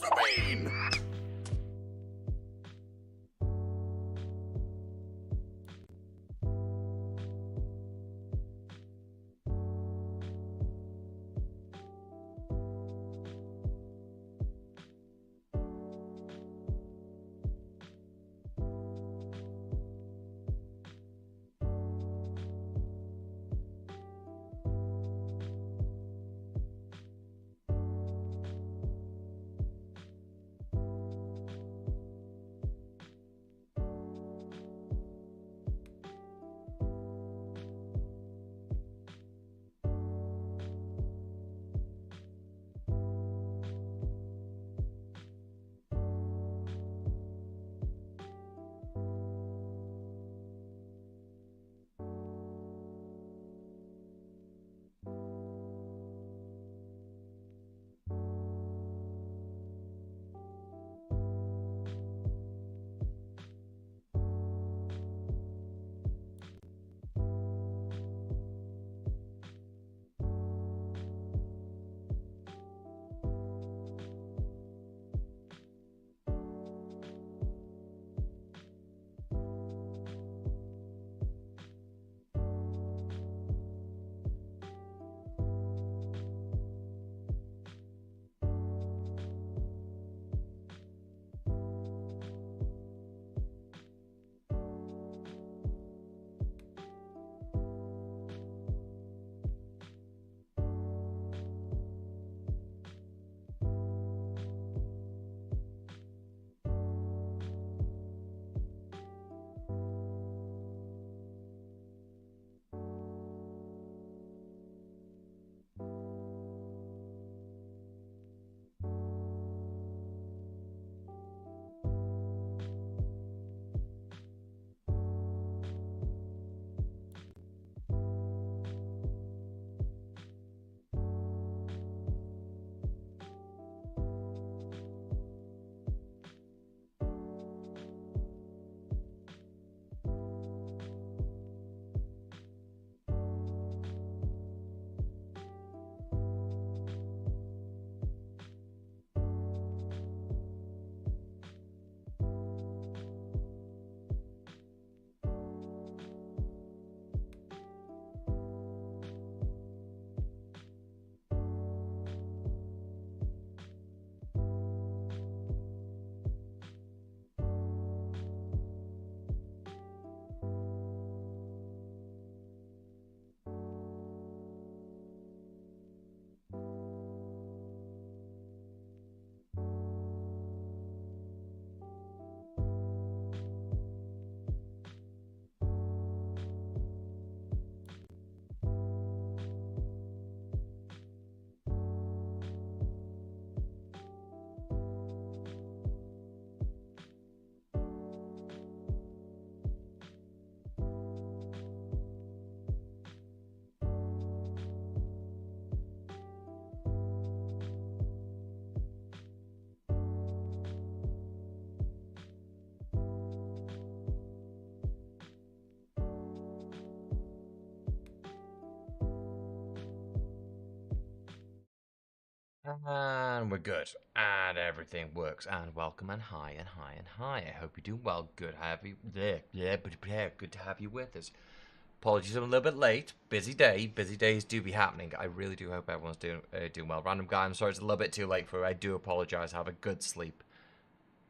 Sabine! And we're good. And everything works. And welcome and hi and hi and hi. I hope you're doing well. Good to have you. Good to have you with us. Apologies, I'm a little bit late. Busy day. Busy days do be happening. I really do hope everyone's doing well. Random guy, I'm sorry it's a little bit too late for you. I do apologize. Have a good sleep.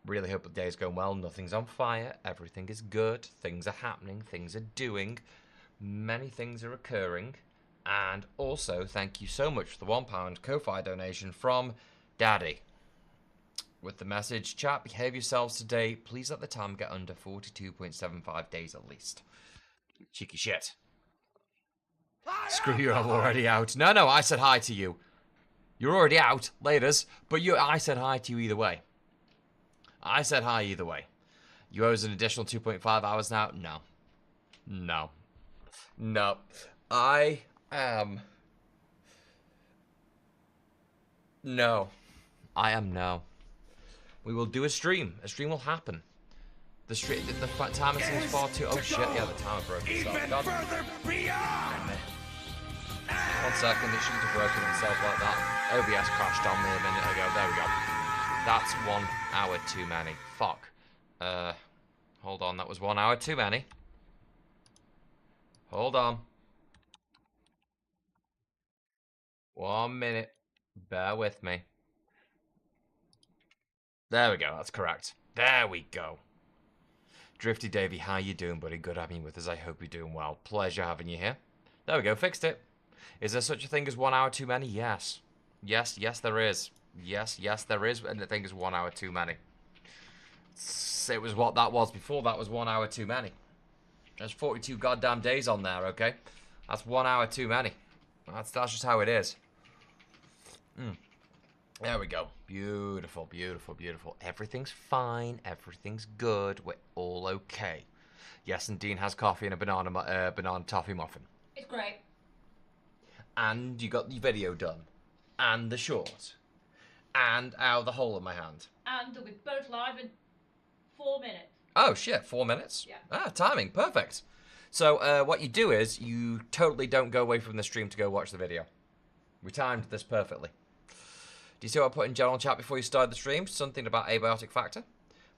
Really hope the day's going well. Nothing's on fire. Everything is good. Things are happening. Things are doing. Many things are occurring. And also, thank you so much for the £1 Ko-Fi donation from Daddy. With the message, chat, behave yourselves today. Please let the time get under 42.75 days at least. Cheeky shit. Screw you, I'm already out. No, I said hi to you. You're already out, laters, but I said hi to you either way. I said hi either way. You owe us an additional 2.5 hours now? No. I am... No. I am no. We will do a stream. A stream will happen. The timer seems far too... Oh shit, yeah, the timer broke itself. God. One second, it shouldn't have broken itself like that. OBS crashed on me a minute ago. There we go. That's 1 hour too many. Fuck. Hold on, that was 1 hour too many. Hold on. 1 minute. Bear with me. There we go, that's correct. There we go. Drifty Davy, how you doing, buddy? Good having you with us. I hope you're doing well. Pleasure having you here. There we go, fixed it. Is there such a thing as 1 hour too many? Yes. Yes, there is. Yes, there is, and the thing is 1 hour too many. It was what that was before. That was 1 hour too many. There's 42 goddamn days on there, okay? That's 1 hour too many. That's just how it is. There we go. Beautiful, beautiful, beautiful. Everything's fine. Everything's good. We're all okay. Yes, and Dean has coffee and a banana toffee muffin. It's great. And you got the video done. And the short. And out the hole in my hand. And they'll be both live in 4 minutes. Oh, shit. 4 minutes? Yeah. Ah, timing. Perfect. So, what you do is, you totally don't go away from the stream to go watch the video. We timed this perfectly. Do you see what I put in general chat before you started the stream? Something about abiotic factor.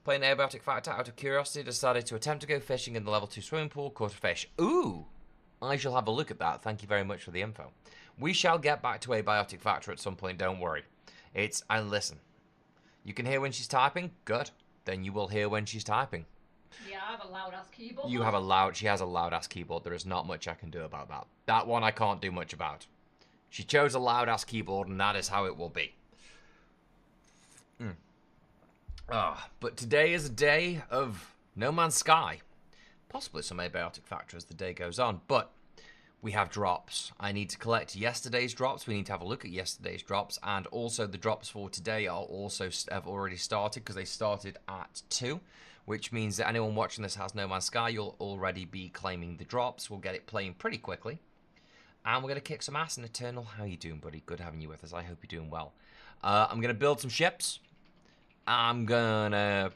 Playing abiotic factor out of curiosity, decided to attempt to go fishing in the level 2 swimming pool, caught a fish. Ooh! I shall have a look at that. Thank you very much for the info. We shall get back to abiotic factor at some point, don't worry. Listen. You can hear when she's typing? Good. Then you will hear when she's typing. Yeah, I have a loud-ass keyboard. She has a loud-ass keyboard. There is not much I can do about that. That one I can't do much about. She chose a loud-ass keyboard, and that is how it will be. But today is a day of No Man's Sky. Possibly some abiotic factor as the day goes on, but we have drops. I need to collect yesterday's drops. We need to have a look at yesterday's drops, and also the drops for today have already started because they started at 2, which means that anyone watching this has No Man's Sky, you'll already be claiming the drops. We'll get it playing pretty quickly, and we're going to kick some ass in Eternal. How you doing, buddy? Good having you with us. I hope you're doing well. I'm going to build some ships. I'm gonna,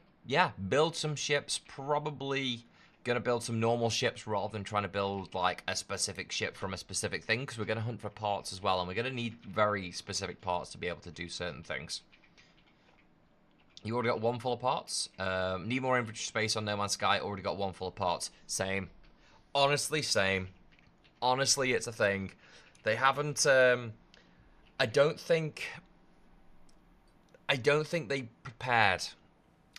build some ships. Probably gonna build some normal ships rather than trying to build like a specific ship from a specific thing, because we're gonna hunt for parts as well, and we're gonna need very specific parts to be able to do certain things. You already got 1 full of parts. Need more inventory space on No Man's Sky. Already got 1 full of parts. Same. Honestly, same. Honestly, it's a thing. They haven't. I don't think they prepared.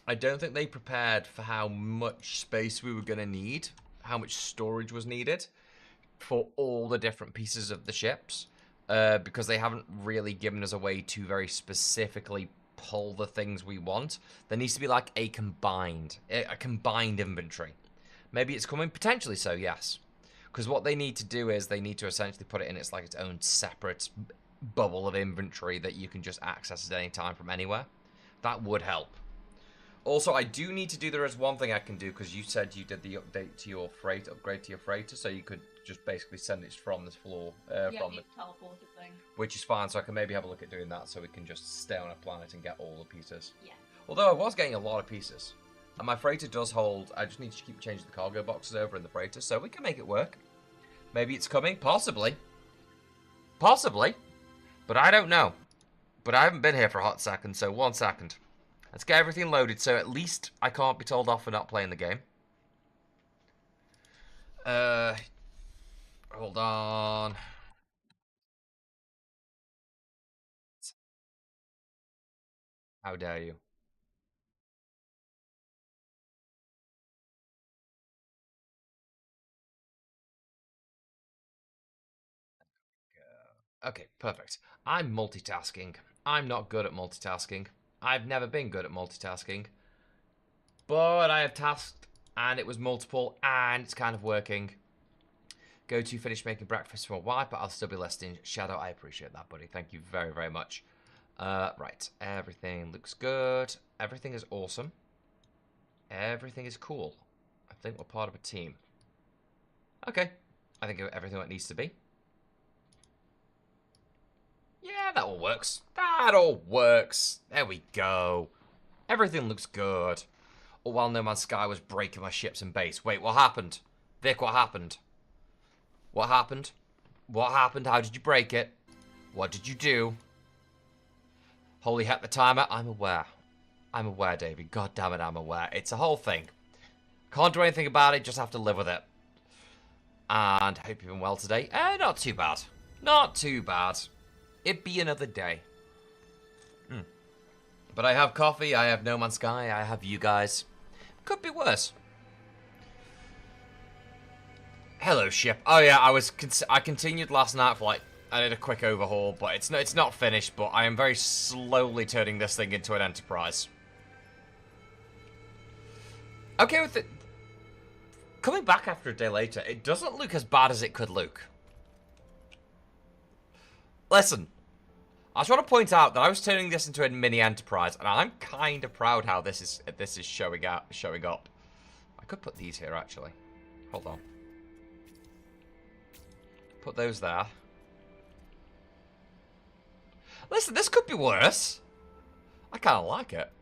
I don't think they prepared for how much space we were going to need, how much storage was needed for all the different pieces of the ships, because they haven't really given us a way to very specifically pull the things we want. There needs to be like a combined inventory. Maybe it's coming, potentially so, yes. Because what they need to do is they need to essentially put it in its own separate bubble of inventory that you can just access at any time from anywhere. That would help. Also, I do need to do, there is one thing I can do, because you said you did the upgrade to your freighter, so you could just basically send it from this floor, from the teleporter thing. Which is fine, so I can maybe have a look at doing that, so we can just stay on a planet and get all the pieces. Yeah. Although I was getting a lot of pieces. And my freighter does hold, I just need to keep changing the cargo boxes over in the freighter, so we can make it work. Maybe it's coming, possibly. Possibly. But I don't know. But I haven't been here for a hot second, so 1 second. Let's get everything loaded, so at least I can't be told off for not playing the game. Hold on. How dare you? Okay, perfect. I'm multitasking. I'm not good at multitasking. I've never been good at multitasking. But I have tasked, and it was multiple, and it's kind of working. Go to finish making breakfast for a while, but I'll still be listening. Shadow, I appreciate that, buddy. Thank you very, very much. Right, everything looks good. Everything is awesome. Everything is cool. I think we're part of a team. Okay. I think everything that needs to be. Yeah, that all works. That all works. There we go. Everything looks good. All while No Man's Sky was breaking my ships and base. Wait, what happened? Vic, what happened? What happened? What happened? How did you break it? What did you do? Holy heck, the timer. I'm aware. I'm aware, Davey. God damn it, I'm aware. It's a whole thing. Can't do anything about it, just have to live with it. And I hope you've been well today. Not too bad. Not too bad. It'd be another day. But I have coffee, I have No Man's Sky, I have you guys. Could be worse. Hello, ship. Oh yeah, I continued last night for like, I did a quick overhaul, but it's not finished, but I am very slowly turning this thing into an enterprise. Okay with it. Coming back after a day later, it doesn't look as bad as it could look. Listen, I just want to point out that I was turning this into a mini enterprise, and I'm kind of proud how this is showing up. I could put these here actually. Hold on. Put those there. Listen, this could be worse. I kind of like it.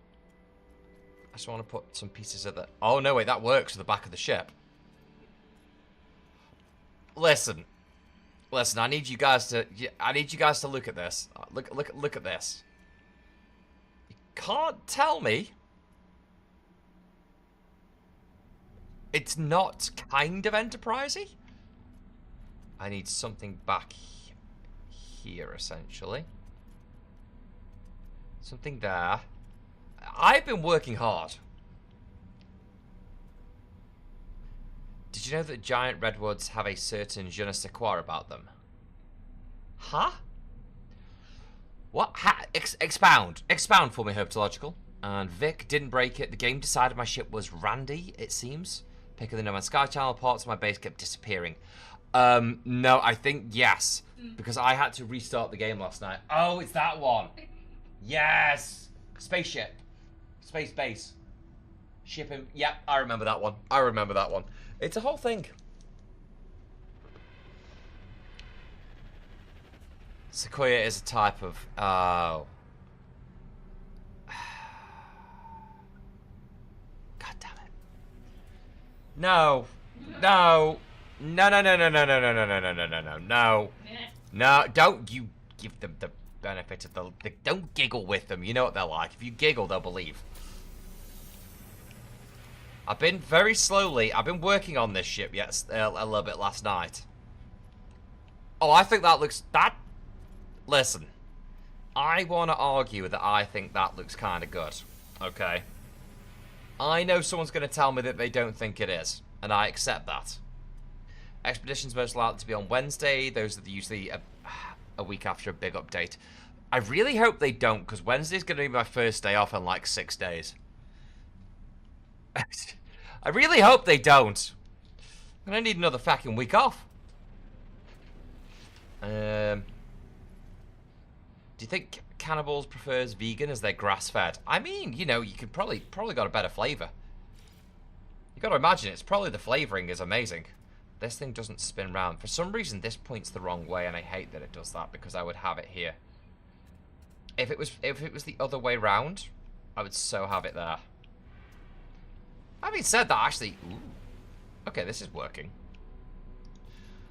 I just want to put some pieces of the... Oh, no, wait, that works for the back of the ship. Listen, I need you guys to look at this. Look at this. You can't tell me it's not kind of enterprisey. I need something back here, essentially. Something there. I've been working hard. Did you know that giant redwoods have a certain je ne sais quoi about them? Huh? What? Expound. Expound for me, Herpetological. And Vic didn't break it. The game decided my ship was randy, it seems. Picking the No Man's Sky channel, parts of my base kept disappearing. No, I think yes. Because I had to restart the game last night. Oh, it's that one. Yes! Spaceship. Space base. Shipping. Yep, I remember that one. It's a whole thing. Sequoia is a type of... Oh. God damn it. No. No. No. No, don't you give them the benefit of the... Don't giggle with them. You know what they're like. If you giggle, they'll believe. I've been very slowly... I've been working on this ship a little bit last night. Oh, I think that looks... Listen. I want to argue that I think that looks kind of good. Okay? I know someone's going to tell me that they don't think it is. And I accept that. Expedition's most likely to be on Wednesday. Those are usually a week after a big update. I really hope they don't, because Wednesday's going to be my first day off in like 6 days. I really hope they don't. I'm going to need another fucking week off. Do you think Cannibals prefers vegan as they're grass-fed? I mean, you know, you could probably got a better flavour. You got to imagine it's probably the flavouring is amazing. This thing doesn't spin round. For some reason, this points the wrong way, and I hate that it does that because I would have it here. If it was the other way round, I would so have it there. Having said that, actually, ooh, okay, this is working.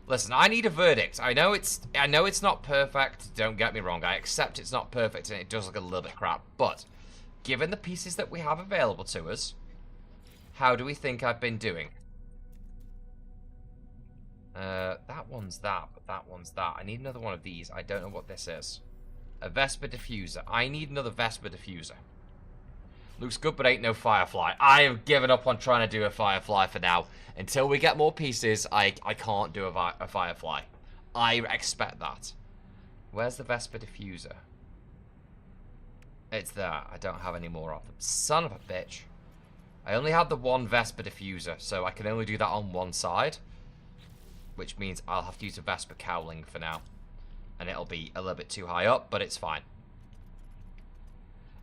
Listen, I need a verdict. I know it's not perfect. Don't get me wrong. I accept it's not perfect, and it does look a little bit crap. But given the pieces that we have available to us, how do we think I've been doing? That one's that, but that one's that. I need another one of these. I don't know what this is. A Vesper diffuser. I need another Vesper diffuser. Looks good, but ain't no Firefly. I have given up on trying to do a Firefly for now. Until we get more pieces, I can't do a Firefly. I expect that. Where's the Vesper diffuser? It's there. I don't have any more of them. Son of a bitch. I only have the one Vesper diffuser, so I can only do that on one side. Which means I'll have to use a Vesper cowling for now. And it'll be a little bit too high up, but it's fine.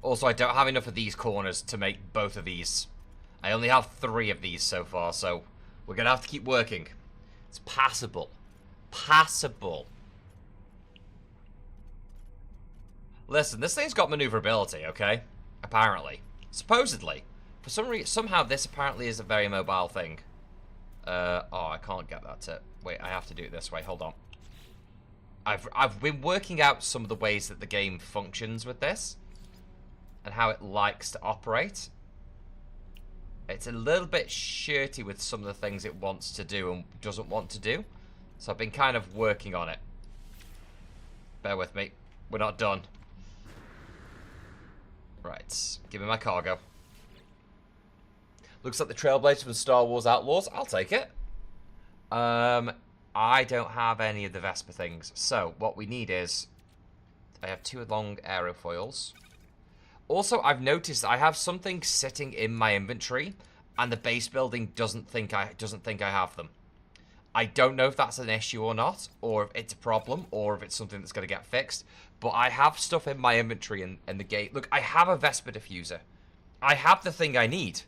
Also, I don't have enough of these corners to make both of these. I only have 3 of these so far, so we're going to have to keep working. It's passable. Passable. Listen, this thing's got maneuverability, okay? Apparently. Supposedly. For some reason, somehow this apparently is a very mobile thing. Oh, I can't get that to... Wait, I have to do it this way. Hold on. I've been working out some of the ways that the game functions with this. and how it likes to operate. It's a little bit shirty with some of the things it wants to do and doesn't want to do. So I've been kind of working on it. Bear with me. We're not done. Right. Give me my cargo. Looks like the Trailblazer from Star Wars Outlaws. I'll take it. I don't have any of the Vesper things. So what we need is... I have 2 long aerofoils. Also, I've noticed I have something sitting in my inventory, and the base building doesn't think I have them. I don't know if that's an issue or not, or if it's a problem, or if it's something that's going to get fixed. But I have stuff in my inventory in the gate. Look, I have a Vesper diffuser. I have the thing I need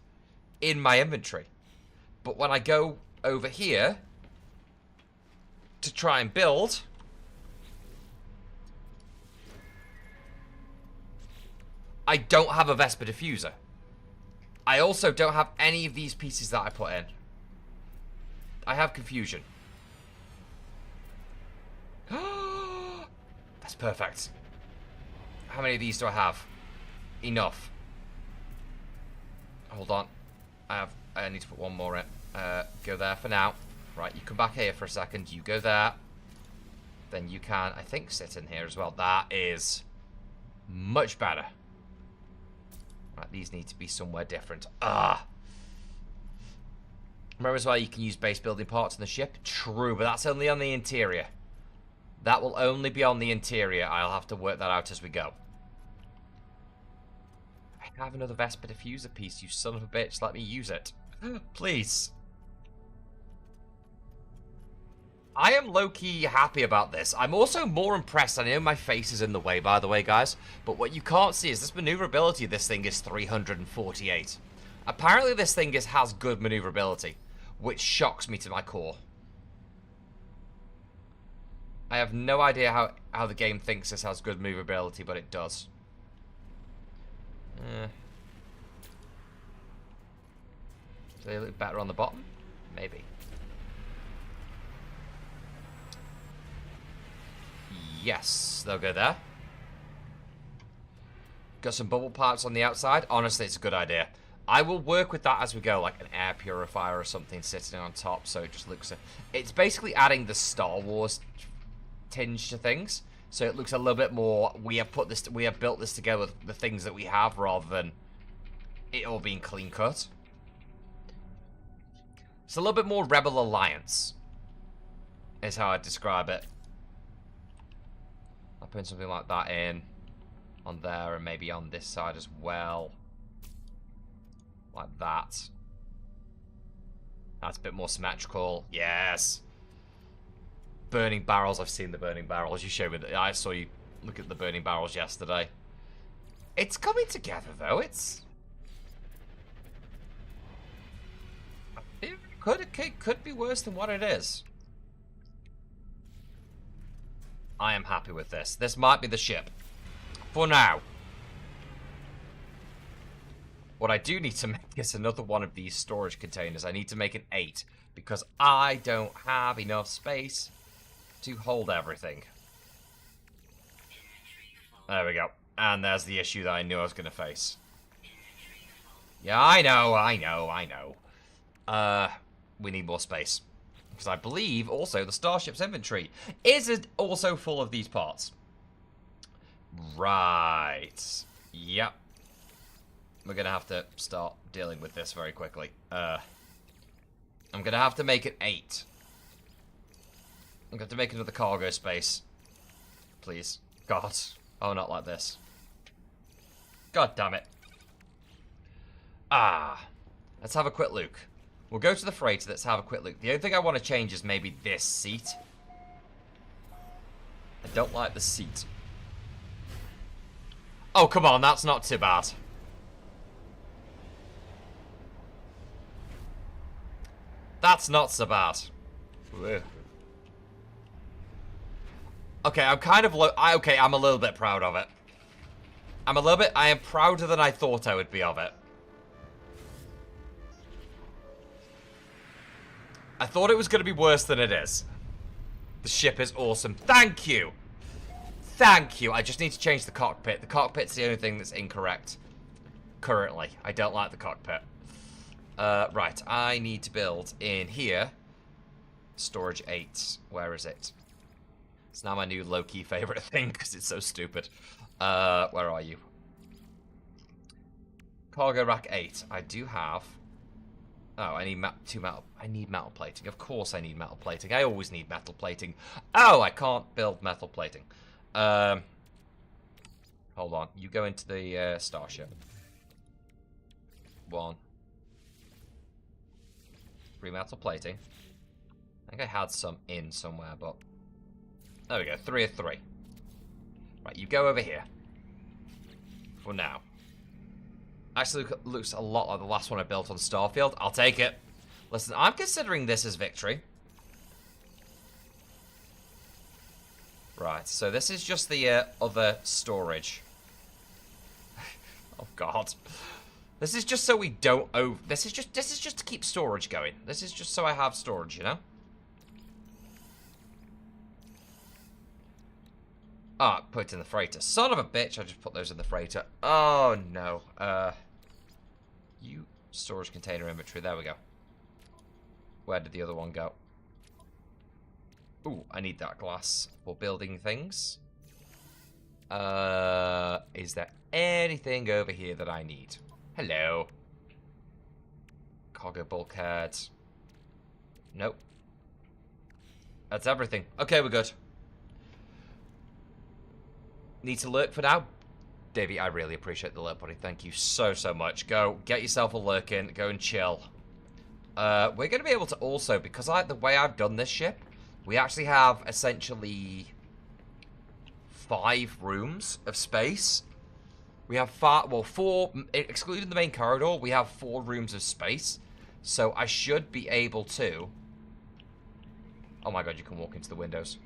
in my inventory. But when I go over here to try and build... I don't have a Vesper diffuser. I also don't have any of these pieces that I put in. I have confusion. That's perfect. How many of these do I have? Enough. Hold on. I need to put one more in. Go there for now. Right, you come back here for a second. You go there. Then you can, I think, sit in here as well. That is much better. Right, these need to be somewhere different. Remember as well, you can use base building parts on the ship. True, but that's only on the interior. That will only be on the interior. I'll have to work that out as we go. I have another Vesper diffuser piece, you son of a bitch. Let me use it. Please. I am low-key happy about this. I'm also more impressed. I know my face is in the way, by the way, guys. But what you can't see is this maneuverability of this thing is 348. Apparently this thing has good maneuverability, which shocks me to my core. I have no idea how the game thinks this has good maneuverability, but it does. Do they look better on the bottom? Maybe. Yes, they'll go there. Got some bubble parts on the outside. Honestly, it's a good idea. I will work with that as we go, like an air purifier or something sitting on top, so it just looks... It's basically adding the Star Wars tinge to things, so it looks a little bit more... We have built this together with the things that we have, rather than it all being clean cut. It's a little bit more Rebel Alliance, is how I'd describe it. I'll put something like that in on there, and maybe on this side as well. Like that. That's a bit more symmetrical. Yes. Burning barrels. I've seen the burning barrels. You showed me that. I saw you look at the burning barrels yesterday. It's coming together, though. It could be worse than what it is. I am happy with this. This might be the ship. For now. What I do need to make is another one of these storage containers. I need to make an 8. Because I don't have enough space to hold everything. There we go. And there's the issue that I knew I was going to face. Yeah, I know. We need more space. Because I believe, also, the Starship's inventory is also full of these parts. Right. Yep. We're going to have to start dealing with this very quickly. I'm going to have to make it 8. I'm going to make another cargo space. Please. God. Oh, not like this. God damn it. Let's have a quick look. We'll go to the freighter. Let's have a quick look. The only thing I want to change is maybe this seat. I don't like the seat. Oh, come on. That's not too bad. That's not so bad. Okay, I'm kind of okay, I'm a little bit proud of it. I am prouder than I thought I would be of it. I thought it was going to be worse than it is. The ship is awesome. Thank you. Thank you. I just need to change the cockpit. The cockpit's the only thing that's incorrect. currently. I don't like the cockpit. Right, I need to build in here. Storage 8. Where is it? It's now my new low-key favorite thing because it's so stupid. Where are you? Cargo rack 8. I do have... Oh, I need I need metal plating. Of course I need metal plating. I always need metal plating. Oh, I can't build metal plating. Hold on. You go into the starship. 1. 3 metal plating. I think I had some in somewhere, but... There we go. 3 of 3. Right, you go over here. For now. Actually, looks a lot like the last one I built on Starfield. I'll take it. Listen, I'm considering this as victory. Right, so this is just the other storage. Oh God, this is just so we don't over. This is just to keep storage going. This is just so I have storage, you know. Ah, put it in the freighter. Son of a bitch! I just put those in the freighter. Oh no. You storage container inventory. There we go. Where did the other one go? Ooh, I need that glass for building things. Is there anything over here that I need? Hello. Cargo bulkhead. Nope. That's everything. Okay, we're good. Need to lurk for now? Davey, I really appreciate the lurk, buddy. Thank you so much. Go, get yourself a lurk in. Go and chill. We're going to be able to also, because the way I've done this ship, we actually have essentially 5 rooms of space. We have 4, excluding the main corridor, we have 4 rooms of space. So I should be able to... Oh my God, you can walk into the windows.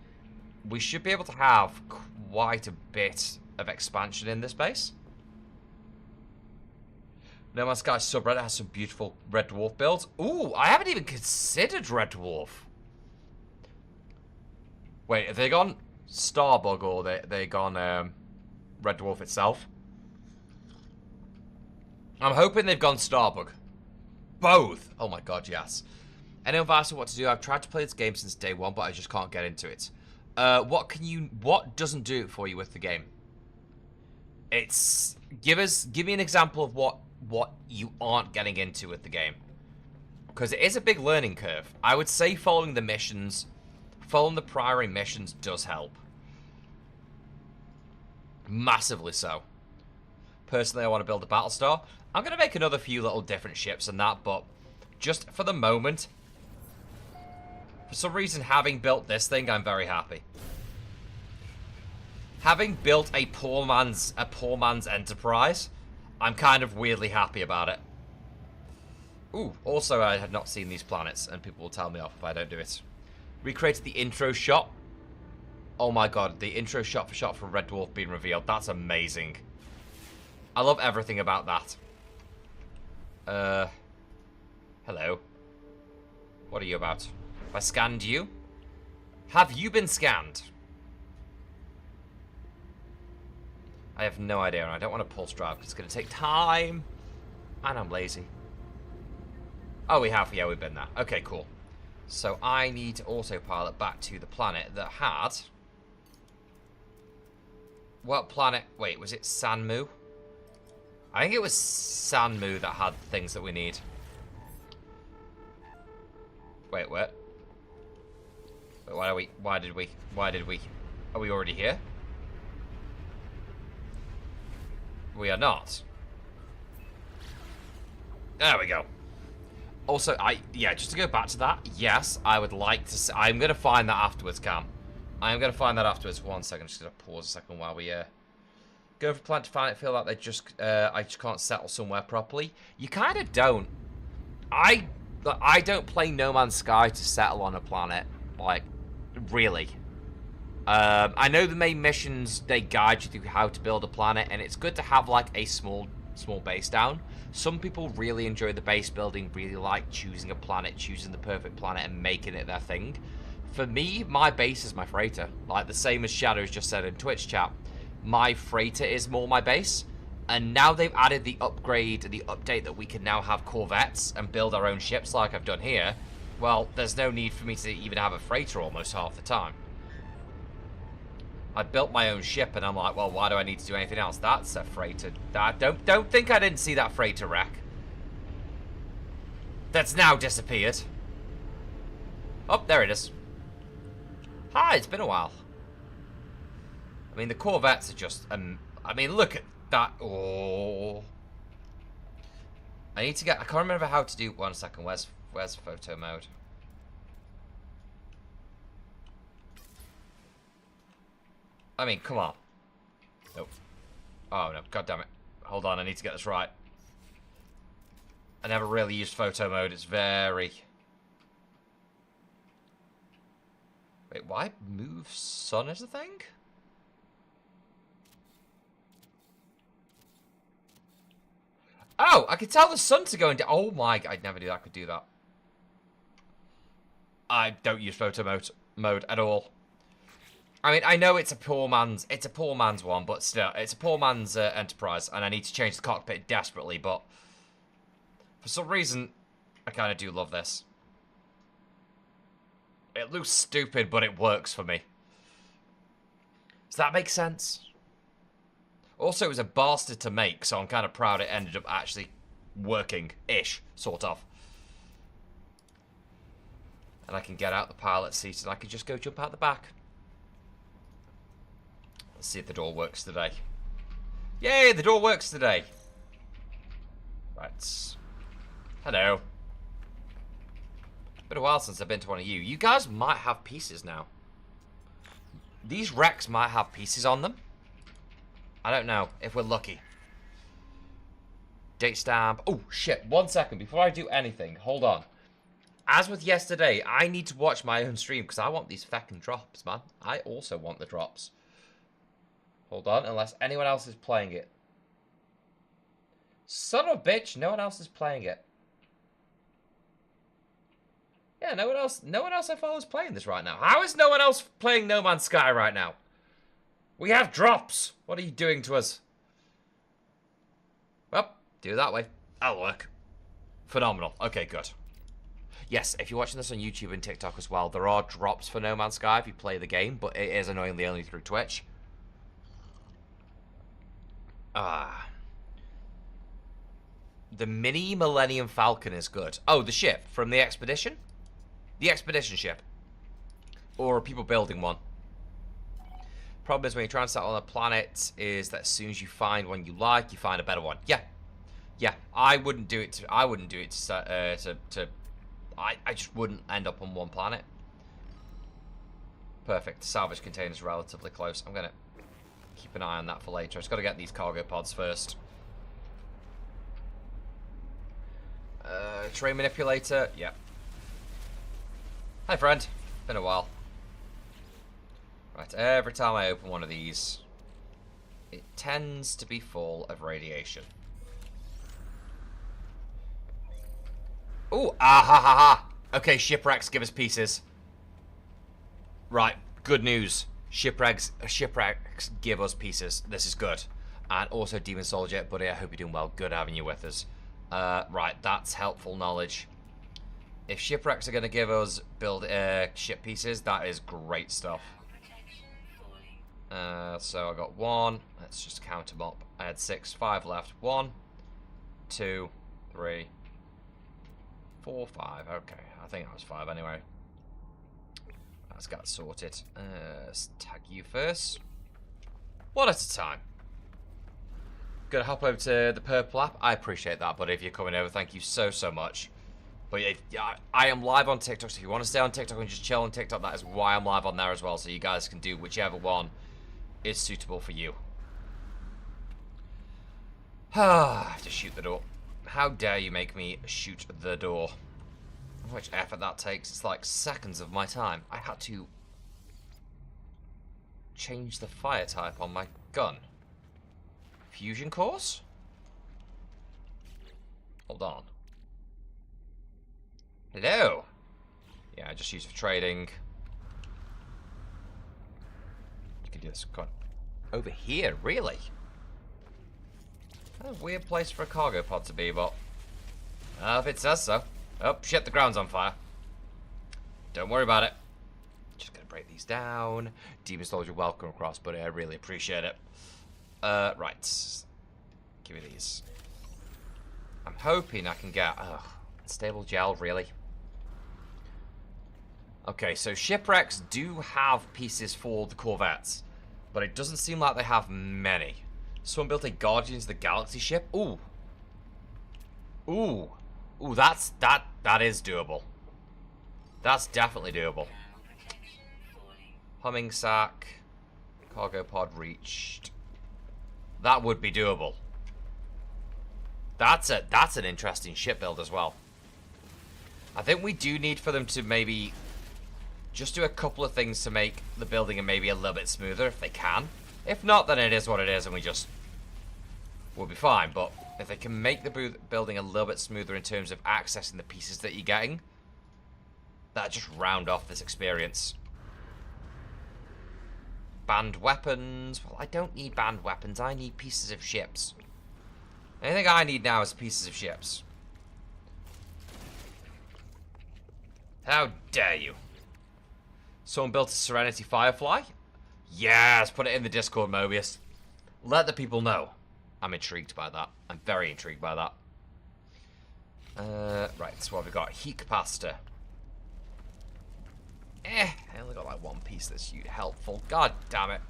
We should be able to have quite a bit of expansion in this base. No Man's Sky subreddit has some beautiful Red Dwarf builds. Ooh, I haven't even considered Red Dwarf. Wait, have they gone Starbug or they gone Red Dwarf itself? I'm hoping they've gone Starbug. Both! Oh my God, yes. Anyone asked me what to do? I've tried to play this game since day 1, but I just can't get into it. What doesn't do it for you with the game? It's... Give me an example of what you aren't getting into with the game. Because it is a big learning curve. I would say following the missions, following the primary missions does help. Massively so. Personally, I want to build a Battlestar. I'm going to make another few little different ships and that, but just for the moment, for some reason, having built this thing, I'm very happy. Having built a poor man's enterprise, I'm kind of weirdly happy about it. Ooh, also I had not seen these planets, and people will tell me off if I don't do it. Recreated the intro shot. Oh my God, the intro shot for Red Dwarf being revealed. That's amazing. I love everything about that. Hello. What are you about? Have I scanned you? Have you been scanned? I have no idea, and I don't want to pulse drive because it's going to take time. And I'm lazy. Oh, we have. Yeah, we've been there. Okay, cool. So I need to autopilot back to the planet that had... What planet? Wait, was it Sanmu? I think it was Sanmu that had things that we need. Wait, what? Wait, why did we? Are we already here? We are not. There we go. Also, yeah, just to go back to that, yes, I would like to I'm going to find that afterwards, Cam. I'm going to find that afterwards. 1 second, just going to pause a second while we go for planet to find it. Feel like I just can't settle somewhere properly. You kind of don't. I don't play No Man's Sky to settle on a planet, like, really. I know the main missions, they guide you through how to build a planet, and it's good to have, like, a small base down. Some people really enjoy the base building, really like choosing a planet, choosing the perfect planet, and making it their thing. For me, my base is my freighter. Like, the same as Shadows just said in Twitch chat. My freighter is more my base. And now they've added the upgrade, the update that we can now have corvettes and build our own ships like I've done here. Well, there's no need for me to even have a freighter almost half the time. I built my own ship and I'm like, well, why do I need to do anything else? That's a freighter. Don't think I didn't see that freighter wreck. That's now disappeared. Oh, there it is. Hi, it's been a while. I mean, the corvettes are just, I mean, look at that. Oh. I need to get, I can't remember how to do, 1 second, where's photo mode? I mean, come on. Nope. Oh, no, god damn it. Hold on, I need to get this right. I never really used photo mode, it's very... Wait, why move sun is a thing? Oh, I can tell the sun to go into... Oh my... I'd never do that. I could do that. I don't use photo mode at all. I mean, I know it's a poor man's one, but still, it's a poor man's enterprise, and I need to change the cockpit desperately, but for some reason, I kind of do love this. It looks stupid, but it works for me. Does that make sense? Also, it was a bastard to make, so I'm kind of proud it ended up actually working-ish, sort of. And I can get out the pilot seat, and I can just go jump out the back. Let's see if the door works today. Yay, the door works today. Right. Hello. Been a while since I've been to one of you. You guys might have pieces now. These wrecks might have pieces on them. I don't know, if we're lucky. Date stamp. Oh, shit. 1 second. Before I do anything, hold on. As with yesterday, I need to watch my own stream because I want these feckin' drops, man. I also want the drops. Hold on, unless anyone else is playing it. Son of a bitch, no one else is playing it. Yeah, no one else I follow is playing this right now. How is no one else playing No Man's Sky right now? We have drops. What are you doing to us? Well, do it that way. That'll work. Phenomenal. Okay, good. Yes, if you're watching this on YouTube and TikTok as well, there are drops for No Man's Sky if you play the game, but it is annoyingly only through Twitch. The mini Millennium Falcon is good. Oh, the ship from the expedition? The expedition ship. Or are people building one? Problem is when you try and settle on a planet is that as soon as you find one you like, you find a better one. Yeah. Yeah, I wouldn't do it to, I just wouldn't end up on one planet. Perfect. Salvage container's relatively close. I'm gonna keep an eye on that for later. I've just got to get these cargo pods first. Train manipulator. Yep. Hi, friend. Been a while. Right, every time I open one of these, it tends to be full of radiation. Ooh, ah ha ha ha. Okay, shipwrecks give us pieces. Right, good news. Shipwrecks give us pieces. This is good. And also Demon Soldier, buddy, I hope you're doing well. Good having you with us. Right, that's helpful knowledge. If shipwrecks are going to give us ship pieces, that is great stuff. So I got 1. Let's just count them up. I had 6, 5 left. 1, 2, 3, 4, 5. Okay, I think that was 5 anyway. That's got sorted. Let's tag you first. One at a time. Gonna hop over to the purple app. I appreciate that, buddy. If you're coming over, thank you so much. But yeah, I am live on TikTok, so if you want to stay on TikTok and just chill on TikTok, that is why I'm live on there as well, so you guys can do whichever one is suitable for you. I have to shoot the door. How dare you make me shoot the door? How much effort that takes. It's like seconds of my time. I had to change the fire type on my gun. Fusion course? Hold on. Hello. Yeah, I just use it for trading. You can do this. Come on. Over here, really? A weird place for a cargo pod to be, but... if it says so. Oh, shit, the ground's on fire. Don't worry about it. Just gonna break these down. Demon Soldier, welcome across, buddy. I really appreciate it. Right. Give me these. I'm hoping I can get... stable gel, really? Okay, so shipwrecks do have pieces for the corvettes, but it doesn't seem like they have many. Someone built a Guardians of the Galaxy ship. Ooh. Ooh. Ooh, that is doable. That's definitely doable. Humming sack. Cargo pod reached. That would be doable. That's an interesting ship build as well. I think we do need for them to maybe just do a couple of things to make the building maybe a little bit smoother if they can. If not, then it is what it is and we'll be fine. But if they can make the building a little bit smoother in terms of accessing the pieces that you're getting, that just round off this experience. Banned weapons. Well, I don't need banned weapons. I need pieces of ships. Anything I need now is pieces of ships. How dare you? Someone built a Serenity Firefly? Yes, put it in the Discord, Mobius. Let the people know. I'm intrigued by that. I'm very intrigued by that. Right, so what have we got? Heat capacitor. I only got like one piece that's helpful. God damn it.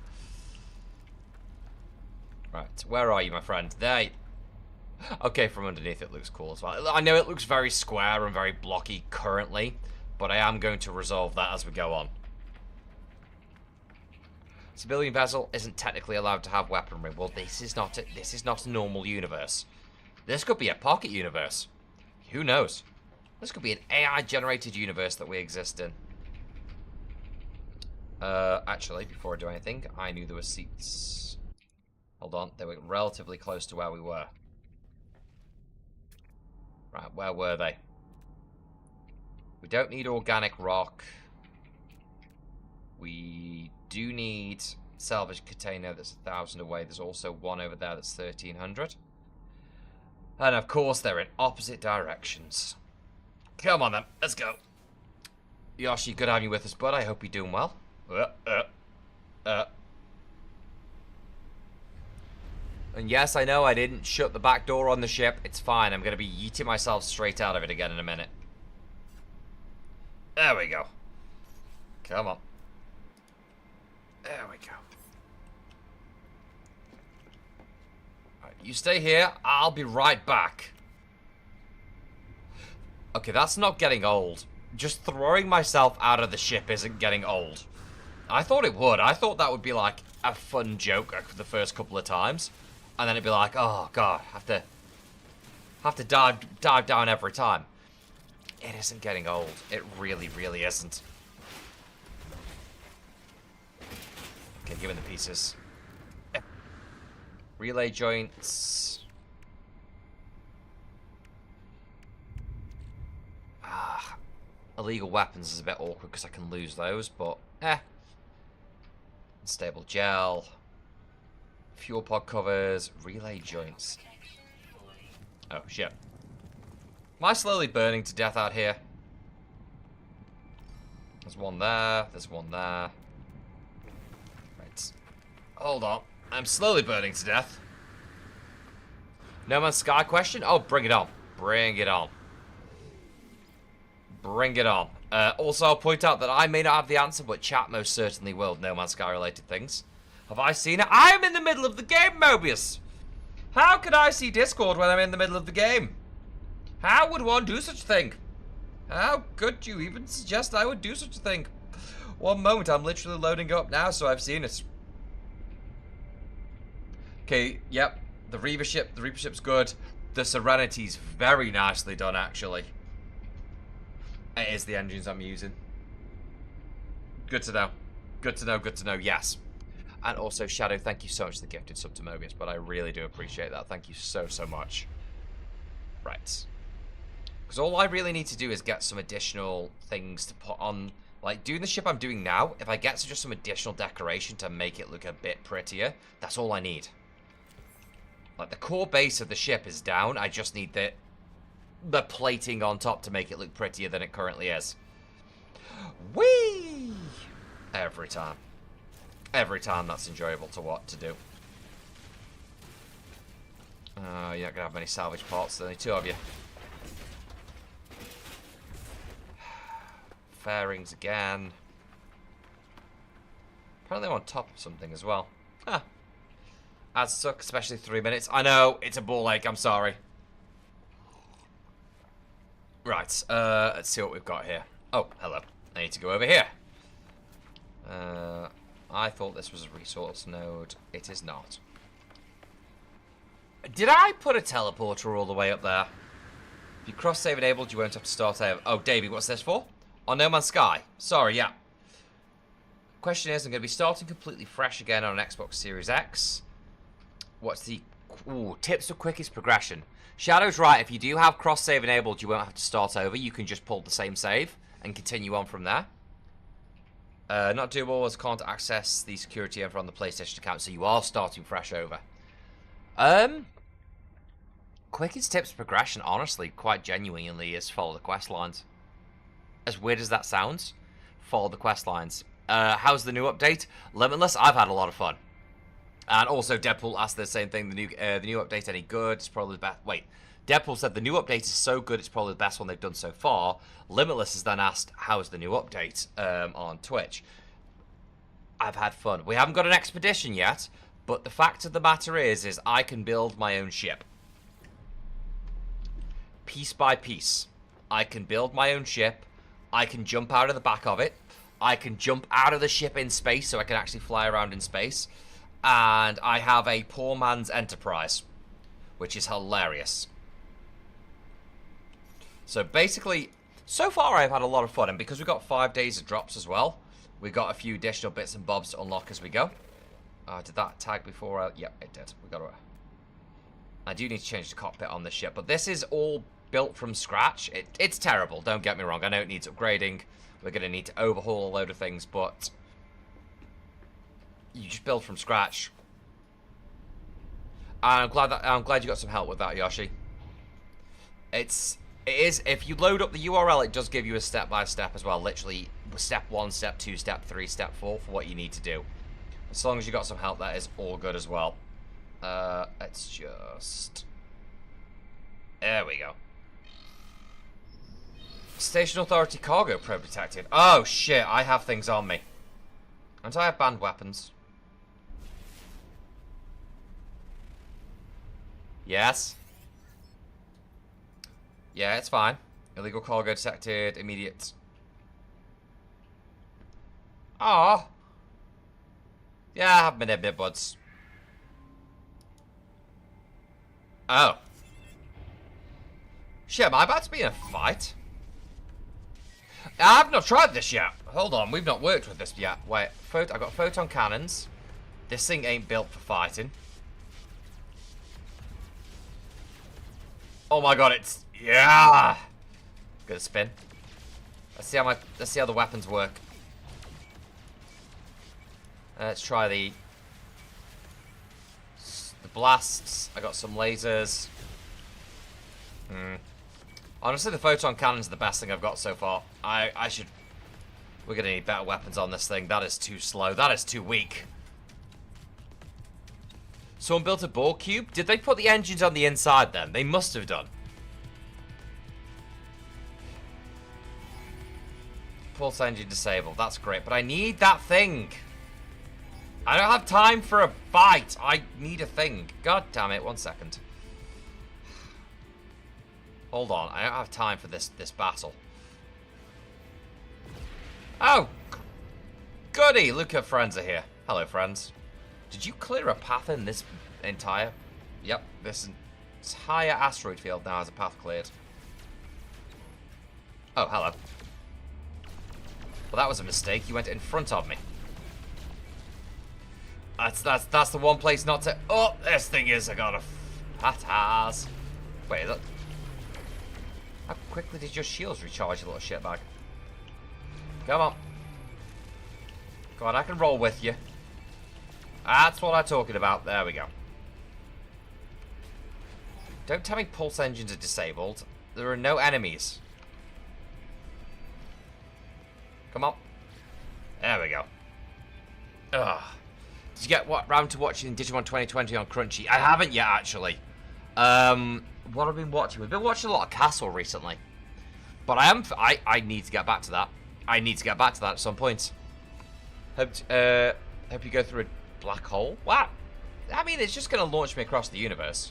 Right, where are you, my friend? There. Okay, from underneath it looks cool as well. I know it looks very square and very blocky currently, but I am going to resolve that as we go on. Civilian vessel isn't technically allowed to have weaponry. Well, this is not a normal universe. This could be a pocket universe. Who knows? This could be an AI-generated universe that we exist in. Actually, before I do anything, I knew there were seats. Hold on, they were relatively close to where we were. Right, where were they? We don't need organic rock. We do need salvage container that's 1,000 away. There's also one over there that's 1,300. And of course, they're in opposite directions. Come on then, let's go. Yoshi, good having you with us, bud. I hope you're doing well. And yes, I know I didn't shut the back door on the ship. It's fine. I'm going to be yeeting myself straight out of it again in a minute. There we go. Come on. There we go. Right, you stay here. I'll be right back. Okay, that's not getting old. Just throwing myself out of the ship isn't getting old. I thought it would. I thought that would be like a fun joke for the first couple of times. And then it'd be like, oh god, have to dive down every time. It isn't getting old. It really, really isn't. Okay, give me the pieces. Relay joints. Illegal weapons is a bit awkward because I can lose those, but Unstable gel. Fuel pod covers. Relay joints. Oh, shit. Am I slowly burning to death out here? There's one there. There's one there. Right. Hold on. I'm slowly burning to death. No Man's Sky question? Oh, bring it on. Bring it on. Bring it on. Also, I'll point out that I may not have the answer, but chat most certainly will. No Man's Sky related things. Have I seen it? I am in the middle of the game, Mobius! How can I see Discord when I'm in the middle of the game? How would one do such a thing? How could you even suggest I would do such a thing? One moment, I'm literally loading up now, so I've seen it. Okay, yep. The Reaper ship's good. The Serenity's very nicely done, actually. It is the engines I'm using. Good to know. Good to know, good to know, yes. And also, Shadow, thank you so much for the gifted sub to Mobius, but I really do appreciate that. Thank you so, so much. Right. Because all I really need to do is get some additional things to put on. Like, doing the ship I'm doing now, if I get just some additional decoration to make it look a bit prettier, that's all I need. Like, the core base of the ship is down. I just need the plating on top to make it look prettier than it currently is. Whee! Every time. Every time that's enjoyable to do. You're not going to have many salvage pots. There's only 2 of you. Fairings again. Apparently I'm on top of something as well. Huh. Ads suck, especially 3 minutes. I know, it's a ball ache, I'm sorry. Right, let's see what we've got here. Oh, hello. I need to go over here. I thought this was a resource node. It is not. Did I put a teleporter all the way up there? If you cross-save enabled, you won't have to start over. Oh, Davey, what's this for? On No Man's Sky. Sorry, yeah. Question is, I'm going to be starting completely fresh again on an Xbox Series X. What's the... Ooh, tips for quickest progression. Shadow's right. If you do have cross-save enabled, you won't have to start over. You can just pull the same save and continue on from there. Not doable as can't access the security info on the PlayStation account, so you are starting fresh over. Quickest tips for progression, honestly, quite genuinely, is follow the quest lines. As weird as that sounds, follow the quest lines. How's the new update? Limitless, I've had a lot of fun. And also, Deadpool asked the same thing, the new update any good? It's probably the best. Wait, Deadpool said the new update is so good, it's probably the best one they've done so far. Limitless has then asked, how's the new update on Twitch? I've had fun. We haven't got an expedition yet, but the fact of the matter is I can build my own ship. Piece by piece. I can build my own ship. I can jump out of the back of it. I can jump out of the ship in space so I can actually fly around in space. And I have a poor man's enterprise, which is hilarious. So basically, so far I've had a lot of fun, and because we've got 5 days of drops as well, we've got a few additional bits and bobs to unlock as we go. Did that tag before? Yep, it did. We got to. I do need to change the cockpit on this ship, but this is all built from scratch. It's terrible, don't get me wrong. I know it needs upgrading. We're going to need to overhaul a load of things, but you just build from scratch. And I'm glad you got some help with that, Yoshi. It is, if you load up the URL, it does give you a step-by-step as well. Literally, step 1, step 2, step 3, step 4 for what you need to do. As long as you got some help, that is all good as well. Let's just... There we go. Station Authority cargo probe detected. Oh, shit, I have things on me. And I have banned weapons. Yes. Yeah, it's fine. Illegal cargo detected. Immediate. Ah. Yeah, I have been a bit, buds. Oh. Shit, am I about to be in a fight? I've not tried this yet. Hold on, we've not worked with this yet. Wait, I got photon cannons. This thing ain't built for fighting. Oh my god, it's... Yeah! Good spin. Let's see how the weapons work. Let's try the blasts. I got some lasers. Honestly, the photon cannons are the best thing I've got so far. We're gonna need better weapons on this thing. That is too slow. That is too weak. Someone built a ball cube? Did they put the engines on the inside then? They must have done. Pulse engine disabled. That's great. But I need that thing. I don't have time for a fight. I need a thing. God damn it. 1 second. Hold on. I don't have time for this battle. Oh. Goody. Look at friends are here. Hello, friends. Did you clear a path in this entire... Yep, this entire asteroid field now has a path cleared. Oh, hello. Well, that was a mistake. You went in front of me. That's the one place not to... Oh, this thing is... I got a fat ass. Wait, is that... How quickly did your shields recharge, you little shitbag? Come on. Come on, I can roll with you. That's what I'm talking about. There we go. Don't tell me pulse engines are disabled. There are no enemies. Come on. There we go. Ugh. Did you get round to watching Digimon 2020 on Crunchy? I haven't yet, actually. What have I been watching? We've been watching a lot of Castle recently. But I need to get back to that. I need to get back to that at some point. Hope you go through a black hole. What? I mean, it's just going to launch me across the universe.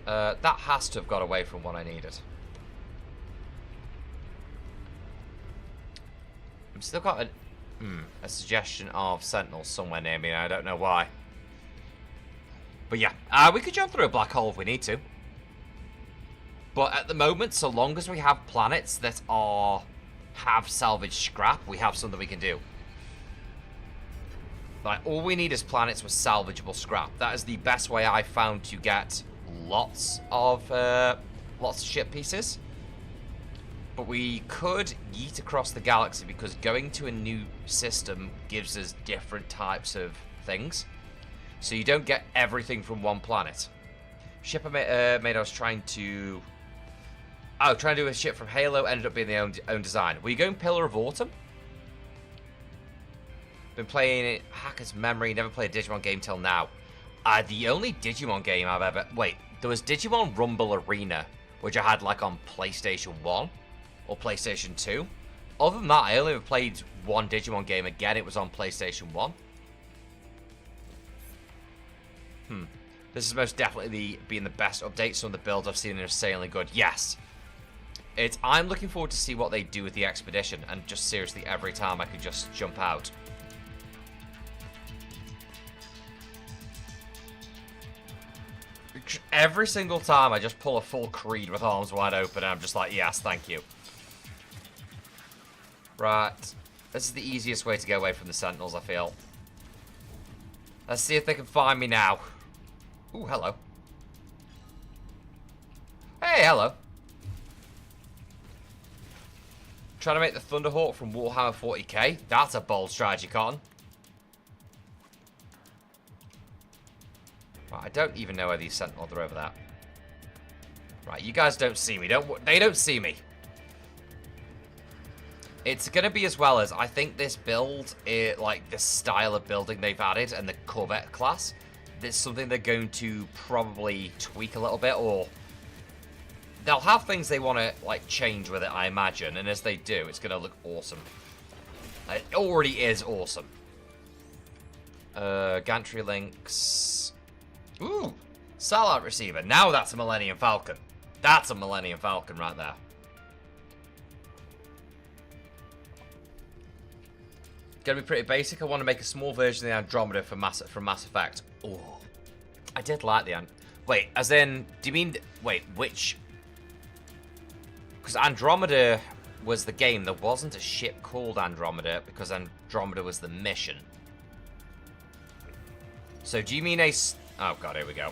That has to have got away from what I needed. I've still got a suggestion of sentinels somewhere near me, and I don't know why. But yeah, we could jump through a black hole if we need to. But at the moment, so long as we have planets that have salvage scrap, we have something we can do. Like, all we need is planets with salvageable scrap. That is the best way I found to get lots of ship pieces. But we could yeet across the galaxy because going to a new system gives us different types of things. So you don't get everything from one planet. Ship I made, I was trying to... Oh, trying to do a ship from Halo, ended up being the own design. Were you going Pillar of Autumn? Been playing Hacker's Memory, never played a Digimon game till now. The only Digimon game I've ever... Wait, there was Digimon Rumble Arena, which I had like on PlayStation 1 or PlayStation 2. Other than that, I only ever played one Digimon game. Again, it was on PlayStation 1. This is most definitely being the best update. Some of the builds I've seen are insanely good. Yes. I'm looking forward to see what they do with the expedition, and just seriously every time I could just jump out. Every single time I just pull a full Creed with arms wide open and I'm just like, yes, thank you. Right. This is the easiest way to get away from the Sentinels, I feel. Let's see if they can find me now. Ooh, hello. Hey, hello. Trying to make the Thunderhawk from Warhammer 40k. That's a bold strategy, Cotton. Right, I don't even know where these Sentinels are over there. Right, you guys don't see me. They don't see me. It's going to be as well as, I think this build, like the style of building they've added and the Corvette class, there's something they're going to probably tweak a little bit, or they'll have things they want to like change with it, I imagine, and as they do, it's going to look awesome. It already is awesome. Gantry links. Ooh, satellite receiver. Now that's a Millennium Falcon. That's a Millennium Falcon right there. Gonna be pretty basic. I want to make a small version of the Andromeda from Mass Effect. Oh, I did like the Wait, as in, do you mean? Wait, which? Because Andromeda was the game. There wasn't a ship called Andromeda because Andromeda was the mission. So do you mean a? Oh god, here we go.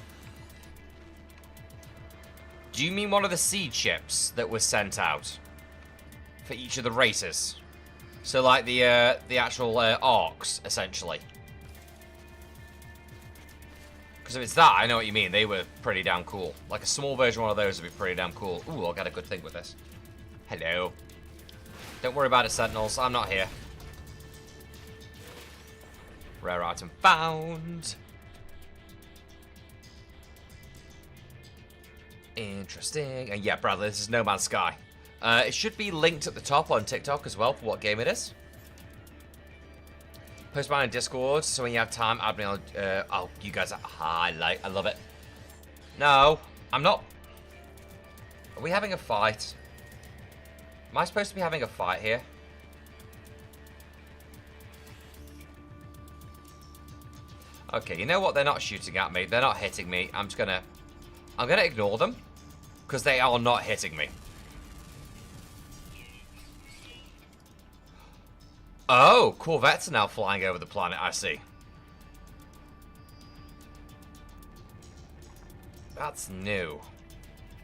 Do you mean one of the seed ships that was sent out for each of the races? So like the actual arcs, essentially. Because if it's that, I know what you mean. They were pretty damn cool. Like a small version of one of those would be pretty damn cool. Ooh, I'll get a good thing with this. Hello. Don't worry about it, Sentinels. I'm not here. Rare item found. Interesting. And yeah, Bradley, this is No Man's Sky. It should be linked at the top on TikTok as well for what game it is. Post mine in Discord, so when you have time, add me on. Oh, you guys are highlight. I love it. No, I'm not. Are we having a fight? Am I supposed to be having a fight here? Okay, you know what? They're not shooting at me. They're not hitting me. I'm gonna ignore them because they are not hitting me. Oh, Corvettes are now flying over the planet, I see. That's new.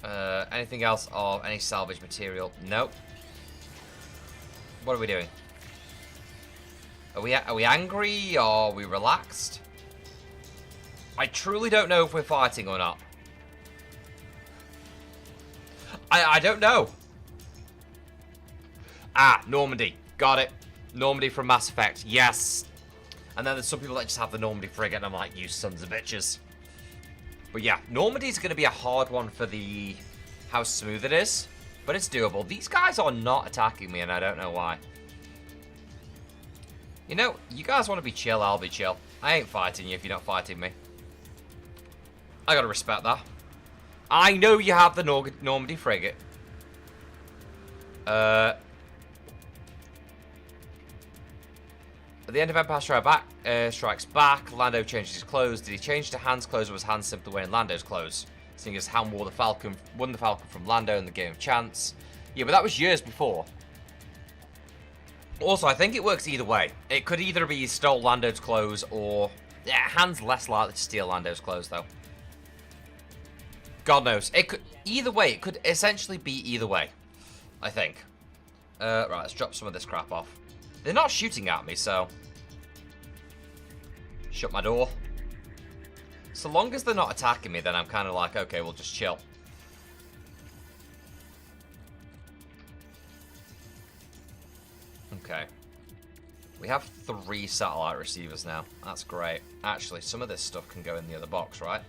Anything else of any salvage material? Nope. What are we doing? Are we angry or are we relaxed? I truly don't know if we're fighting or not. I don't know. Ah, Normandy. Got it. Normandy from Mass Effect. Yes. And then there's some people that just have the Normandy frigate, and I'm like, you sons of bitches. But yeah, Normandy's going to be a hard one for the how smooth it is. But it's doable. These guys are not attacking me, and I don't know why. You know, you guys want to be chill, I'll be chill. I ain't fighting you if you're not fighting me. I gotta respect that. I know you have the Normandy frigate. At the end of Empire Strikes Back, Lando changes his clothes. Did he change to Han's clothes, or was Han simply wearing Lando's clothes? Seeing as Han won the Falcon from Lando in the Game of Chance. Yeah, but that was years before. Also, I think it works either way. It could either be he stole Lando's clothes, or... Yeah, Han's less likely to steal Lando's clothes, though. God knows. It could... Either way, it could essentially be either way. I think. Right, let's drop some of this crap off. They're not shooting at me, so... Shut my door. So long as they're not attacking me, then I'm kind of like, okay, we'll just chill. Okay. We have 3 satellite receivers now. That's great. Actually, some of this stuff can go in the other box, right?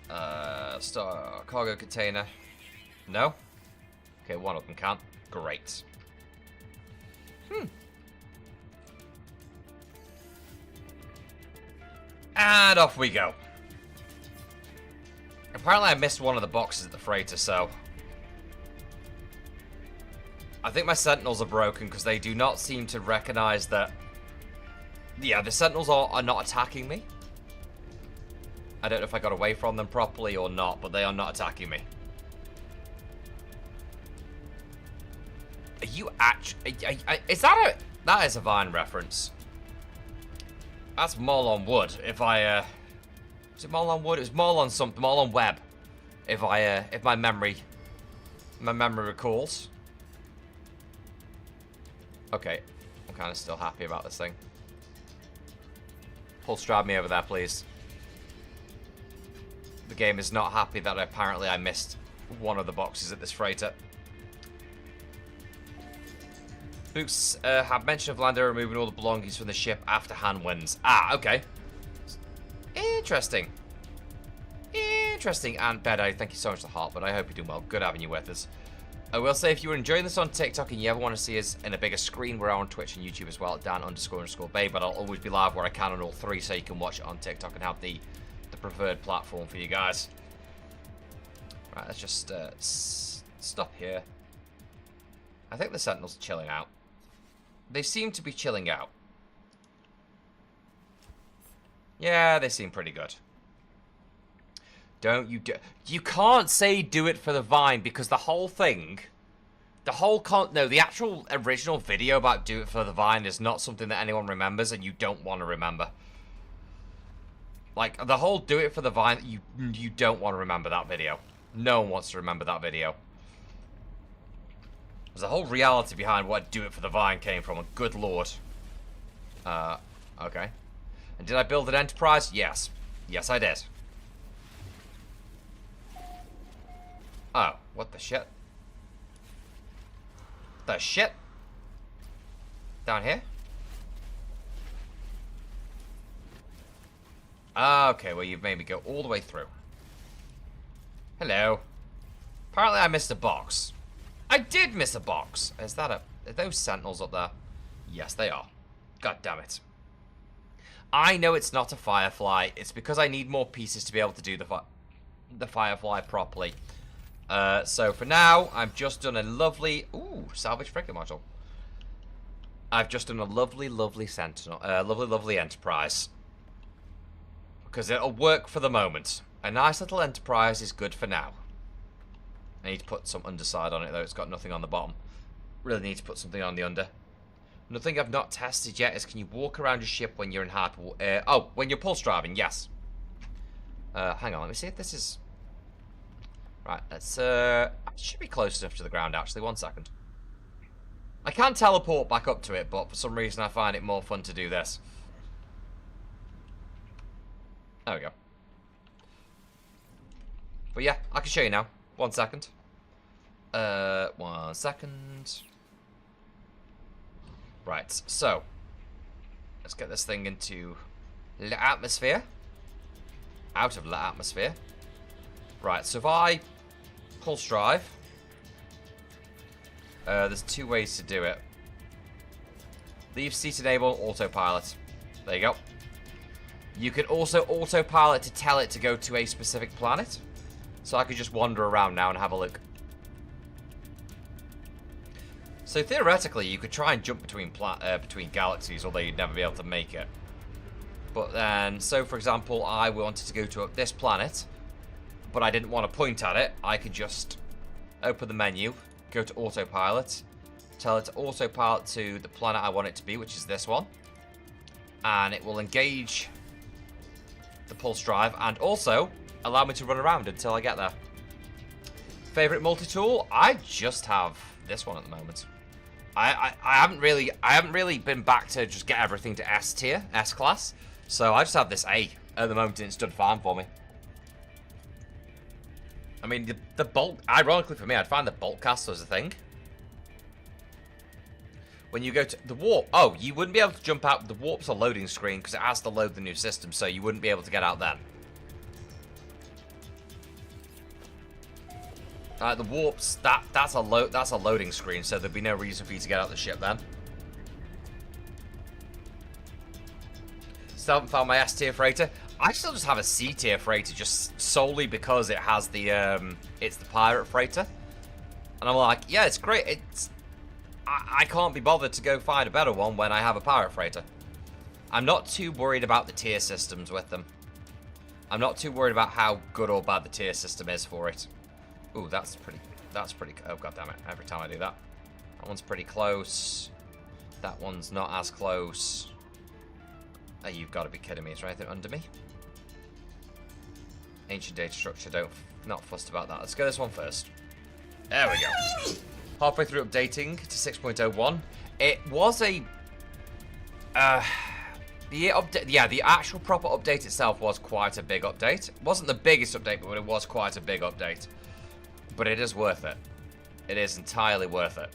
Cargo container. No? Okay, one of them can. Great. And off we go. Apparently I missed one of the boxes at the freighter, so... I think my sentinels are broken because they do not seem to recognize that... Yeah, the sentinels are not attacking me. I don't know if I got away from them properly or not, but they are not attacking me. Are you actually... Is that a... That is a Vine reference. That's Mall on Wood. If I... Was it Mall on Wood? It was Mall on something. Mall on Web. If my memory recalls. Okay. I'm kind of still happy about this thing. Pull strap me over there, please. The game is not happy that apparently I missed one of the boxes at this freighter. Books have mention of Lando removing all the belongings from the ship after Han wins. Ah, okay. Interesting. Interesting. And Bedo, thank you so much for the heart, but I hope you're doing well. Good having you with us. I will say, if you were enjoying this on TikTok and you ever want to see us in a bigger screen, we're on Twitch and YouTube as well at Dan__Bay, but I'll always be live where I can on all 3, so you can watch it on TikTok and have the preferred platform for you guys. Right, let's just stop here. I think the Sentinels are chilling out. They seem to be chilling out. Yeah, they seem pretty good. Don't you you can't say do it for the Vine, because the whole thing, the actual original video about do it for the Vine is not something that anyone remembers, and you don't want to remember. Like, the whole do it for the Vine, you don't want to remember that video. No one wants to remember that video. There's a whole reality behind what do it for the Vine came from, and good lord. Okay. And did I build an Enterprise? Yes. Yes, I did. Oh, what the shit? The shit? Down here? Okay, well, you've made me go all the way through. Hello. Apparently I missed a box. I did miss a box. Is that are those Sentinels up there? Yes, they are. God damn it. I know it's not a Firefly. It's because I need more pieces to be able to do the Firefly properly. So for now, I've just done a lovely... Ooh, salvage frigate module. I've just done a lovely, lovely Sentinel. Lovely Enterprise. Because it'll work for the moment. A nice little Enterprise is good for now. I need to put some underside on it, though. It's got nothing on the bottom. Really need to put something on the under. Nothing I've not tested yet is, can you walk around your ship when you're in hard... oh, when you're pulse driving, yes. Hang on, let me see if this is... Right, let's... it should be close enough to the ground, actually. 1 second. I can teleport back up to it, but for some reason I find it more fun to do this. There we go. But yeah, I can show you now. 1 second. 1 second. Right, so let's get this thing into the atmosphere. Out of the atmosphere. Right, so if I pulse drive, there's 2 ways to do it. Leave seat enable, autopilot. There you go. You can also autopilot to tell it to go to a specific planet. So I could just wander around now and have a look. So theoretically, you could try and jump between galaxies, although you'd never be able to make it. But then, so for example, I wanted to go to this planet, but I didn't want to point at it. I could just open the menu, go to autopilot, tell it to autopilot to the planet I want it to be, which is this one. And it will engage the pulse drive and also allow me to run around until I get there. Favorite multi-tool? I just have this one at the moment. I haven't really been back to just get everything to S tier, S class. So I just have this A at the moment and it's done fine for me. I mean, the bolt, ironically for me, I'd find the bolt caster is a thing. When you go to the warp, oh, you wouldn't be able to jump out. The warp's a loading screen because it has to load the new system, so you wouldn't be able to get out then. The warps, that's a loading screen, so there'd be no reason for you to get out the ship then. Still haven't found my S tier freighter. I still just have a C tier freighter just solely because it has the it's the pirate freighter, and I'm like, yeah, it's great. I can't be bothered to go find a better one when I have a pirate freighter. I'm not too worried about the tier systems with them. I'm not too worried about how good or bad the tier system is for it. Ooh, that's pretty, oh god damn it, every time I do that. That one's pretty close. That one's not as close. Oh, you've got to be kidding me, is there anything under me? Ancient data structure, not fussed about that. Let's go this one first. There we go. Halfway through updating to 6.01. It was a... the actual proper update itself was quite a big update. It wasn't the biggest update, but it was quite a big update. But it is worth it. It is entirely worth it.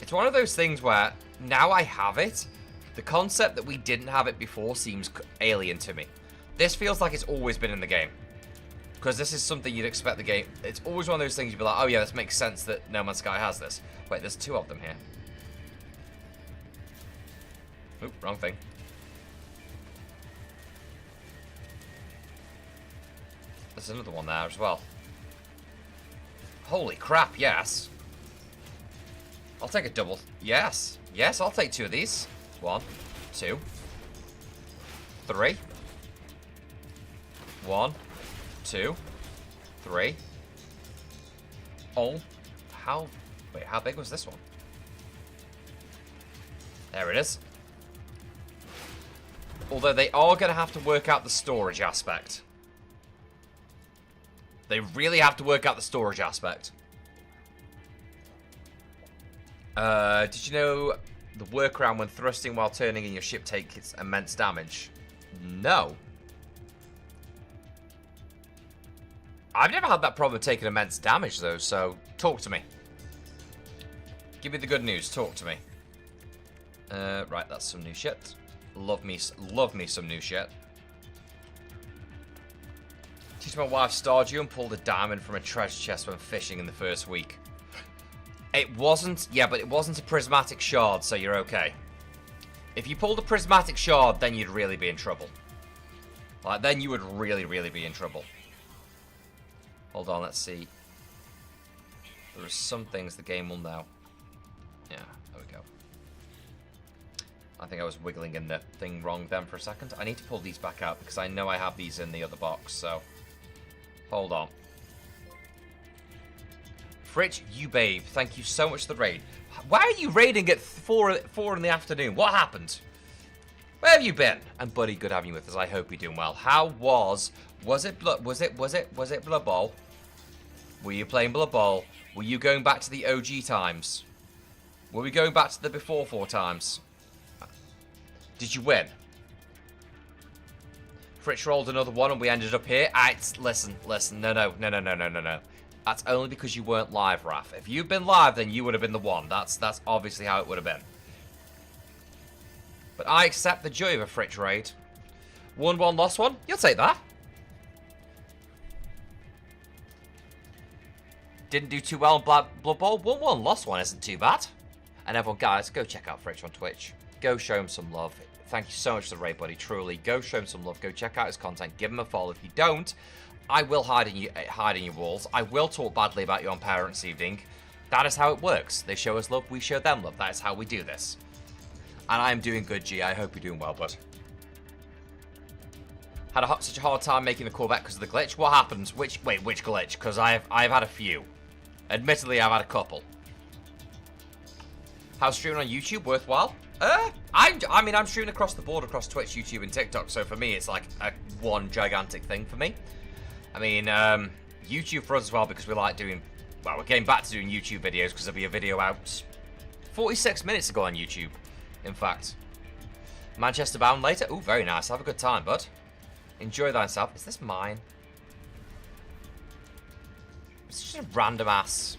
It's one of those things where, now I have it, the concept that we didn't have it before seems alien to me. This feels like it's always been in the game. Because this is something you'd expect the game... It's always one of those things you'd be like, oh yeah, this makes sense that No Man's Sky has this. Wait, there's 2 of them here. Oop, wrong thing. There's another one there as well. Holy crap, yes. I'll take a double. Yes. Yes, I'll take 2 of these. 1, 2, 3. 1, 2, 3. Oh, wait, how big was this one? There it is. Although they are going to have to work out the storage aspect. They really have to work out the storage aspect. Did you know the workaround when thrusting while turning in your ship takes immense damage? No. I've never had that problem taking immense damage though, so talk to me. Give me the good news, talk to me. Right, that's some new shit. Love me some new shit. Teach my wife Stardew and pulled a diamond from a treasure chest when fishing in the first week. It wasn't, yeah, but it wasn't a prismatic shard, so you're okay. If you pulled a prismatic shard, then you'd really be in trouble. Like, then you would really, really be in trouble. Hold on, let's see. There are some things the game will know. Yeah, there we go. I think I was wiggling in the thing wrong then for a second. I need to pull these back out because I know I have these in the other box, so... Hold on. Fritch, you babe, thank you so much for the raid. Why are you raiding at 4 in the afternoon? What happened? Where have you been? And buddy, good having you with us. I hope you're doing well. How was it Blood Bowl? Were you playing Blood Bowl? Were you going back to the OG times? Were we going back to the before 4 times? Did you win? Fritch rolled another one and we ended up here. Listen. No. That's only because you weren't live, Raph. If you'd been live, then you would have been the one. That's obviously how it would have been. But I accept the joy of a Fritch raid. Won one, lost one. You'll take that. Didn't do too well in Blood Bowl. Won one, lost one isn't too bad. And everyone, guys, go check out Fritch on Twitch. Go show him some love. Thank you so much for the raid, buddy. Truly, go show him some love. Go check out his content. Give him a follow. If you don't, I will hide in your walls. I will talk badly about you on Parents' Evening. That is how it works. They show us love, we show them love. That is how we do this. And I am doing good, G. I hope you're doing well, bud. Had such a hard time making the call back because of the glitch. What happened? Which glitch? Because I've had a few. Admittedly, I've had a couple. How's streaming on YouTube? Worthwhile? I mean, I'm streaming across the board, across Twitch, YouTube, and TikTok, so for me, it's like one gigantic thing for me. I mean, YouTube for us as well, because we like doing, well, we're getting back to doing YouTube videos, because there'll be a video out 46 minutes ago on YouTube, in fact. Manchester bound later? Ooh, very nice. Have a good time, bud. Enjoy thyself. Is this mine? It's just a random ass.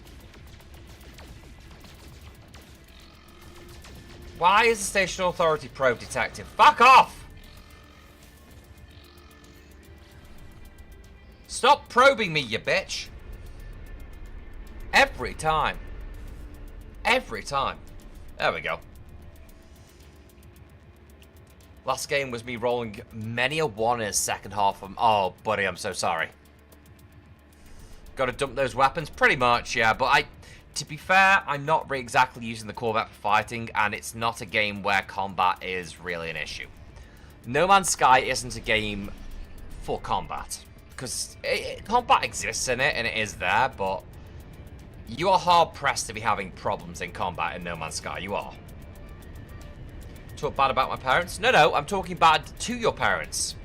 Why is the Station Authority probe detective? Fuck off! Stop probing me, you bitch. Every time. Every time. There we go. Last game was me rolling many a one in his second half. Oh, buddy, I'm so sorry. Gotta dump those weapons? Pretty much, yeah, but to be fair, I'm not really exactly using the Corvette for fighting, and it's not a game where combat is really an issue. No Man's Sky isn't a game for combat, because combat exists in it, and it is there, but you are hard-pressed to be having problems in combat in No Man's Sky, you are. Talk bad about my parents? No, I'm talking bad to your parents.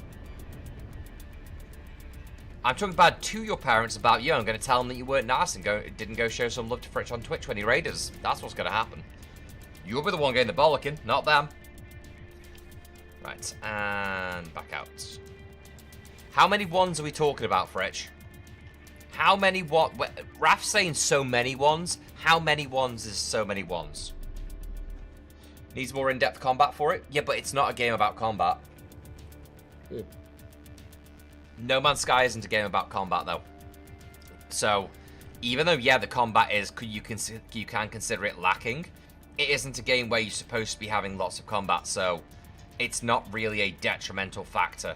I'm talking bad to your parents about you. I'm going to tell them that you weren't nice and didn't go show some love to Fritch on Twitch when he raided us. That's what's going to happen. You'll be the one getting the bollocking, not them. Right, and back out. How many ones are we talking about, Fritch? How many what? Raph's saying so many ones. How many ones is so many ones? Needs more in-depth combat for it? Yeah, but it's not a game about combat. Ooh. No Man's Sky isn't a game about combat, though. So, even though, yeah, the combat is, you can consider it lacking, it isn't a game where you're supposed to be having lots of combat, so it's not really a detrimental factor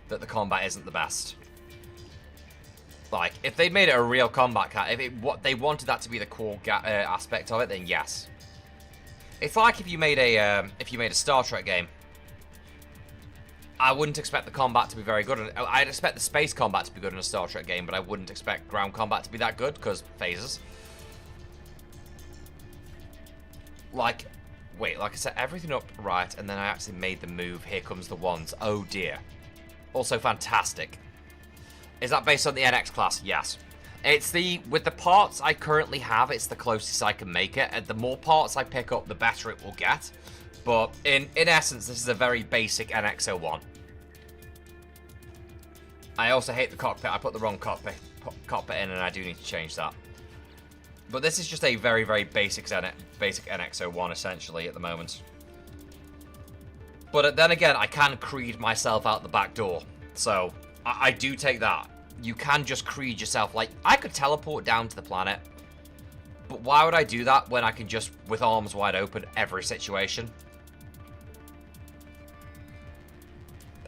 that the combat isn't the best. Like, if they made it a real combat what they wanted that to be the core aspect of it, then yes. It's like if you made a Star Trek game. I wouldn't expect the combat to be very good. I'd expect the space combat to be good in a Star Trek game, but I wouldn't expect ground combat to be that good, because phases. Like, wait, like I set everything up right, and then I actually made the move. Here comes the ones. Oh dear. Also fantastic. Is that based on the NX class? Yes. It's with the parts I currently have, it's the closest I can make it. And the more parts I pick up, the better it will get. But in essence, this is a very basic NX-01. I also hate the cockpit. I put the wrong cockpit in, and I do need to change that. But this is just a very, very basic NX-01, essentially, at the moment. But then again, I can creed myself out the back door. So, I do take that. You can just creed yourself. Like, I could teleport down to the planet. But why would I do that when I can just, with arms wide open, every situation?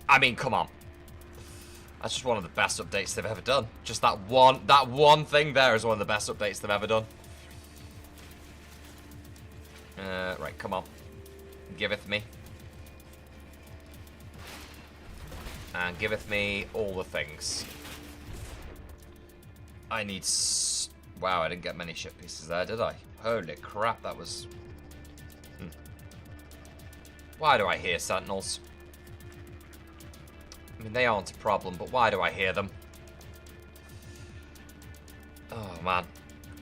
I mean, come on. That's just one of the best updates they've ever done. Just that one thing there is one of the best updates they've ever done. Right, come on. Giveth me. And giveth me all the things. I need... Wow, I didn't get many ship pieces there, did I? Holy crap, that was... Why do I hear sentinels? I mean, they aren't a problem, but why do I hear them? Oh, man.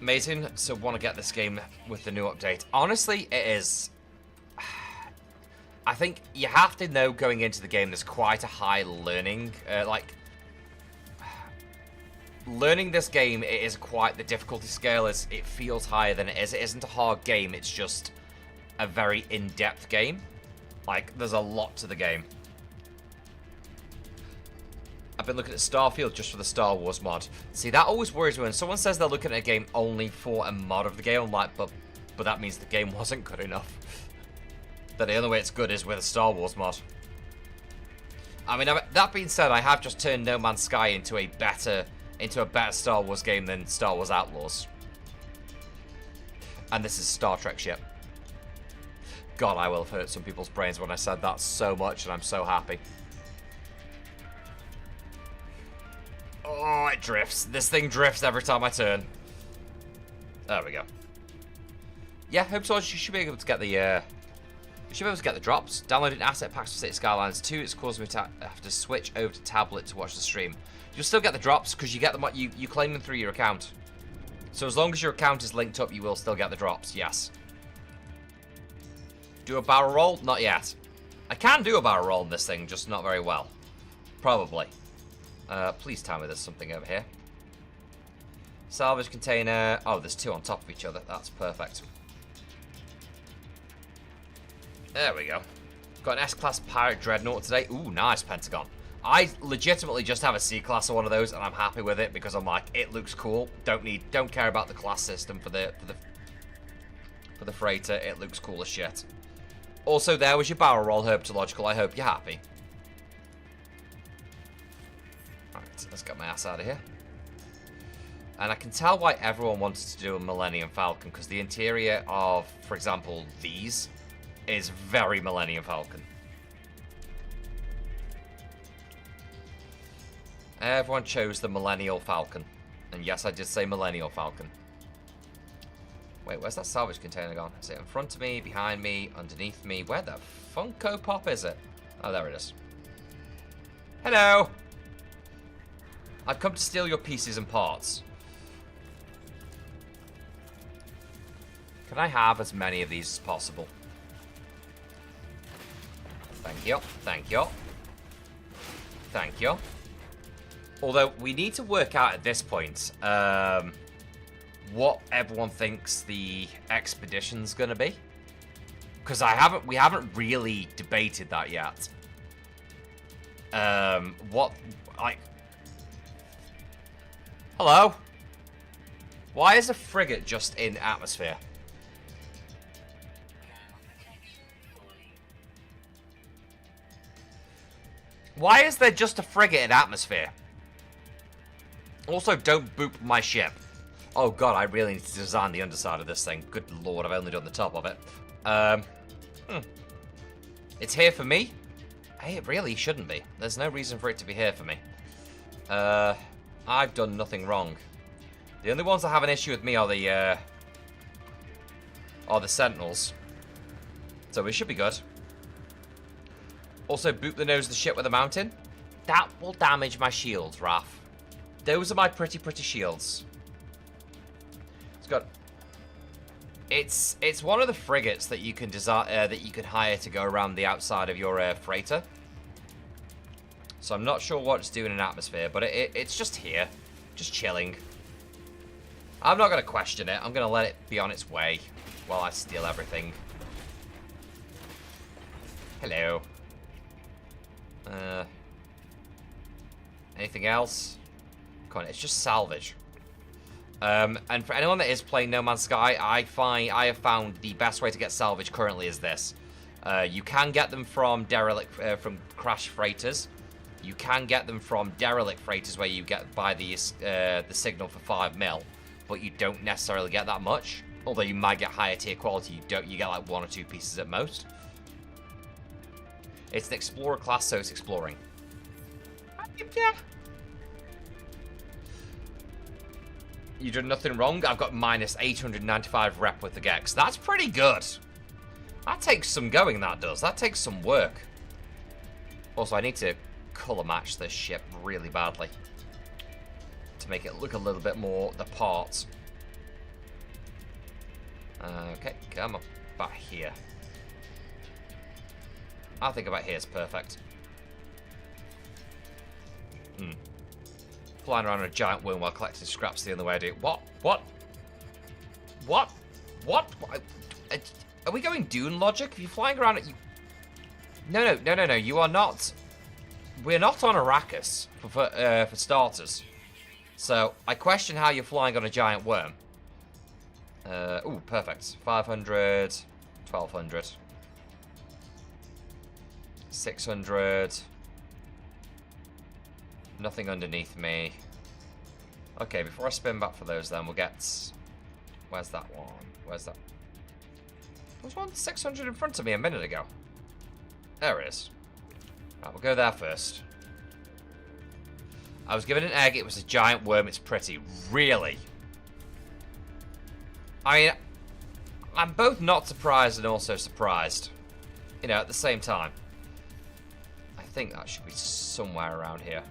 Amazing. So, want to get this game with the new update. Honestly, it is... I think you have to know going into the game there's quite a high learning, learning this game, it is quite, the difficulty scale is, it feels higher than it is. It isn't a hard game, it's just a very in-depth game. Like, there's a lot to the game. I've been looking at Starfield just for the Star Wars mod. See, that always worries me when someone says they're looking at a game only for a mod of the game. I'm like, but that means the game wasn't good enough. That the only way it's good is with a Star Wars mod. I mean, that being said, I have just turned No Man's Sky into a better Star Wars game than Star Wars Outlaws. And this is Star Trek shit. God, I will have hurt some people's brains when I said that so much, and I'm so happy. Oh, it drifts. This thing drifts every time I turn. There we go. Yeah, hope so. You should be able to get the, drops. Downloading asset packs for City Skylines 2. It's caused me to have to switch over to tablet to watch the stream. You'll still get the drops because you get them. You claim them through your account. So as long as your account is linked up, you will still get the drops. Yes. Do a barrel roll? Not yet. I can do a barrel roll in this thing, just not very well. Probably. Please tell me there's something over here. Salvage container. Oh, there's two on top of each other. That's perfect. There we go. Got an S-Class Pirate Dreadnought today. Ooh, nice, Pentagon. I legitimately just have a C-Class of one of those, and I'm happy with it because I'm like, it looks cool. Don't care about the class system for the freighter. It looks cool as shit. Also, there was your barrel roll, Herpetological. I hope you're happy. Alright, let's get my ass out of here. And I can tell why everyone wanted to do a Millennium Falcon, because the interior of, for example, these is very Millennium Falcon. Everyone chose the Millennial Falcon. And yes, I did say Millennial Falcon. Wait, where's that salvage container gone? Is it in front of me, behind me, underneath me? Where the Funko Pop is it? Oh, there it is. Hello! I've come to steal your pieces and parts. Can I have as many of these as possible? Thank you. Thank you. Thank you. Although, we need to work out at this point, what everyone thinks the expedition's gonna be. Because we haven't really debated that yet. Hello? Why is a frigate just in atmosphere? Why is there just a frigate in atmosphere? Also, don't boop my ship. Oh god, I really need to design the underside of this thing. Good lord, I've only done the top of it. It's here for me? Hey, it really shouldn't be. There's no reason for it to be here for me. I've done nothing wrong. The only ones that have an issue with me are the Sentinels. So we should be good. Also, boop the nose of the ship with a mountain. That will damage my shields, Raph. Those are my pretty shields. It's one of the frigates that you can hire to go around the outside of your freighter. So I'm not sure what it's doing in atmosphere, but it's just here, just chilling. I'm not gonna question it. I'm gonna let it be on its way while I steal everything. Hello. Anything else? Come on, it's just salvage. And for anyone that is playing No Man's Sky, I have found the best way to get salvage currently is this. You can get them from from crash freighters. You can get them from derelict freighters where you buy the signal for 5 mil, but you don't necessarily get that much. Although you might get higher tier quality, you get like 1 or 2 pieces at most. It's an explorer class, so it's exploring. Yeah. You did nothing wrong. I've got minus 895 rep with the Gex. That's pretty good. That takes some going, that does. That takes some work. Also, I need to color match this ship really badly to make it look a little bit more the part. Okay, come on back here. I think about here's perfect. Flying around on a giant worm while collecting scraps the only way I do. What? What? What? What? Are we going Dune logic? If you're flying around at you... No. You are not... We're not on Arrakis, for starters. So, I question how you're flying on a giant worm. Ooh, perfect. 500... 1200... 600... Nothing underneath me. Okay, before I spin back for those then, we'll get... Where's that one? Where's that? There was one 600 in front of me a minute ago. There it is. Right, we'll go there first. I was given an egg, it was a giant worm, it's pretty. Really? I mean, I'm both not surprised and also surprised. You know, at the same time. I think that should be somewhere around here.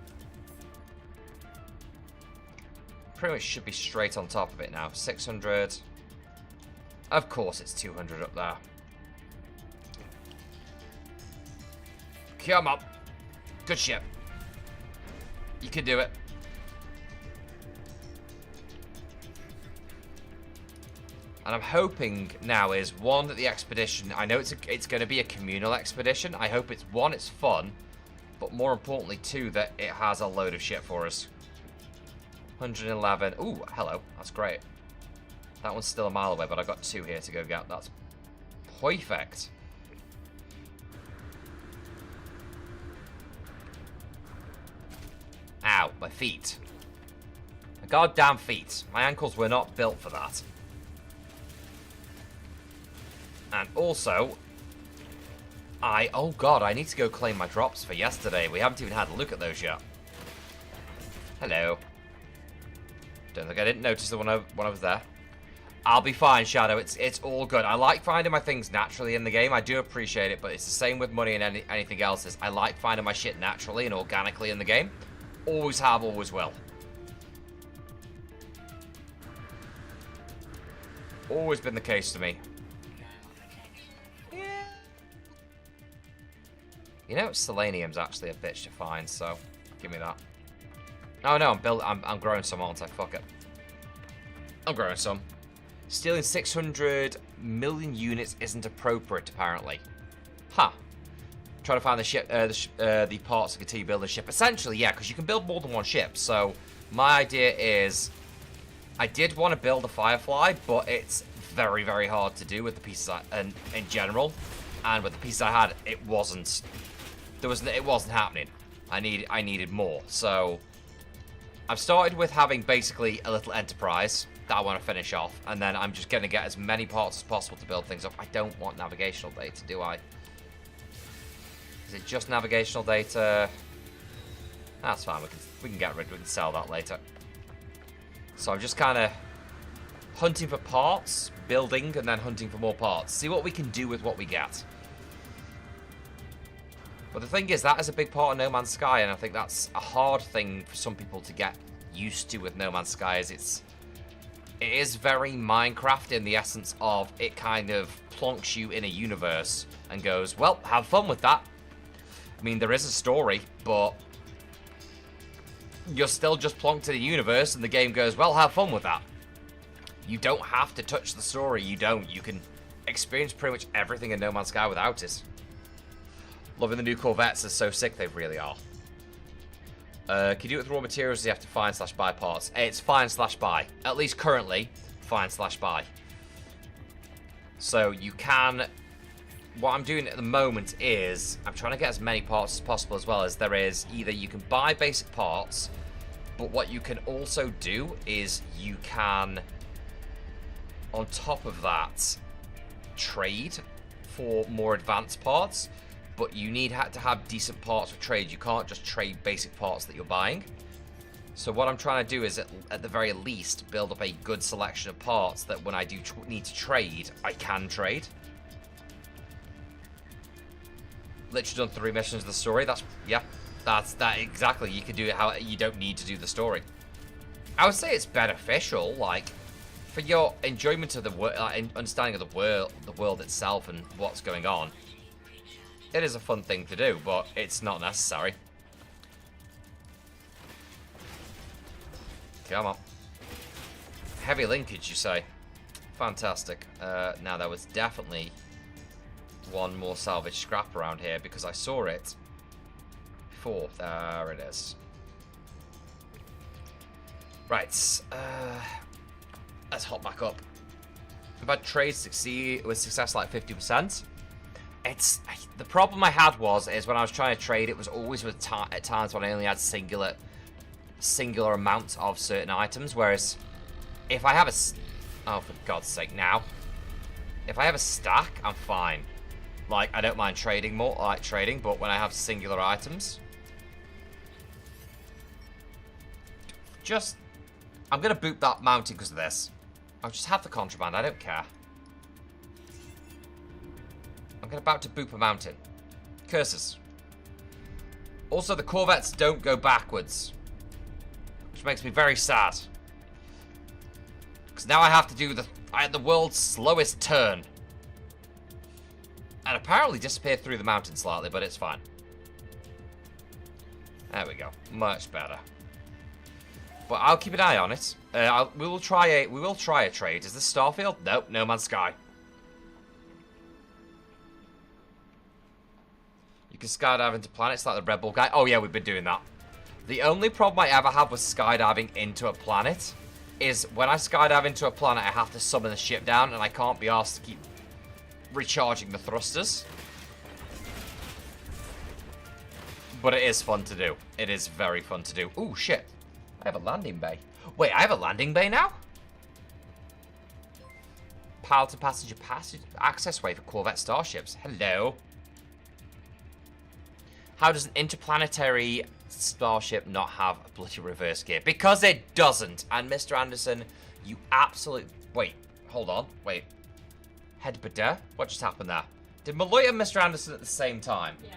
Pretty much should be straight on top of it now. 600. Of course it's 200 up there. Come on. Good ship. You can do it. And I'm hoping now is, one, that the expedition, I know it's going to be a communal expedition. I hope it's, one, it's fun, but more importantly, two, that it has a load of shit for us. 111. Ooh, hello. That's great. That one's still a mile away, but I've got 2 here to go get. That's perfect. Ow, my feet. My goddamn feet. My ankles were not built for that. And also, oh god, I need to go claim my drops for yesterday. We haven't even had a look at those yet. Hello. Don't think I didn't notice them when I was there. I'll be fine, Shadow. It's all good. I like finding my things naturally in the game. I do appreciate it, but it's the same with money and anything else. Is I like finding my shit naturally and organically in the game. Always have, always will. Always been the case to me. Yeah. You know, selenium's actually a bitch to find, so give me that. Oh no, I'm growing some, aren't I? Fuck it. I'm growing some. Stealing 600 million units isn't appropriate, apparently. Huh. Trying to find the parts to continue building a ship. Essentially, yeah, because you can build more than one ship. So, my idea is, I did want to build a Firefly, but it's very, very hard to do with the pieces in general. And with the pieces I had, it wasn't happening. I needed more. So, I've started with having basically a little enterprise that I want to finish off, and then I'm just going to get as many parts as possible to build things up. I don't want navigational data, do I? Is it just navigational data? That's fine, we can get rid of it, we can sell that later. So I'm just kind of hunting for parts, building, and then hunting for more parts. See what we can do with what we get. But the thing is, that is a big part of No Man's Sky, and I think that's a hard thing for some people to get used to with No Man's Sky, is it is very Minecraft in the essence of it kind of plonks you in a universe and goes, well, have fun with that. I mean, there is a story, but you're still just plonked in a universe, and the game goes, well, have fun with that. You don't have to touch the story, you don't. You can experience pretty much everything in No Man's Sky without it. Loving the new Corvettes, are so sick, they really are. Can you do it with raw materials, you have to find/buy parts? It's find/buy. At least currently, find/buy. So you can... What I'm doing at the moment is, I'm trying to get as many parts as possible as well, as there is either you can buy basic parts, but what you can also do is you can, on top of that, trade for more advanced parts. But you need to have decent parts for trade. You can't just trade basic parts that you're buying. So what I'm trying to do is, at the very least, build up a good selection of parts that when I do need to trade, I can trade. Literally done 3 missions of the story. That's that exactly. You can do it how you don't need to do the story. I would say it's beneficial, like, for your enjoyment of the understanding of the world itself and what's going on. It is a fun thing to do, but it's not necessary. Come on. Heavy linkage, you say? Fantastic. Now, there was definitely one more salvage scrap around here because I saw it before. There it is. Right. Let's hop back up. We've had trades succeed with success like 50%. The problem I had is when I was trying to trade, it was always at times when I only had singular amounts of certain items, whereas if I have oh, for God's sake, now. If I have a stack, I'm fine. Like, I don't mind trading more, but when I have singular items... I'm gonna boot that mountain because of this. I'll just have the contraband, I don't care. I'm about to boop a mountain. Curses. Also, the Corvettes don't go backwards. Which makes me very sad. Because now I have to do the world's slowest turn. And apparently disappear through the mountain slightly, but it's fine. There we go. Much better. But I'll keep an eye on it. We will try a trade. Is this Starfield? Nope, No Man's Sky. You can skydive into planets like the Red Bull guy. Oh yeah, we've been doing that. The only problem I ever have with skydiving into a planet is when I skydive into a planet, I have to summon the ship down, and I can't be asked to keep recharging the thrusters. But it is fun to do. It is very fun to do. Ooh, shit. I have a landing bay. Wait, I have a landing bay now? Pilot and passenger access way for Corvette starships. Hello. How does an interplanetary starship not have a bloody reverse gear? Because it doesn't. And Mr. Anderson, you absolute... Wait, hold on. Wait. Headbada? What just happened there? Did Malloy and Mr. Anderson at the same time? Yeah.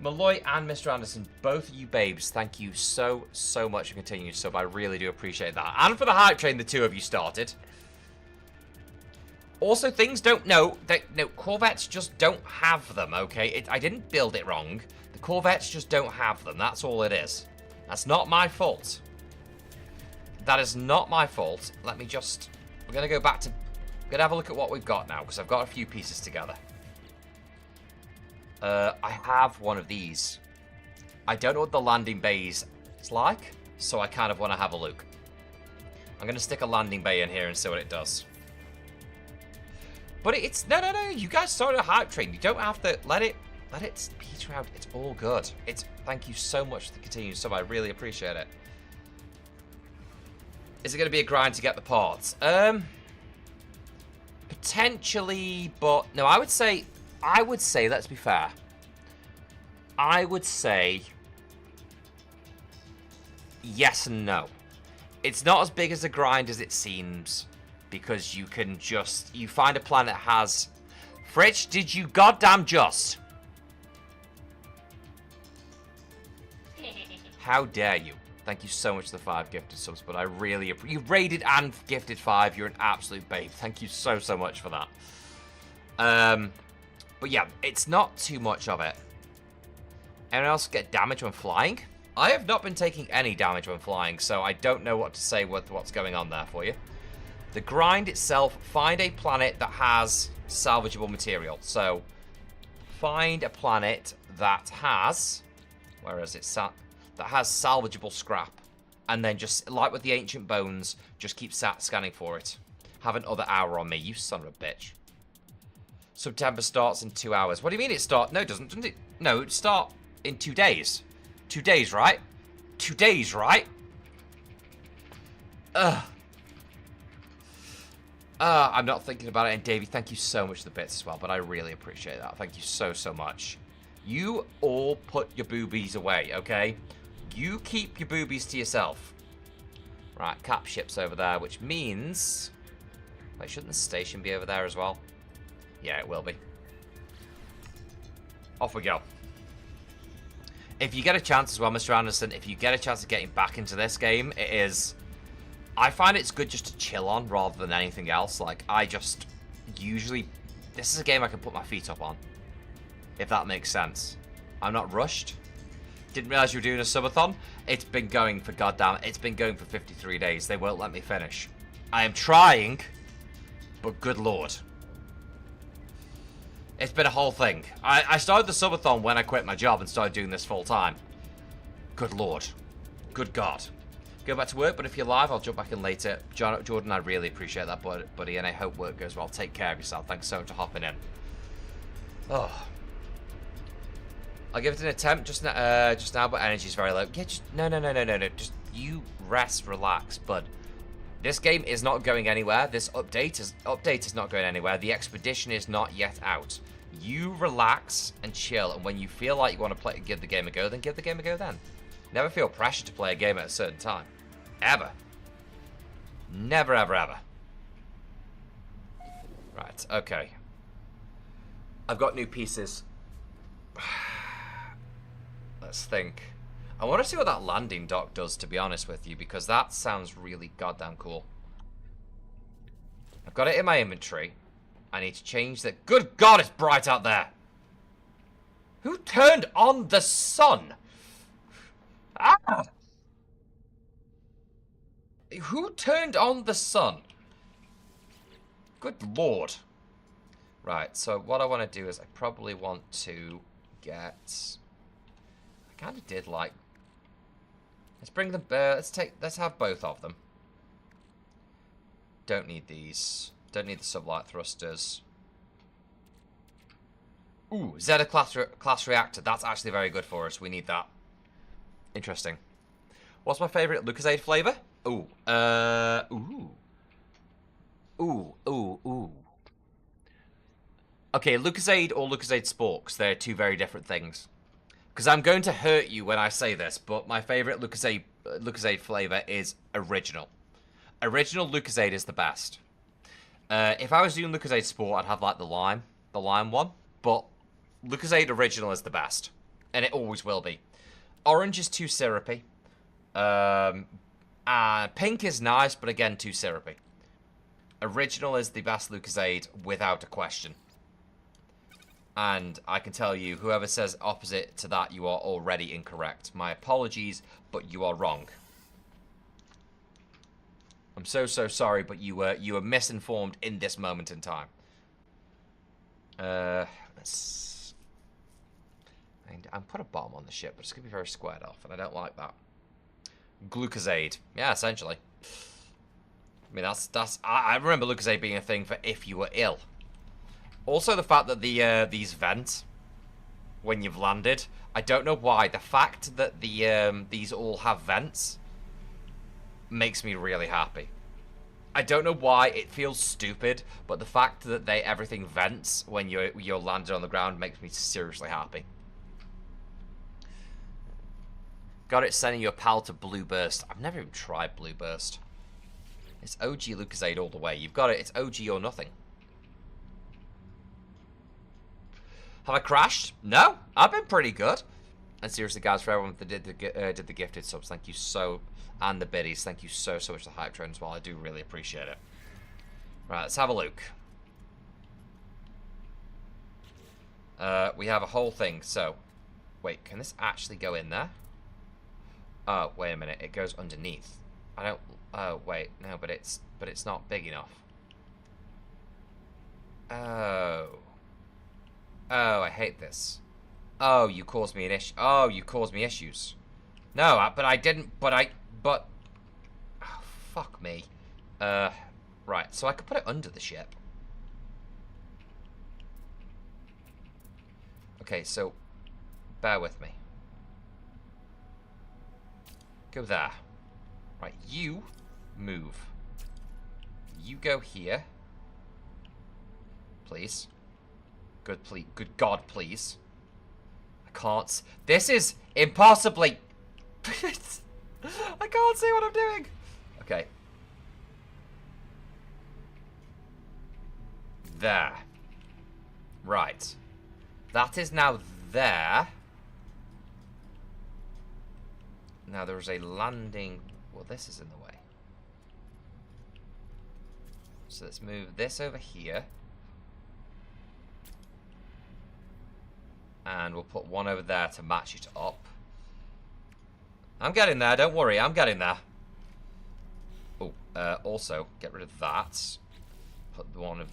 Malloy and Mr. Anderson, both of you babes, thank you so much for continuing sub. I really do appreciate that. And for the hype train the two of you started. Also, things don't know. No, Corvettes just don't have them, okay? I didn't build it wrong. The Corvettes just don't have them. That's all it is. That's not my fault. That is not my fault. Let me just... We're going to go back to... We're going to have a look at what we've got now, because I've got a few pieces together. I have one of these. I don't know what the landing bay is like, so I kind of want to have a look. I'm going to stick a landing bay in here and see what it does. But it's... No. You guys started a hype train. You don't have to let it peter out. It's all good. Thank you so much for the continued sub. I really appreciate it. Is it going to be a grind to get the parts? Potentially, but... No, I would say, let's be fair. I would say... Yes and no. It's not as big as a grind as it seems. Because you can just... You find a planet that has... Fritch, did you goddamn just... How dare you? Thank you so much for the 5 gifted subs, but I really appreciate... You raided and gifted 5. You're an absolute babe. Thank you so much for that. But yeah, it's not too much of it. Anyone else get damage when flying? I have not been taking any damage when flying, so I don't know what to say with what's going on there for you. The grind itself, find a planet that has salvageable material. So, find a planet that has... Where is it? That has salvageable scrap. And then just, like with the ancient bones, just keep scanning for it. Have another hour on me, you son of a bitch. September starts in 2 hours. What do you mean it starts? No, it doesn't it? No, it starts in 2 days. 2 days, right? 2 days, right? I'm not thinking about it. And Davey, thank you so much for the bits as well. But I really appreciate that. Thank you so much. You all put your boobies away, okay? You keep your boobies to yourself. Right, cap ship's over there, which means... Wait, shouldn't the station be over there as well? Yeah, it will be. Off we go. If you get a chance as well, Mr. Anderson, if you get a chance of getting back into this game, it is... I find it's good just to chill on rather than anything else. Like, I just usually... This is a game I can put my feet up on. if that makes sense. I'm not rushed. Didn't realize you were doing a subathon. It's been going for it's been going for 53 days. They won't let me finish. I am trying, but good lord. It's been a whole thing. I started the subathon when I quit my job and started doing this full time. Good lord. Good god. Go back to work, but if you're live, I'll jump back in later. Jordan, I really appreciate that, buddy, and I hope work goes well. Take care of yourself. Thanks so much for hopping in. Oh. I'll give it an attempt just now, but energy's very low. Yeah, just no. Just you rest, relax, bud. This game is not going anywhere. This update is not going anywhere. The expedition is not yet out. You relax and chill, and when you feel like you want to give the game a go, then give the game a go then. Never feel pressure to play a game at a certain time. Ever. Never, ever, ever. Right, okay. I've got new pieces. Let's think. I want to see what that landing dock does, to be honest with you, because that sounds really goddamn cool. I've got it in my inventory. I need to change the... Good God, it's bright out there! Who turned on the sun? Ah! Who turned on the sun? Good lord. Right, so what I want to do is I probably want to get... I kind of did like... Let's bring them... let's have both of them. Don't need these. Don't need the sublight thrusters. Ooh, Zeta class reactor. That's actually very good for us. We need that. Interesting. What's my favourite Lucozade flavour? Ooh. Ooh. Okay, Lucozade or Lucozade Sporks. They're two very different things. Because I'm going to hurt you when I say this, but my favourite Lucozade flavour is original. Original Lucozade is the best. If I was doing Lucozade Sport, I'd have like the lime one. But Lucozade Original is the best. And it always will be. Orange is too syrupy. Pink is nice, but again, too syrupy. Original is the best Lucozade, without a question. And I can tell you, whoever says opposite to that, you are already incorrect. My apologies, but you are wrong. I'm so sorry, but you were misinformed in this moment in time. I'm put a bomb on the ship, but it's gonna be very squared off, and I don't like that. Glucosade, yeah, essentially. I mean, I remember Lucozade being a thing for if you were ill. Also, the fact that these vent when you've landed, I don't know why. The fact that these all have vents makes me really happy. I don't know why, it feels stupid, but the fact that everything vents when you're landed on the ground makes me seriously happy. Got it, sending your pal to Blue Burst. I've never even tried Blue Burst. It's OG Lucozade all the way. You've got it. It's OG or nothing. Have I crashed? No, I've been pretty good. And seriously, guys, for everyone that did the gifted subs, thank you so, and the biddies, thank you so much for the hype train as well. I do really appreciate it. Right, let's have a look. We have a whole thing. So, wait, can this actually go in there? Oh, wait a minute, it goes underneath. I don't. Oh, wait, no, but it's not big enough. Oh. Oh, I hate this. Oh, you caused me an issue. Oh, you caused me issues. No, but I didn't. But. Oh, fuck me. Right. So I could put it under the ship. Okay, so bear with me. Go there. Right, you move. You go here. Please. Good God, please. I can't. This is impossibly. I can't see what I'm doing. Okay. There. Right. That is now there. Now there is a landing. Well, this is in the way. So let's move this over here. And we'll put one over there to match it up. I'm getting there, don't worry, I'm getting there. Oh, also, get rid of that. Put the one of...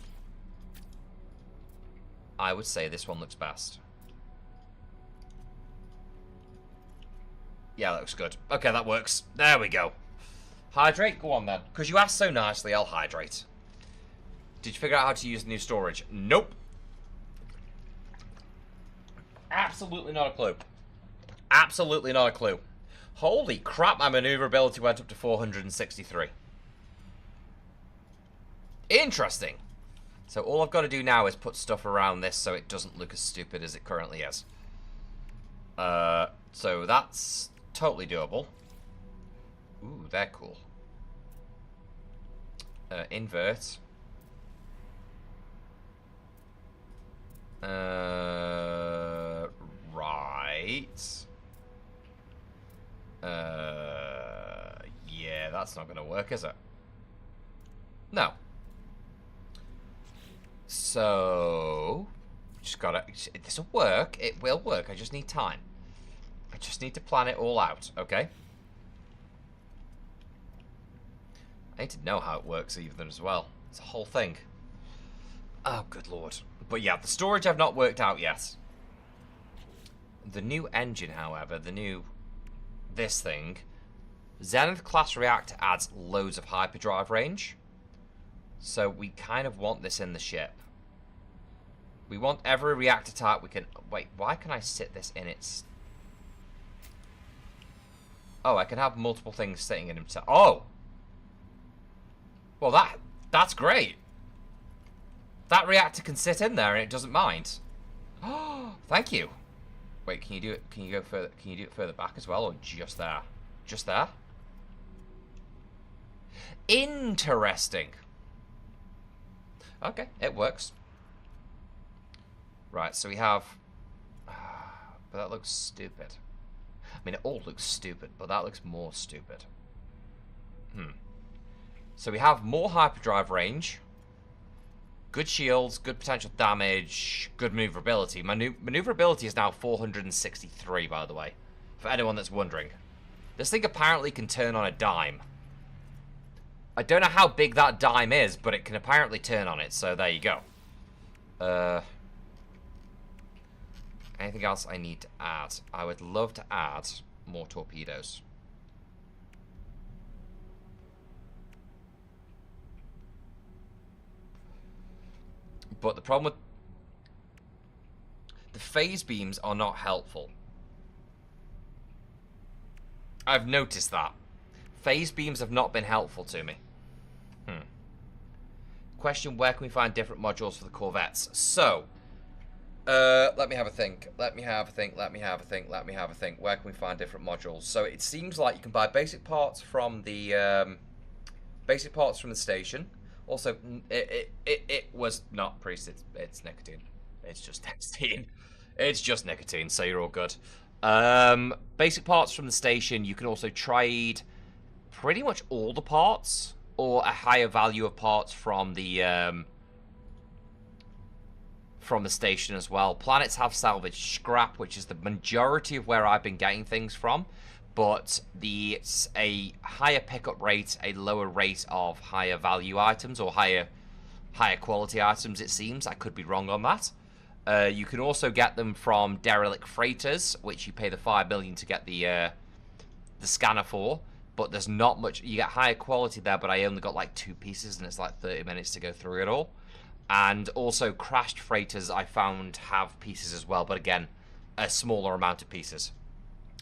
I would say this one looks best. Yeah, that looks good. Okay, that works. There we go. Hydrate? Go on then. Because you asked so nicely, I'll hydrate. Did you figure out how to use the new storage? Nope. Absolutely not a clue. Absolutely not a clue. Holy crap, my maneuverability went up to 463. Interesting. So all I've got to do now is put stuff around this so it doesn't look as stupid as it currently is. So that's totally doable. Ooh, they're cool. Invert. Right. Yeah, that's not going to work, is it? No. So, just gotta... This will work. It will work. I just need time. I just need to plan it all out, okay? I need to know how it works even as well. It's a whole thing. Oh, good lord. But yeah, the storage I've not worked out yet. The new engine, however, the new... This thing... Zenith class reactor adds loads of hyperdrive range. So we kind of want this in the ship. We want every reactor type we can... Wait, why can I sit this in its... Oh, I can have multiple things sitting in himself. Oh! Well, that's great. That reactor can sit in there and it doesn't mind. Oh, thank you. Wait, can you do it? Can you go further? Can you do it further back as well, or just there? Just there? Interesting. Okay, it works. Right, so we have... But that looks stupid. I mean, it all looks stupid, but that looks more stupid. So we have more hyperdrive range. Good shields, good potential damage, good maneuverability. Maneuverability is now 463, by the way. For anyone that's wondering. This thing apparently can turn on a dime. I don't know how big that dime is, but it can apparently turn on it, so there you go. Anything else I need to add? I would love to add more torpedoes. But the problem with... The phase beams are not helpful. I've noticed that. Phase beams have not been helpful to me. Question, where can we find different modules for the Corvettes? So, let me have a think. Let me have a think. Where can we find different modules? So it seems like you can buy basic parts from the station. Also, it was not priest. It's nicotine. It's just nicotine. It's just nicotine. So you're all good. Basic parts from the station. You can also trade pretty much all the parts, or a higher value of parts from the station as well. Planets have salvage scrap, which is the majority of where I've been getting things from. But it's a higher pickup rate, a lower rate of higher value items, or higher quality items, it seems. I could be wrong on that. You can also get them from derelict freighters, which you pay the 5 million to get the scanner for. But there's not much. You get higher quality there, but I only got like 2 pieces, and it's like 30 minutes to go through it all. And also crashed freighters I found have pieces as well, but again, a smaller amount of pieces.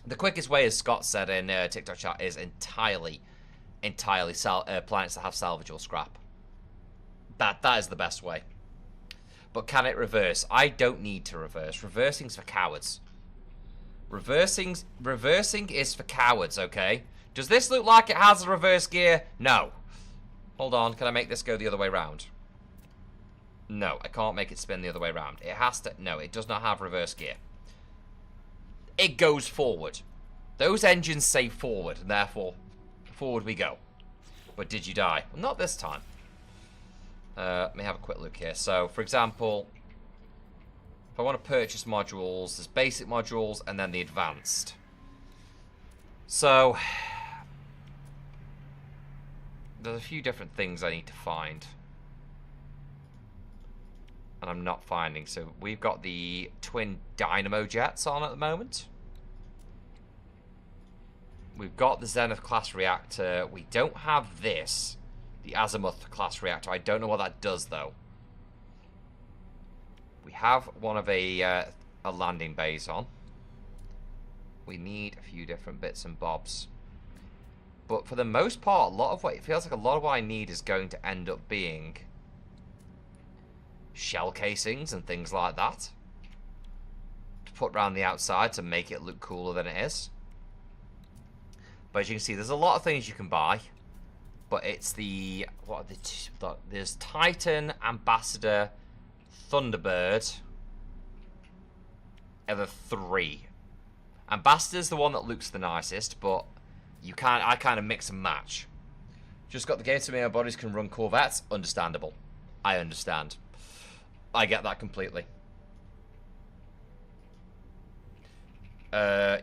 The quickest way, as Scott said in TikTok chat, is entirely planets that have salvageable scrap. That is the best way. But can it reverse? I don't need to reverse. Reversing's for cowards. Reversing is for cowards, okay? Does this look like it has a reverse gear? No. Hold on, can I make this go the other way round? No, I can't make it spin the other way round. It has to... No, it does not have reverse gear. It goes forward. Those engines say forward, and therefore, forward we go. But did you die? Well, not this time. Let me have a quick look here. So, for example... If I want to purchase modules, there's basic modules and then the advanced. So, there's a few different things I need to find. And I'm not finding. So, we've got the twin dynamo jets on at the moment. We've got the Zenith class reactor. We don't have this, the Azimuth class reactor. I don't know what that does, though. We have one of a landing base on. We need a few different bits and bobs. But for the most part, it feels like a lot of what I need is going to end up being shell casings and things like that to put around the outside to make it look cooler than it is. But as you can see, there's a lot of things you can buy. But it's the... there's Titan, Ambassador, Thunderbird, are the three. Ambassador's the one that looks the nicest, but I kind of mix and match. Just got the game to me, our bodies can run Corvettes. Understandable. I understand. I get that completely.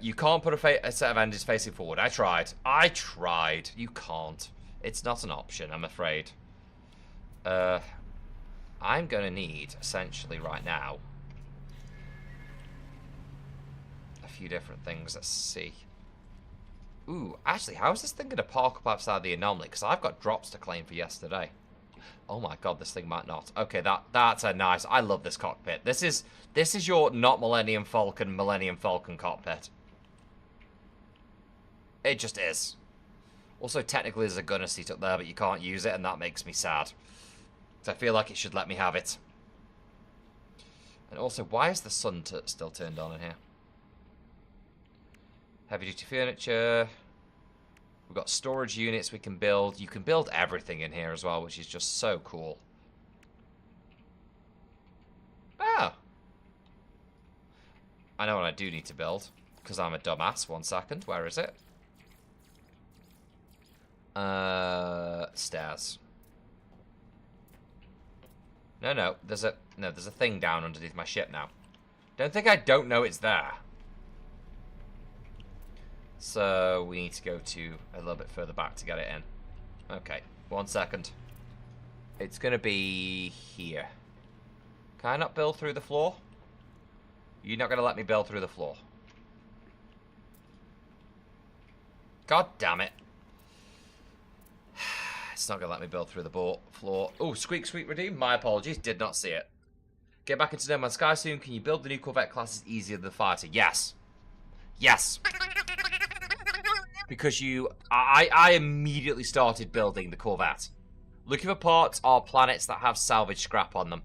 You can't put a set of engines facing forward. I tried. You can't. It's not an option, I'm afraid. I'm going to need, essentially, right now, a few different things. Let's see. Ooh, actually, how is this thing going to park up outside the anomaly? Because I've got drops to claim for yesterday. Oh my god, this thing might not. Okay, that's a nice... I love this cockpit. This is your not Millennium Falcon cockpit. It just is. Also, technically, there's a gunner seat up there, but you can't use it, and that makes me sad. So I feel like it should let me have it. And also, why is the sun still turned on in here? Heavy duty furniture. We've got storage units we can build. You can build everything in here as well, which is just so cool. Ah! I know what I do need to build, because I'm a dumbass. 1 second. Where is it? Stairs. No, there's a thing down underneath my ship now. Don't think I don't know it's there. So we need to go to a little bit further back to get it in. Okay, 1 second. It's gonna be here. Can I not build through the floor? You're not gonna let me build through the floor. God damn it. It's not gonna let me build through the floor. Oh, squeak, redeem. My apologies, did not see it. Get back into No Man's Sky soon. Can you build the new Corvette classes easier than the fighter? Yes. Yes. Because I immediately started building the Corvette. Looking for parts or planets that have salvage scrap on them.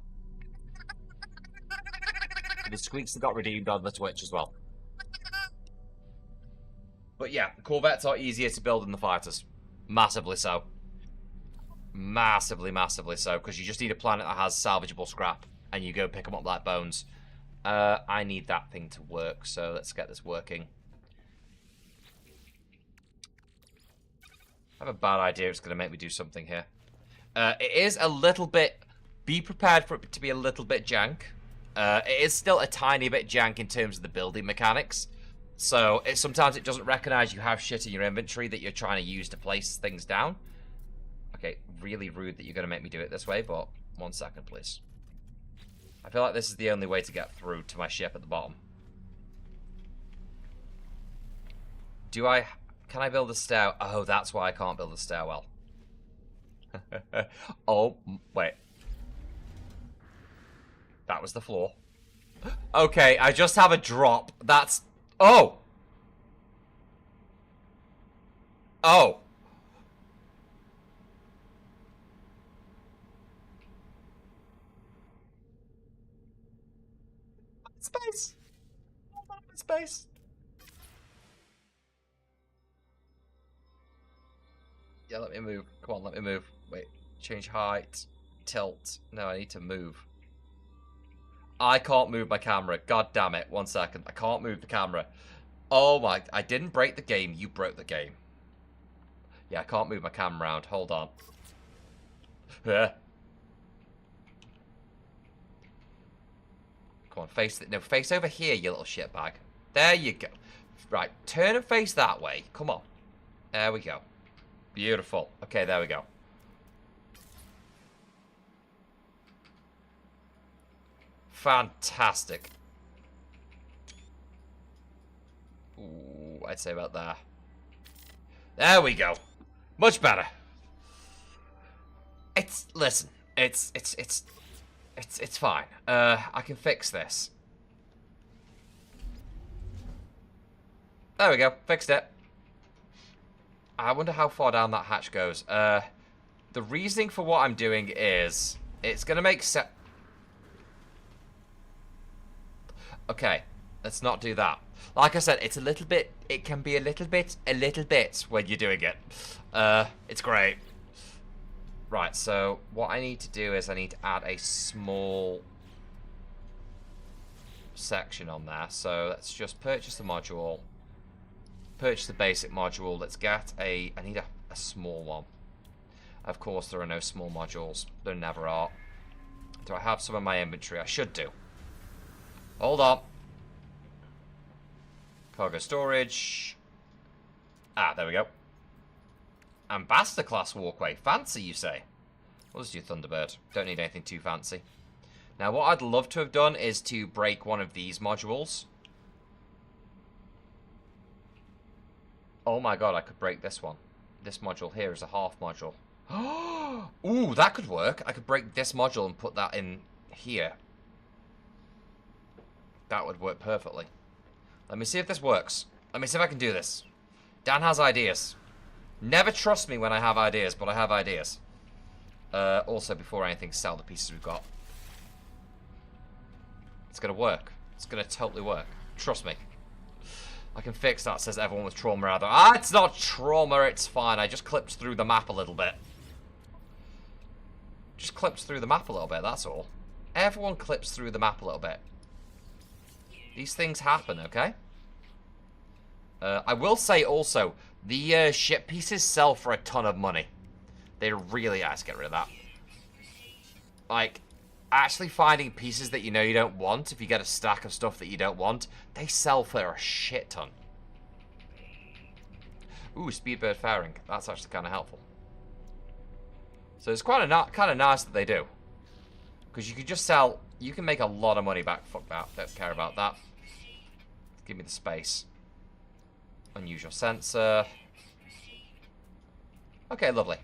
The squeaks that got redeemed on the Twitch as well. But yeah, the Corvettes are easier to build than the fighters. Massively so. Massively so. Because you just need a planet that has salvageable scrap. And you go pick them up like bones. I need that thing to work. So let's get this working. I have a bad idea it's going to make me do something here. It is a little bit... Be prepared for it to be a little bit jank. It is still a tiny bit jank in terms of the building mechanics. So sometimes it doesn't recognize you have shit in your inventory that you're trying to use to place things down. Okay, really rude that you're going to make me do it this way, but 1 second, please. I feel like this is the only way to get through to my ship at the bottom. Can I build a stair? Oh, that's why I can't build a stairwell. Oh, wait. That was the floor. Okay, I just have a drop. That's... Oh! Oh! Space! Space! Yeah, let me move. Come on, let me move. Wait, change height. Tilt. No, I need to move. I can't move my camera. God damn it. 1 second. I can't move the camera. Oh my... I didn't break the game. You broke the game. Yeah, I can't move my camera around. Hold on. Come on, face it. No, face over here, you little shitbag. There you go. Right, turn and face that way. Come on. There we go. Beautiful. Okay, there we go. Fantastic. Ooh, I'd say about there. There we go. Much better. Listen, it's fine. I can fix this. There we go, fixed it. I wonder how far down that hatch goes. The reasoning for what I'm doing is, it's gonna make sense. Okay, let's not do that. Like I said, it's a little bit, it can be a little bit when you're doing it. It's great. Right, so what I need to do is I need to add a small section on there. So let's just purchase the module. Purchase the basic module. Let's get I need a small one. Of course, there are no small modules. There never are. Do I have some in my inventory? I should do. Hold on. Cargo storage. Ah, there we go. Ambassador class walkway. Fancy, you say? Well, let's do Thunderbird. Don't need anything too fancy. Now, what I'd love to have done is to break one of these modules. Oh my god, I could break this one. This module here is a half module. Ooh, that could work. I could break this module and put that in here. That would work perfectly. Let me see if this works. Let me see if I can do this. Dan has ideas. Never trust me when I have ideas, but I have ideas. Also, before anything, sell the pieces we've got. It's gonna work. It's gonna totally work. Trust me. I can fix that, says everyone with trauma rather. Ah, it's not trauma, it's fine. I just clipped through the map a little bit. Just clipped through the map a little bit, that's all. Everyone clips through the map a little bit. These things happen, okay? I will say also, the ship pieces sell for a ton of money. They really are. Let's get rid of that. Like, actually finding pieces that you know you don't want, if you get a stack of stuff that you don't want, they sell for a shit ton. Ooh, Speedbird fairing. That's actually kind of helpful. So it's kind of nice that they do. Because you could just sell, you can make a lot of money back. Fuck that, don't care about that. Give me the space. Unusual sensor. Okay, lovely.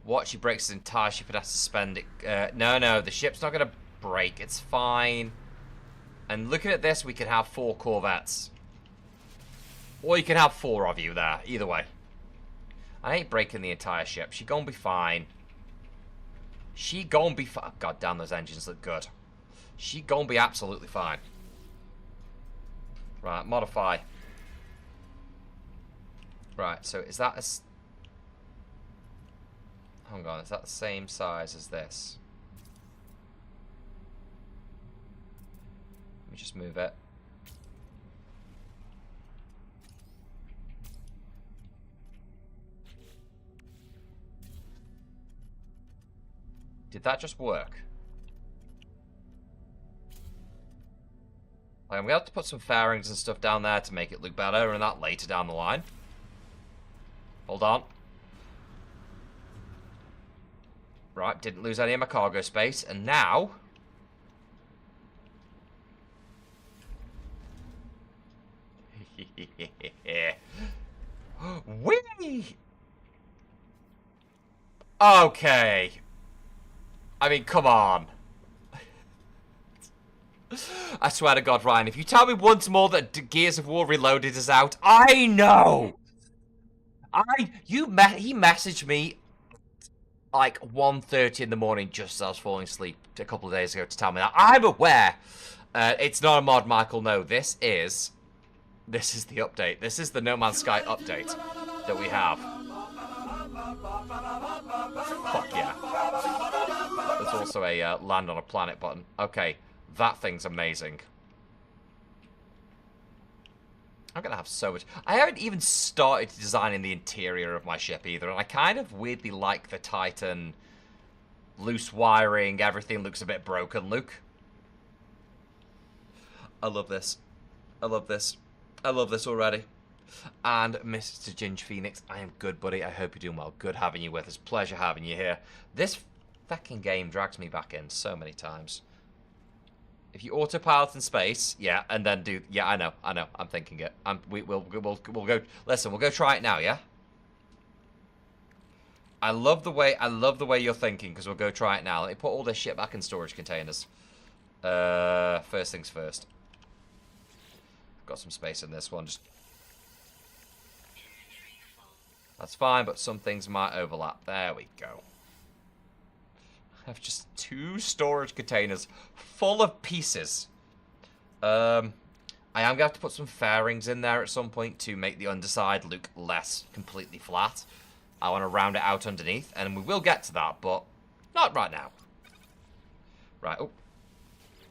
What? She breaks his entire ship and has to spend it. No, the ship's not going to break. It's fine. And looking at this, we can have 4 corvettes. Or you can have 4 of you there. Either way. I ain't breaking the entire ship. She gonna be fine. She gonna be fine. God damn, those engines look good. She gonna be absolutely fine. Right, modify. Right, so is that a... Hang on, is that the same size as this? Let me just move it. Did that just work? I'm gonna have to put some fairings and stuff down there to make it look better, and that later down the line. Hold on. Right, didn't lose any of my cargo space, and now... Whee! Okay. I mean, come on. I swear to God, Ryan, if you tell me once more that Gears of War Reloaded is out, I know! He messaged me like 1:30 in the morning just as I was falling asleep a couple of days ago to tell me that. I'm aware. It's not a mod, Michael, no. This is the update. This is the No Man's Sky update that we have. Fuck yeah. There's also a land on a planet button. Okay, that thing's amazing. I'm gonna have so much. I haven't even started designing the interior of my ship either, and I kind of weirdly like the Titan loose wiring, everything looks a bit broken, Luke. I love this. I love this. I love this already. And Mr. Ginge Phoenix, I am good, buddy. I hope you're doing well. Good having you with us. Pleasure having you here. This fucking game drags me back in so many times. If you autopilot in space, yeah, and then do... Yeah, I know. I'm thinking it. We'll go... Listen, we'll go try it now, yeah? I love the way you're thinking, because we'll go try it now. Let me put all this shit back in storage containers. First things first. Got some space in this one. Just... That's fine, but some things might overlap. There we go. I have just 2 storage containers full of pieces. I am going to have to put some fairings in there at some point to make the underside look less completely flat. I want to round it out underneath, and we will get to that, but not right now. Right, oh.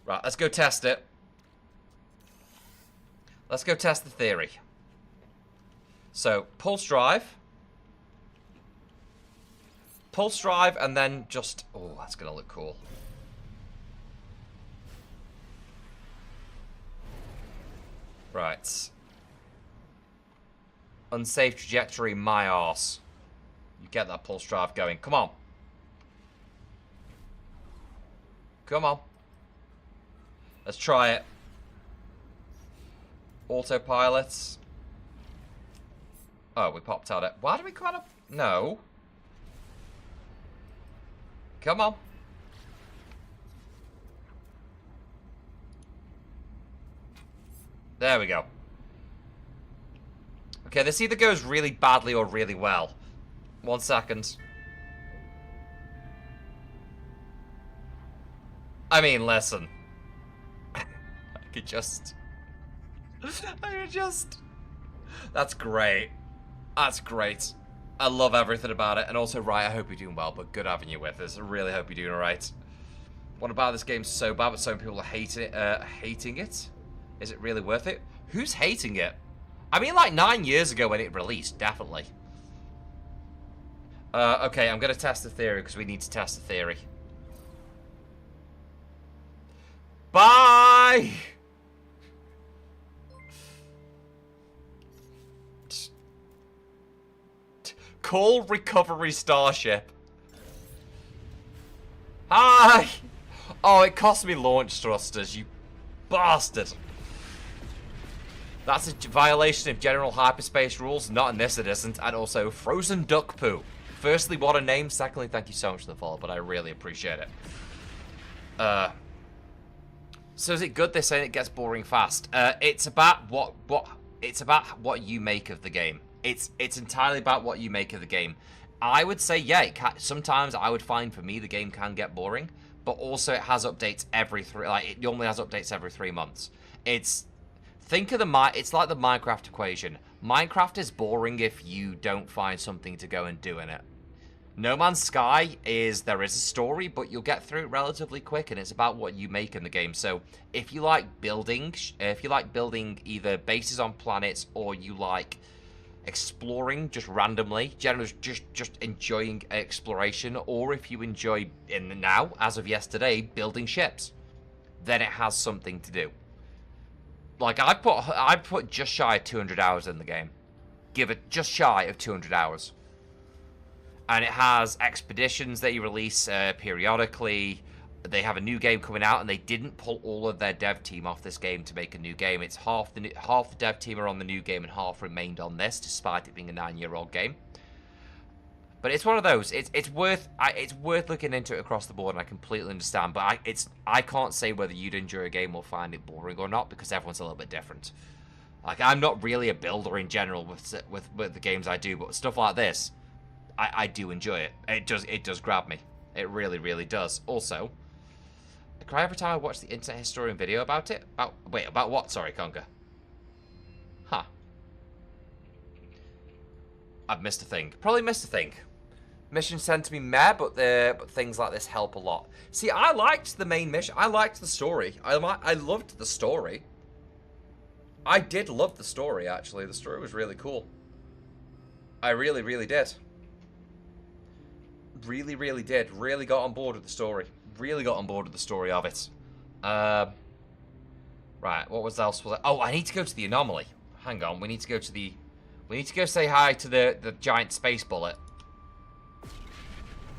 Right, let's go test it. Let's go test the theory. So, pulse drive. Pulse drive, and then just... Oh, that's going to look cool. Right. Unsafe trajectory, my arse. You get that pulse drive going. Come on. Come on. Let's try it. Autopilots. Oh, we popped out it. Why do we kind of... No. Come on. There we go. Okay, this either goes really badly or really well. 1 second. I mean, listen. I could just... That's great. That's great. I love everything about it. And also, right, I hope you're doing well, but good having you with us. I really hope you're doing alright. What about this game so bad, but so many people are hating it? Is it really worth it? Who's hating it? I mean, like 9 years ago when it released, definitely. Okay, I'm going to test the theory because we need to test the theory. Bye! Call recovery starship. Hi! Oh, it cost me launch thrusters, you bastard. That's a violation of general hyperspace rules. Not in this, it isn't. And also, frozen duck poo. Firstly, what a name. Secondly, thank you so much for the follow, but I really appreciate it. So is it good they're saying it gets boring fast? It's about what you make of the game. It's entirely about what you make of the game. I would say, yeah, sometimes I would find for me the game can get boring, but also it has updates every it normally has updates every 3 months. It's like the Minecraft equation. Minecraft is boring if you don't find something to go and do in it. No Man's Sky there is a story, but you'll get through it relatively quick, and it's about what you make in the game. So if you like building, either bases on planets, or you like exploring just randomly, generally just enjoying exploration, or if you enjoy now, as of yesterday, building ships, then it has something to do. Like I put just shy of 200 hours in the game. Give it just shy of 200 hours. And it has expeditions that you release periodically. They have a new game coming out, and they didn't pull all of their dev team off this game to make a new game. It's half the dev team are on the new game, and half remained on this, despite it being a 9-year-old game. But it's one of those. It's worth looking into it across the board, and I completely understand. But I can't say whether you'd enjoy a game or find it boring or not, because everyone's a little bit different. Like, I'm not really a builder in general with the games I do, but stuff like this, I do enjoy it. It does grab me. It really, really does. Also, I cry every time I watch the Internet Historian video about it. About what? Sorry, Conker. Huh. I've missed a thing. Probably missed a thing. Missions tend to be meh, but things like this help a lot. See, I liked the main mission. I liked the story. I loved the story. I did love the story, actually. The story was really cool. I really, really did. Really, really did. Really got on board with the story. Really got on board with the story of it. Right, what was else? Oh, I need to go to the anomaly. Hang on, we need to go to the... We need to go say hi to the giant space bullet.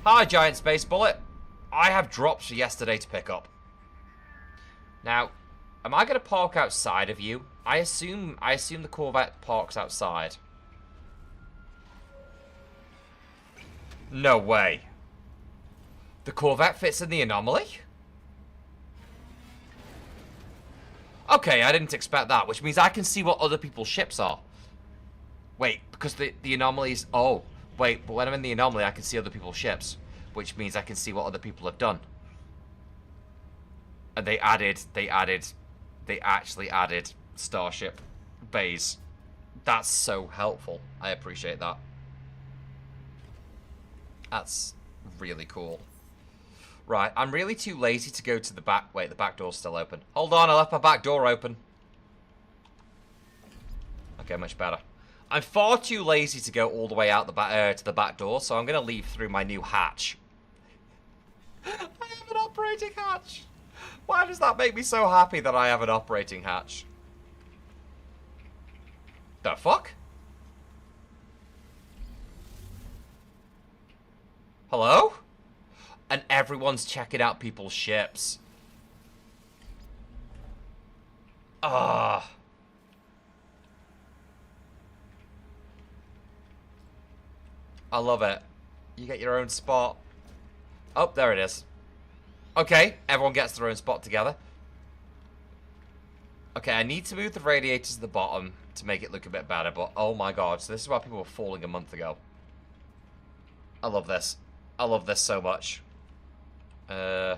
Hi, giant space bullet. I have drops for yesterday to pick up. Now, am I going to park outside of you? I assume the Corvette parks outside. No way. The Corvette fits in the anomaly? Okay, I didn't expect that, which means I can see what other people's ships are. Wait, because the anomalies... Oh, wait, but when I'm in the anomaly, I can see other people's ships, which means I can see what other people have done. And they actually added starship bays. That's so helpful. I appreciate that. That's really cool. Right, I'm really too lazy to go to the back. Wait, the back door's still open. Hold on, I left my back door open. Okay, much better. I'm far too lazy to go all the way out the back to the back door, so I'm going to leave through my new hatch. I have an operating hatch. Why does that make me so happy that I have an operating hatch? The fuck? Hello? And everyone's checking out people's ships. Ah. I love it. You get your own spot. Oh, there it is. Okay, everyone gets their own spot together. Okay, I need to move the radiators to the bottom to make it look a bit better, but oh my god, so this is why people were falling a month ago. I love this. I love this so much. Can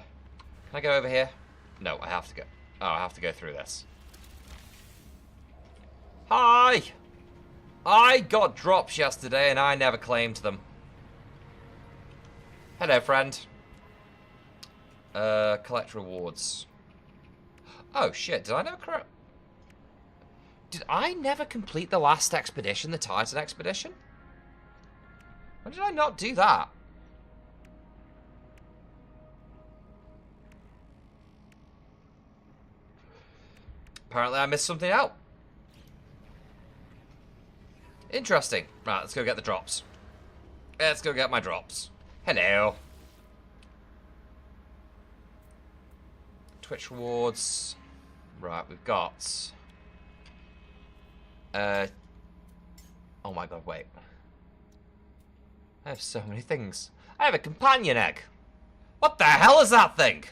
I go over here? No, I have to go. Oh, I have to go through this. Hi! I got drops yesterday and I never claimed them. Hello, friend. Collect rewards. Oh, shit. Did I never complete the last expedition, the Titan expedition? When did I not do that? Apparently I missed something out. Interesting. Right, let's go get the drops. Let's go get my drops. Hello. Twitch rewards. Right, we've got... Oh my god, wait. I have so many things. I have a companion egg. What the hell is that thing?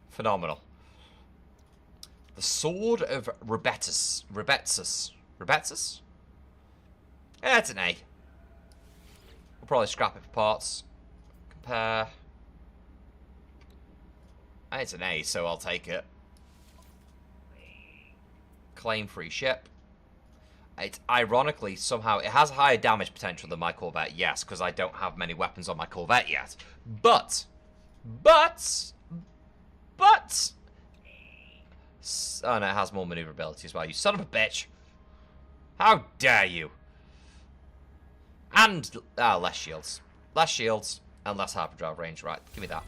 Phenomenal. The Sword of Rebetsus. Rebetsus? Yeah, it's an A. We'll probably scrap it for parts. Compare. It's an A, so I'll take it. Claim free ship. It's ironically, somehow, it has higher damage potential than my Corvette, yes, because I don't have many weapons on my Corvette yet. But... Oh no, it has more maneuverability as well, you son of a bitch. How dare you? And, less shields. Less shields, and less hyperdrive range, right, give me that.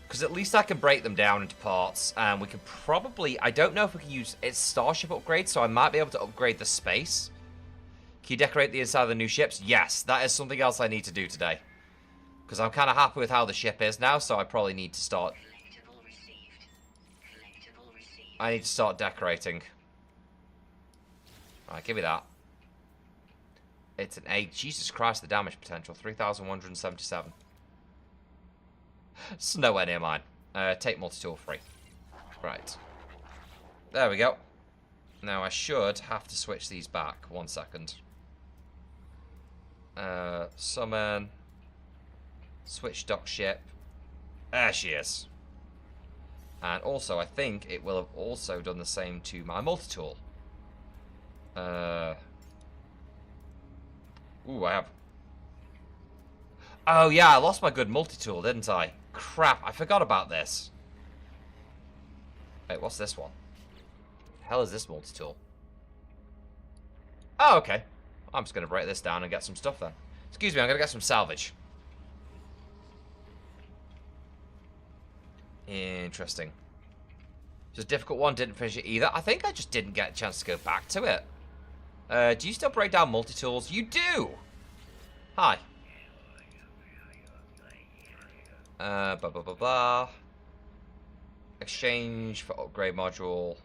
Because at least I can break them down into parts, and we can probably... I don't know if we can use... It's Starship upgrade, so I might be able to upgrade the space. Can you decorate the inside of the new ships? Yes, that is something else I need to do today. Because I'm kind of happy with how the ship is now, so I probably need to start... I need to start decorating. Alright, give me that. It's an 8. Jesus Christ, the damage potential. 3,177. It's nowhere near mine. Take multi-tool free. Right. There we go. Now I should have to switch these back. 1 second. Summon. Switch dock ship. There she is. And also, I think it will have also done the same to my multi-tool. Ooh, I have... Oh, yeah, I lost my good multi-tool, didn't I? Crap, I forgot about this. Wait, what's this one? The hell is this multi-tool? Oh, okay. I'm just going to break this down and get some stuff then. Excuse me, I'm gonna get some salvage. Interesting. It's a difficult one, didn't finish it either. I think I just didn't get a chance to go back to it. Do you still break down multi-tools? You do! Hi. Blah, blah, blah, blah. Exchange for upgrade module.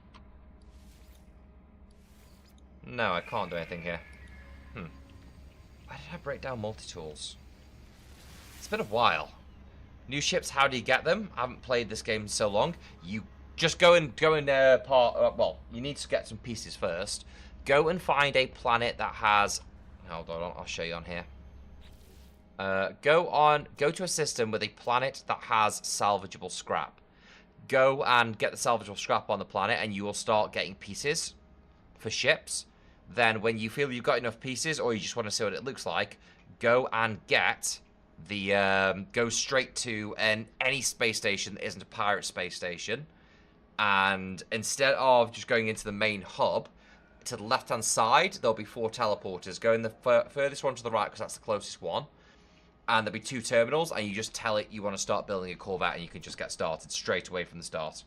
No, I can't do anything here. Why did I break down multi-tools? It's been a while. New ships, how do you get them? I haven't played this game so long. You just go and well, you need to get some pieces first. Go and find a planet that has... Hold on, I'll show you on here. Go to a system with a planet that has salvageable scrap. Go and get the salvageable scrap on the planet, and you will start getting pieces for ships. Then when you feel you've got enough pieces, or you just want to see what it looks like, go and get the go straight to any space station that isn't a pirate space station, and instead of just going into the main hub, to the left hand side there'll be 4 teleporters. Go in the furthest one to the right because that's the closest one, and there'll be 2 terminals, and you just tell it you want to start building a Corvette, and you can just get started straight away from the start.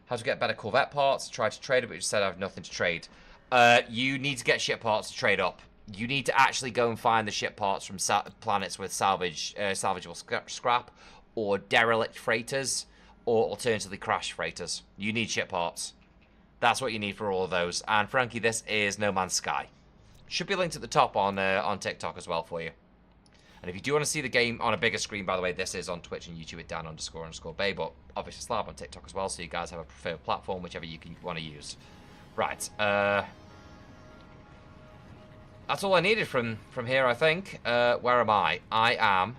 How to get better Corvette parts? Try to trade it, but you said I have nothing to trade. You need to get ship parts to trade up. You need to actually go and find the ship parts from planets with salvageable scrap, or derelict freighters, or alternatively crash freighters. You need ship parts. That's what you need for all of those. And frankly, this is No Man's Sky. Should be linked at the top on TikTok as well for you. And if you do want to see the game on a bigger screen, by the way, this is on Twitch and YouTube at Dan__Bay, but obviously it's live on TikTok as well, so you guys have a preferred platform, whichever you want to use. Right, that's all I needed from here, I think. Where am I? Oh,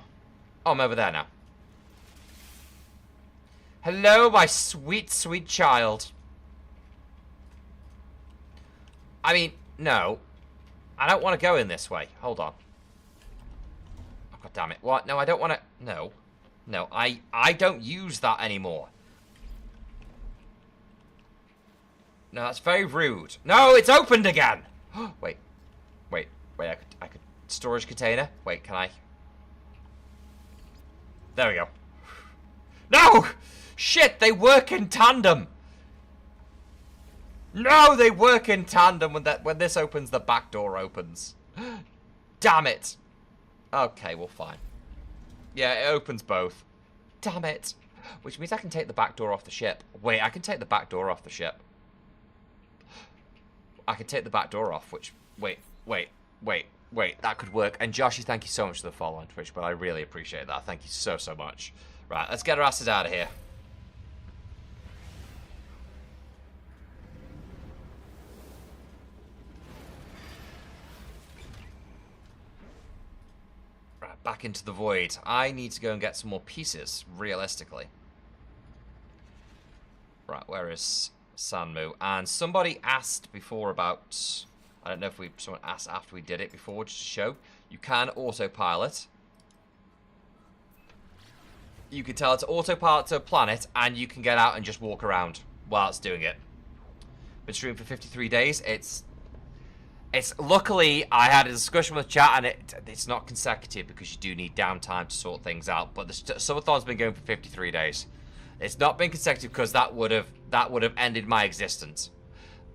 I'm over there now. Hello, my sweet, sweet child. I mean, no. I don't want to go in this way. Hold on. Oh, God damn it. What? No, I don't want to... No. No, I don't use that anymore. No, that's very rude. No, it's opened again! Wait. I could... Storage container? Wait, can I... There we go. No! Shit, they work in tandem! No, they work in tandem. When this opens, the back door opens. Damn it. Okay, well, fine. Yeah, it opens both. Damn it. Which means I can take the back door off the ship. Wait, I can take the back door off the ship. I can take the back door off, which... Wait. That could work. And Joshy, thank you so much for the follow on Twitch, but I really appreciate that. Thank you so, so much. Right, let's get our asses out of here. Right, back into the void. I need to go and get some more pieces, realistically. Right, where is Sanmu? And somebody asked before about... I don't know if someone asked after we did it before, just to show. You can autopilot. You can tell it to autopilot to a planet, and you can get out and just walk around while it's doing it. Been streaming for 53 days. It's luckily I had a discussion with chat, and it's not consecutive because you do need downtime to sort things out. But the Subathon's been going for 53 days. It's not been consecutive because that would have ended my existence.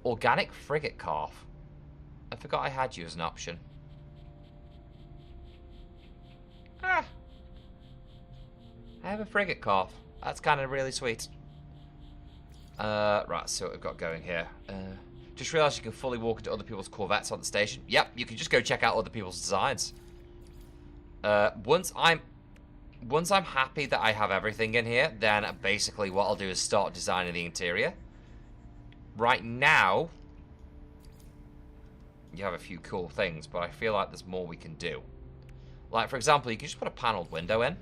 Organic frigate calf. I forgot I had you as an option. Ah. I have a frigate calf. That's kind of really sweet. Right, so what we've got going here. Just realised you can fully walk into other people's Corvettes on the station. Yep, you can just go check out other people's designs. Once I'm happy that I have everything in here, then basically what I'll do is start designing the interior. Right now, you have a few cool things, but I feel like there's more we can do. Like, for example, you can just put a panelled window in.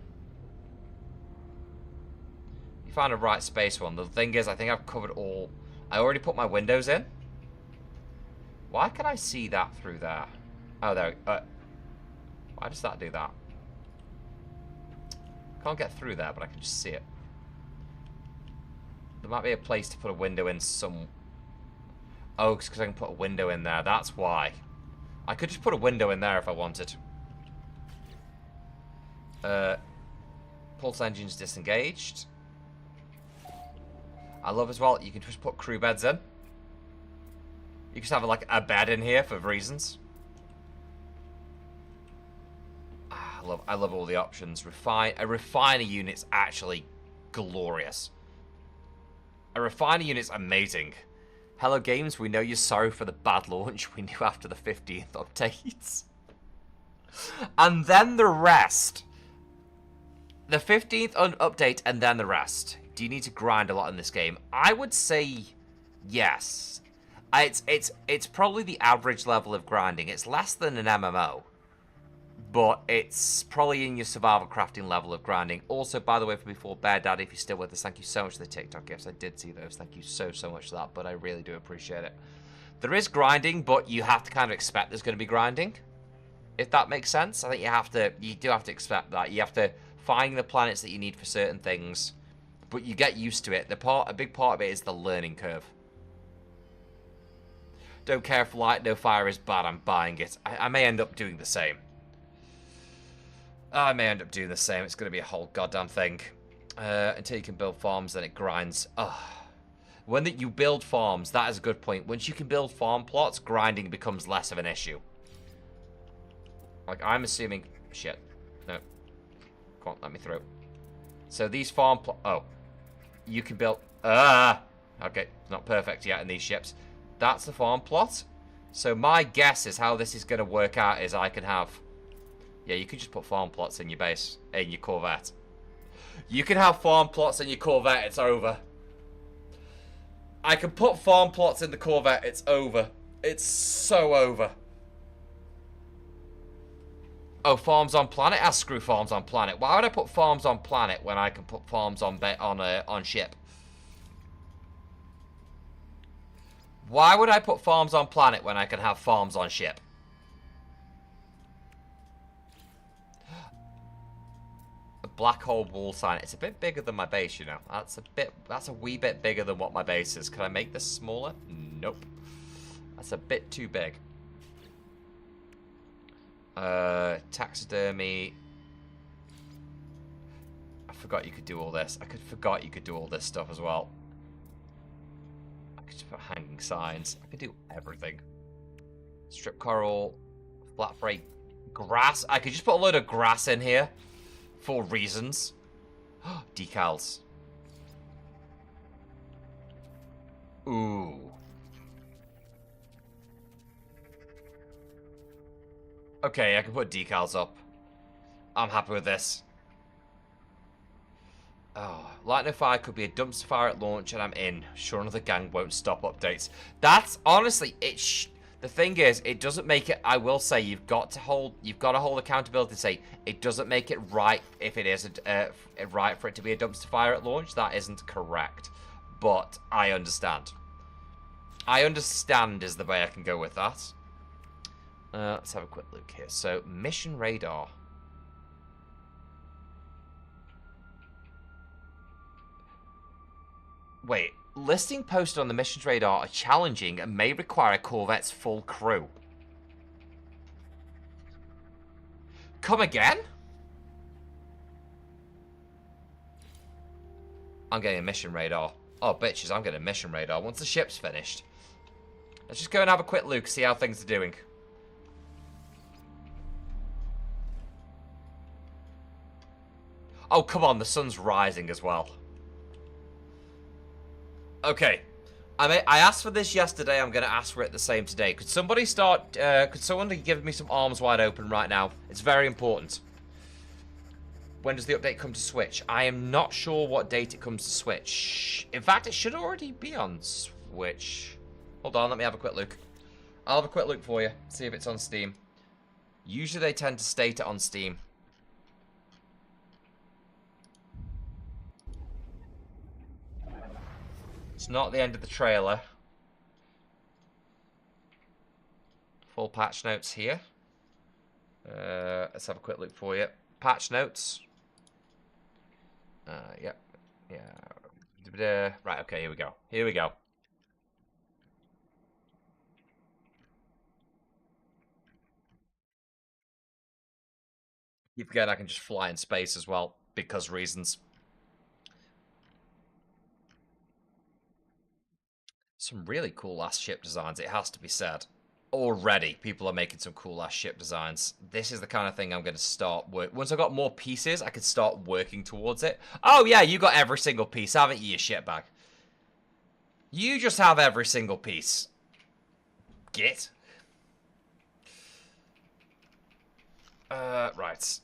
You find a right space one. The thing is, I think I've covered all... I already put my windows in. Why can I see that through there? Oh, there. Why does that do that? Can't get through there, but I can just see it. There might be a place to put a window in some... Oh, it's because I can put a window in there. That's why. I could just put a window in there if I wanted. Pulse engines disengaged. I love as well, you can just put crew beds in. You can just have like a bed in here for reasons. I love all the options. A refiner unit's actually glorious. A refiner unit's amazing. Hello Games, we know you're sorry for the bad launch we knew after the 15th update. And then the rest. The 15th update and then the rest. Do you need to grind a lot in this game? I would say yes. It's probably the average level of grinding. It's less than an MMO. But it's probably in your survival crafting level of grinding. Also, by the way, from before, Bear Daddy, if you're still with us, thank you so much for the TikTok gifts. I did see those. Thank you so much for that, but I really do appreciate it. There is grinding, but you have to kind of expect there's going to be grinding. If that makes sense. I think you do have to expect that. You have to find the planets that you need for certain things, but you get used to it. A big part of it is the learning curve. Don't care if light no fire is bad, I'm buying it. I may end up doing the same. I may end up doing the same. It's going to be a whole goddamn thing. Until you can build farms, then it grinds. When you build farms, that is a good point. Once you can build farm plots, grinding becomes less of an issue. Like, I'm assuming... Shit. No. Come on, let me through. So these farm plots... Oh. You can build... Okay, not perfect yet in these ships. That's the farm plot. So my guess is how this is going to work out is I can have... Yeah, you can just put farm plots in your base, in your Corvette. You can have farm plots in your Corvette, it's over. I can put farm plots in the Corvette, it's over. It's so over. Oh, farms on planet? Screw farms on planet. Why would I put farms on planet when I can put farms on ship? Why would I put farms on planet when I can have farms on ship? Black hole wall sign. It's a bit bigger than my base, you know. That's a wee bit bigger than what my base is. Can I make this smaller? Nope. That's a bit too big. Taxidermy. I forgot you could do all this. Forgot you could do all this stuff as well. I could just put hanging signs. I could do everything. Strip coral, flat freight, grass. I could just put a load of grass in here. For reasons. Decals. Ooh. Okay, I can put decals up. I'm happy with this. Oh, Lightning Fire could be a dumpster fire at launch and I'm in. Sure enough, the gang won't stop updates. That's honestly, the thing is, it doesn't make it, I will say, you've got to hold accountability to say, it doesn't make it right if it is right for it to be a dumpster fire at launch. That isn't correct. But I understand. I understand is the way I can go with that. Let's have a quick look here. So, mission radar. Wait. Listing posted on the missions radar are challenging and may require a Corvette's full crew. Come again? I'm getting a mission radar. Oh, bitches, I'm getting a mission radar once the ship's finished. Let's just go and have a quick look, see how things are doing. Oh, come on, the sun's rising as well. Okay, I asked for this yesterday. I'm going to ask for it the same today. Could somebody start? Could someone give me some arms wide open right now? It's very important. When does the update come to Switch? I am not sure what date it comes to Switch. In fact, it should already be on Switch. Hold on, let me have a quick look. I'll have a quick look for you. See if it's on Steam. Usually they tend to state it on Steam. It's not the end of the trailer. Full patch notes here. Let's have a quick look for you. Patch notes. Yep. Yeah. Right, okay, here we go. Here we go. You forget I can just fly in space as well, because reasons. Some really cool-ass ship designs, it has to be said. Already, people are making some cool-ass ship designs. This is the kind of thing I'm going to start work. Once I've got more pieces, I can start working towards it. Oh, yeah, you got every single piece, haven't you, shitbag? You just have every single piece. Git. Right.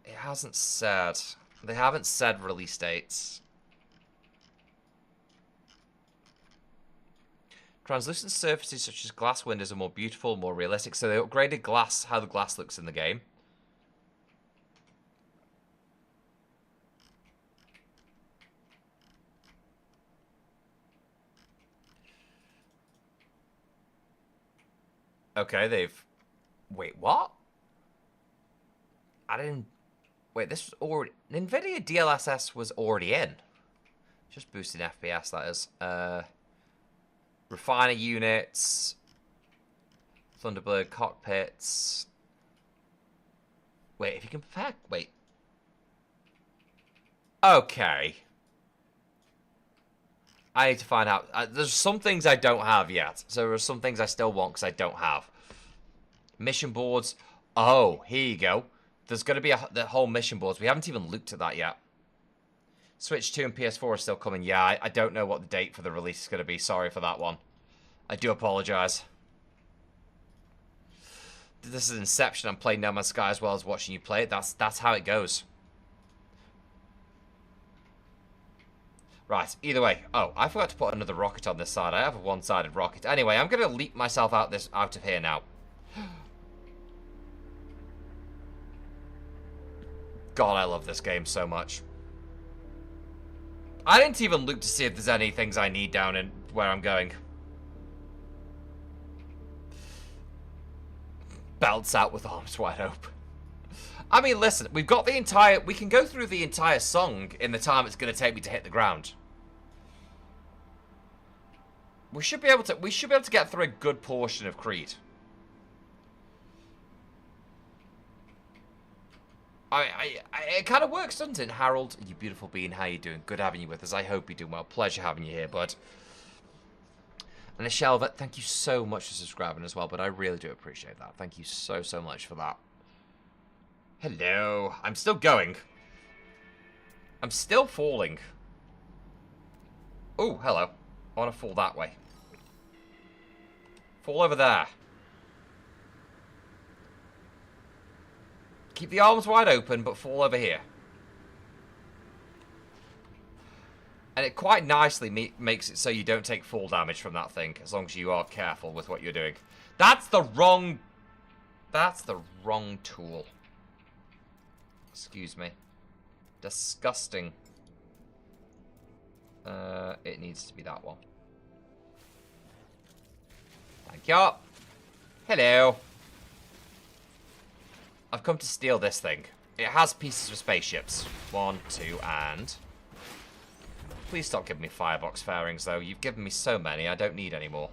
It hasn't said... They haven't said release dates. Translucent surfaces such as glass windows are more beautiful, more realistic. So they upgraded glass, how the glass looks in the game. Okay, they've... Wait, what? I didn't... Wait, this was already... NVIDIA DLSS was already in. Just boosting FPS, that is. Refiner units. Thunderbird cockpits. Wait, if you can compare... Wait. Okay. I need to find out. There's some things I don't have yet. So there are some things I still want because I don't have. Mission boards. Oh, here you go. There's going to be the whole mission boards. We haven't even looked at that yet. Switch 2 and PS4 are still coming. Yeah, I don't know what the date for the release is going to be. Sorry for that one. I do apologize. This is Inception. I'm playing No Man's Sky as well as watching you play it. That's how it goes. Right, either way. Oh, I forgot to put another rocket on this side. I have a one-sided rocket. Anyway, I'm going to leap myself out of here now. God, I love this game so much. I didn't even look to see if there's any things I need down in where I'm going. Belts out with arms wide open. I mean, listen, we've got the entire... We can go through the entire song in the time it's going to take me to hit the ground. We should be able to get through a good portion of Creed. It kind of works, doesn't it? Harold, you beautiful being, how you doing? Good having you with us. I hope you're doing well. Pleasure having you here, bud. And Shelva, thank you so much for subscribing as well, but I really do appreciate that. Thank you so, so much for that. Hello. I'm still going. I'm still falling. Oh, hello. I want to fall that way. Fall over there. Keep the arms wide open, but fall over here. And it quite nicely makes it so you don't take fall damage from that thing, as long as you are careful with what you're doing. That's the wrong tool. Excuse me. Disgusting. It needs to be that one. Thank you. Hello. I've come to steal this thing. It has pieces of spaceships. 1, 2, and... Please stop giving me firebox fairings, though. You've given me so many, I don't need any more.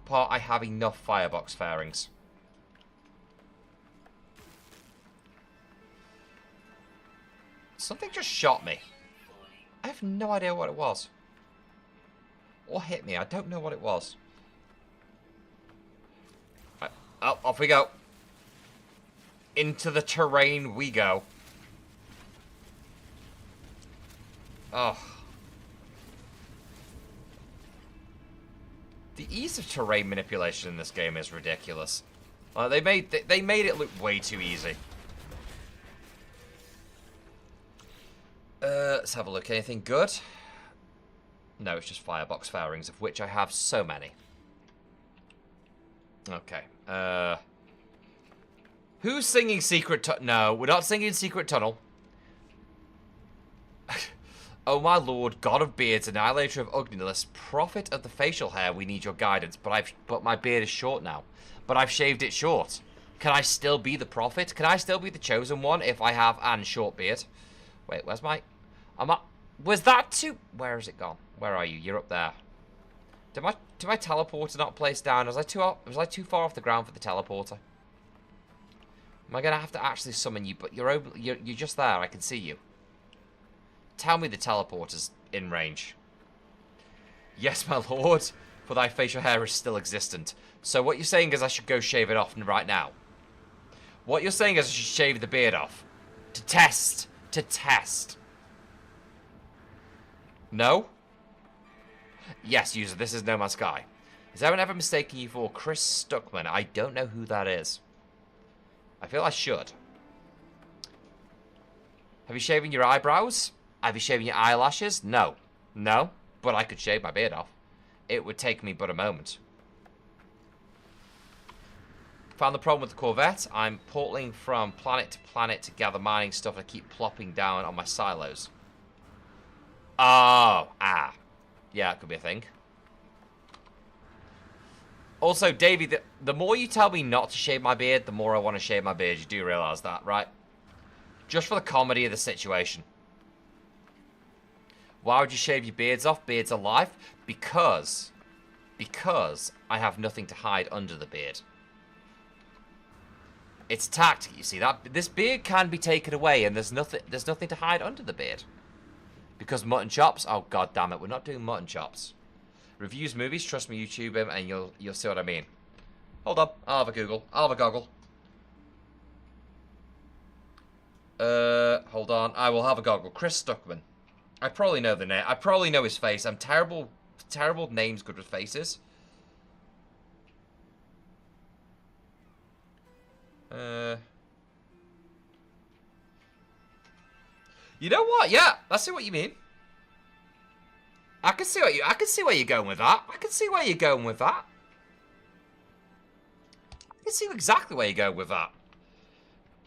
Papa, I have enough firebox fairings. Something just shot me. I have no idea what it was. Or hit me, I don't know what it was. Right. Oh, off we go. Into the terrain we go. Oh. The ease of terrain manipulation in this game is ridiculous. They made it look way too easy. Let's have a look. Anything good? No, it's just firebox fairings, of which I have so many. Okay. Who's singing Secret Tunnel? No, we're not singing Secret Tunnel. Oh my lord, god of beards, annihilator of ugliness, prophet of the facial hair, we need your guidance. But my beard is short now. But I've shaved it short. Can I still be the prophet? Can I still be the chosen one if I have an short beard? Wait, where's my... Was that too... Where has it gone? Where are you? You're up there. Did my teleporter not place down? Was I too far off the ground for the teleporter? Am I going to have to actually summon you? But you're just there. I can see you. Tell me the teleporter's in range. Yes, my lord. For thy facial hair is still existent. So what you're saying is I should go shave it off right now. What you're saying is I should shave the beard off. To test. To test. No? Yes, user, this is No Man's Sky. Is anyone ever mistaken you for Chris Stuckman? I don't know who that is. I feel I should. Have you shaven your eyebrows? Have you shaven your eyelashes? No. No, but I could shave my beard off. It would take me but a moment. Found the problem with the Corvette. I'm portaling from planet to planet to gather mining stuff. I keep plopping down on my silos. Oh, yeah, it could be a thing. Also, Davey, the more you tell me not to shave my beard, the more I want to shave my beard. You do realise that, right? Just for the comedy of the situation. Why would you shave your beards off? Beards are life? Because I have nothing to hide under the beard. It's a tactic, you see that? This beard can be taken away and there's nothing to hide under the beard. Because mutton chops? Oh god damn it, we're not doing mutton chops. Reviews movies, trust me, YouTube him and you'll see what I mean. Hold on, I'll have a Google. I'll have a goggle. Hold on, I will have a goggle. Chris Stuckman. I probably know the name. I probably know his face. I'm terrible names good with faces. You know what? Yeah, I see what you mean. I can see where you're going with that. I can see where you're going with that. I can see exactly where you're going with that.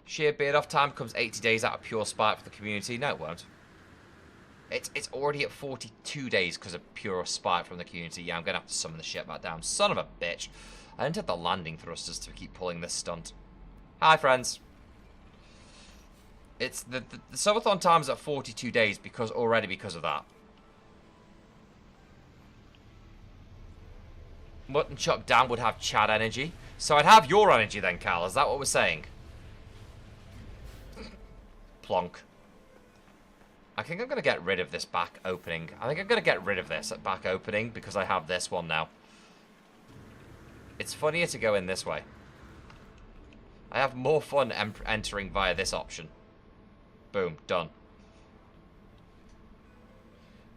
Sheer beard off time comes 80 days out of pure spite for the community. No, it won't. It's already at 42 days because of pure spite from the community. Yeah, I'm going to have to summon the shit back down. Son of a bitch. I didn't have the landing thrusters to keep pulling this stunt. Hi, friends. It's the subathon time's at 42 days because of that. Mutton Chop Dan would have Chad energy. So I'd have your energy then, Cal. Is that what we're saying? Plonk. I think I'm going to get rid of this back opening. I think I'm going to get rid of this at back opening because I have this one now. It's funnier to go in this way. I have more fun entering via this option. Boom. Done.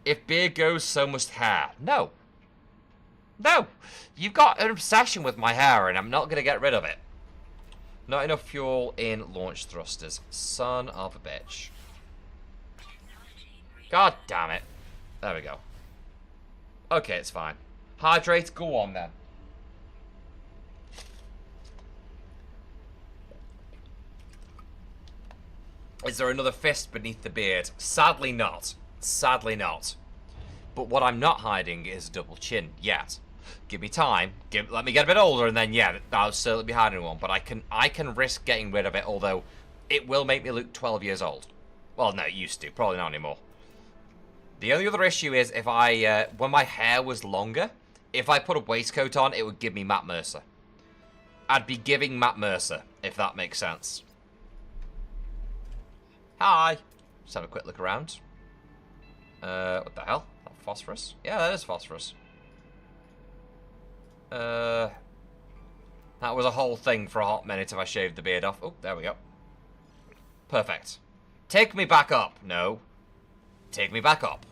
If beard goes, so must hair. No. No. You've got an obsession with my hair and I'm not going to get rid of it. Not enough fuel in launch thrusters. Son of a bitch. God damn it. There we go. Okay, it's fine. Hydrate, go on then. Is there another fist beneath the beard? Sadly not. Sadly not. But what I'm not hiding is a double chin yet. Give me time. Let me get a bit older and then yeah, I'll certainly be hiding one. But I can risk getting rid of it, although it will make me look 12 years old. Well, no, it used to. Probably not anymore. The only other issue is if when my hair was longer, if I put a waistcoat on, it would give me Matt Mercer. I'd be giving Matt Mercer, if that makes sense. Hi. Just have a quick look around. What the hell? Phosphorus? Yeah, that is phosphorus. That was a whole thing for a hot minute if I shaved the beard off. Oh, there we go. Perfect. Take me back up. No. Take me back up.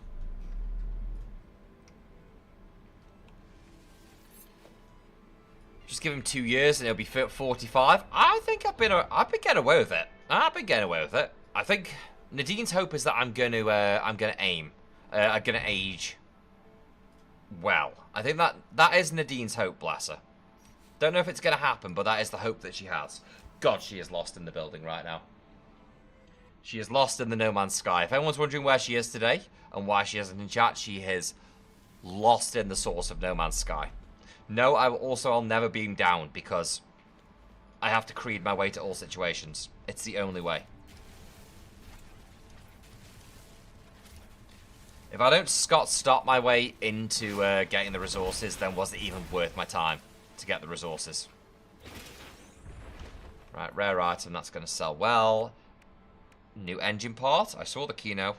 Just give him 2 years and he'll be 45. I think I've been getting away with it. I've been getting away with it. I think Nadine's hope is that I'm gonna aim. I'm gonna age well. I think that is Nadine's hope, bless her. Don't know if it's gonna happen, but that is the hope that she has. God, she is lost in the building right now. She is lost in the No Man's Sky. If anyone's wondering where she is today and why she isn't in chat, she is lost in the source of No Man's Sky. No, I'll never beam down because I have to creed my way to all situations. It's the only way. If I don't stop my way into getting the resources, then was it even worth my time to get the resources? Right, rare item, that's going to sell well. New engine part. I saw the Kino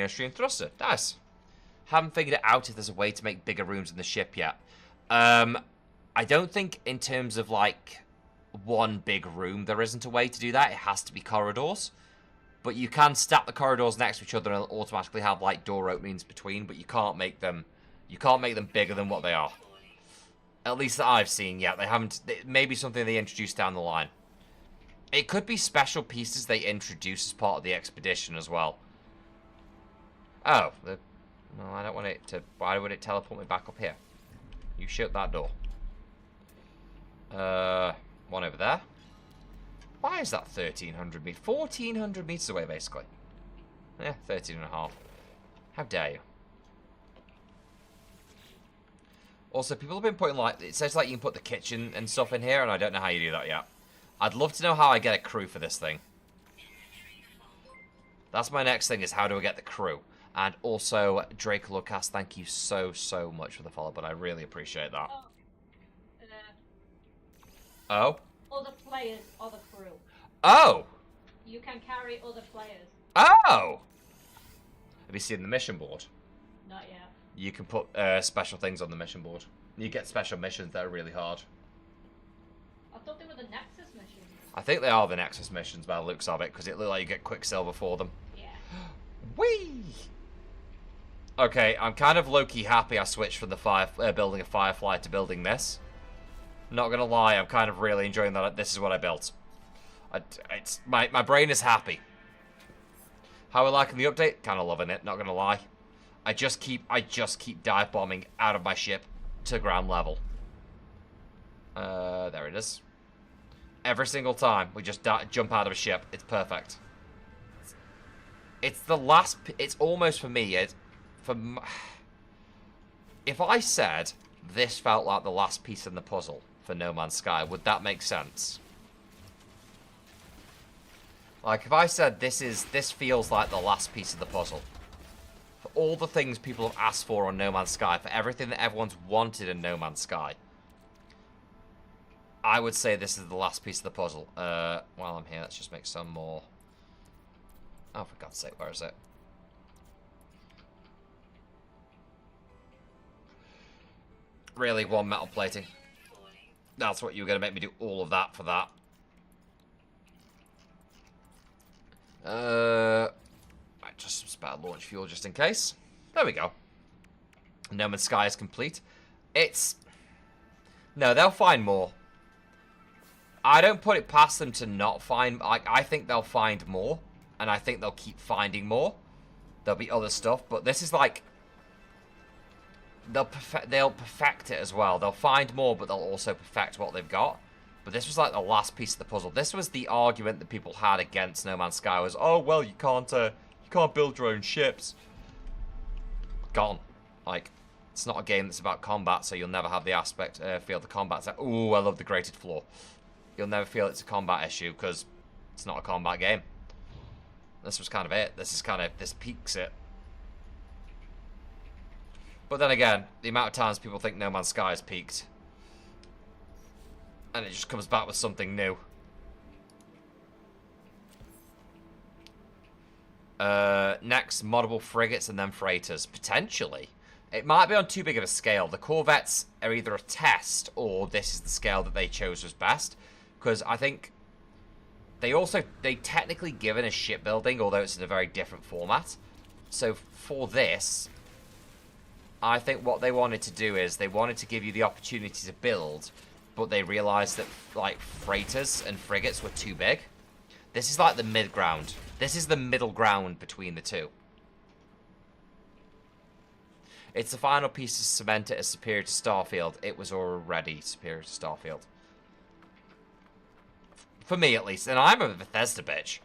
stream thruster. Nice. Haven't figured it out if there's a way to make bigger rooms in the ship yet. I don't think in terms of, like, one big room there isn't a way to do that. It has to be corridors. But you can stack the corridors next to each other and automatically have, like, door openings between, but you can't make them bigger than what they are. At least that I've seen, yeah. They haven't... Maybe something they introduced down the line. It could be special pieces they introduce as part of the expedition as well. Oh. No, I don't want it to... Why would it teleport me back up here? You shut that door. One over there. Why is that 1,300 meters? 1,400 meters away, basically. Yeah, 13.5. How dare you? Also, people have been putting, like, it says, like, you can put the kitchen and stuff in here, and I don't know how you do that yet. I'd love to know how I get a crew for this thing. That's my next thing, is how do I get the crew? And also, Drake Lucas, thank you so, so much for the follow, but I really appreciate that. Oh? Other players are the crew. Oh! You can carry other players. Oh! Have you seen the mission board? Not yet. You can put special things on the mission board. You get special missions that are really hard. I thought they were the Nexus missions. I think they are the Nexus missions by the looks of it, because it looked like you get Quicksilver for them. Yeah. Whee! Okay, I'm kind of low-key happy I switched from the building a Firefly to building this. Not gonna lie, I'm kind of really enjoying that this is what I built. My brain is happy. How are we liking the update? Kind of loving it, not gonna lie. I just keep dive bombing out of my ship to ground level. There it is. Every single time we just jump out of a ship, it's perfect. It's the last. It's almost for me. If I said this felt like the last piece in the puzzle for No Man's Sky, would that make sense? Like if I said this feels like the last piece of the puzzle. For all the things people have asked for on No Man's Sky, for everything that everyone's wanted in No Man's Sky, I would say this is the last piece of the puzzle. While I'm here, let's just make some more. Oh, for God's sake, where is it? Really, one metal plating. That's what you were going to make me do all of that for that. Just some spare launch fuel just in case. There we go. No Man's Sky is complete. No, they'll find more. I don't put it past them to not find... I think they'll find more. And I think they'll keep finding more. There'll be other stuff. But this is like... They'll perfect it as well. They'll find more, but they'll also perfect what they've got. But this was like the last piece of the puzzle. This was the argument that people had against No Man's Sky was, oh, well, you can't build your own ships. Gone. Like, it's not a game that's about combat, so you'll never have the feel the combat's like, ooh, I love the grated floor. You'll never feel it's a combat issue, because it's not a combat game. This was kind of it. This peaks it. But then again, the amount of times people think No Man's Sky has peaked. And it just comes back with something new. Next, moddable frigates and then freighters. Potentially. It might be on too big of a scale. The corvettes are either a test or this is the scale that they chose was best. Because I think they technically given a shipbuilding, although it's in a very different format. So for this, I think what they wanted to do is they wanted to give you the opportunity to build, but they realized that like freighters and frigates were too big. This is like the mid-ground. This is the middle ground between the two. It's the final piece to cement it as superior to Starfield. It was already superior to Starfield. For me, at least. And I'm a Bethesda bitch.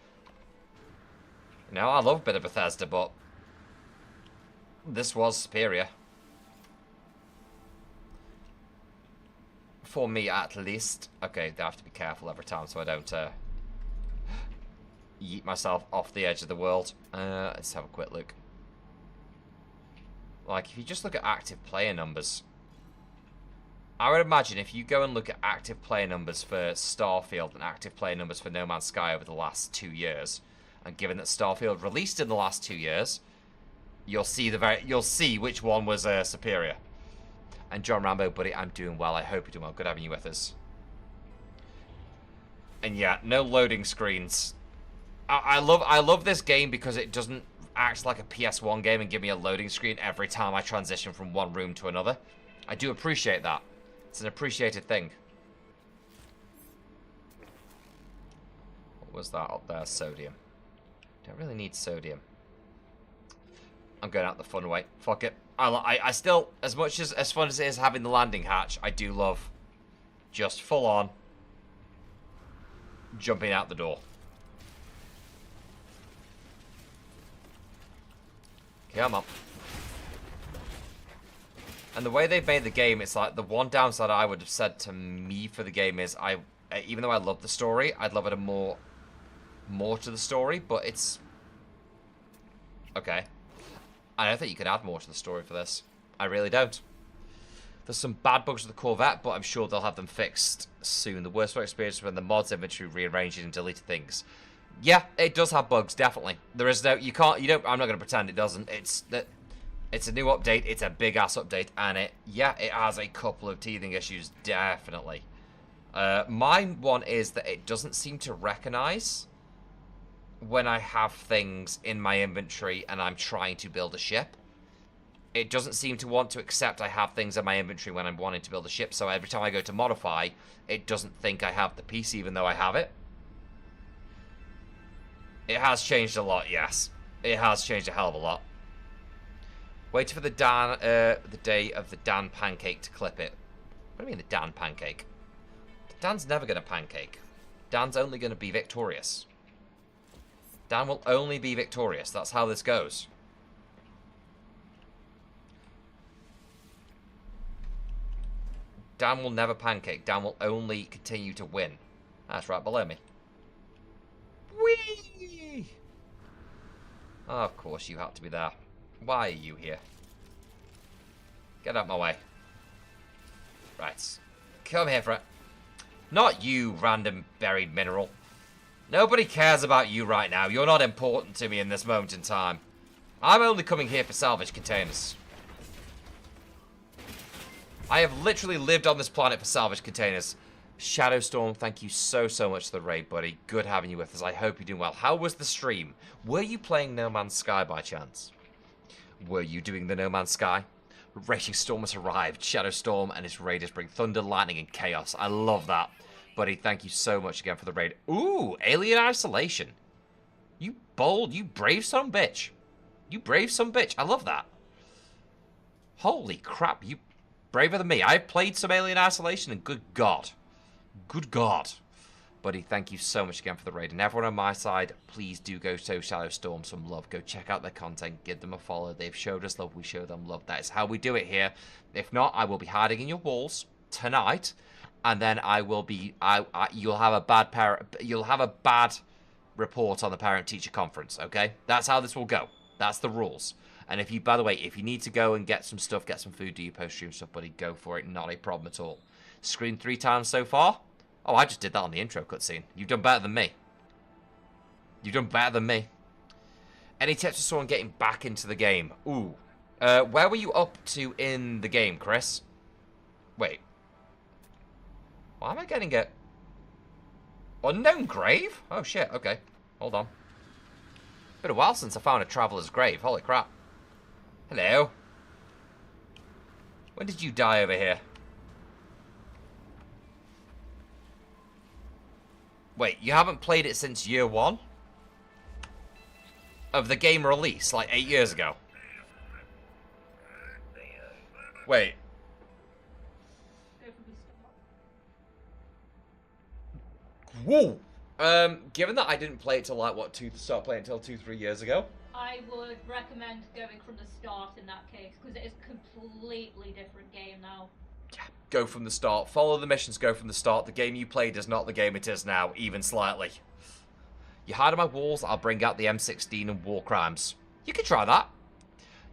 You know, I love a bit of Bethesda, but this was superior. For me, at least. Okay, I have to be careful every time so I don't yeet myself off the edge of the world. Let's have a quick look. Like, if you just look at active player numbers, I would imagine if you go and look at active player numbers for Starfield and active player numbers for No Man's Sky over the last 2 years, and given that Starfield released in the last 2 years, you'll see which one was superior. And John Rambo, buddy, I'm doing well. I hope you're doing well. Good having you with us. And yeah, no loading screens. I love this game because it doesn't act like a PS1 game and give me a loading screen every time I transition from one room to another. I do appreciate that. It's an appreciated thing. What was that up there? Sodium. Don't really need sodium. I'm going out the fun way. Fuck it. I still, as much as fun as it is having the landing hatch, I do love just full on jumping out the door. Come on. And the way they've made the game, it's like the one downside I would have said to me for the game is even though I love the story, I'd love it a more to the story, but it's okay. I don't think you could add more to the story for this. I really don't. There's some bad bugs with the Corvette, but I'm sure they'll have them fixed soon. The worst experience when the mods inventory rearranged and deleted things. Yeah, it does have bugs, definitely. There is no, I'm not going to pretend it doesn't. It's a new update, it's a big ass update, and it has a couple of teething issues, definitely. My one is that it doesn't seem to recognize when I have things in my inventory and I'm trying to build a ship. It doesn't seem to want to accept I have things in my inventory when I'm wanting to build a ship, so every time I go to modify, it doesn't think I have the piece even though I have it. It has changed a lot, yes. It has changed a hell of a lot. Wait for the day of the Dan pancake to clip it. What do you mean the Dan pancake? Dan's never going to pancake. Dan's only going to be victorious. Dan will only be victorious. That's how this goes. Dan will never pancake. Dan will only continue to win. That's right below me. Whee! Oh, of course you had to be there. Why are you here? Get out my way. Right. Come here for it. Not you, random buried mineral. Nobody cares about you right now. You're not important to me in this moment in time. I'm only coming here for salvage containers. I have literally lived on this planet for salvage containers. Shadowstorm, thank you so much for the raid, buddy. Good having you with us. I hope you're doing well. How was the stream? Were you playing No Man's Sky by chance? Were you doing the No Man's Sky? Raging Storm has arrived. Shadowstorm and his raiders bring thunder, lightning, and chaos. I love that. Buddy, thank you so much again for the raid. Ooh, Alien Isolation. You bold, you brave son bitch. You brave son bitch. I love that. Holy crap, you braver than me. I've played some Alien Isolation and good God. Good God. Buddy, thank you so much again for the raid. And everyone on my side, please do go show Shadowstorm some love. Go check out their content. Give them a follow. They've showed us love. We show them love. That is how we do it here. If not, I will be hiding in your walls tonight. And then I will be... you'll have a bad report on the parent-teacher conference, okay? That's how this will go. That's the rules. And if you, by the way, if you need to go and get some stuff, get some food, do your post-stream stuff, buddy, go for it. Not a problem at all. Screen 3 times so far? Oh, I just did that on the intro cutscene. You've done better than me. You've done better than me. Any tips for someone getting back into the game? Ooh. Where were you up to in the game, Chris? Wait. Why am I getting a... Unknown grave? Oh, shit. Okay. Hold on. Been a while since I found a traveler's grave. Holy crap. Hello. When did you die over here? Wait, you haven't played it since year 1? Of the game release, like 8 years ago? Wait. Whoa! Given that I didn't play it till like, what, start playing it till 2-3 years ago? I would recommend going from the start in that case, because it is a completely different game now. Yeah, go from the start. Follow the missions, go from the start. The game you played is not the game it is now, even slightly. You hide on my walls, I'll bring out the M16 and war crimes. You could try that.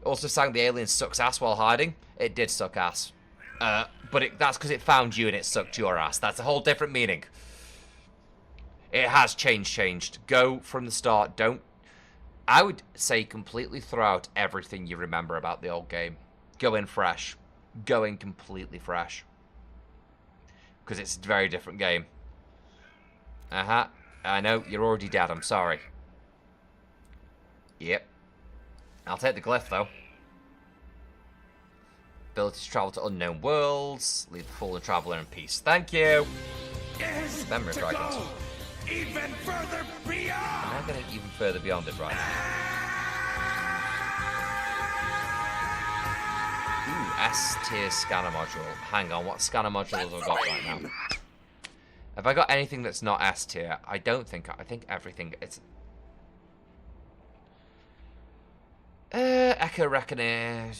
Also sang the alien sucks ass while hiding. It did suck ass. But that's because it found you and it sucked your ass. That's a whole different meaning. It has changed. Go from the start. Don't... I would say completely throw out everything you remember about the old game. Go in fresh. Go in completely fresh. Because it's a very different game. I know, you're already dead, I'm sorry. Yep. I'll take the glyph, though. Ability to travel to unknown worlds. Leave the fallen traveler in peace. Thank you! Memory fragment. Even further beyond! Am I going even further beyond it, right? Ooh, S-tier scanner module. Hang on, what scanner modules have I got right now? Have I got anything that's not S-tier? I don't think. I think everything... It's... Echo Reckoner...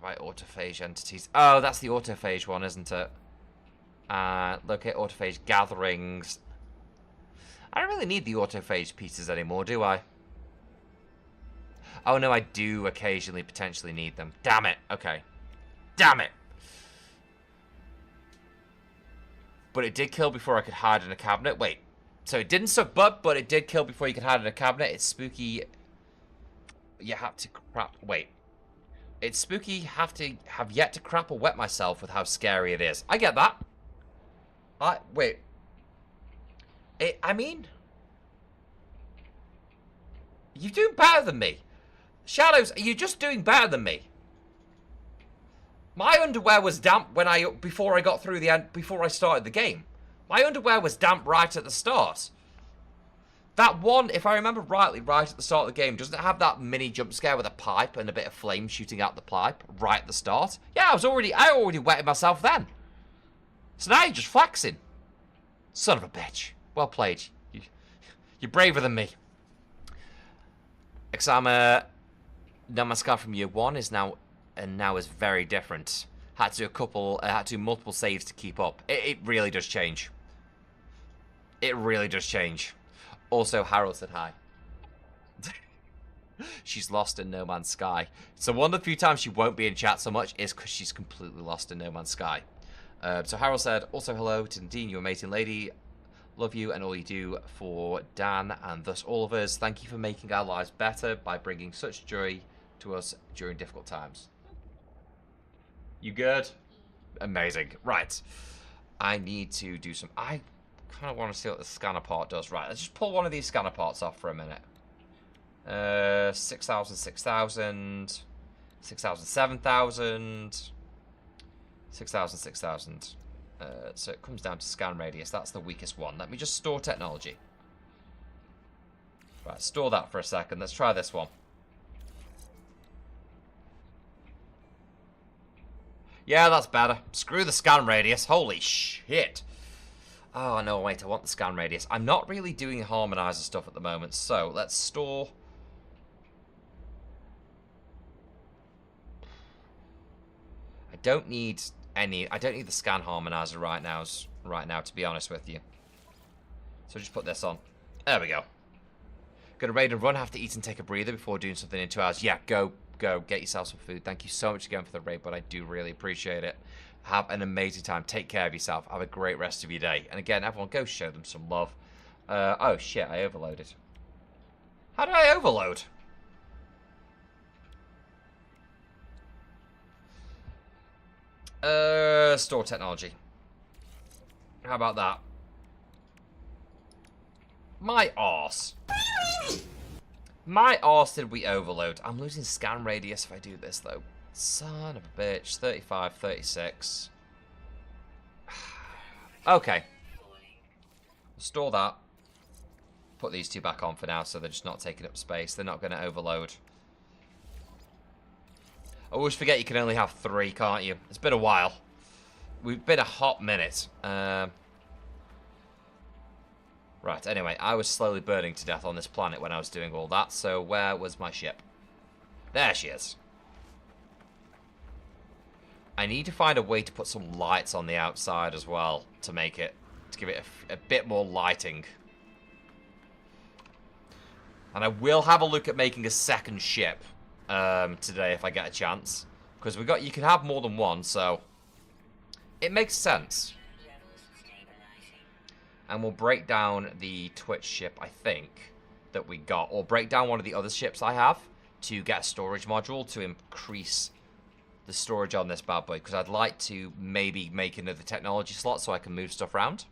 By autophage entities. Oh, that's the autophage one, isn't it? Locate autophage gatherings. I don't really need the autophage pieces anymore, do I? Oh no, I do occasionally potentially need them. Damn it. Okay. Damn it. But it did kill before I could hide in a cabinet. Wait. So it didn't suck butt, but it did kill before you could hide in a cabinet. It's spooky. You have to crap. Wait. It's spooky. Have yet to crap or wet myself with how scary it is. I get that. Wait. I mean, you're doing better than me. Shadows, are you just doing better than me? My underwear was damp before I got through the end, before I started the game. My underwear was damp right at the start. That one, if I remember rightly, right at the start of the game, doesn't it have that mini jump scare with a pipe and a bit of flame shooting out the pipe right at the start? Yeah, I already wetted myself then. So now you're just flexing. Son of a bitch. Well played. You're braver than me. Exama Namaskar from year 1 is now is very different. Had to do multiple saves to keep up. It really does change. It really does change. Also, Harold said hi. She's lost in No Man's Sky. So one of the few times she won't be in chat so much is because she's completely lost in No Man's Sky. So Harold said, also hello to Nadine, you amazing lady. Love you and all you do for Dan and thus all of us. Thank you for making our lives better by bringing such joy to us during difficult times. You good? Amazing. Right. I need to do some... I kind of want to see what the scanner part does. Right, let's just pull one of these scanner parts off for a minute. 6,000, 6,000, 6,000, 7,000, 6,000, 6,000. So it comes down to scan radius. That's the weakest one. Let me just store technology. Right, store that for a second. Let's try this one. Yeah, that's better. Screw the scan radius. Holy shit. Oh, no, wait. I want the scan radius. I'm not really doing harmonizer stuff at the moment, so let's store... I don't need the scan harmonizer right now, to be honest with you. So just put this on. There we go. Gonna raid and run, have to eat and take a breather before doing something in 2 hours. Yeah, go, get yourself some food. Thank you so much again for the raid, but I do really appreciate it. Have an amazing time. Take care of yourself. Have a great rest of your day. And again, everyone, go show them some love. Oh shit, I overloaded. How did I overload? Store technology. How about that? My arse. My arse did we overload. I'm losing scan radius if I do this, though. Son of a bitch. 35, 36. Okay. Store that. Put these two back on for now so they're just not taking up space. They're not going to overload. I always forget you can only have 3, can't you? It's been a while. We've been a hot minute. Right, anyway, I was slowly burning to death on this planet when I was doing all that, so where was my ship? There she is. I need to find a way to put some lights on the outside as well to make it, to give it a bit more lighting. And I will have a look at making a second ship today if I get a chance. Because you can have more than one, so it makes sense. And we'll break down the Twitch ship, I think, that we got. Or break down one of the other ships I have to get a storage module to increase the storage on this bad boy. Because I'd like to maybe make another technology slot so I can move stuff around.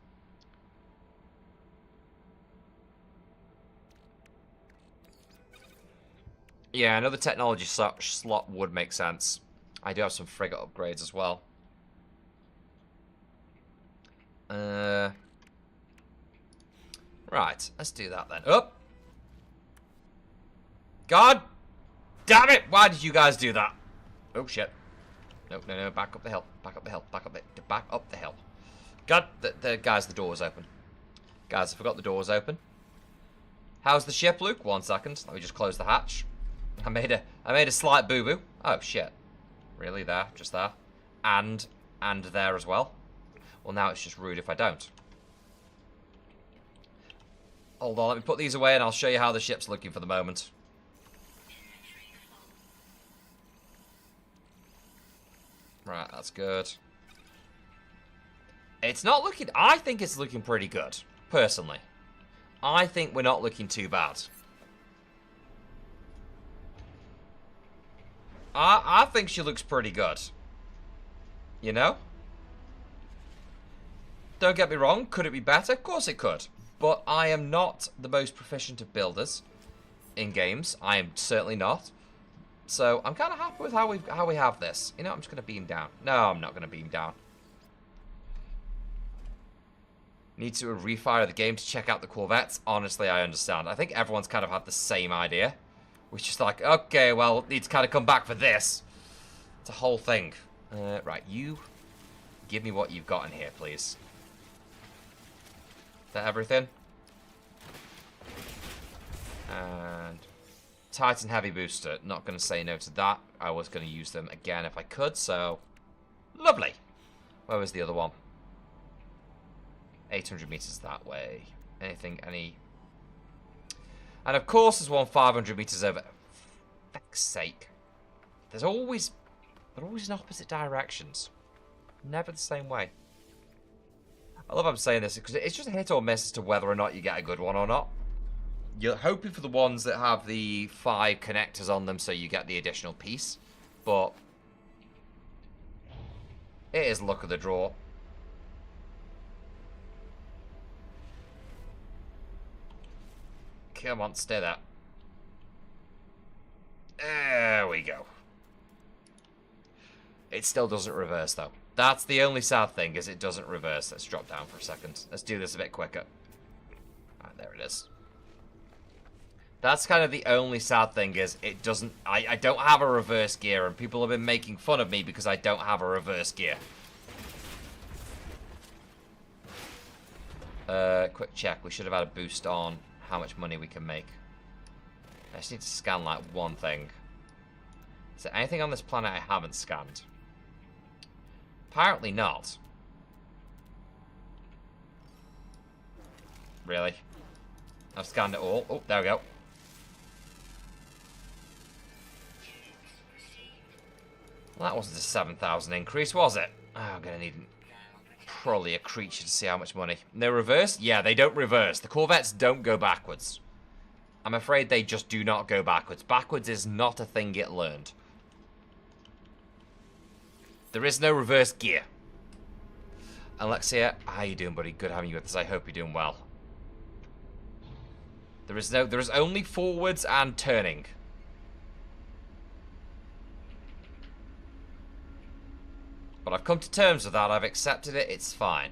Yeah, another technology slot would make sense. I do have some frigate upgrades as well. Right, let's do that then. Oh! God damn it! Why did you guys do that? Oh, shit. No, no, no, back up the hill. Back up the hill. Back up the hill. God, guys, the door's open. Guys, I forgot the door's open. How's the ship, Luke? 1 second. Let me just close the hatch. I made a slight boo-boo. Oh, shit. Really? There? Just there? And there as well? Well, now it's just rude if I don't. Hold on, let me put these away and I'll show you how the ship's looking for the moment. Right, that's good. It's not looking... I think it's looking pretty good, personally. I think we're not looking too bad. I think she looks pretty good. You know? Don't get me wrong, could it be better? Of course it could. But I am not the most proficient of builders in games. I am certainly not. So I'm kind of happy with how we have this. You know, I'm just going to beam down. No, I'm not going to beam down. Need to refire the game to check out the Corvettes. Honestly, I understand. I think everyone's kind of had the same idea. Which is like, okay, well, need to kind of come back for this. It's a whole thing. Right, you give me what you've got in here, please. Is that everything? And Titan Heavy Booster. Not going to say no to that. I was going to use them again if I could, so... Lovely. Where was the other one? 800 meters that way. Anything, any... And of course there's one 500 meters over. For fuck's sake. They're always in opposite directions. Never the same way. I love I'm saying this because it's just a hit or miss as to whether or not you get a good one or not. You're hoping for the ones that have the 5 connectors on them so you get the additional piece. But it is luck of the draw. Come on, stay there. There we go. It still doesn't reverse, though. That's the only sad thing, is it doesn't reverse. Let's drop down for a second. Let's do this a bit quicker. Alright, there it is. That's kind of the only sad thing, is it doesn't... I don't have a reverse gear, and people have been making fun of me because I don't have a reverse gear. Quick check. We should have had a boost on how much money we can make. I just need to scan, like, one thing. Is there anything on this planet I haven't scanned? Apparently not. Really? I've scanned it all. Oh, there we go. Well, that wasn't a 7,000 increase, was it? Oh, I'm going to need probably a creature to see how much money. They reverse? Yeah, they don't reverse. The Corvettes don't go backwards. I'm afraid they just do not go backwards. Backwards is not a thing it learned. There is no reverse gear. Alexia, how you doing, buddy? Good having you with us. I hope you're doing well. There is only forwards and turning. But I've come to terms with that. I've accepted it. It's fine.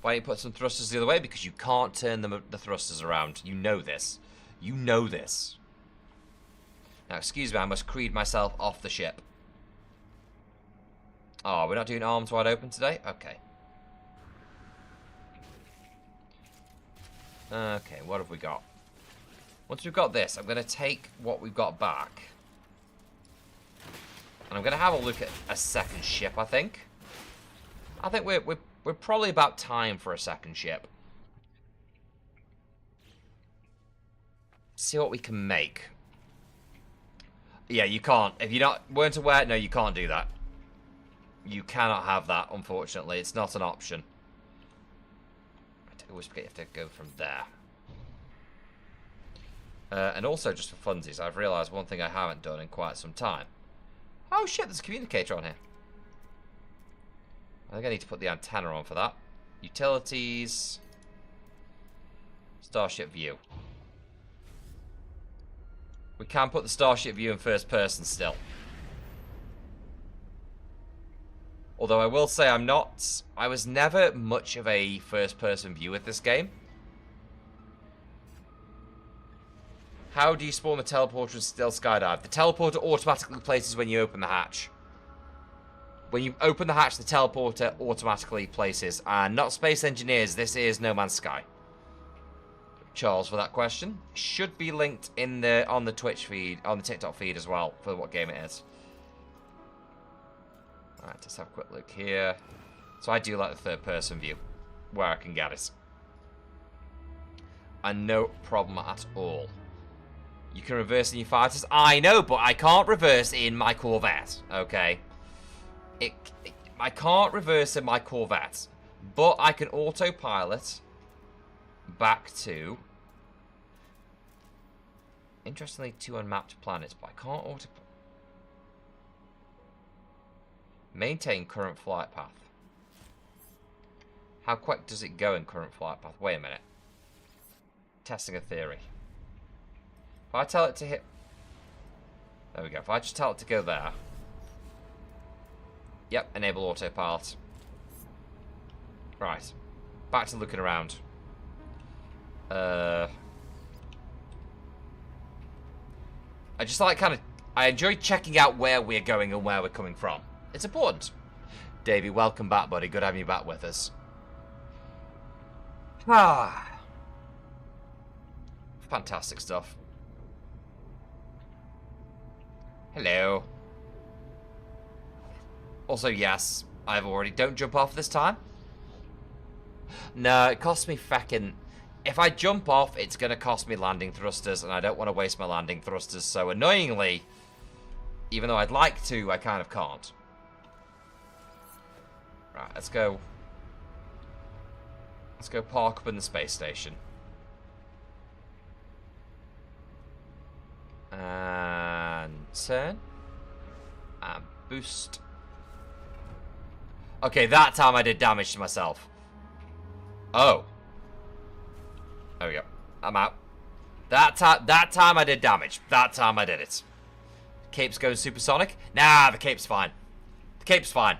Why don't you put some thrusters the other way? Because you can't turn the thrusters around. You know this. You know this. Now, excuse me. I must creed myself off the ship. Oh, we're not doing arms wide open today? Okay. Okay, what have we got? Once we've got this, I'm going to take what we've got back. And I'm going to have a look at a second ship, I think. I think we're probably about time for a second ship. See what we can make. Yeah, you can't. If you weren't aware, no, you can't do that. You cannot have that, unfortunately. It's not an option. I always forget you have to go from there. And also, just for funsies, I've realised one thing I haven't done in quite some time. Oh shit, there's a communicator on here. I think I need to put the antenna on for that. Utilities. Starship view. We can put the starship view in first person still. Although I will say I was never much of a first person view with this game. How do you spawn the teleporter and still skydive? The teleporter automatically places when you open the hatch. When you open the hatch, the teleporter automatically places. And not Space Engineers, this is No Man's Sky. Charles, for that question. Should be linked in on the Twitch feed, on the TikTok feed as well, for what game it is. Alright, let's have a quick look here. So I do like the third person view, where I can get it. And no problem at all. You can reverse in your fighters. I know, but I can't reverse in my Corvette, okay? I can't reverse in my Corvette, but I can autopilot back to, interestingly, 2 unmapped planets, but I can't maintain current flight path. How quick does it go in current flight path? Wait a minute. Testing a theory. If I tell it to hit, there we go. If I just tell it to go there. Yep, enable autopilot. Right. Back to looking around. I just like I enjoy checking out where we're going and where we're coming from. It's important. Davey, welcome back, buddy. Good having you back with us. Ah. Fantastic stuff. Hello. Also, yes, I've already... Don't jump off this time. No, it costs me feckin'... If I jump off, it's going to cost me landing thrusters, and I don't want to waste my landing thrusters, so annoyingly, even though I'd like to, I kind of can't. Right, let's go... Let's go park up in the space station. And turn. And boost. Okay, that time I did damage to myself. Oh. There we go. I'm out. That time I did damage. That time I did it. Cape's going supersonic? Nah, the cape's fine. The cape's fine.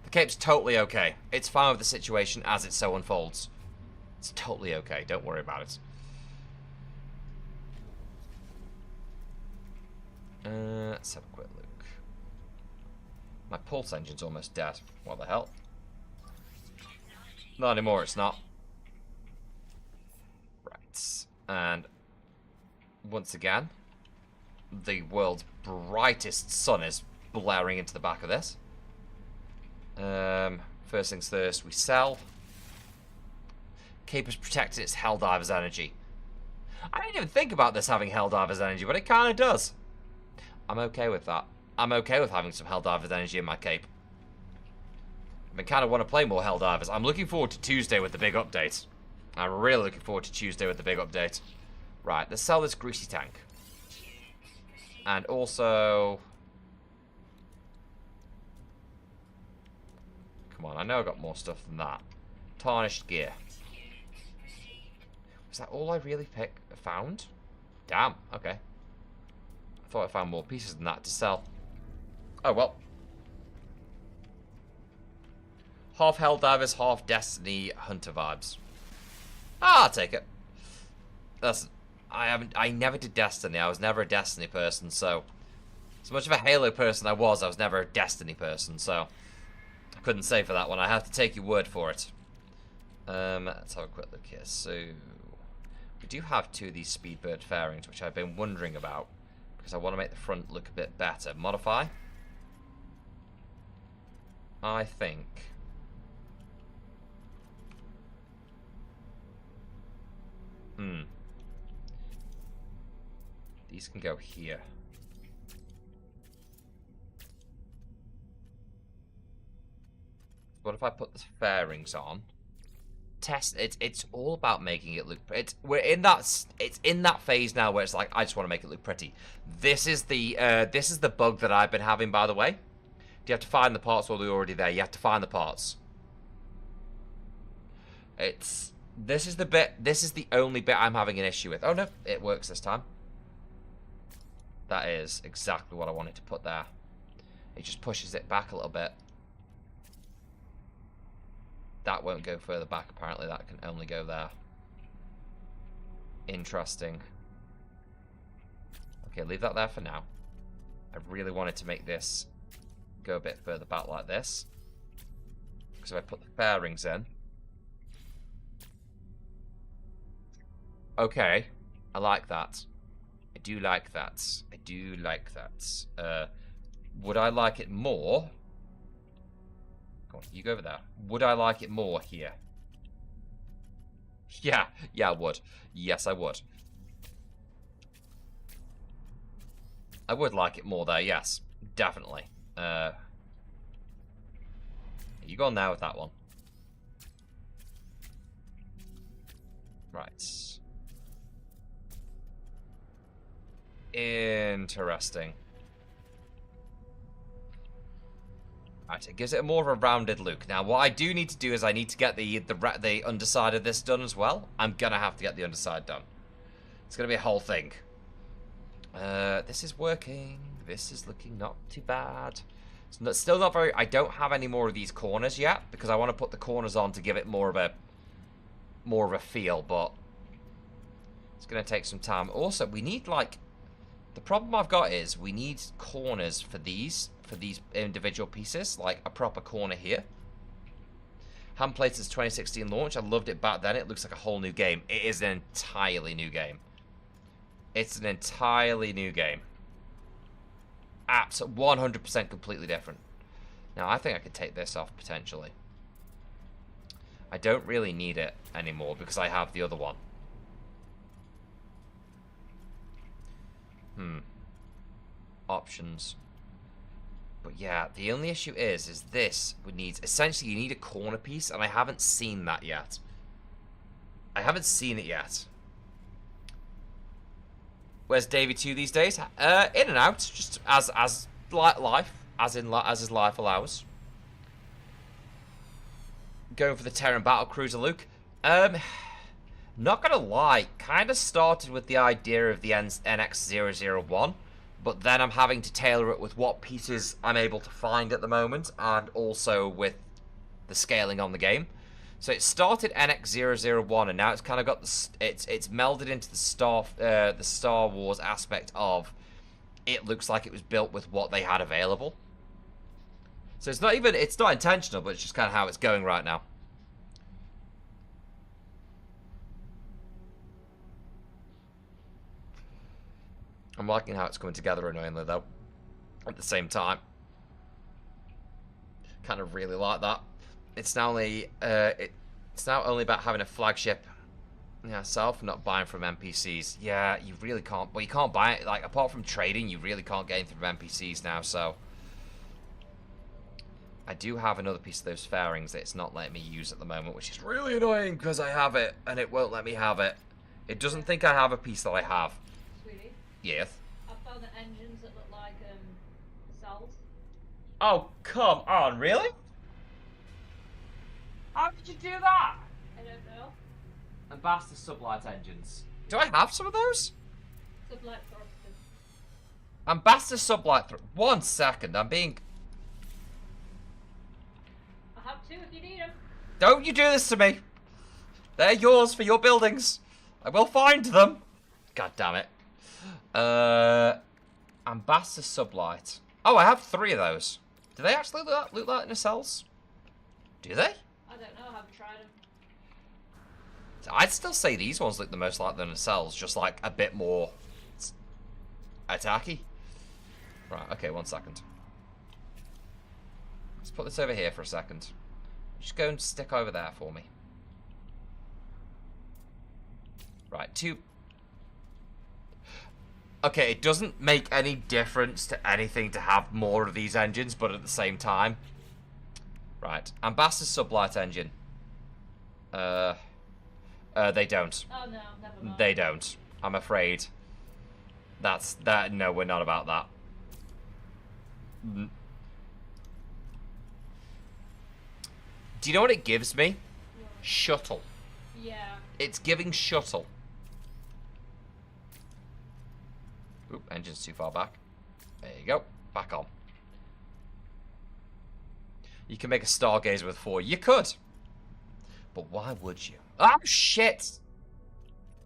The cape's totally okay. It's fine with the situation as it so unfolds. It's totally okay. Don't worry about it. Let's have a quick look. My pulse engine's almost dead. What the hell? Not anymore, it's not. Right. And once again, the world's brightest sun is blaring into the back of this. First things first, we sell. Cape has protected its Helldiver's energy. I didn't even think about this having Helldiver's energy, but it kind of does. I'm okay with that. I'm okay with having some Helldiver's energy in my cape. I kind of want to play more Helldivers. I'm looking forward to Tuesday with the big update. I'm really looking forward to Tuesday with the big update. Right, let's sell this greasy tank. And also... Come on, I know I got more stuff than that. Tarnished gear. Was that all I really found? Damn, okay. I thought I found more pieces than that to sell. Oh, well. Half Helldivers, half Destiny Hunter vibes. Ah, I'll take it. I never did Destiny. I was never a Destiny person, so... As much of a Halo person I was never a Destiny person, so... I couldn't say for that one. I have to take your word for it. Let's have a quick look here. So... We do have 2 of these Speedbird fairings, which I've been wondering about. Because I want to make the front look a bit better. Modify. I think... These can go here. what if I put the fairings on? Test it. It's all about making it look. We're in that. It's in that phase now where it's like I just want to make it look pretty. This is the bug that I've been having, by the way. Do you have to find the parts or they're already there? You have to find the parts. This is the only bit I'm having an issue with. Oh no, it works this time. That is exactly what I wanted to put there. It just pushes it back a little bit. That won't go further back, apparently. That can only go there. Interesting. Okay, leave that there for now. I really wanted to make this go a bit further back like this. Because if I put the fairings in... Okay, I like that. I do like that. I do like that. Would I like it more? Come on, you go over there. Would I like it more here? Yeah, I would. Yes, I would. I would like it more there, yes. Definitely. You go on now with that one. Right. Interesting. Right, it gives it more of a rounded look. Now, what I do need to do is I need to get the underside of this done as well. I'm gonna have to get the underside done. It's gonna be a whole thing. This is working. This is looking not too bad. It's still not very... I don't have any more of these corners yet because I want to put the corners on to give it more of a feel, but it's gonna take some time. Also, we need like... The problem I've got is we need corners for these individual pieces, like a proper corner here. Handplates is 2016 launch. I loved it back then. It looks like a whole new game. It is an entirely new game. It's an entirely new game. Absolutely 100% completely different. Now, I think I could take this off potentially. I don't really need it anymore because I have the other one. Options. But yeah, the only issue is this would need... Essentially, you need a corner piece, and I haven't seen that yet. I haven't seen it yet. Where's Davey 2 these days? In and out, just as life, as his life allows. Going for the Terran Battlecruiser, Luke. Not gonna lie, kind of started with the idea of the NX-001, but then I'm having to tailor it with what pieces I'm able to find at the moment, and also with the scaling on the game. So it started NX-001, and now it's kind of got it's melded into the Star Wars aspect of it looks like it was built with what they had available. So it's not intentional, but it's just kind of how it's going right now. I'm liking how it's coming together annoyingly though. At the same time. Kind of really like that. It's now only about having a flagship yourself, not buying from NPCs. Yeah, you really can't. Well, you can't buy it. Like, apart from trading, you really can't get anything from NPCs now. So I do have another piece of those fairings that it's not letting me use at the moment, which is really annoying because I have it and it won't let me have it. It doesn't think I have a piece that I have. Sweetie? Yes. I found the engines that look like cells. Oh, come on, really? How did you do that? I don't know. Ambassador sublight engines. Do I have some of those? Sublight thrusters. Ambassador sublight. 1 second, I'm being. I have two if you need them. Don't you do this to me? They're yours for your buildings. I will find them. God damn it. Ambassador sublight. Oh, I have 3 of those. Do they actually look like nacelles? Do they? I don't know, I haven't tried them. I'd still say these ones look the most like the nacelles, just like a bit more attacky. Right, okay, 1 second. Let's put this over here for a second. Just go and stick over there for me. Right, 2. Okay, it doesn't make any difference to anything to have more of these engines, but at the same time, Right. Ambassador sublight engine. They don't. Oh no, never mind. They don't. I'm afraid. That. No, we're not about that. Do you know what it gives me? Shuttle. Yeah. It's giving shuttle. Oop, engine's too far back. There you go. Back on. You can make a stargazer with 4. You could. But why would you? Oh, shit!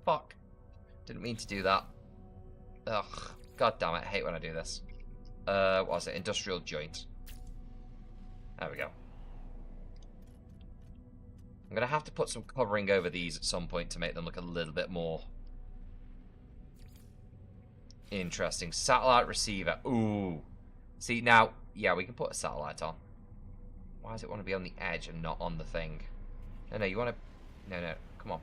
Fuck. Didn't mean to do that. Ugh. God damn it. I hate when I do this. What was it? Industrial joint. There we go. I'm going to have to put some covering over these at some point to make them look a little bit more interesting. Satellite receiver. Ooh. See, now, yeah, we can put a satellite on. Why does it want to be on the edge and not on the thing? No, you want to... No, come on.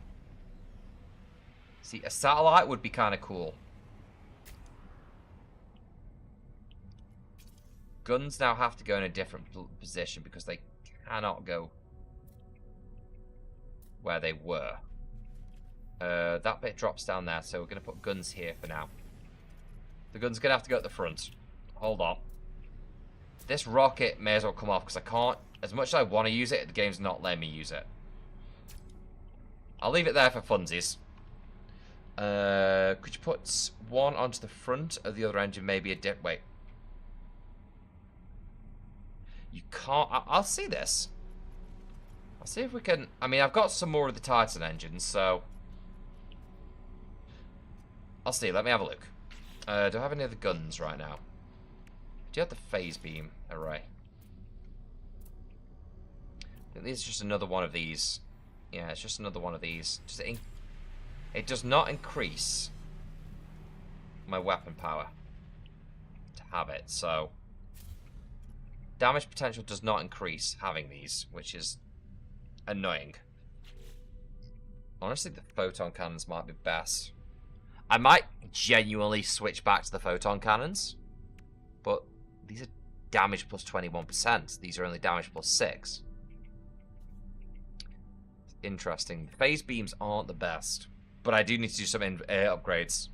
See, a satellite would be kind of cool. Guns now have to go in a different position because they cannot go where they were. That bit drops down there, so we're going to put guns here for now. The gun's going to have to go at the front. Hold on. This rocket may as well come off because I can't... As much as I want to use it, the game's not letting me use it. I'll leave it there for funsies. Could you put one onto the front of the other engine? Maybe a dip... Wait. You can't... I'll see this. I'll see if we can... I mean, I've got some more of the Titan engines, so... I'll see. Let me have a look. Do I have any other guns right now? Do you have the phase beam array? I think this is just another one of these. Yeah, it's just another one of these. It does not increase my weapon power to have it, so... Damage potential does not increase having these, which is annoying. Honestly, the photon cannons might be best. I might genuinely switch back to the photon cannons, but these are damage plus 21%. These are only damage plus 6. Interesting. The phase beams aren't the best, but I do need to do some upgrades.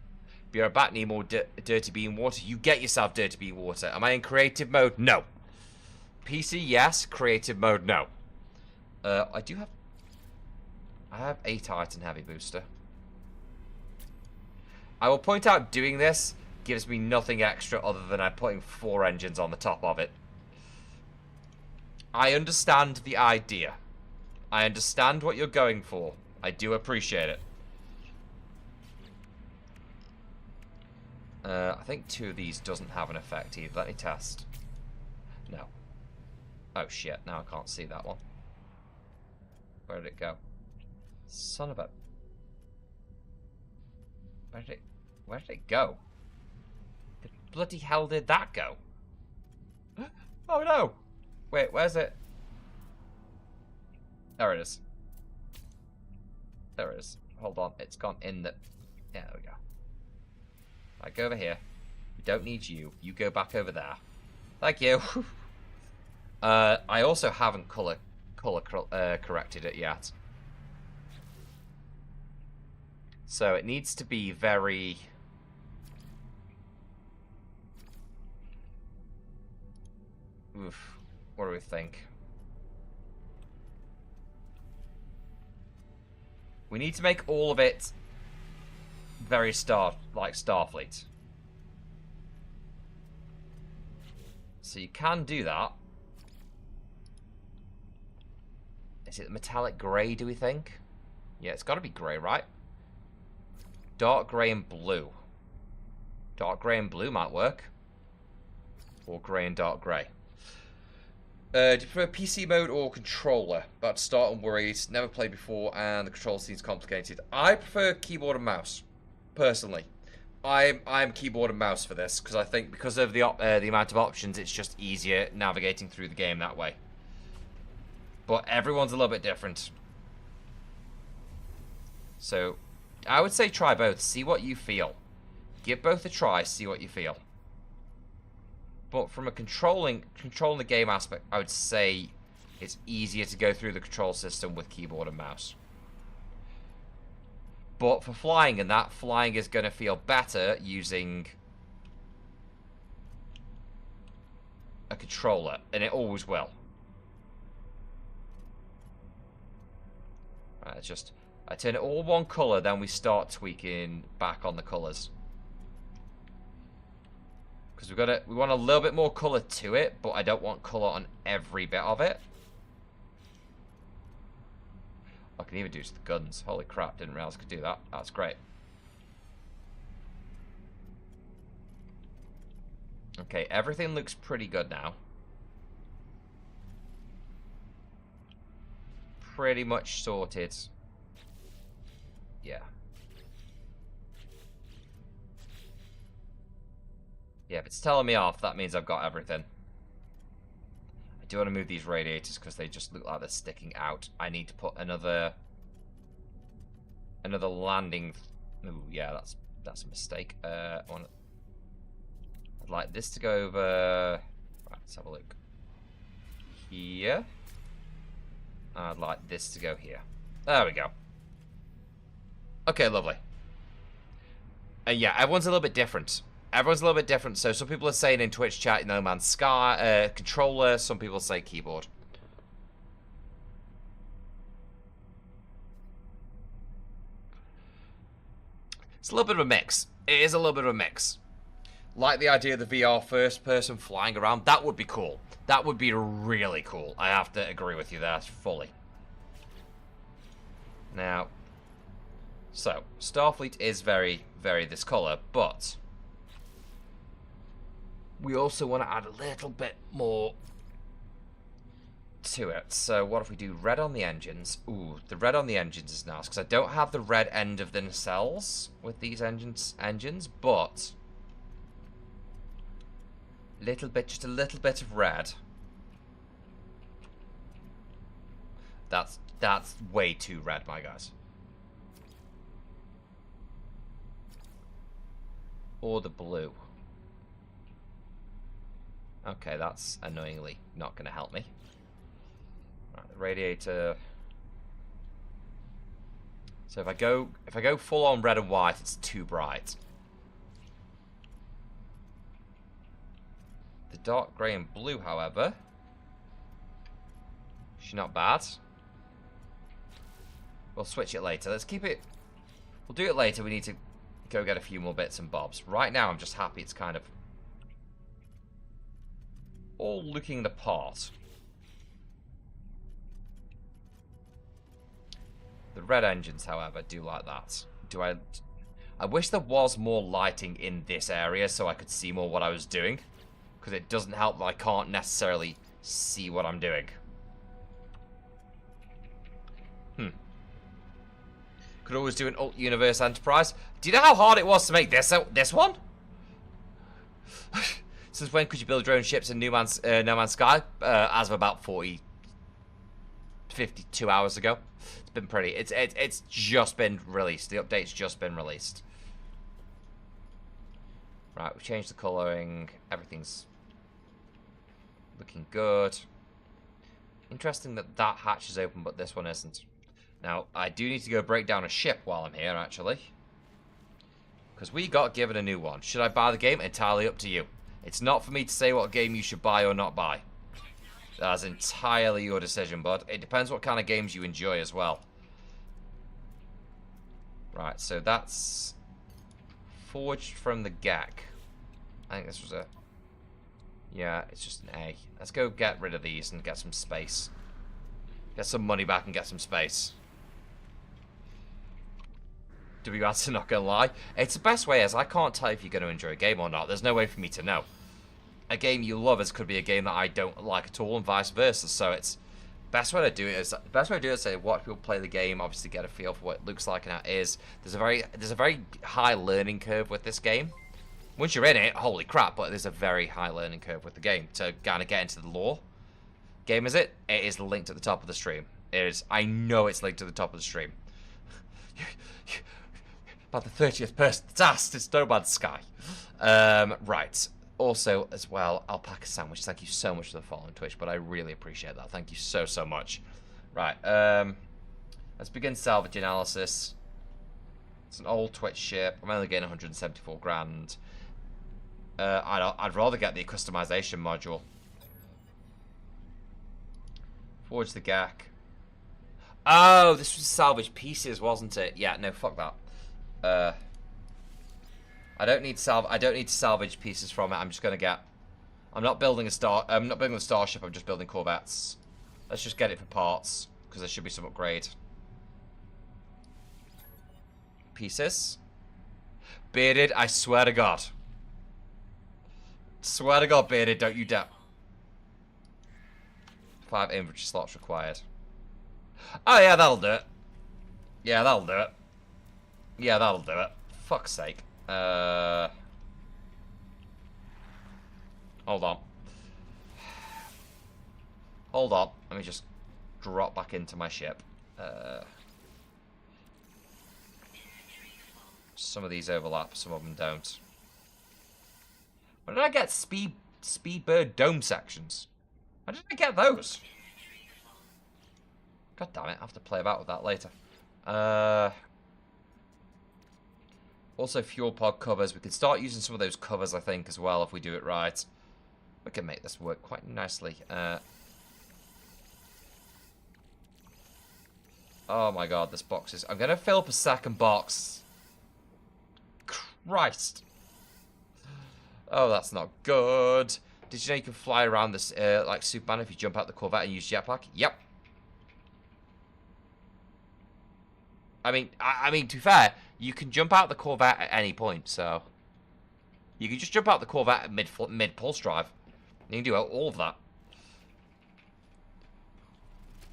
Be right back. Need more dirty beam water. You get yourself dirty beam water. Am I in creative mode? No. PC, yes. Creative mode, no. I have a Titan heavy booster. I will point out doing this gives me nothing extra other than I'm putting 4 engines on the top of it. I understand the idea. I understand what you're going for. I do appreciate it. I think 2 of these doesn't have an effect either. Let me test. No. Oh shit, now I can't see that one. Where did it go? Son of a... Where did it go? The bloody hell did that go? Oh no! Wait, where's it? There it is. There it is. Hold on, it's gone in the... Yeah, there we go. Right, go over here. We don't need you. You go back over there. Thank you. I also haven't color corrected it yet. So it needs to be very... Oof. What do we think? We need to make all of it very like Starfleet. So you can do that. Is it metallic grey, do we think? Yeah, it's got to be grey, right? Dark grey and blue. Dark grey and blue might work. Or grey and dark grey. Do you prefer PC mode or controller? About to start and worried. Never played before and the control seems complicated. I prefer keyboard and mouse. Personally. I'm keyboard and mouse for this. Because I think because of the amount of options, it's just easier navigating through the game that way. But everyone's a little bit different. So, I would say try both. See what you feel. Give both a try. See what you feel. But from a controlling the game aspect, I would say it's easier to go through the control system with keyboard and mouse. But for flying and that, flying is going to feel better using a controller, and it always will. Right, it's just, I turn it all one colour, then we start tweaking back on the colours. Because we want a little bit more colour to it, but I don't want colour on every bit of it. I can even do just the guns. Holy crap, didn't realise I could do that. That's great. Okay, everything looks pretty good now. Pretty much sorted. Yeah. Yeah, if it's telling me off, that means I've got everything. I do want to move these radiators because they just look like they're sticking out. I need to put another landing. Ooh, yeah, that's a mistake. I'd like this to go over. Right, let's have a look. Here. I'd like this to go here. There we go. Okay, lovely. And yeah, everyone's a little bit different. Everyone's a little bit different. So some people are saying in Twitch chat, No Man's Sky controller. Some people say keyboard. It's a little bit of a mix. It is a little bit of a mix. Like the idea of the VR first person flying around. That would be cool. That would be really cool. I have to agree with you there fully. Now, so Starfleet is very, very this colour, but we also want to add a little bit more to it. So what if we do red on the engines? Ooh, the red on the engines is nice because I don't have the red end of the nacelles with these engines, but just a little bit of red. That's way too red, my guys. Or the blue. Okay, that's annoyingly not going to help me. Right, the radiator. So if I go full on red and white, it's too bright. The dark grey and blue, however, she's not bad. We'll switch it later. Let's keep it. We'll do it later. We need to go get a few more bits and bobs. Right now, I'm just happy it's kind of all looking the part. The red engines, however, do like that. I wish there was more lighting in this area so I could see more what I was doing. Because it doesn't help that I can't necessarily see what I'm doing. Could always do an Alt Universe Enterprise. Do you know how hard it was to make this one? Since when could you build drone ships in No Man's Sky? As of about 52 hours ago. It's been pretty. It's just been released. The update's just been released. Right, we've changed the colouring. Everything's looking good. Interesting that hatch is open, but this one isn't. Now, I do need to go break down a ship while I'm here, actually. Because we got given a new one. Should I buy the game? Entirely up to you. It's not for me to say what game you should buy or not buy. That's entirely your decision, bud. It depends what kind of games you enjoy as well. Right, so that's forged from the GAC. I think this was a... Yeah, it's just an A. Let's go get rid of these and get some space. Get some money back and get some space. To be honest, I'm not gonna lie. It's the best way, as I can't tell if you're going to enjoy a game or not. There's no way for me to know. A game you love could be a game that I don't like at all, and vice versa. So it's best way to do it is say watch people play the game, obviously get a feel for what it looks like and how it is. There's a very high learning curve with this game. Once you're in it, holy crap! But there's a very high learning curve with the game to kind of get into the lore. Game is it? It is linked at the top of the stream. It is. I know it's linked to the top of the stream. About the 30th person that's asked. It's No Man's Sky. Right. Also, as well, Alpaca Sandwich, thank you so much for the follow on Twitch, but I really appreciate that. Thank you so, so much. Right, let's begin salvage analysis. It's an old Twitch ship. I'm only getting 174 grand. I'd rather get the customization module. Forge the GAC. Oh, this was salvage pieces, wasn't it? Yeah, no, fuck that. I don't need to salvage pieces from it. I'm just gonna get. I'm not building a starship. I'm just building corvettes. Let's just get it for parts because there should be some upgrade. Pieces. Bearded, I swear to God. Swear to God, Bearded, don't you dare. 5 inventory slots required. Oh yeah, that'll do it. Yeah, that'll do it. Yeah, that'll do it. Fuck's sake. Hold on. Hold on. Let me just drop back into my ship. Some of these overlap, some of them don't. Where did I get Speedbird dome sections? How did I get those? God damn it, I have to play about with that later. Also, fuel pod covers. We can start using some of those covers, I think, as well, if we do it right. We can make this work quite nicely. Oh my god, this box is... I'm going to fill up a second box. Christ. Oh, that's not good. Did you know you can fly around this, like Superman, if you jump out the Corvette and use jetpack? Yep. I mean, to be fair, you can jump out the Corvette at any point, so... You can just jump out the Corvette at mid-pulse drive. You can do all of that.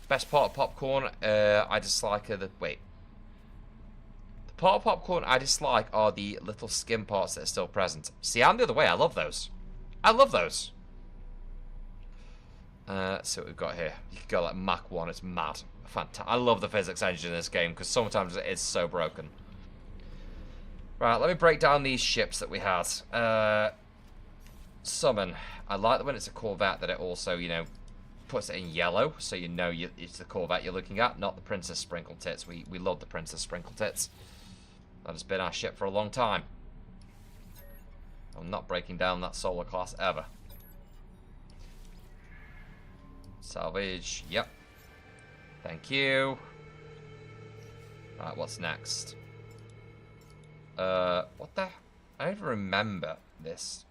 Best part of popcorn, I dislike the... Wait. The part of popcorn I dislike are the little skin parts that are still present. See, I'm the other way. I love those. I love those. So what we've got here. You can go like Mach 1. It's mad. Fantastic. I love the physics engine in this game because sometimes it is so broken. Right, let me break down these ships that we had. Summon. I like that when it's a Corvette that it also, you know, puts it in yellow, so you know it's the Corvette you're looking at, not the Princess Sprinkle Tits. We love the Princess Sprinkle Tits. That has been our ship for a long time. I'm not breaking down that solar class ever. Salvage. Yep. Thank you. Right, what's next? What the... I don't even remember this.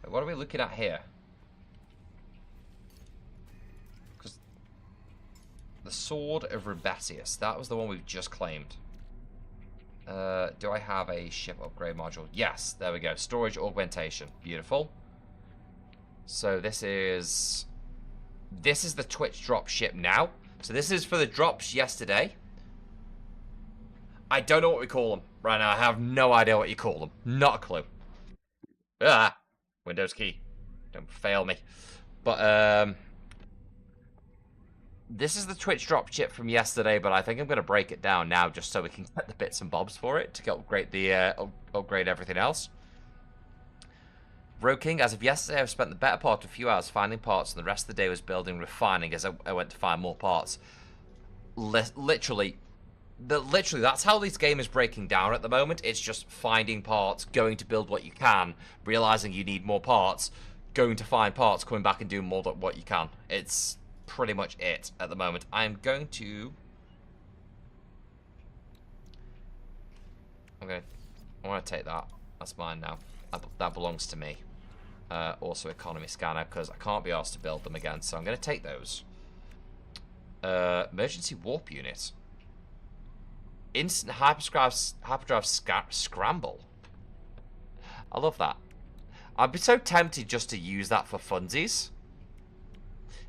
Wait, what are we looking at here? Because... The Sword of Rebatius. That was the one we've just claimed. Do I have a ship upgrade module? Yes, there we go. Storage augmentation. Beautiful. So this is the Twitch drop ship now. So this is for the drops yesterday. I don't know what we call them right now. I have no idea what you call them. Not a clue. Ah, Windows key. Don't fail me. But this is the Twitch drop ship from yesterday, but I think I'm going to break it down now just so we can get the bits and bobs for it to upgrade everything else. Road King, as of yesterday, I've spent the better part of a few hours finding parts, and the rest of the day was building refining as I went to find more parts. Literally, that's how this game is breaking down at the moment. It's just finding parts, going to build what you can, realizing you need more parts, going to find parts, coming back and doing more than what you can. It's pretty much it at the moment. I'm going to... I want to take that. That's mine now. That belongs to me. Also economy scanner, because I can't be asked to build them again, so I'm going to take those. Emergency warp unit. Instant hyperdrive scramble. I love that. I'd be so tempted just to use that for funsies.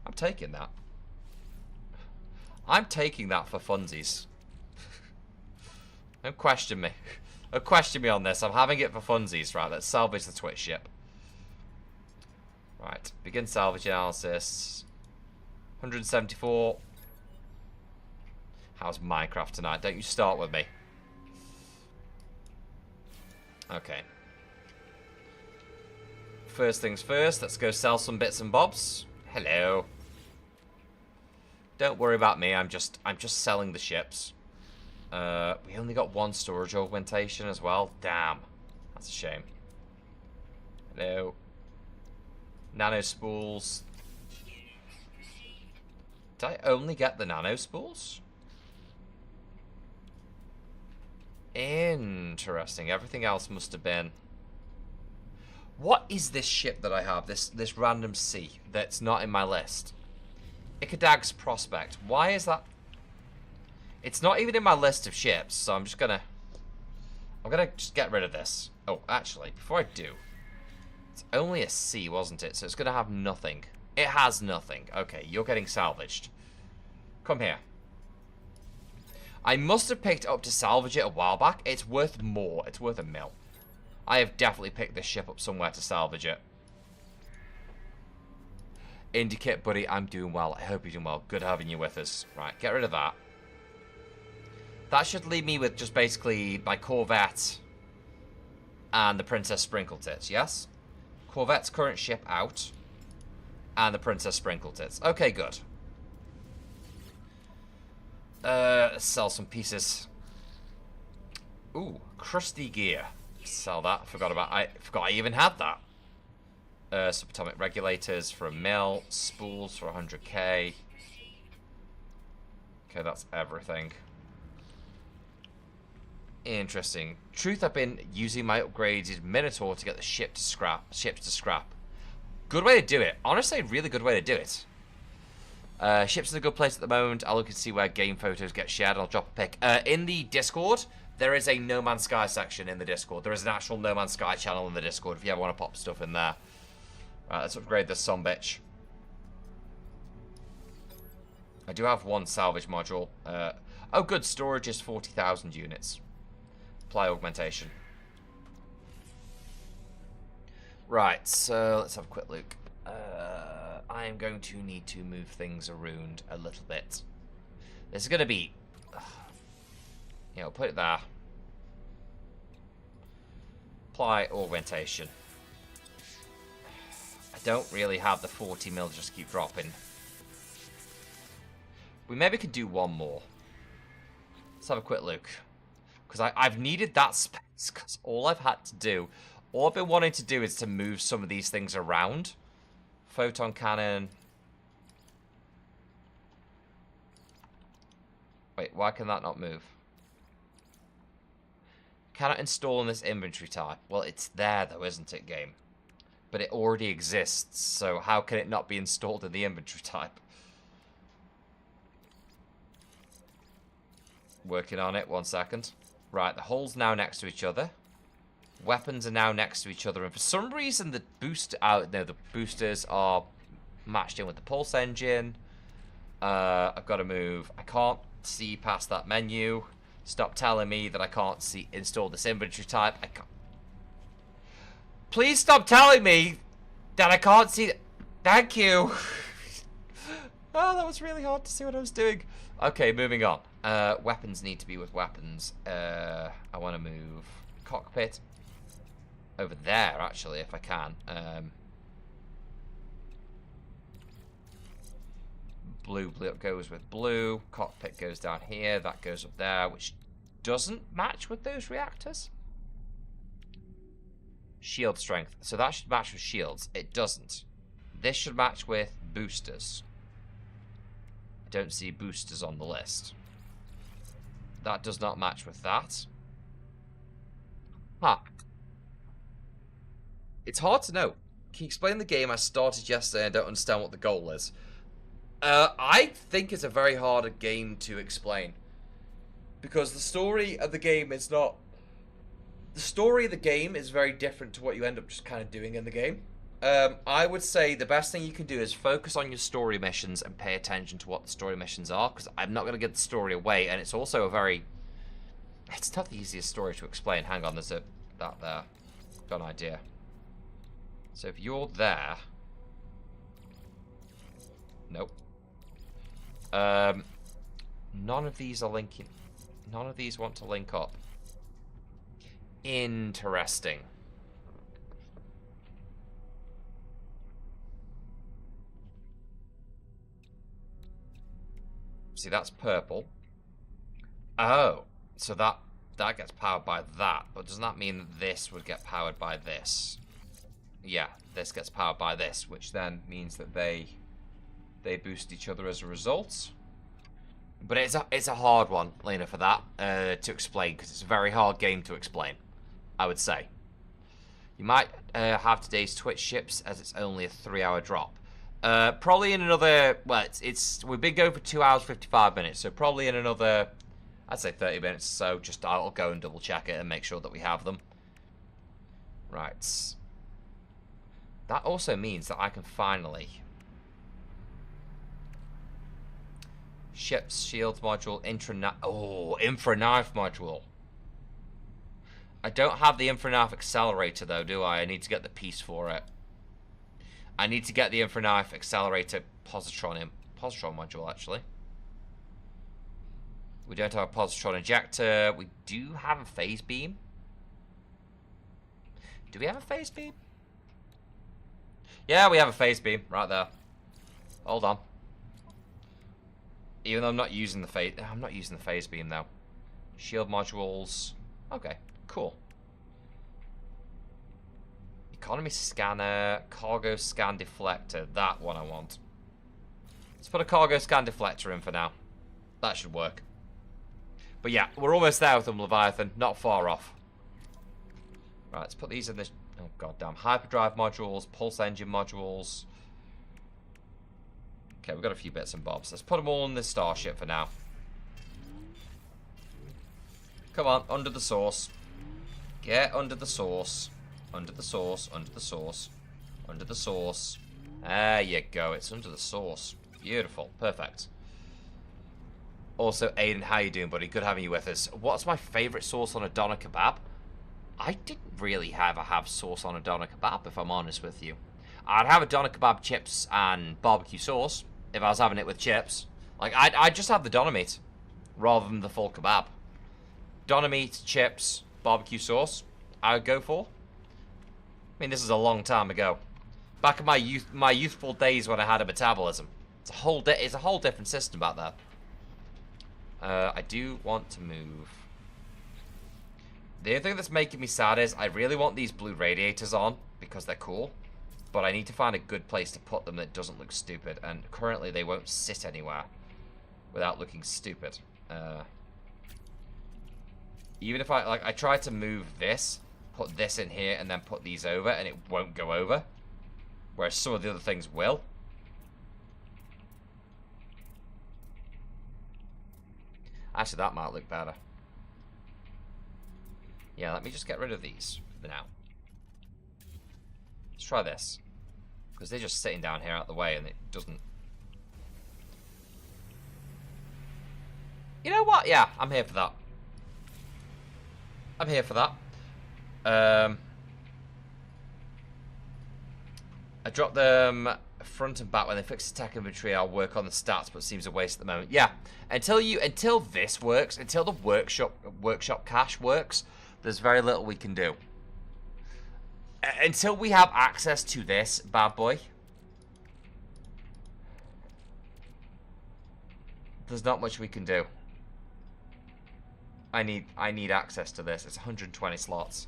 I'm taking that. I'm taking that for funsies. Don't question me. Don't question me on this. I'm having it for funsies. Right, let's salvage the Twitch ship. Right, begin salvage analysis. 174. How's Minecraft tonight? Don't you start with me. Okay. First things first, let's go sell some bits and bobs. Hello. Don't worry about me, I'm just selling the ships. We only got one storage augmentation as well. Damn. That's a shame. Hello. Nano spools. Did I only get the nano spools? Interesting. Everything else must have been... What is this ship that I have? This random C that's not in my list? Ikadag's Prospect. Why is that? It's not even in my list of ships, so I'm gonna just get rid of this. Oh, actually, before I do, it's only a C, wasn't it? So it's gonna have nothing. It has nothing. Okay, you're getting salvaged. Come here. I must have picked it up to salvage it a while back. It's worth more. It's worth $1 mil. I have definitely picked this ship up somewhere to salvage it. Indicate, buddy, I'm doing well. I hope you're doing well. Good having you with us. Right, get rid of that. That should leave me with just basically my Corvette and the Princess Sprinkletits, yes? Corvette's current ship out. And the Princess Sprinkletits. Okay, good. Let's sell some pieces. Ooh, crusty gear. Sell that. I forgot I even had that. Subatomic regulators for $1 mil. Spools for 100k. Okay, that's everything. Interesting. Truth, I've been using my upgraded Minotaur to get the ships to scrap. Good way to do it. Honestly, really good way to do it. Ships in a good place at the moment. I'll look and see where game photos get shared. I'll drop a pic. In the Discord, there is a No Man's Sky section in the Discord. There is an actual No Man's Sky channel in the Discord if you ever want to pop stuff in there. Right, let's upgrade this sumbitch. I do have one salvage module. Oh, good. Storage is 40,000 units. Apply augmentation. Right, so let's have a quick look. I am going to need to move things around a little bit. This is going to be... put it there. Apply augmentation. I don't really have the 40 mil to just keep dropping. We maybe could do one more. Let's have a quick look. Because I've needed that space, because all I've had to do, all I've been wanting to do is to move some of these things around. Photon cannon. Wait, why can that not move? Cannot install in this inventory type. Well, it's there though, isn't it, game? But it already exists, so how can it not be installed in the inventory type? Working on it, 1 second. Right, the hull's now next to each other. Weapons are now next to each other, and for some reason the the boosters are matched in with the pulse engine. I've got to move. I can't see past that menu. Stop telling me that I can't see install this inventory type. I can't. Please stop telling me that I can't see. Thank you. Oh, that was really hard to see what I was doing. Okay, moving on. Weapons need to be with weapons. I want to move cockpit over there, actually, if I can. Blue goes with blue. Cockpit goes down here. That goes up there, which doesn't match with those reactors. Shield strength. So that should match with shields. It doesn't. This should match with boosters. I don't see boosters on the list. That does not match with that. Huh. It's hard to know. Can you explain the game? I started yesterday and I don't understand what the goal is. I think it's a very hard game to explain. Because the story of the game is not... The story of the game is very different to what you end up just kind of doing in the game. I would say the best thing you can do is focus on your story missions and pay attention to what the story missions are. Because I'm not going to give the story away. And it's also a very... It's not the easiest story to explain. Hang on, there's that there. Got an idea. So if you're there... Nope. None of these are linking. None of these want to link up. Interesting. See, that's purple. Oh, so that gets powered by that, but doesn't that mean that this would get powered by this? Yeah, this gets powered by this, which then means that they boost each other as a result. But it's a hard one, Lena, for that to explain, because it's a very hard game to explain, I would say. You might have today's Twitch ships, as it's only a 3-hour drop. Probably in another, well, we've been going for 2 hours 55 minutes, so probably in another, I'd say 30 minutes. So just I'll go and double check it and make sure that we have them. Right. That also means that I can finally ships, shields module, infra knife module. I don't have the infra knife accelerator though, do I? I need to get the piece for it. I need to get the infra knife accelerator positron module actually. We don't have a positron injector. We do have a phase beam. Do we have a phase beam? Yeah, we have a phase beam right there. Hold on. Even though I'm not using the phase beam though. Shield modules. Okay, cool. Economy scanner, cargo scan deflector. That one I want. Let's put a cargo scan deflector in for now. That should work. But yeah, we're almost there with them, Leviathan. Not far off. Right, let's put these in this. Oh goddamn! Hyperdrive modules, pulse engine modules. Okay, we've got a few bits and bobs. Let's put them all in this starship for now. Come on, under the sauce. Get under the sauce. Under the sauce, under the sauce, under the sauce. There you go, it's under the sauce. Beautiful, perfect. Also, Aiden, how you doing, buddy? Good having you with us. What's my favourite sauce on a doner kebab? I didn't really ever have sauce on a doner kebab, if I'm honest with you. I'd have a doner kebab, chips, and barbecue sauce, if I was having it with chips. Like, I'd just have the doner meat, rather than the full kebab. Doner meat, chips, barbecue sauce, I would go for. I mean, this is a long time ago. Back in my youthful days when I had a metabolism. It's a whole different system back there. I do want to move. The only thing that's making me sad is I really want these blue radiators on because they're cool, but I need to find a good place to put them that doesn't look stupid, and currently they won't sit anywhere without looking stupid. Even if I try to move this, put this in here, and then put these over, and it won't go over. Whereas some of the other things will. Actually, that might look better. Yeah, let me just get rid of these for now. Let's try this. Because they're just sitting down here out the way, and it doesn't... You know what? Yeah, I'm here for that. I'm here for that. I dropped them front and back. When they fix the tech inventory, I'll work on the stats, but it seems a waste at the moment. Yeah, until this works, until the workshop cache works, there's very little we can do. Until we have access to this bad boy, there's not much we can do. I need access to this. It's 120 slots.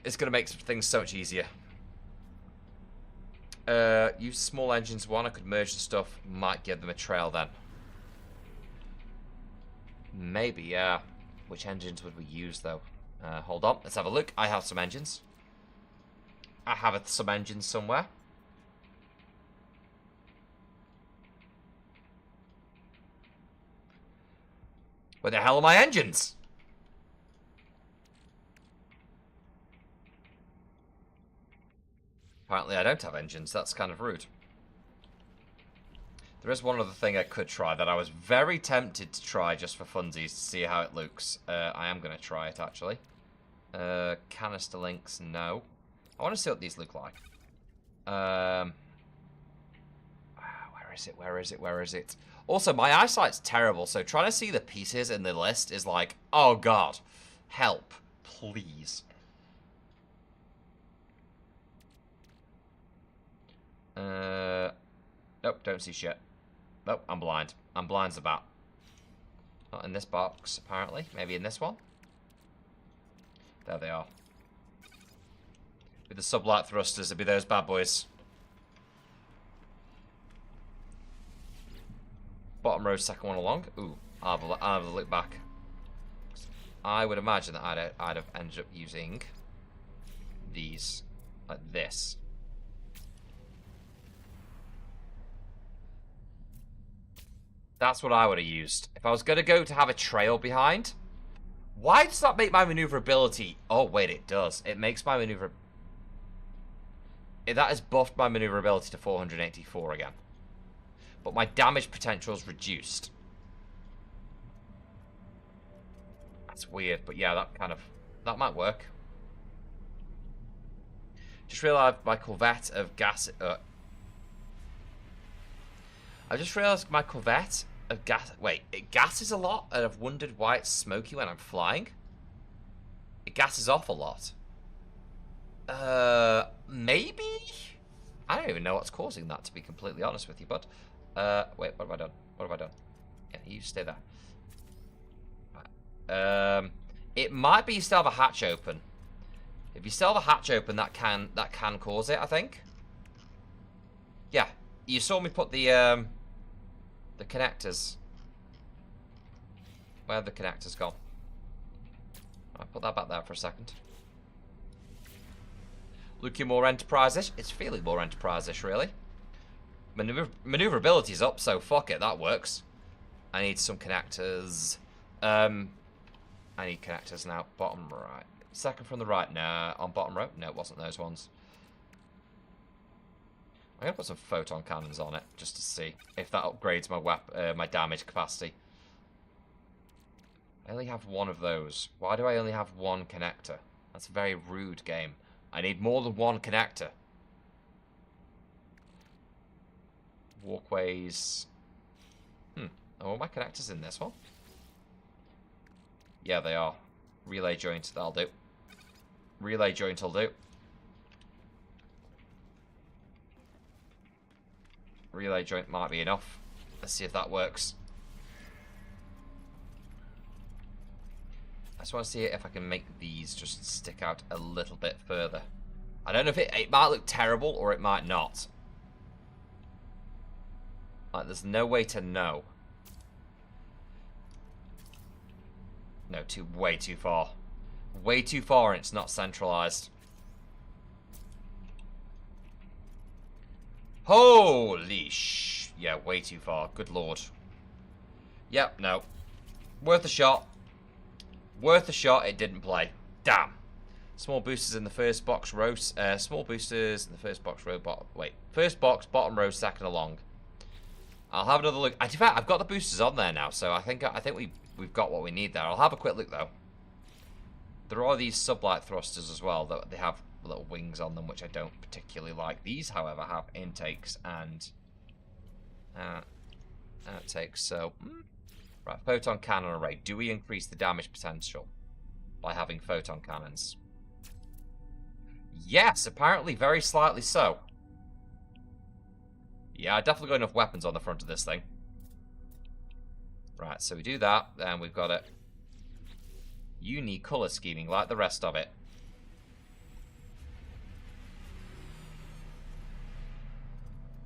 It's going to make things so much easier. Use small engines one. I could merge the stuff. Might give them a trail then. Maybe, yeah. Which engines would we use though? Hold on. Let's have a look. I have some engines. I have some engines somewhere. Where the hell are my engines? Apparently I don't have engines. That's kind of rude. There is one other thing I could try that I was very tempted to try just for funsies to see how it looks. I am going to try it, actually. Canister links, no. I want to see what these look like. Where is it? Where is it? Where is it? Also, my eyesight's terrible, so trying to see the pieces in the list is like, oh god, help. please. Nope, don't see shit. Nope, I'm blind. I'm blind as a bat. Not in this box, apparently. Maybe in this one? There they are. With the sublight thrusters, it'd be those bad boys. Bottom row, second one along. Ooh, I'll have a look back. I would imagine that I'd have ended up using these like this. That's what I would have used. If I was going to go to have a trail behind, why does that make my maneuverability? Oh, wait, it does. It makes my maneuver... That has buffed my maneuverability to 484 again. But my damage potential is reduced. That's weird, but yeah, that might work. Just realised my Corvette of gas... I just realised my Corvette of gas... Wait, it gasses a lot, and I've wondered why it's smoky when I'm flying. It gasses off a lot. Maybe? I don't even know what's causing that, to be completely honest with you, but... wait, what have I done? What have I done? Yeah, you stay there. Right. It might be you still have a hatch open. If you still have a hatch open, that can cause it, I think. Yeah, you saw me put the connectors. Where have the connectors gone? I'll put that back there for a second. Looking more Enterprise-ish. It's feeling more Enterprise-ish, really. Maneuverability's up, so fuck it, that works. I need some connectors. I need connectors now. Bottom right. Second from the right. Nah, on bottom row. No, it wasn't those ones. I'm gonna put some photon cannons on it just to see if that upgrades my my damage capacity. I only have one of those. Why do I only have one connector? That's a very rude game. I need more than one connector. Walkways. Are all my connectors in this one? Yeah, they are. Relay joint, that'll do. Relay joint will do. Relay joint might be enough. Let's see if that works. I just want to see if I can make these just stick out a little bit further. I don't know if it might look terrible or it might not. Like, there's no way to know. No, way too far. Way too far and it's not centralized. Holy yeah, way too far. Good lord. Yep, no. Worth a shot. Worth a shot, it didn't play. Damn. Small boosters in the first box row. Small boosters in the first box row. Wait. First box, bottom row, second along. I'll have another look. In fact, I've got the boosters on there now, so I think we've got what we need there. I'll have a quick look, though. There are these sublight thrusters as well, that they have little wings on them, which I don't particularly like. These, however, have intakes and outtakes, so... Right, photon cannon array. Do we increase the damage potential by having photon cannons? Yes, apparently very slightly so. Yeah, I definitely got enough weapons on the front of this thing. Right, so we do that, then we've got it. Unique colour scheming like the rest of it.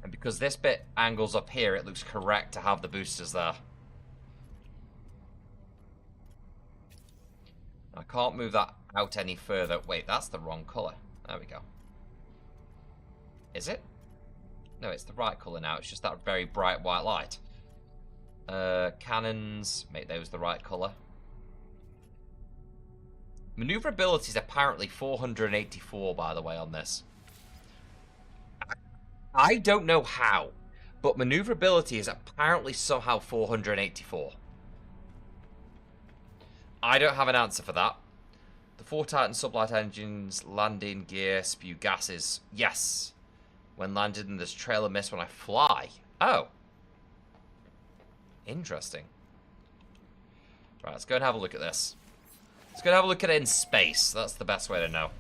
And because this bit angles up here, it looks correct to have the boosters there. I can't move that out any further. Wait, that's the wrong colour. There we go. Is it? No, it's the right colour now. It's just that very bright white light. Cannons. Make those the right colour. Maneuverability is apparently 484, by the way, on this. I don't know how, but maneuverability is apparently somehow 484. I don't have an answer for that. The 4 Titan sublight engines, landing gear, spew gases. Yes. When landed in this trail of mist when I fly. Oh. Interesting. Right, let's go and have a look at this. Let's go have a look at it in space. That's the best way to know.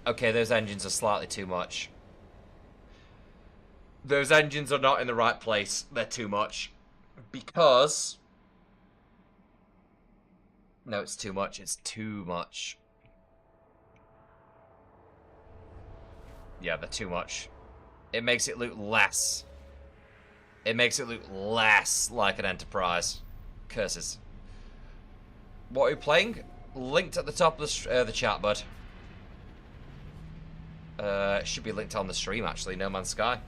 Okay, those engines are slightly too much. Those engines are not in the right place. They're too much. Because... No, it's too much. It's too much. Yeah, they're too much. It makes it look less. It makes it look less like an Enterprise. Curses. What are you playing? Linked at the top of the chat, bud. It should be linked on the stream, actually. No Man's Sky.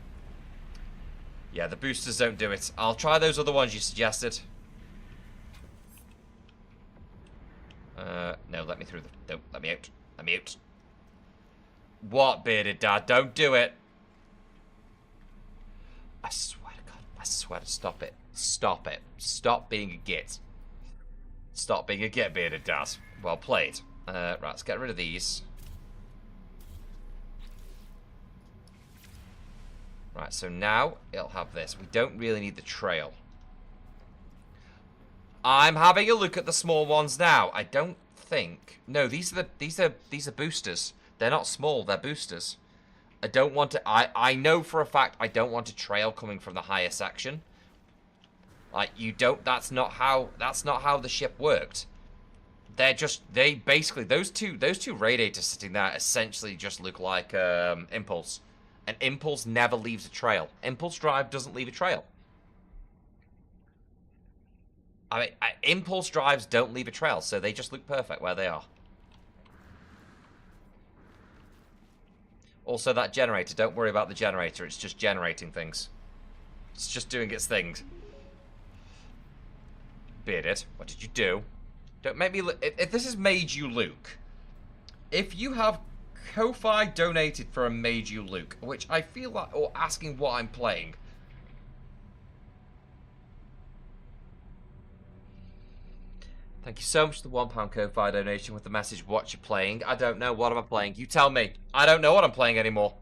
Yeah, the boosters don't do it. I'll try those other ones you suggested. No, let me through the... No, let me out. Let me out. What, Bearded Dad? Don't do it. I swear to God. I swear to stop it. Stop it. Stop being a git. Stop being a git, Bearded Dad. Well played. Right, let's get rid of these. Right, so now it'll have this. We don't really need the trail. I'm having a look at the small ones now. I don't think... No, these are boosters. They're not small, they're boosters. I don't want to... I know for a fact I don't want a trail coming from the higher section. Like, you don't... That's not how the ship worked. They're just... They basically... Those two radiators sitting there essentially just look like Impulse. And Impulse never leaves a trail. Impulse Drive doesn't leave a trail. I mean, Impulse Drives don't leave a trail, so they just look perfect where they are. Also, that generator, don't worry about the generator, it's just generating things. It's just doing its thing. Bearded, what did you do? Don't make me look... If this has made you Luke, if you have Ko-Fi donated for a made you Luke, which I feel like... Or asking what I'm playing... Thank you so much for the £1 Ko-Fi donation with the message, what you playing? I don't know, what am I playing? You tell me. I don't know what I'm playing anymore.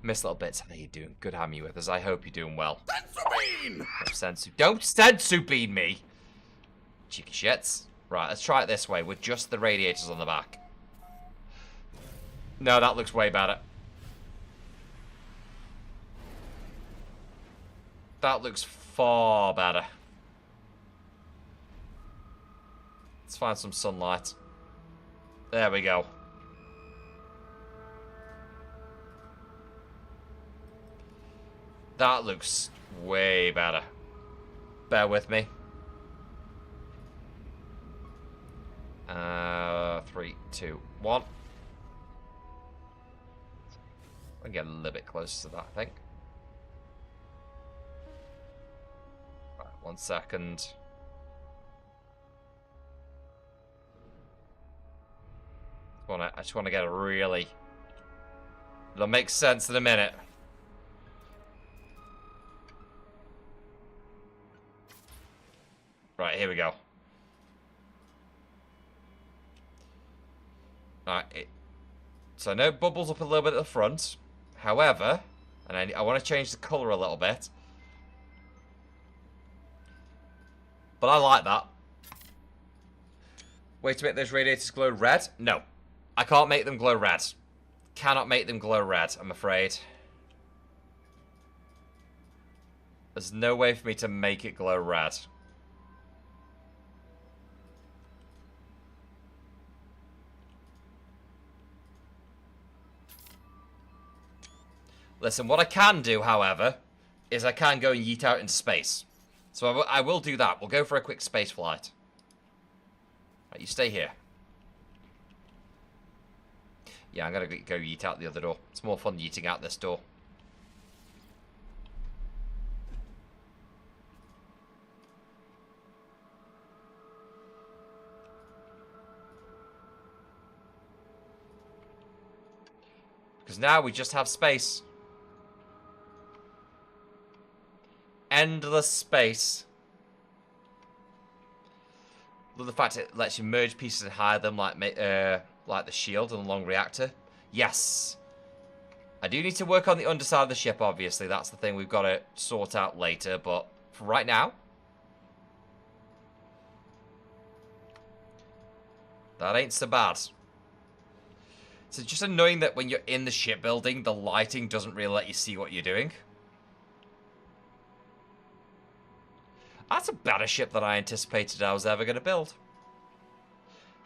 Miss Little Bits, how you doing? Good having you with us. I hope you're doing well. Don't sensu bean me! Cheeky shits. Right, let's try it this way, with just the radiators on the back. No, that looks way better. That looks far better. Let's find some sunlight. There we go. That looks way better. Bear with me. 3, 2, 1. I'll get a little bit closer to that, I think. Right, 1 second. I just want to get a really... It'll make sense in a minute. Right, here we go. Alright, so I know it bubbles up a little bit at the front. However, and I want to change the colour a little bit. But I like that. Way to make those radiators glow red? No. I can't make them glow red. Cannot make them glow red, I'm afraid. There's no way for me to make it glow red. Listen, what I can do, however, is I can go and yeet out into space. So I will do that. We'll go for a quick space flight. Right, you stay here. Yeah, I'm going to go yeet out the other door. It's more fun yeeting out this door. Because now we just have space. Endless space. Love the fact it lets you merge pieces and hide them like the shield and the long reactor. Yes. I do need to work on the underside of the ship, obviously. That's the thing we've got to sort out later. But for right now, That ain't so bad. It's just annoying that when you're in the shipbuilding, the lighting doesn't really let you see what you're doing. That's a better ship than I anticipated I was ever going to build.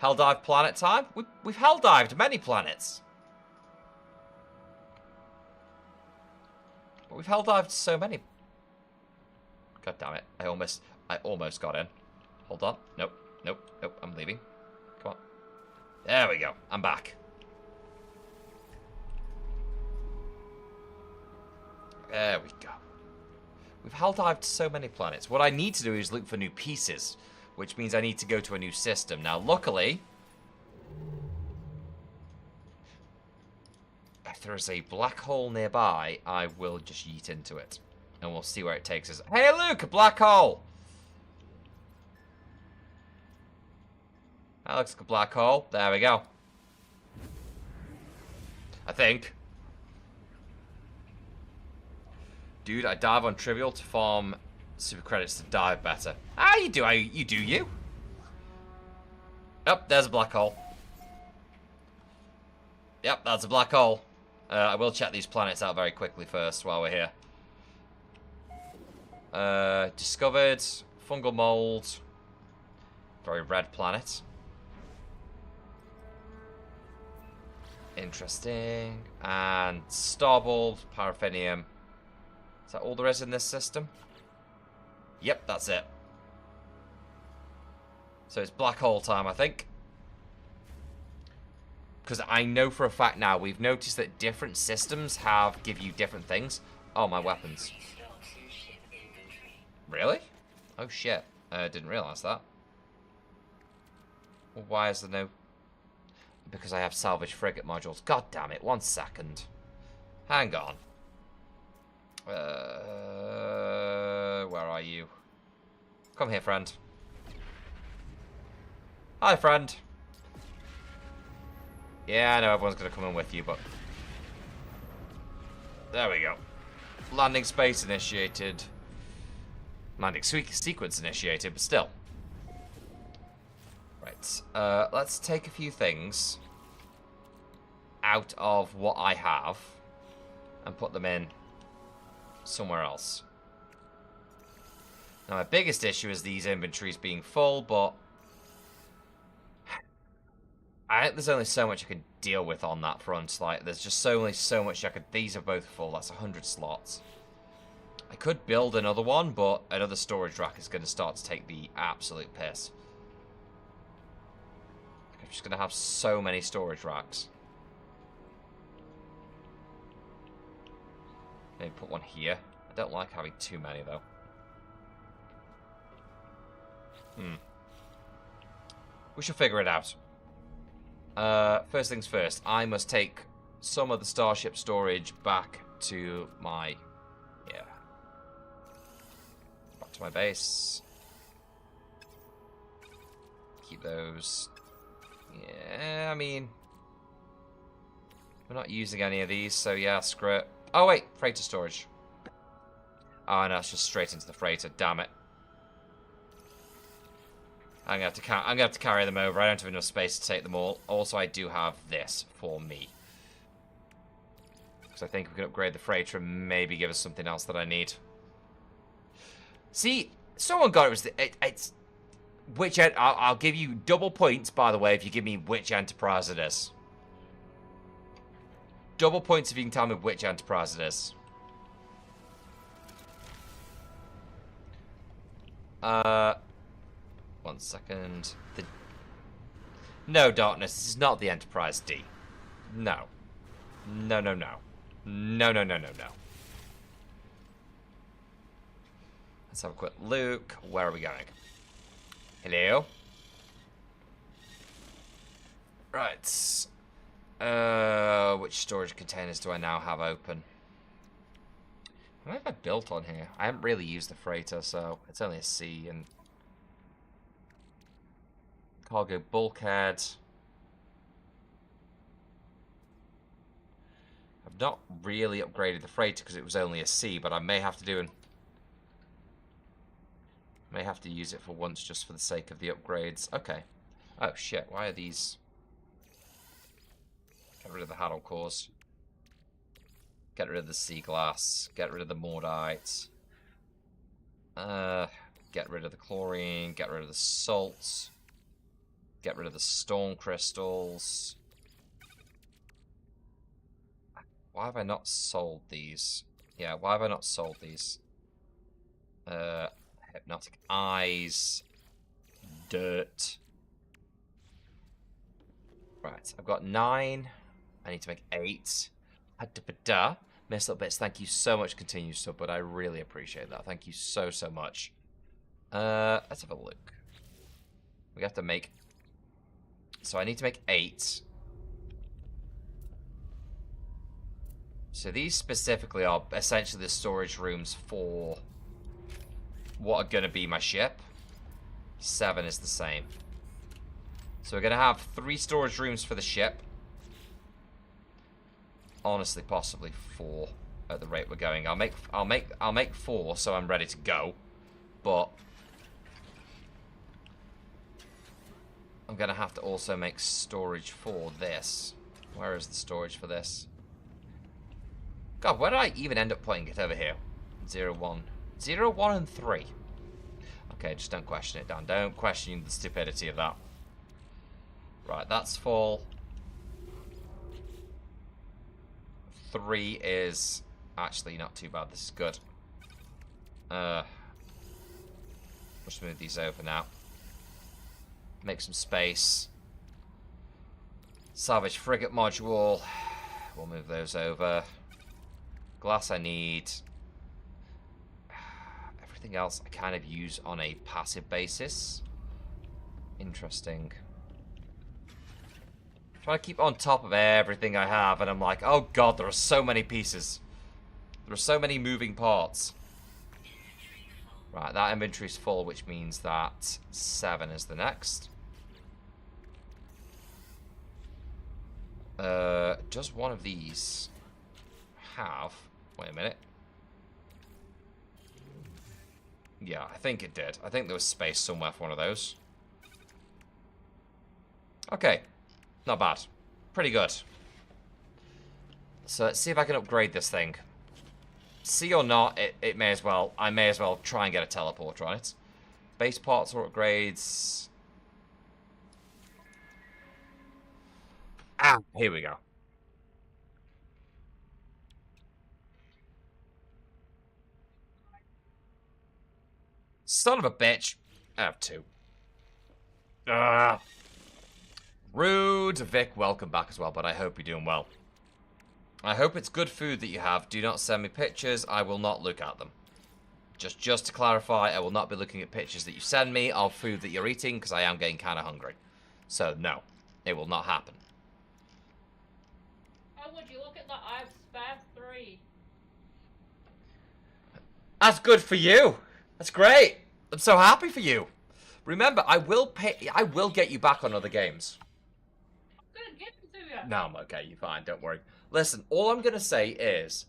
Helldive planet time? We've helldived many planets. But we've helldived so many. God damn it. I almost got in. Hold on. Nope. Nope. Nope. I'm leaving. Come on. There we go. I'm back. There we go. We've helldived so many planets. What I need to do is look for new pieces, which means I need to go to a new system. Now, luckily, if there is a black hole nearby, I will just yeet into it. And we'll see where it takes us. Hey, look! A black hole! That looks like a black hole. There we go. I think. Dude, I dive on trivial to farm super credits to dive better. Ah, you do you. Yep, there's a black hole. Yep, that's a black hole. I will check these planets out very quickly first while we're here. Discovered. Fungal mold. Very red planet. Interesting. And starbulb, paraffinium. Is that all there is in this system? Yep, that's it. So it's black hole time, I think. Because I know for a fact now, we've noticed that different systems give you different things. Oh, my weapons. Really? Oh, shit. Didn't realise that. Well, why is there no... Because I have salvage frigate modules. God damn it, 1 second. Hang on. Where are you? Come here, friend. Hi, friend. Yeah, I know everyone's going to come in with you, but... There we go. Landing space initiated. Landing sequence initiated, but still. Right. Let's take a few things out of what I have and put them in somewhere else. Now, my biggest issue is these inventories being full, but I think there's only so much I could deal with on that front. Like, there's just only so much I could... These are both full. That's 100 slots. I could build another one, but another storage rack is going to start to take the absolute piss. I'm just going to have so many storage racks. Maybe put one here. I don't like having too many, though. We should figure it out. First things first, I must take some of the starship storage back to my... Yeah. Back to my base. Keep those. Yeah, I mean... We're not using any of these, so yeah, screw it. Oh, wait, freighter storage. Oh, no, it's just straight into the freighter, damn it. I'm gonna have to carry them over. I don't have enough space to take them all. Also, I do have this for me. Because I think we can upgrade the freighter and maybe give us something else that I need. See, someone got it. Was it's which I'll give you double points, by the way, if you give me which enterprise it is. Double points if you can tell me which enterprise it is. 1 second. No, Darkness, this is not the Enterprise D. No. No, no, no. No, no, no, no, no. Let's have a quick look. Where are we going? Hello? Right. Which storage containers do I now have open? What have I built on here? I haven't really used the freighter, so it's only a C and... Cargo bulkhead. I've not really upgraded the freighter because it was only a C, but I may have to do may have to use it for once just for the sake of the upgrades. Okay. Oh shit, why are these... Get rid of the Haddle cores. Get rid of the sea glass. Get rid of the Mordite. Get rid of the chlorine. Get rid of the salts. Get rid of the storm crystals. Why have I not sold these? Yeah, why have I not sold these? Hypnotic eyes. Dirt. Right, I've got 9. I need to make 8. Da-da-da-da. Miss Little Bits, thank you so much, continue sub, but I really appreciate that. Thank you so, so much. Let's have a look. We have to make... So I need to make 8. So these specifically are essentially the storage rooms for what are going to be my ship. 7 is the same. So we're going to have 3 storage rooms for the ship. Honestly, possibly 4 at the rate we're going. I'll make 4 so I'm ready to go. But I'm going to have to also make storage for this. Where is the storage for this? God, where did I even end up putting it over here? 0, 1. 0, 1, and 3. Okay, just don't question it, Dan. Don't question the stupidity of that. Right, that's full. 3 is actually not too bad. This is good. Just move these over now. Make some space. Salvage frigate module. We'll move those over. Glass I need. Everything else I kind of use on a passive basis. Interesting. Trying to keep on top of everything I have, and I'm like, oh god, there are so many pieces. There are so many moving parts. Right, that inventory's full, which means that 7 is the next. Does one of these have... Wait a minute. Yeah, I think it did. I think there was space somewhere for one of those. Okay. Not bad. Pretty good. So let's see if I can upgrade this thing. See or not, it may as well... I may as well try and get a teleporter on it. Base parts or upgrades... Ah, here we go. Son of a bitch. I have 2. Rude. Vic, welcome back as well, but I hope you're doing well. I hope it's good food that you have. Do not send me pictures. I will not look at them. Just to clarify, I will not be looking at pictures that you send me of food that you're eating, because I am getting kind of hungry. So, no. It will not happen. Oh, would you look at that? I have spare 3. That's good for you. That's great. I'm so happy for you. Remember, I will get you back on other games. I'm gonna give them to you. No, I'm okay. You're fine. Don't worry. Listen, all I'm gonna say is,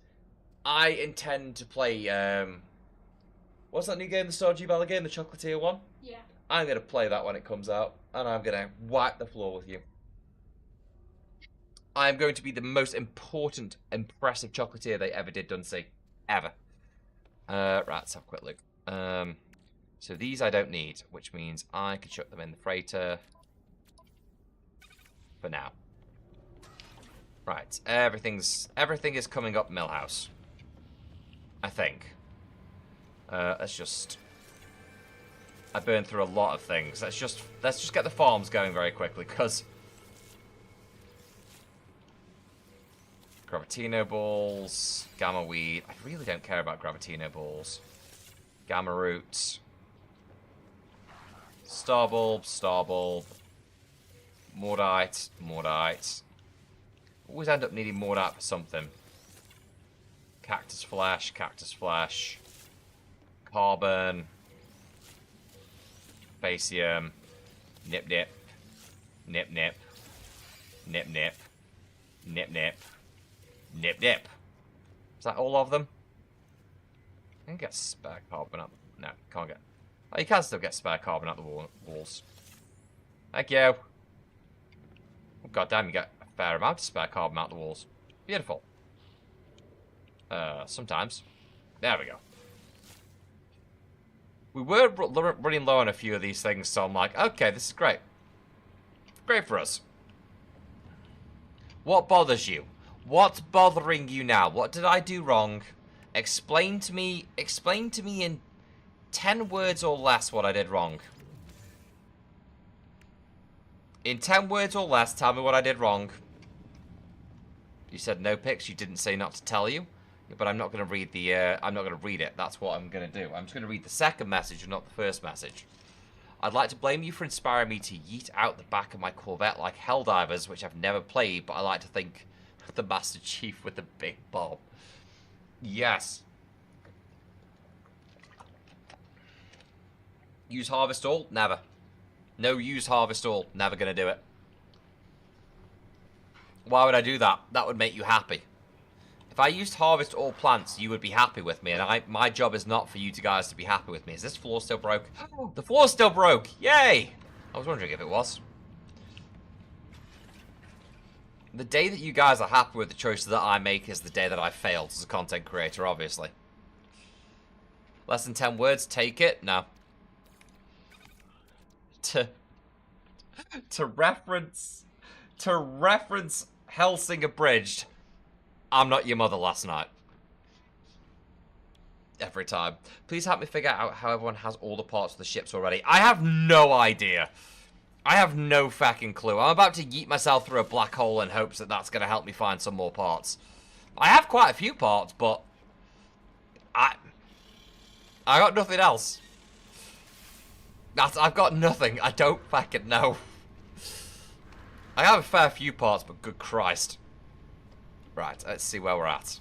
I intend to play. What's that new game, the Stardew Valley game, the Chocolatier one? Yeah. I'm gonna play that when it comes out, and I'm gonna wipe the floor with you. I'm going to be the most important, impressive chocolatier they ever did Dunsey. Ever. Right, let's have a quick look. So these I don't need, which means I can chuck them in the freighter. For now. Right, everything is coming up Millhouse. I think. Let's just... I burned through a lot of things. Let's just get the farms going very quickly, because... Gravitino balls, gamma weed. I really don't care about Gravitino balls. Gamma roots. Star bulb, star bulb. Mordite, mordite. Always end up needing mordite for something. Cactus flesh, cactus flesh. Carbon. Basium. Nip nip. Nip nip. Nip nip. Nip nip. Nip nip. Is that all of them? I can get spare carbon up. No, can't get. Oh, you can still get spare carbon out the walls. Thank you. Oh, God damn, you got a fair amount of spare carbon out the walls. Beautiful. Sometimes. There we go. We were running low on a few of these things, so I'm like, okay, this is great. Great for us. What bothers you? What's bothering you now? What did I do wrong? Explain to me in 10 words or less what I did wrong. In 10 words or less, tell me what I did wrong. You said no pics, you didn't say not to tell you. But I'm not going to read the, I'm not going to read it. That's what I'm going to do. I'm just going to read the second message and not the first message. I'd like to blame you for inspiring me to yeet out the back of my Corvette like Helldivers, which I've never played, but I like to think of the Master Chief with the big bomb. Yes. Use Harvest All? Never. No use Harvest All. Never going to do it. Why would I do that? That would make you happy. If I used Harvest All Plants, you would be happy with me, and my job is not for you guys to be happy with me. Is this floor still broke? The floor still broke! Yay! I was wondering if it was. The day that you guys are happy with the choices that I make is the day that I failed as a content creator, obviously. Less than 10 words, take it? No. To reference Helsing Abridged, I'm not your mother last night. Every time. Please help me figure out how everyone has all the parts of the ships already. I have no idea. I have no fucking clue. I'm about to yeet myself through a black hole in hopes that that's going to help me find some more parts. I have quite a few parts, but I got nothing else. I've got nothing. I don't fucking know. I have a fair few parts, but good Christ. Right, let's see where we're at.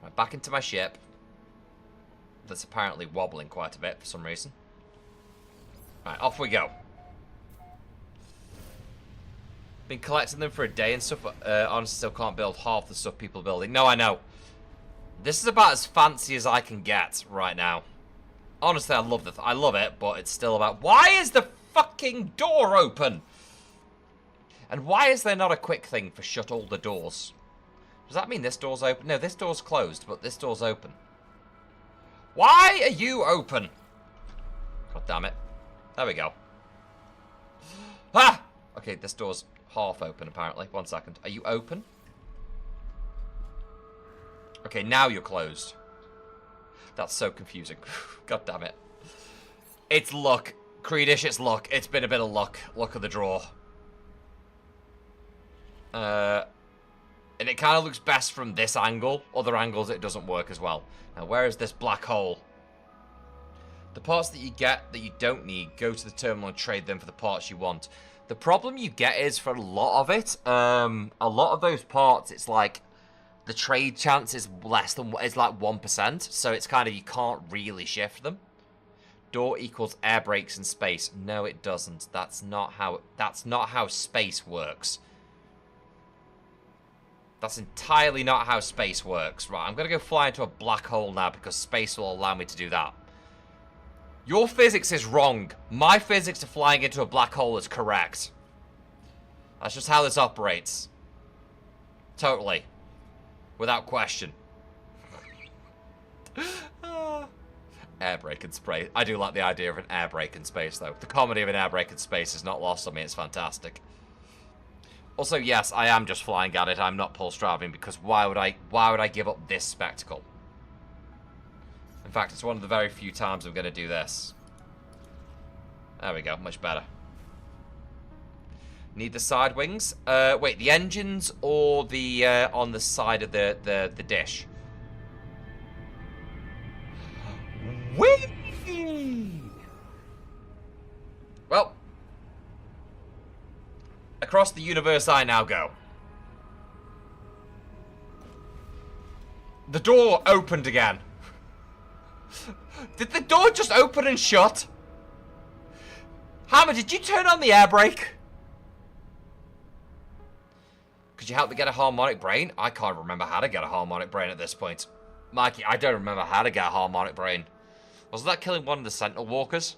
Right, back into my ship. That's apparently wobbling quite a bit for some reason. Right, off we go. Been collecting them for a day and stuff. Honestly, still can't build half the stuff people are building. No, I know. This is about as fancy as I can get right now. Honestly, I love it, but it's still about... Why is the fucking door open? And why is there not a quick thing for shut all the doors? Does that mean this door's open? No, this door's closed, but this door's open. Why are you open? God damn it. There we go. Ah! Okay, this door's half open, apparently. 1 second. Are you open? Okay, now you're closed. That's so confusing. God damn it. It's luck. Creedish, it's luck. It's been a bit of luck. Luck of the draw. And it kind of looks best from this angle. Other angles, it doesn't work as well. Now, where is this black hole? The parts that you get that you don't need, go to the terminal and trade them for the parts you want. The problem you get is, for a lot of it, a lot of those parts, it's like, the trade chance is less than, it's like 1%. So it's kind of, you can't really shift them. Door equals air brakes in space. No, it doesn't. That's not how space works. That's entirely not how space works. Right, I'm going to go fly into a black hole now because space will allow me to do that. Your physics is wrong. My physics of flying into a black hole is correct. That's just how this operates. Totally. Without question. Air brake in space. I do like the idea of an air brake in space, though. The comedy of an air brake in space is not lost on me. It's fantastic. Also, yes, I am just flying at it. I'm not pulse driving because why would I give up this spectacle? In fact, it's one of the very few times I'm going to do this. There we go, much better. Need the side wings? Wait, the engines or the on the side of the dish? Whee! Well, across the universe I now go. The door opened again. Did the door just open and shut? Hammer, did you turn on the air brake? Could you help me get a harmonic brain? I can't remember how to get a harmonic brain at this point. Mikey, I don't remember how to get a harmonic brain. Wasn't that killing one of the Sentinel Walkers?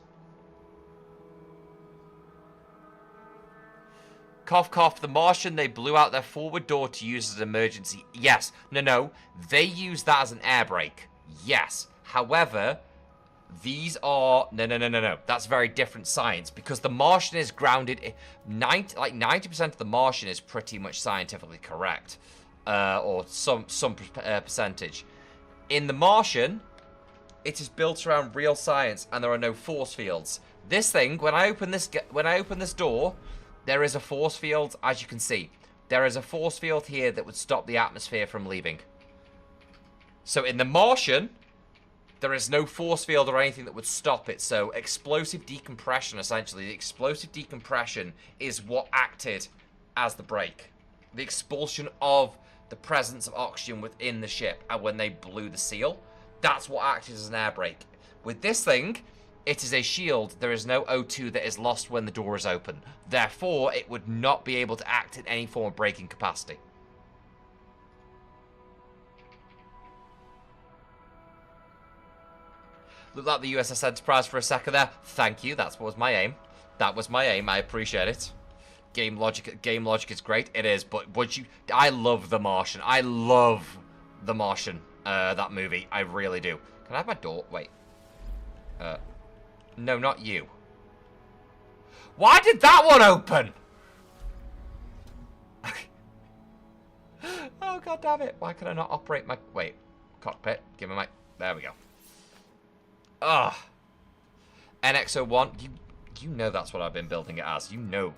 Cough, cough. The Martian, they blew out their forward door to use as an emergency. Yes. No. They use that as an air brake. Yes. However, these are... No. That's very different science. Because the Martian is grounded... 90% of the Martian is pretty much scientifically correct. Or some percentage. In the Martian, it is built around real science, and there are no force fields. This thing, when I open this door, there is a force field, as you can see. There is a force field here that would stop the atmosphere from leaving. So in the Martian, there is no force field or anything that would stop it. So explosive decompression, essentially. The explosive decompression is what acted as the brake. The expulsion of the presence of oxygen within the ship, and when they blew the seal, that's what acted as an air brake. With this thing, it is a shield. There is no O2 that is lost when the door is open. Therefore, it would not be able to act in any form of braking capacity. Looked like the USS Enterprise for a second there. Thank you. That was my aim. That was my aim. I appreciate it. Game logic is great. It is, but would you... I love The Martian. I love The Martian. That movie. I really do. Can I have my door? Wait. No, not you. Why did that one open? Oh, god damn it. Why can I not operate my... Wait. Cockpit. Give me my... There we go. Ugh. NX-01. You know that's what I've been building it as. You know.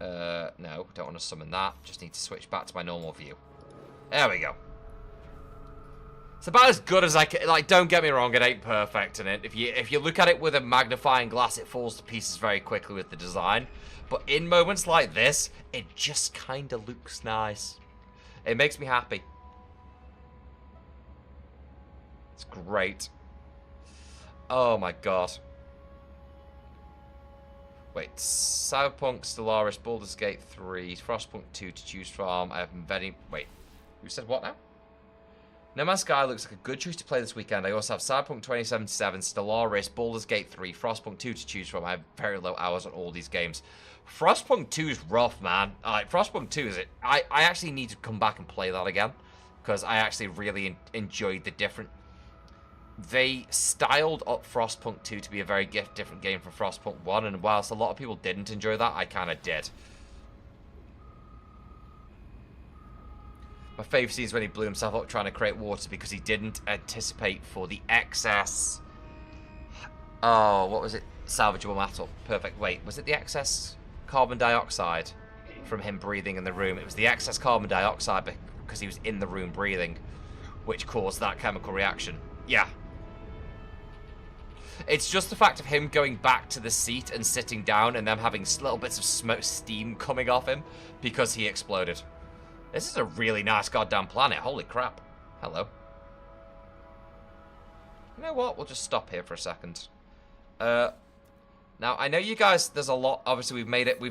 No. Don't want to summon that. Just need to switch back to my normal view. There we go. It's about as good as I can. Like, don't get me wrong, it ain't perfect in it. If you look at it with a magnifying glass, it falls to pieces very quickly with the design. But in moments like this, it just kind of looks nice. It makes me happy. It's great. Oh my god. Wait, Cyberpunk, Stellaris, Baldur's Gate 3, Frostpunk 2 to choose from. I have many. Wait, who said what now? No Man's Sky looks like a good choice to play this weekend. I also have Cyberpunk 2077, Stellaris, Baldur's Gate 3, Frostpunk 2 to choose from. I have very low hours on all these games. Frostpunk 2 is rough, man. Frostpunk 2 is it. I actually need to come back and play that again, because I actually really enjoyed the different... They styled up Frostpunk 2 to be a very different game from Frostpunk 1, and whilst a lot of people didn't enjoy that, I kind of did. My favourite scene is when he blew himself up trying to create water because he didn't anticipate for the excess... Oh, what was it? Salvageable metal. Perfect. Wait, was it the excess carbon dioxide from him breathing in the room? It was the excess carbon dioxide because he was in the room breathing, which caused that chemical reaction. Yeah. It's just the fact of him going back to the seat and sitting down and them having little bits of smoke, steam coming off him because he exploded. This is a really nice goddamn planet. Holy crap. Hello. You know what? We'll just stop here for a second. Now, I know you guys, there's a lot. Obviously, we've made an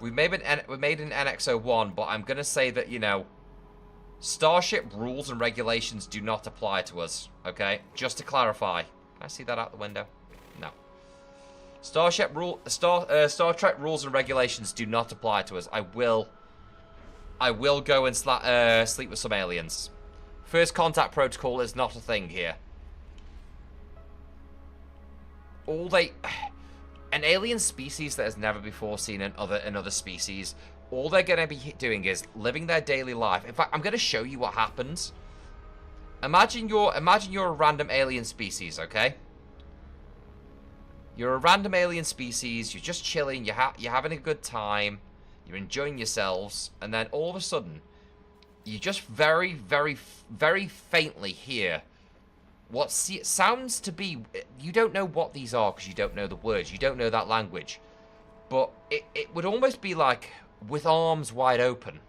NX-01, but I'm going to say that, you know, Starship rules and regulations do not apply to us, okay? Just to clarify. Can I see that out the window? No. Star Trek rules and regulations do not apply to us. I will go and sleep with some aliens. First contact protocol is not a thing here. An alien species that has never before seen another species, all they're going to be doing is living their daily life. In fact, I'm going to show you what happens. Imagine you're a random alien species, okay? You're a random alien species, you're just chilling, you're having a good time, you're enjoying yourselves, and then all of a sudden, you just very, very, very faintly hear what sounds to be... You don't know what these are because you don't know the words, you don't know that language. But it would almost be like, with arms wide open.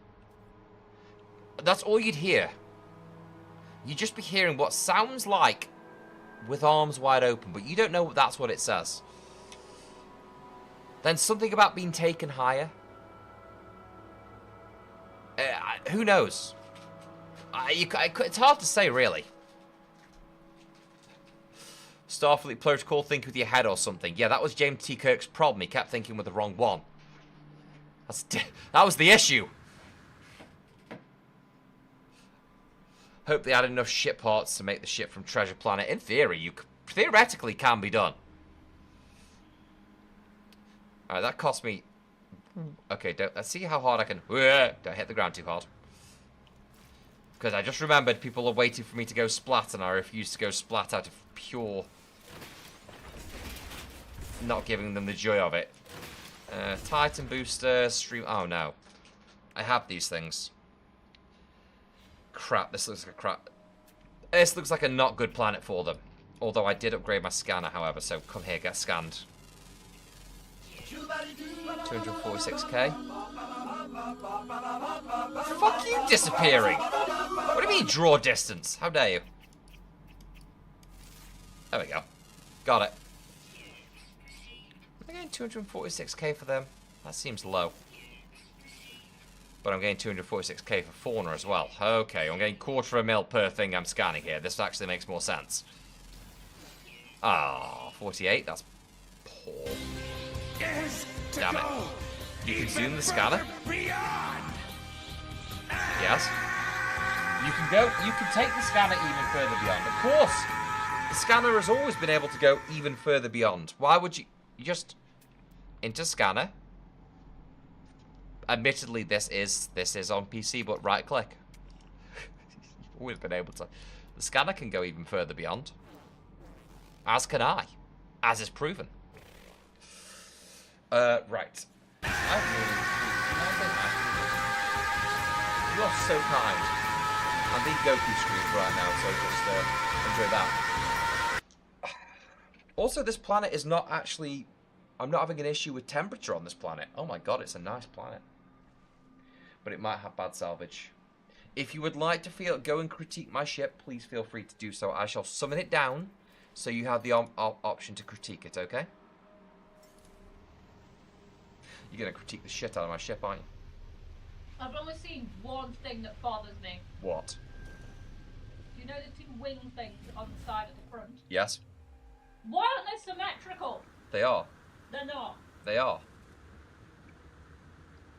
That's all you'd hear. You'd just be hearing what sounds like with arms wide open, but you don't know that's what it says. Then something about being taken higher. Who knows? It's hard to say, really. Starfleet Protocol, think with your head or something. Yeah, that was James T. Kirk's problem. He kept thinking with the wrong one. That was the issue. Hope they had enough ship parts to make the ship from Treasure Planet. In theory, you theoretically can be done. Alright, that cost me... Okay, let's see how hard I can... Don't hit the ground too hard. Because I just remembered people are waiting for me to go splat, and I refuse to go splat out of pure... not giving them the joy of it. Titan booster, stream... Oh, no. I have these things. Crap, this looks like a crap... This looks like a not good planet for them. Although I did upgrade my scanner, however, so come here, get scanned. 246k. Fuck you disappearing! What do you mean, draw distance? How dare you? There we go. Got it. I'm getting 246k for them. That seems low. But I'm getting 246k for fauna as well. Okay, I'm getting $250,000 per thing I'm scanning here. This actually makes more sense. Ah, 48. That's poor. Damn it. You can zoom the scanner? Yes. You can take the scanner even further beyond. Of course! The scanner has always been able to go even further beyond. Why would you just... Into scanner. Admittedly, this is on PC, but right click. You've always been able to. The scanner can go even further beyond. As can I. As is proven. Right. You are so kind. I'm being Goku screwed right now, so just enjoy that. Also, this planet is not actually... I'm not having an issue with temperature on this planet. Oh my god, it's a nice planet. But it might have bad salvage. If you would like to go and critique my ship, please feel free to do so. I shall summon it down, so you have the option to critique it, okay? You're going to critique the shit out of my ship, aren't you? I've only seen one thing that bothers me. What? Do you know the two wing things on the side of the front? Yes. Why aren't they symmetrical? They are. They're not. They are.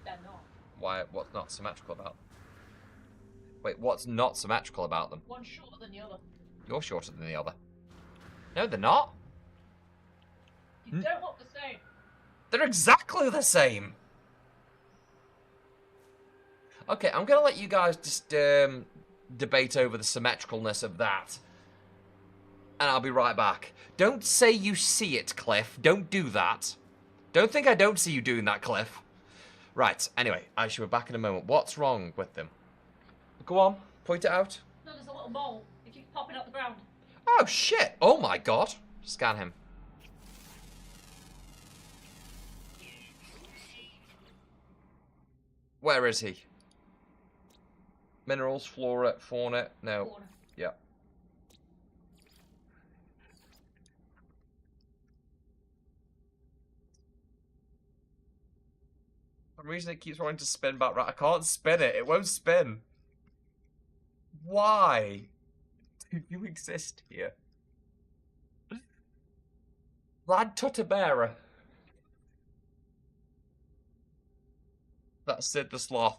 They're not. Why? What's not symmetrical about them? Wait, what's not symmetrical about them? One's shorter than the other. You're shorter than the other. No, they're not. You don't look the same. They're exactly the same. Okay, I'm going to let you guys just debate over the symmetricalness of that. And I'll be right back. Don't say you see it, Cliff. Don't do that. Don't think I don't see you doing that, Cliff. Right, anyway, I shall be back in a moment. What's wrong with them? Go on, point it out. No, there's a little mole. It keeps popping up the ground. Oh, shit. Oh, my God. Scan him. Where is he? Minerals, flora, fauna. No. Corner. Yeah. For some reason it keeps wanting to spin back right. I can't spin it. It won't spin. Why do you exist here? Lad Tuttabera. That's Sid the Sloth.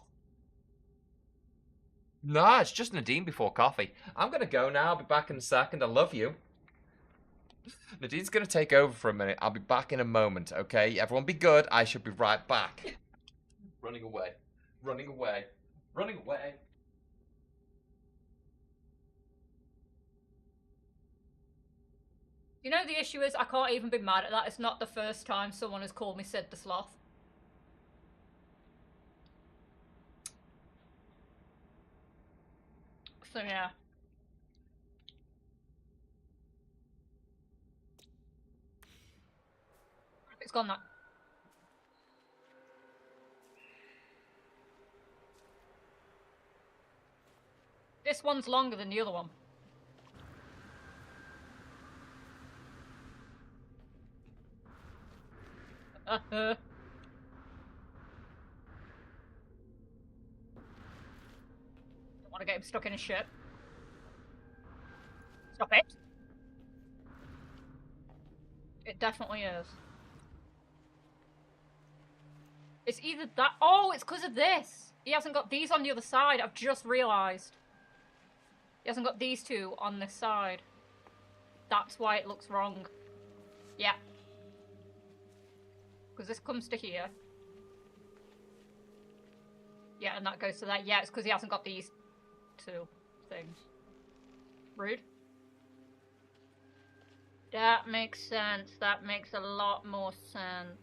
Nah, it's just Nadine before coffee. I'm gonna go now. I'll be back in a second. I love you. Nadine's gonna take over for a minute. I'll be back in a moment, okay? Everyone be good. I should be right back. Running away. Running away. Running away. You know the issue is I can't even be mad at that. It's not the first time someone has called me Sid the Sloth. So yeah. It's gone now. This one's longer than the other one. Don't want to get him stuck in his ship. Stop it. It definitely is. It's either that. Oh, it's because of this. He hasn't got these on the other side. I've just realised. He hasn't got these two on this side. That's why it looks wrong. Yeah. Because this comes to here. Yeah, and that goes to that. Yeah, it's because he hasn't got these two things. Rude. That makes sense. That makes a lot more sense.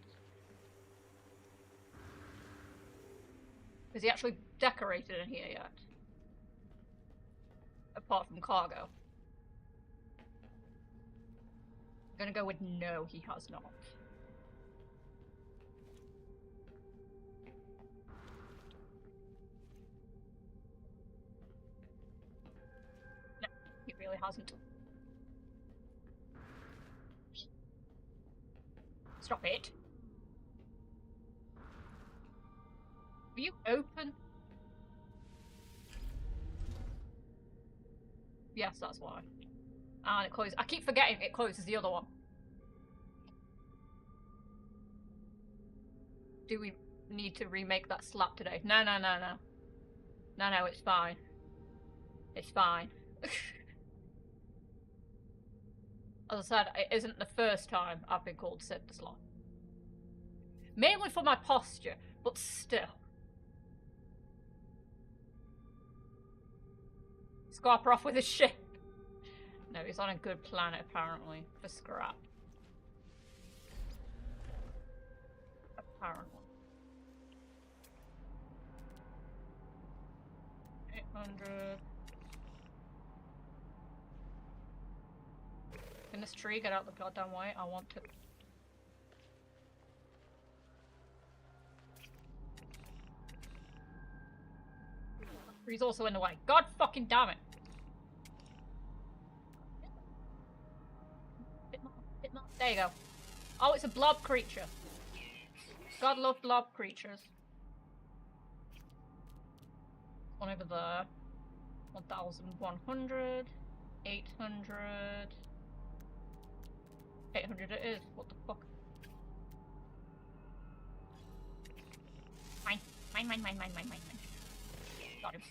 Is he actually decorated in here yet? Apart from cargo. I'm gonna go with no, he has not. No, he really hasn't. Stop it. Are you open? Yes, that's why. And it closes. I keep forgetting it closes the other one. Do we need to remake that slap today? No, no, no, no. No, no, it's fine. It's fine. As I said, it isn't the first time I've been called Sid the Sloth. Mainly for my posture, but still. Scarper off with his ship. No, he's on a good planet, apparently, for scrap. Apparently. 800. Can this tree get out the goddamn way? I want to. He's also in the way. God fucking damn it. Bit more. There you go. Oh, it's a blob creature. God love blob creatures. One over there. 1,100. 800. 800 it is. What the fuck? Mine. Got him.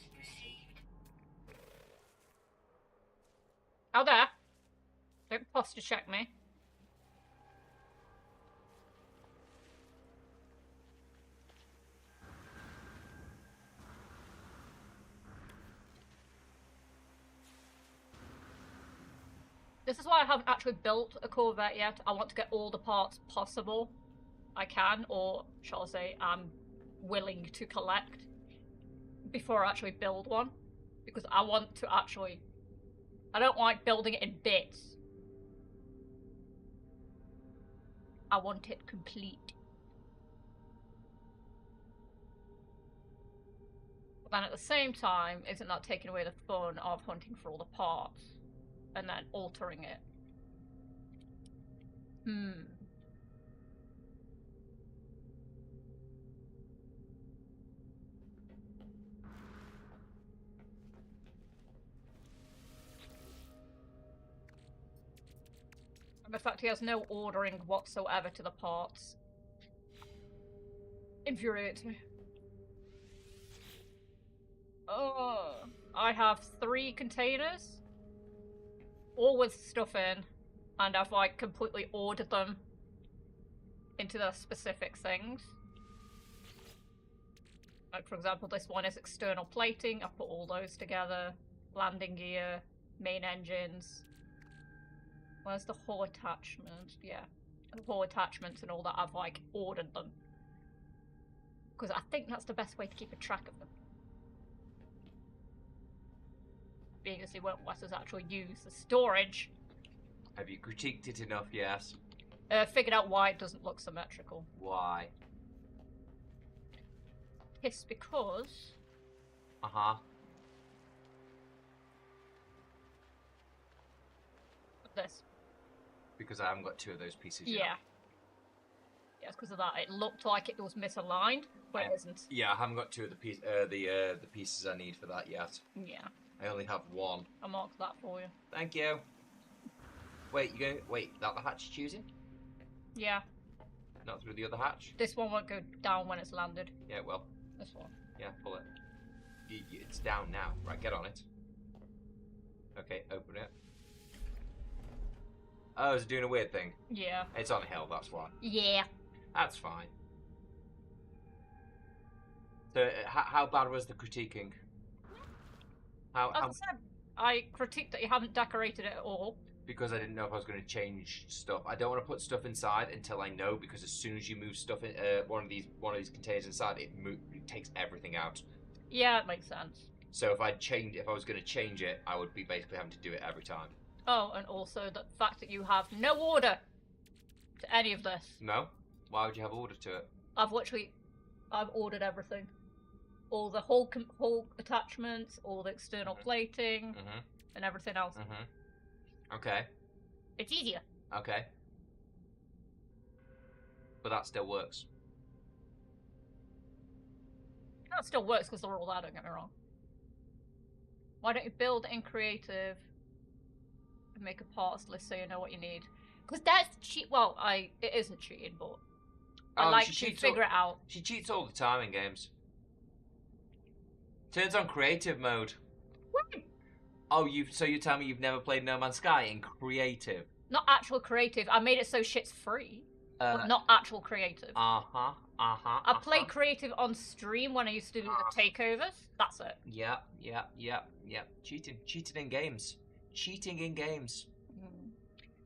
Out there. Don't posture check me. This is why I haven't actually built a Corvette yet. I want to get all the parts possible I can, or shall I say, I'm willing to collect before I actually build one. Because I want to actually... I don't like building it in bits. I want it complete. But then at the same time, isn't that taking away the fun of hunting for all the parts? And then altering it. And the fact he has no ordering whatsoever to the parts infuriates me. Oh, I have 3 containers. All with stuff in, and I've like completely ordered them into the specific things. Like for example, this one is external plating. I put all those together. Landing gear, main engines. Where's the hull attachment? Yeah, the hull attachments and all that. I've like ordered them because I think that's the best way to keep a track of them. Being as they won't let us actually use the storage. Have you critiqued it enough, yes? Figured out why it doesn't look symmetrical. Why? It's because... Uh-huh. This. Because I haven't got 2 of those pieces yet. Yeah. Yeah, it's because of that. It looked like it was misaligned, but it isn't. Yeah, I haven't got 2 of the pieces I need for that yet. Yeah. I only have 1. I'll mark that for you. Thank you. Wait, that the hatch you're choosing? Yeah. Not through the other hatch? This one won't go down when it's landed. Yeah, it will. This one. Yeah, pull it. It's down now. Right, get on it. Okay, open it. Oh, it's doing a weird thing. Yeah. It's on a hill, that's why. Yeah. That's fine. So, how bad was the critiquing? As I said, I critique that you haven't decorated it at all. Because I didn't know if I was going to change stuff. I don't want to put stuff inside until I know, because as soon as you move stuff in one of these containers inside, it takes everything out. Yeah, it makes sense. So if I was going to change it, I would be basically having to do it every time. Oh, and also the fact that you have no order to any of this. No? Why would you have order to it? I've ordered everything. All the whole attachments, all the external plating, and everything else. Okay. It's easier. Okay. But that still works. That still works because they're all there, don't get me wrong. Why don't you build in creative and make a parts list so you know what you need? Because that's cheat. Well, it isn't cheating, but I like to figure it out. She cheats all the time in games. Turns on creative mode. What? Oh, so you tell me you've never played No Man's Sky in creative? Not actual creative. I made it so shit's free. But not actual creative. I play creative on stream when I used to do the takeovers. That's it. Yeah. Cheating in games. Cheating in games.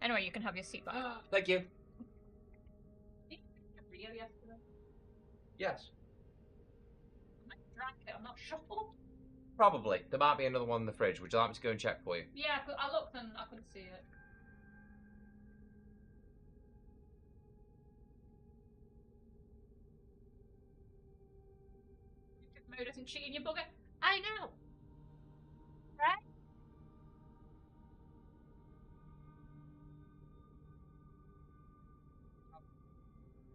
Anyway, you can have your seat back. Thank you. Did you have Rio yesterday? Yes. I drank it. I'm not sure. Probably. There might be another one in the fridge. Would you like me to go and check for you? Yeah, I looked and I couldn't see it. Mode isn't cheating, you bugger. I know. Right?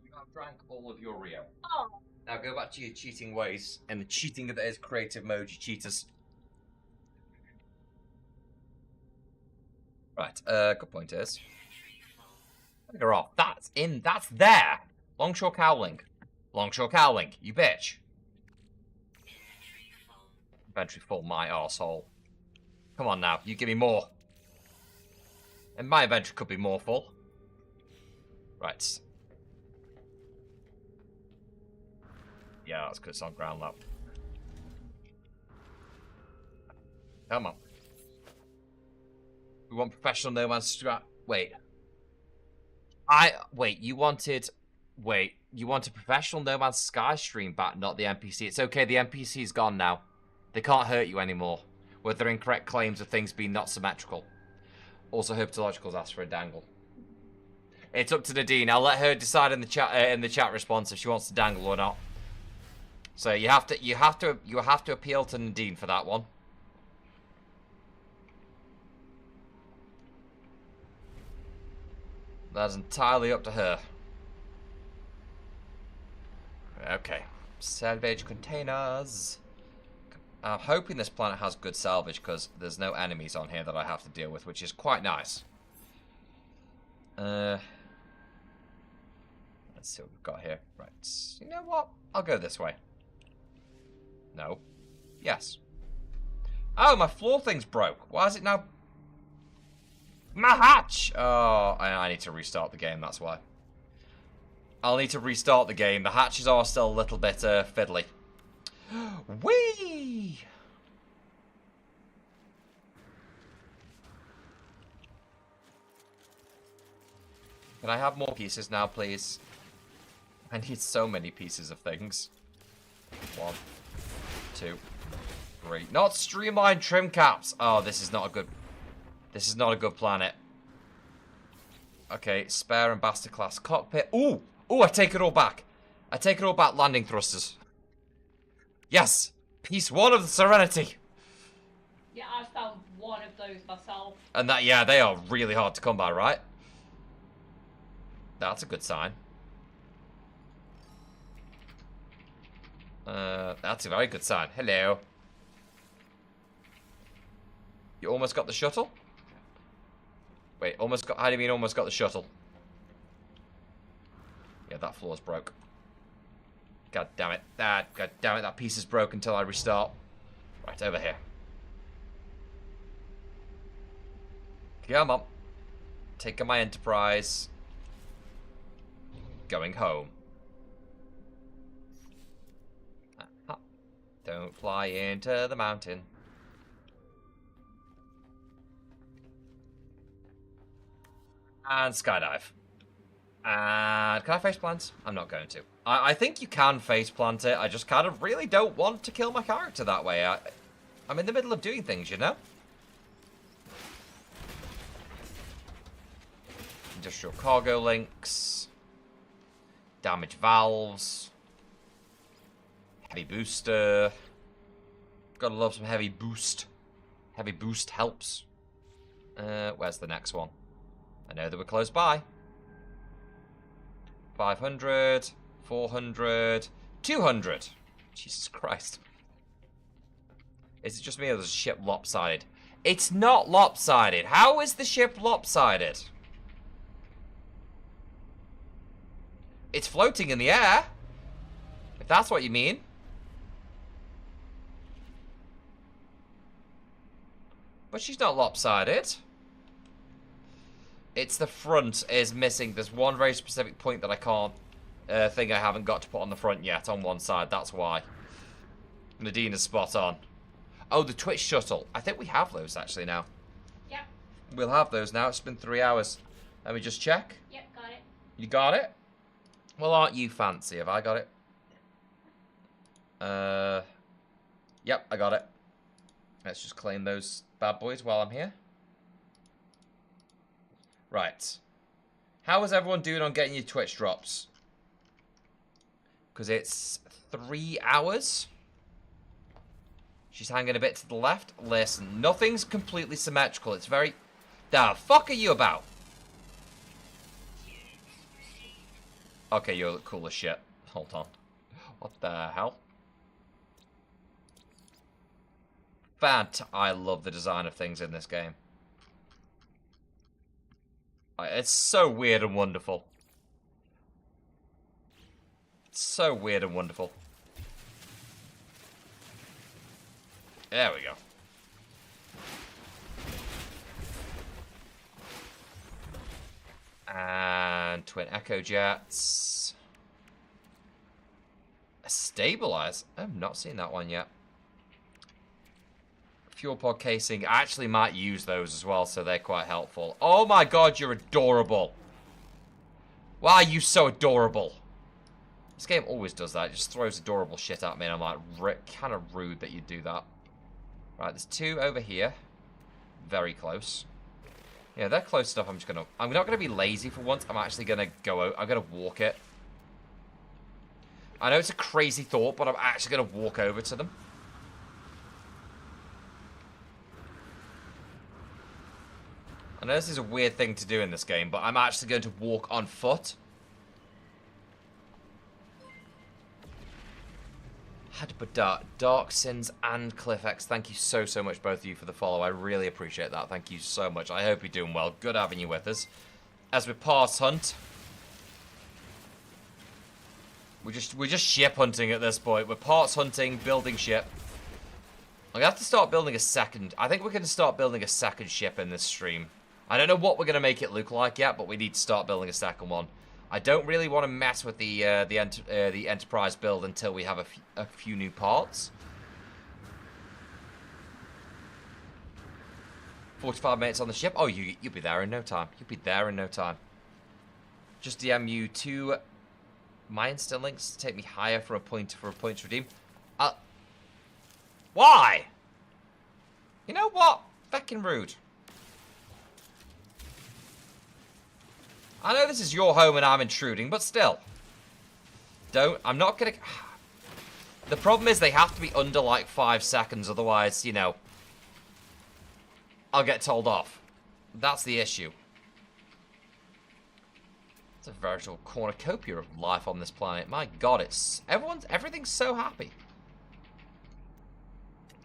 You have drank all of your Rio. Oh. Now go back to your cheating ways and the cheating that is creative mode, you cheaters. Right, good point is. Figure off. That's there! Longshore Cowling. Longshore Cowling, you bitch. Inventory full, my arsehole. Come on now, you give me more. And my inventory could be more full. Right. Yeah, that's because it's on ground level. Come on. We want professional No Man's Sky. Wait, you wanted professional No Man's Sky stream back, not the NPC. It's okay, the NPC's gone now. They can't hurt you anymore with their incorrect claims of things being not symmetrical. Also, Herpetological's asked for a dangle. It's up to Nadine. I'll let her decide in the chat response if she wants to dangle or not. So you have to appeal to Nadine for that one. That's entirely up to her. Okay. Salvage containers. I'm hoping this planet has good salvage because there's no enemies on here that I have to deal with, which is quite nice. Let's see what we've got here. Right. You know what? I'll go this way. No. Yes. Oh, my floor thing's broke. Why is it now... My hatch! Oh, I need to restart the game, that's why. I'll need to restart the game. The hatches are still a little bit fiddly. Whee! Can I have more pieces now, please? I need so many pieces of things. 1, 2, 3. Not streamlined trim caps! Oh, this is not a good... This is not a good planet. Okay, spare and bastard class cockpit. Ooh! Ooh, I take it all back. I take it all back, landing thrusters. Yes! Piece 1 of the Serenity! Yeah, I found one of those myself. And that, yeah, they are really hard to come by, right? That's a good sign. That's a very good sign. Hello. You almost got the shuttle? Wait, almost got... How do you mean almost got the shuttle? Yeah, that floor's broke. God damn it. God damn it, that piece is broke until I restart. Right, over here. Come on. Taking my Enterprise. Going home. Don't fly into the mountain. And skydive. And can I face plant? I'm not going to. I think you can face plant it. I just kind of really don't want to kill my character that way. I'm in the middle of doing things, you know? Industrial cargo links. Damage valves. Heavy booster. Gotta love some heavy boost. Heavy boost helps. Where's the next one? I know that we're close by. 500, 400, 200. Jesus Christ. Is it just me or is the ship lopsided? It's not lopsided. How is the ship lopsided? It's floating in the air. If that's what you mean. But she's not lopsided. It's the front is missing. There's one very specific point that I can't thing I haven't got to put on the front yet on one side. That's why. Nadine is spot on. Oh, the Twitch shuttle. I think we have those actually now. Yep. We'll have those now. It's been 3 hours. Let me just check. Yep, got it. You got it? Well, aren't you fancy? Have I got it? Yep, I got it. Let's just claim those bad boys while I'm here. Right. How is everyone doing on getting your Twitch drops? Because it's 3 hours. She's hanging a bit to the left. Listen, nothing's completely symmetrical. It's very... The fuck are you about? Okay, you look cool as shit. Hold on. What the hell? I love the design of things in this game. It's so weird and wonderful. It's so weird and wonderful. There we go. And twin echo jets. Stabilize. I've not seen that one yet. Fuel pod casing. I actually might use those as well, so they're quite helpful. Oh my god, you're adorable. Why are you so adorable? This game always does that. It just throws adorable shit at me, and I'm like, kind of rude that you do that. Right, there's 2 over here. Very close. Yeah, they're close enough. I'm not gonna be lazy for once. I'm actually gonna go out. I'm gonna walk it. I know it's a crazy thought, but I'm actually gonna walk over to them. I know this is a weird thing to do in this game, but I'm actually going to walk on foot. Dark Sins and CliffX, thank you so much, both of you, for the follow. I really appreciate that. Thank you so much. I hope you're doing well. Good having you with us. As we pass hunt, we're just ship hunting at this point. We're parts hunting, building ship. I'm gonna have to start building a second. I think we're gonna start building a second ship in this stream. I don't know what we're gonna make it look like yet, but we need to start building a second one. I don't really want to mess with the Enterprise build until we have a few new parts. 45 minutes on the ship. Oh, you'll be there in no time. You'll be there in no time. Just DM you 2 my instant links to take me higher for a point to redeem. Why? You know what? Fucking rude. I know this is your home and I'm intruding, but still. I'm not gonna... The problem is they have to be under like 5 seconds, otherwise, you know, I'll get told off. That's the issue. It's a veritable cornucopia of life on this planet. My god, everything's so happy.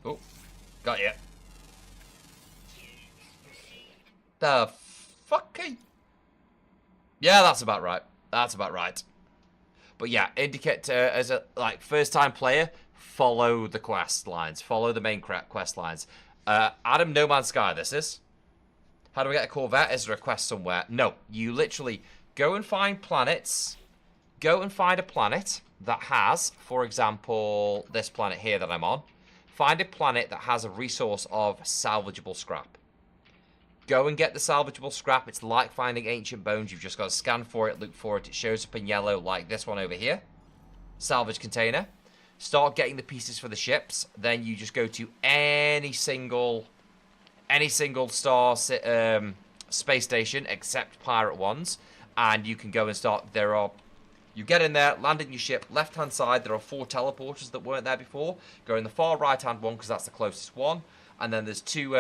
Oh, got you. The fuck are you? Yeah, that's about right. That's about right. But yeah, indicate as a first-time player, follow the quest lines. Follow the main quest lines. Adam, No Man's Sky, this is. How do we get a Corvette? Is there a quest somewhere? No. You literally go and find planets. Go and find a planet that has, for example, this planet here that I'm on. Find a planet that has a resource of salvageable scrap. Go and get the salvageable scrap. It's like finding ancient bones. You've just got to scan for it, look for it. It shows up in yellow like this one over here. Salvage container. Start getting the pieces for the ships. Then you just go to any single star space station except pirate ones. And you can go and start. You get in there, land in your ship. Left-hand side, there are 4 teleporters that weren't there before. Go in the far right-hand one because that's the closest one. And then there's two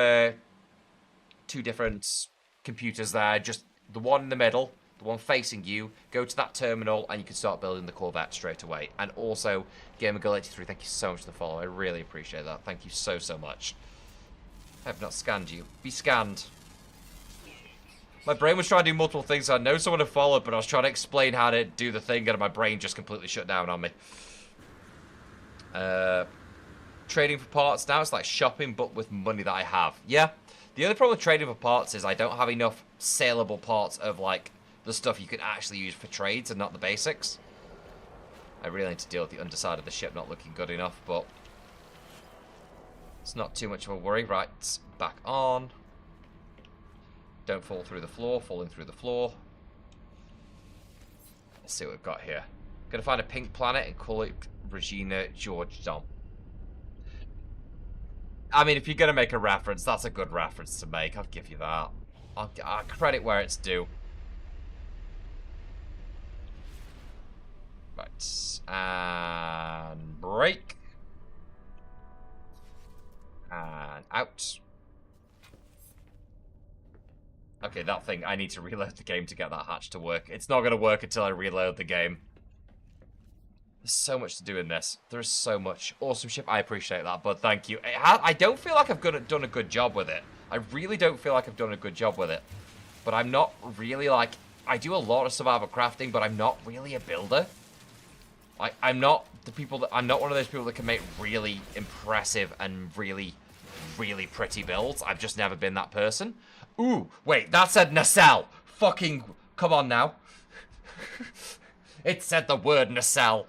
different computers there, just the one in the middle, the one facing you. Go to that terminal and you can start building the Corvette straight away. And also, GamerGirl83, thank you so much for the follow. I really appreciate that. Thank you so, so much. I have not scanned you. Be scanned. My brain was trying to do multiple things. So I know someone had followed, but I was trying to explain how to do the thing and my brain just completely shut down on me. Trading for parts now, it's like shopping but with money that I have. Yeah. The other problem with trading for parts is I don't have enough saleable parts of, like, the stuff you can actually use for trades and not the basics. I really need to deal with the underside of the ship not looking good enough, but it's not too much of a worry. Right, back on. Don't fall through the floor, falling through the floor. Let's see what we've got here. Gonna find a pink planet and call it Regina George Dom. I mean, if you're going to make a reference, that's a good reference to make. I'll give you that. I'll credit where it's due. Right. And break. And out. Okay, that thing, I need to reload the game to get that hatch to work. It's not going to work until I reload the game. There's so much to do in this. There's so much. Awesome ship. I appreciate that, but thank you. I don't feel like I've done a good job with it. I really don't feel like I've done a good job with it. But I'm not really like... I do a lot of survival crafting, but I'm not really a builder. I'm not one of those people that can make really impressive and really, really pretty builds. I've just never been that person. Ooh, wait, that said nacelle. Fucking... Come on now. It said the word nacelle.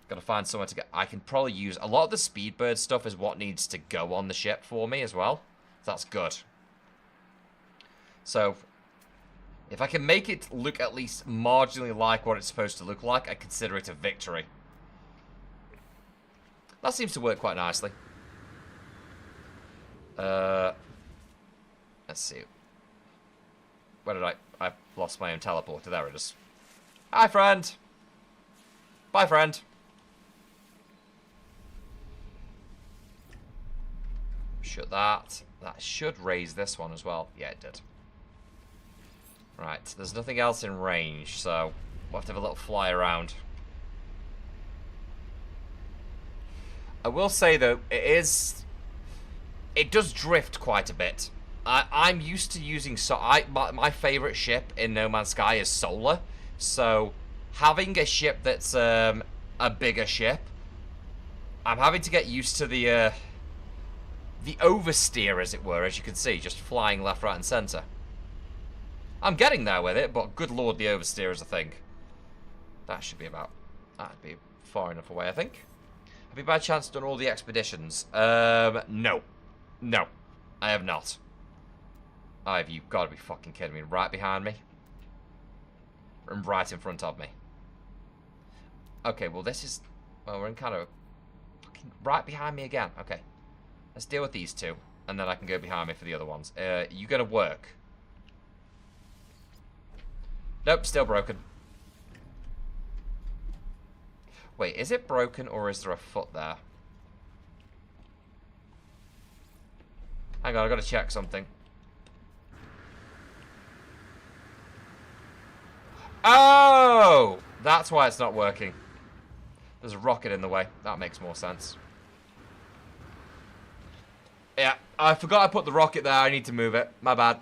Gotta find somewhere to get... I can probably use... A lot of the Speedbird stuff is what needs to go on the ship for me as well. That's good. So, if I can make it look at least marginally like what it's supposed to look like, I consider it a victory. That seems to work quite nicely. Let's see. Where did I lost my own teleporter. There it is. Hi, friend. Bye, friend. Shut that. That should raise this one as well. Yeah, it did. Right, there's nothing else in range, so we'll have to have a little fly around. I will say, though, it does drift quite a bit. I'm used to using... my favourite ship in No Man's Sky is Solar, so having a ship that's a bigger ship, I'm having to get used to the oversteer, as it were, as you can see, just flying left, right, and centre. I'm getting there with it, but good lord, the oversteer is a thing. That should be about... That'd be far enough away, I think. Have you by chance done all the expeditions? No. No, I have not. Have you got to be fucking kidding me? Right behind me? And right in front of me. Okay, well this is... Well, we're in kind of... Fucking right behind me again. Okay. Let's deal with these two. And then I can go behind me for the other ones. You gonna work? Nope, still broken. Wait, is it broken or is there a foot there? Hang on, I've got to check something. Oh! That's why it's not working. There's a rocket in the way. That makes more sense. Yeah, I forgot I put the rocket there. I need to move it. My bad.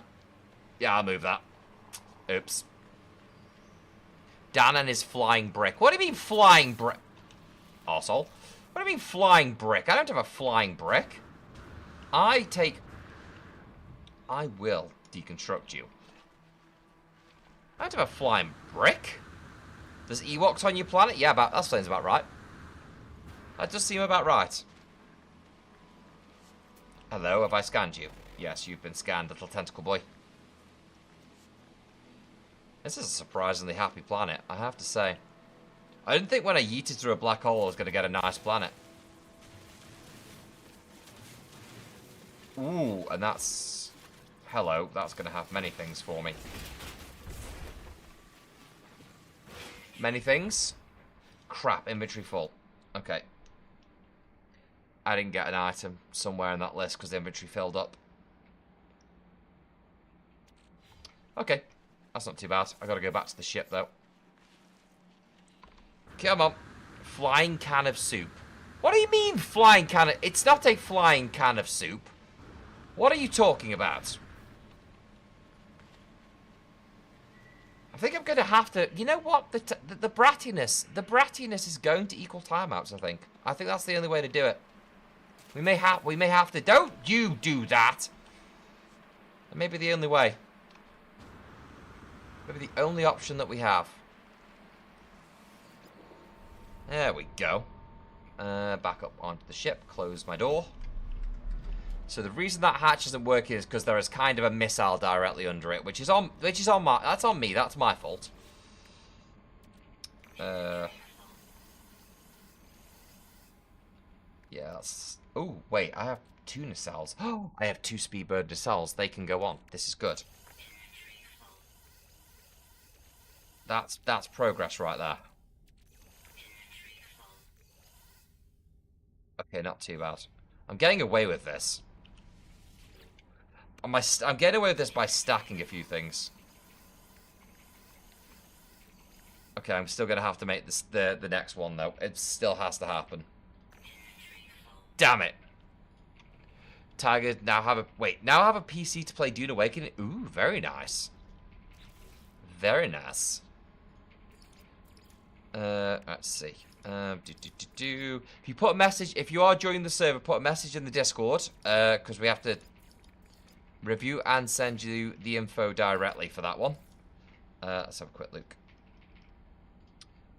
Yeah, I'll move that. Oops. Dan and his flying brick. What do you mean flying brick? Arsehole. What do you mean flying brick? I don't have a flying brick. I will deconstruct you. I don't have a flying brick. There's Ewoks on your planet? Yeah, that sounds about right. That does seem about right. Hello, have I scanned you? Yes, you've been scanned, little tentacle boy. This is a surprisingly happy planet, I have to say. I didn't think when I yeeted through a black hole I was going to get a nice planet. Ooh, and that's... Hello, that's going to have many things for me. Many things? Crap, inventory full. Okay. I didn't get an item somewhere in that list because the inventory filled up. Okay. That's not too bad. I gotta go back to the ship, though. Come on. Flying can of soup. What do you mean, flying can of... It's not a flying can of soup. What are you talking about? I think I'm going to have to... You know what? The brattiness. The brattiness is going to equal timeouts, I think. I think that's the only way to do it. We may have to... Don't you do that! It may be the only way. Maybe the only option that we have. There we go. Back up onto the ship. Close my door. So the reason that hatch isn't working is because there is kind of a missile directly under it, which is on my... That's on me. That's my fault. Yeah, that's... Oh, wait. I have 2 nacelles. Oh, I have 2 Speedbird nacelles. They can go on. This is good. That's progress right there. Okay, not too bad. I'm getting away with this. I'm getting away with this by stacking a few things. Okay, I'm still gonna have to make this the next one though. It still has to happen. Damn it! Tiger now have a now I have a PC to play Dune Awakening. Ooh, very nice. Very nice. Let's see. If you put a message, if you are joining the server, put a message in the Discord, because we have to review and send you the info directly for that one. Let's have a quick look.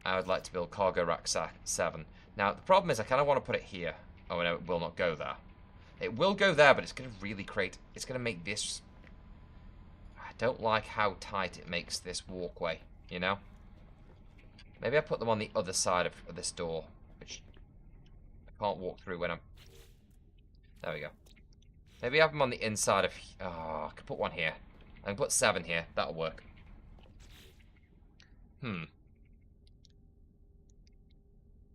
I would like to build cargo rack 7. Now, the problem is I kind of want to put it here. Oh, no, it will not go there. It will go there, but it's going to really create... It's going to make this... I don't like how tight it makes this walkway, you know? Maybe I put them on the other side of this door, which I can't walk through when I'm... There we go. Maybe I have them on the inside of... Oh, I could put one here. I can put 7 here. That'll work.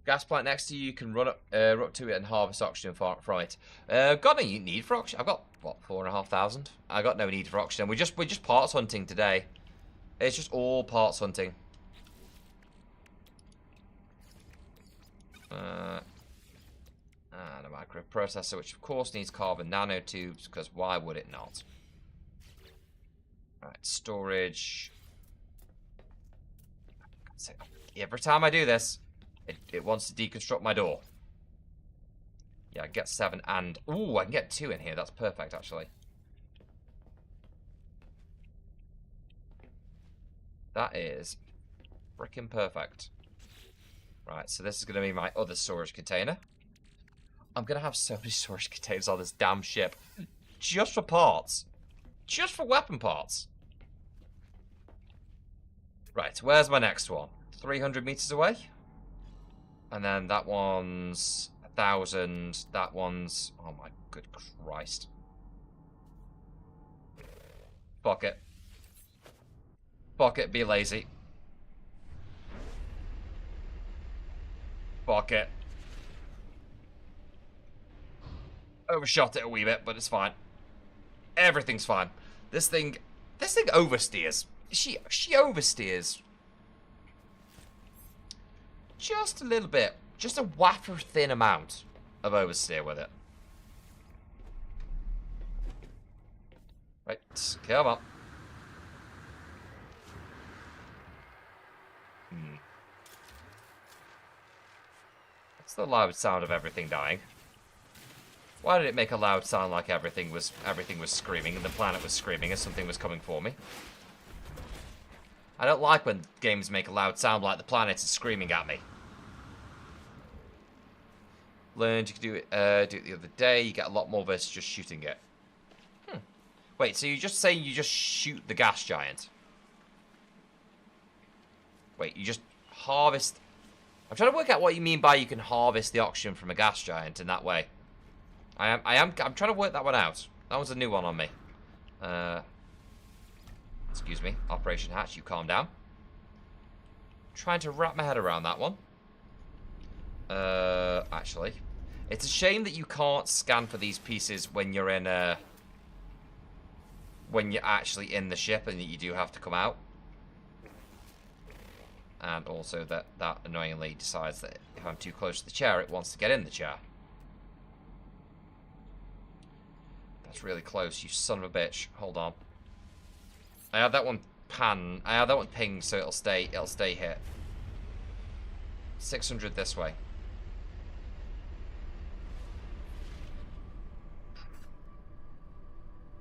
Gas plant next to you can run up to it and harvest oxygen from it. Got no need for oxygen. I've got, what, 4,500? I got no need for oxygen. We're just parts hunting today. It's just all parts hunting. And a microprocessor, which of course needs carbon nanotubes, because why would it not? Right, storage. Every time I do this, it wants to deconstruct my door. Yeah, I get 7 and... Ooh, I can get 2 in here. That's perfect, actually. That is freaking perfect. Right, so this is going to be my other storage container. I'm going to have so many storage containers on this damn ship. Just for parts. Just for weapon parts. Right, where's my next one? 300 meters away? And then that one's 1,000. That one's... Oh my good Christ. Fuck it. Fuck it, be lazy. Fuck it. Overshot it a wee bit, but it's fine. Everything's fine. This thing oversteers. She oversteers. Just a little bit. Just a wafer thin amount of oversteer with it. Right, come on. What's the loud sound of everything dying? Why did it make a loud sound like everything was screaming and the planet was screaming as something was coming for me? I don't like when games make a loud sound like the planet is screaming at me. Learned you could do it the other day. You get a lot more versus just shooting it. Wait, so you're just saying you just shoot the gas giant? Wait, you just harvest... I'm trying to work out what you mean by you can harvest the oxygen from a gas giant in that way. I'm trying to work that one out. That one's a new one on me. Excuse me, Operation Hatch, you calm down. Trying to wrap my head around that one. Actually, it's a shame that you can't scan for these pieces when you're in when you're actually in the ship and that you do have to come out. And also that annoyingly decides that if I'm too close to the chair, it wants to get in the chair. That's really close, you son of a bitch. Hold on. I have that one pinged, so it'll stay hit. 600 this way.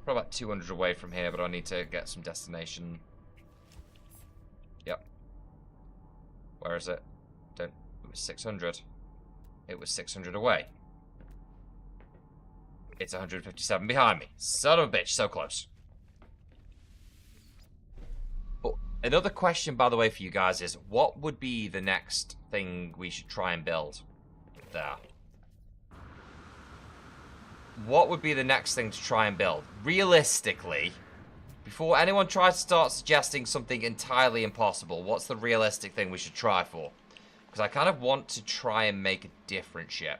Probably about 200 away from here, but I need to get some destination. Yep. Where is it? It was 600. It was 600 away. It's 157 behind me. Son of a bitch, so close. But another question, by the way, for you guys is, what would be the next thing we should try and build? There. What would be the next thing to try and build? Realistically, before anyone tries to start suggesting something entirely impossible, what's the realistic thing we should try for? Because I kind of want to try and make a different ship,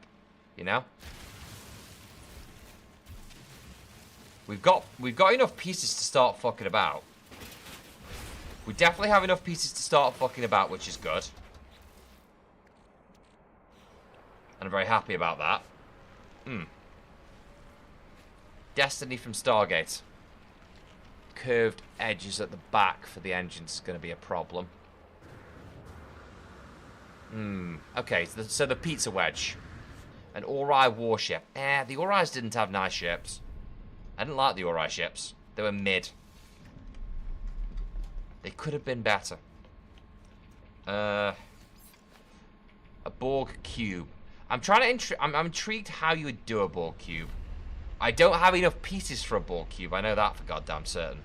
you know? We've got enough pieces to start fucking about. We definitely have enough pieces to start fucking about, which is good. And I'm very happy about that. Destiny from Stargate. Curved edges at the back for the engines is going to be a problem. Okay, so the Pizza Wedge. An Ori warship. The Oris didn't have nice ships. I didn't like the Ori ships. They were mid. They could have been better. A Borg cube. I'm intrigued how you would do a Borg cube. I don't have enough pieces for a Borg cube. I know that for goddamn certain.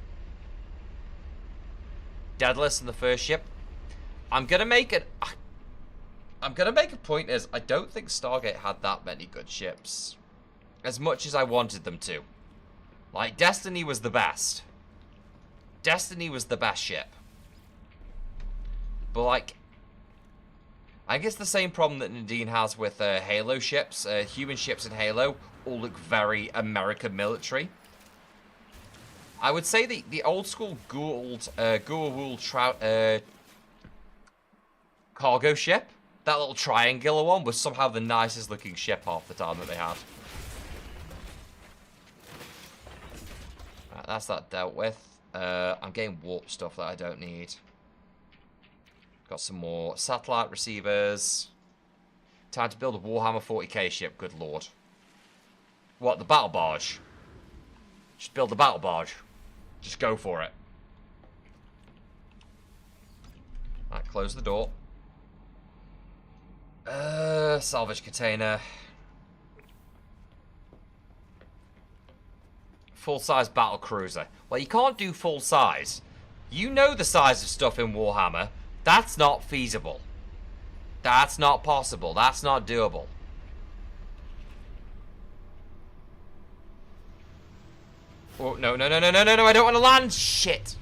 Daedalus in the first ship. I'm gonna make a point is I don't think Stargate had that many good ships. As much as I wanted them to. Like, Destiny was the best. Destiny was the best ship. But, like, I guess the same problem that Nadine has with Halo ships. Human ships in Halo all look very American military. I would say the old school Goa'uld cargo ship, that little triangular one, was somehow the nicest looking ship half the time that they had. Right, that's that dealt with. I'm getting warp stuff that I don't need. Got some more satellite receivers. Time to build a Warhammer 40k ship, good lord. What, the battle barge? Just build the battle barge. Just go for it. Right, close the door. Salvage container. Full-size battle cruiser. Well, you can't do full-size. You know the size of stuff in Warhammer. That's not feasible. That's not possible. That's not doable. Oh, no, I don't want to land! Shit!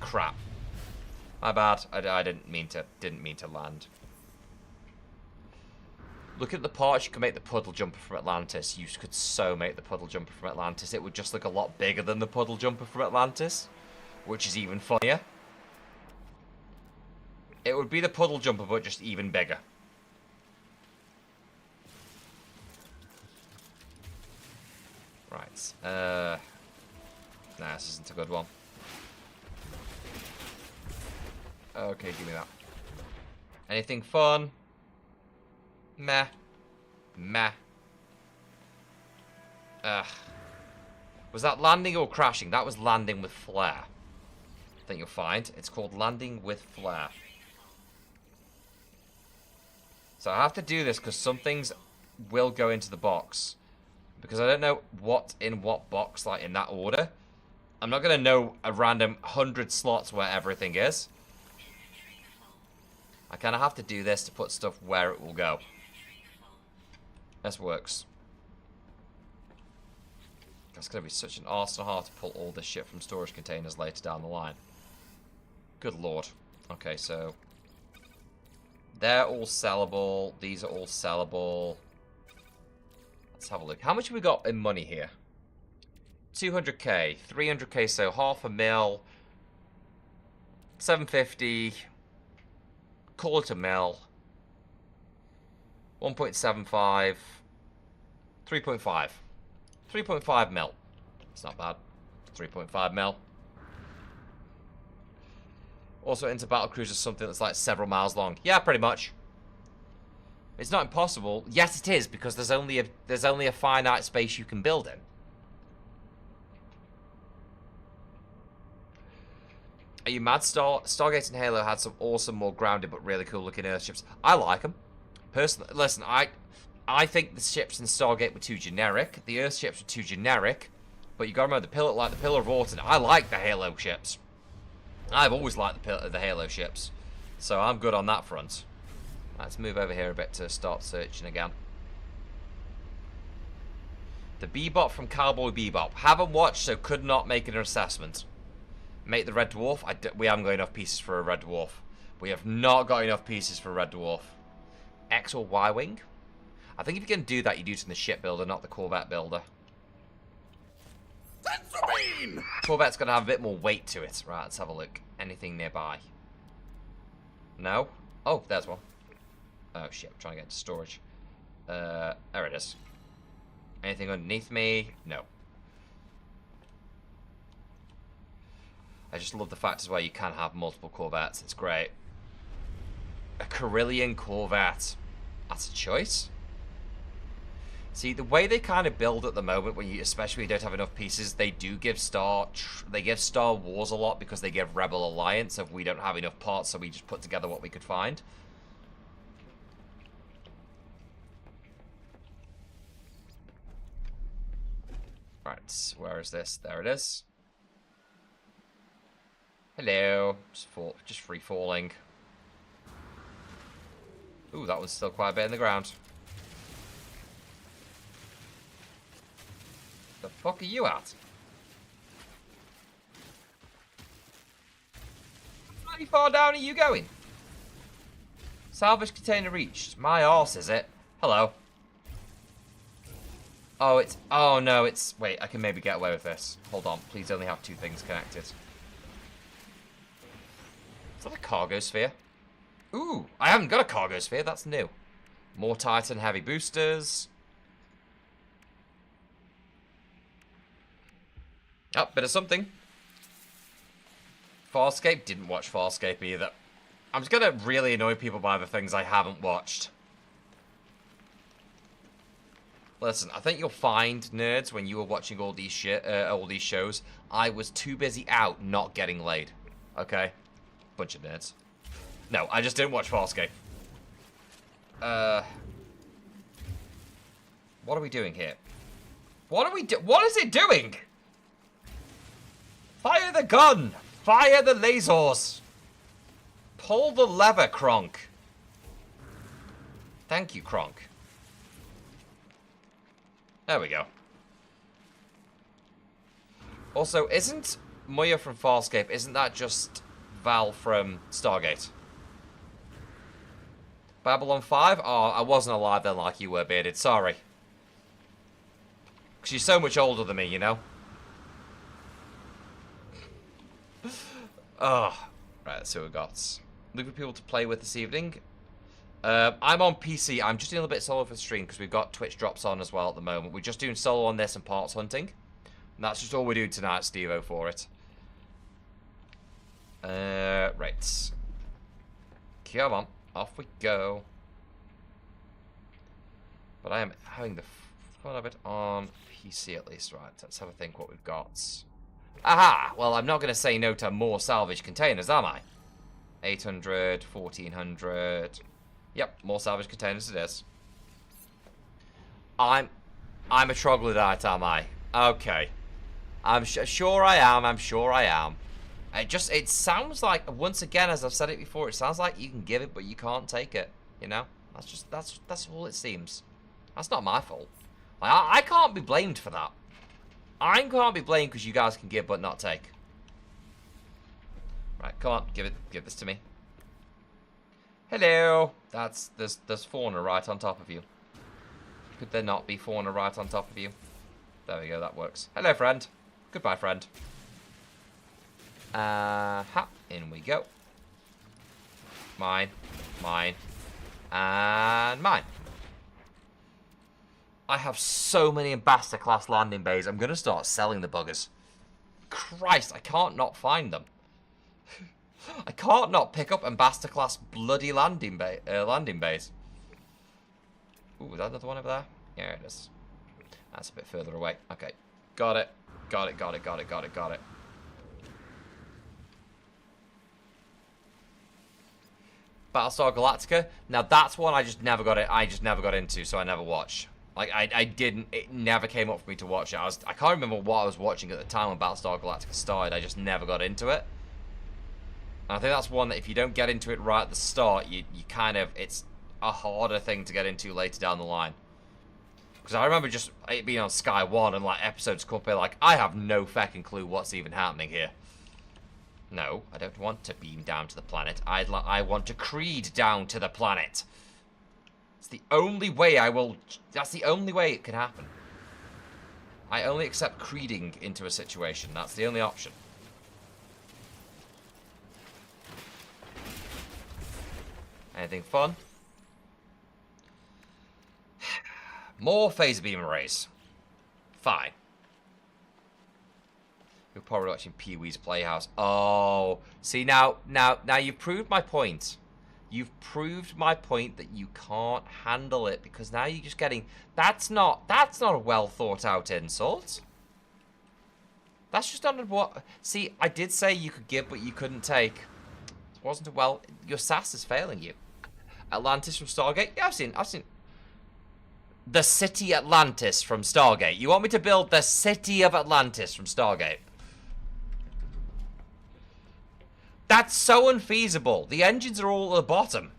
Crap. My bad. I didn't mean to land. Look at the parts. You can make the puddle jumper from Atlantis. You could so make the puddle jumper from Atlantis. It would just look a lot bigger than the puddle jumper from Atlantis, which is even funnier. It would be the puddle jumper, but just even bigger. Right. Nah, this isn't a good one. Okay, give me that. Anything fun? Meh. Meh. Ugh. Was that landing or crashing? That was landing with flare. I think you'll find it's called landing with flare. So I have to do this because some things will go into the box. Because I don't know what in what box, like in that order. I'm not going to know a random 100 slots where everything is. I kind of have to do this to put stuff where it will go. This works. That's going to be such an arse and a half to pull all this shit from storage containers later down the line. Good lord. Okay, so... they're all sellable. These are all sellable. Let's have a look. How much have we got in money here? 200k. 300k, so half a mil. 750. Call it a mil. 1.75. 3.5. 3.5 mil. It's not bad. 3.5 mil. Also, into battlecruiser something that's like several miles long. Yeah, pretty much. It's not impossible. Yes, it is, because there's only a finite space you can build in. Are you mad? Stargate and Halo had some awesome, more grounded but really cool looking Earthships. I like them. Personally, listen, I think the ships in Stargate were too generic. The Earthships were too generic. But you gotta remember, the Pillar of Autumn. I like the Halo ships. I've always liked the Halo ships. So I'm good on that front. Let's move over here a bit to start searching again. The Bebop from Cowboy Bebop. Haven't watched, so could not make an assessment. Make the Red Dwarf. We haven't got enough pieces for a Red Dwarf. We have not got enough pieces for a Red Dwarf. X or Y Wing? I think if you're going to do that, you do it in the ship builder, not the Corvette builder. Corvette's going to have a bit more weight to it. Right, let's have a look. Anything nearby? No? Oh, there's one. Oh, shit. I'm trying to get into storage. There it is. Anything underneath me? No. I just love the fact as well you can have multiple Corvettes. It's great. A Carillion Corvette. That's a choice. See, the way they kind of build at the moment, when you especially don't have enough pieces, they do give Star Wars a lot because they give Rebel Alliance if we don't have enough parts, so we just put together what we could find. Right, where is this? There it is. Hello. Just free falling. Ooh, that one's still quite a bit in the ground. The fuck are you at? How far down are you going? Salvage container reached. My arse, is it? Hello. Oh, it's... oh, no, it's... wait, I can maybe get away with this. Hold on. Please only have two things connected. Is that a cargo sphere? Ooh, I haven't got a cargo sphere. That's new. More Titan heavy boosters. Oh, bit of something. Farscape. Didn't watch Farscape either. I'm just going to really annoy people by the things I haven't watched. Listen, I think you'll find, nerds, when you were watching all these shows, I was too busy out not getting laid. Okay? Bunch of nerds. No, I just didn't watch Farscape. What are we doing here? What is it doing? Fire the gun! Fire the lasers! Pull the lever, Kronk. Thank you, Kronk. There we go. Also, isn't Moya from Farscape, isn't that just Val from Stargate? Babylon 5? Oh, I wasn't alive then like you were, Bearded. Sorry. Because you're so much older than me, you know? Oh. Right, let's see what we got. Looking for people to play with this evening. I'm on PC. I'm just doing a little bit solo for the stream because we've got Twitch drops on as well at the moment. We're just doing solo on this and parts hunting. And that's just all we're doing tonight, Steve-O, for it. Right. Come on. Off we go. But I am having the fun of it on PC at least. Right, let's have a think what we've got. Aha! Well, I'm not going to say no to more salvage containers, am I? 800, 1400. Yep, more salvage containers it is. I'm a troglodyte, am I? Okay. I'm sure I am. I'm sure I am. It sounds like, once again, as I've said it before, it sounds like you can give it, but you can't take it. You know? That's all it seems. That's not my fault. Like, I can't be blamed for that. I can't be blamed because you guys can give but not take. Right, come on, give this to me. Hello. There's fauna right on top of you. Could there not be fauna right on top of you? There we go, that works. Hello, friend. Goodbye, friend. In we go. Mine, and mine. I have so many ambassador class landing bays. I'm gonna start selling the buggers. Christ, I can't not find them. I can't not pick up ambassador class bloody landing bays. Ooh, is that another one over there? Yeah, it is. That's a bit further away. Okay, got it. Got it. Battlestar Galactica. Now that's one I just never got into, so I never watched. Like it never came up for me to watch it. I can't remember what I was watching at the time when Battlestar Galactica started. I just never got into it. And I think that's one that if you don't get into it right at the start, you kind of, it's a harder thing to get into later down the line. Because I remember just it being on Sky One and like episodes come up here like, I have no fucking clue what's even happening here. No, I don't want to beam down to the planet. I want to creed down to the planet. It's the only way that's the only way it can happen. I only accept creeding into a situation. That's the only option. Anything fun? More phaser beam arrays. Fine. You're probably watching Pee-wee's Playhouse. Oh, see now you've proved my point. You've proved my point that you can't handle it because now you're just getting. That's not a well thought out insult. That's just not what. See, I did say you could give, but you couldn't take. It wasn't a well. Your sass is failing you. Atlantis from Stargate. Yeah, I've seen. The city Atlantis from Stargate. You want me to build the city of Atlantis from Stargate? That's so unfeasible. The engines are all at the bottom.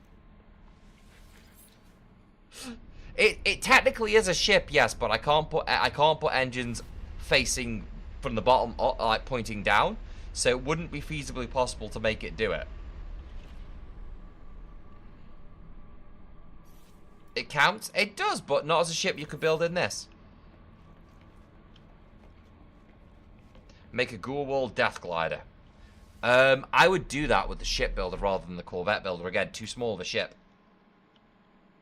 It technically is a ship, yes, but I can't put engines facing from the bottom, like pointing down. So it wouldn't be feasibly possible to make it do it. It counts? It does, but not as a ship you could build in this. Make a Ghoul Wall Death Glider. I would do that with the ship builder rather than the Corvette builder. Again, too small of a ship.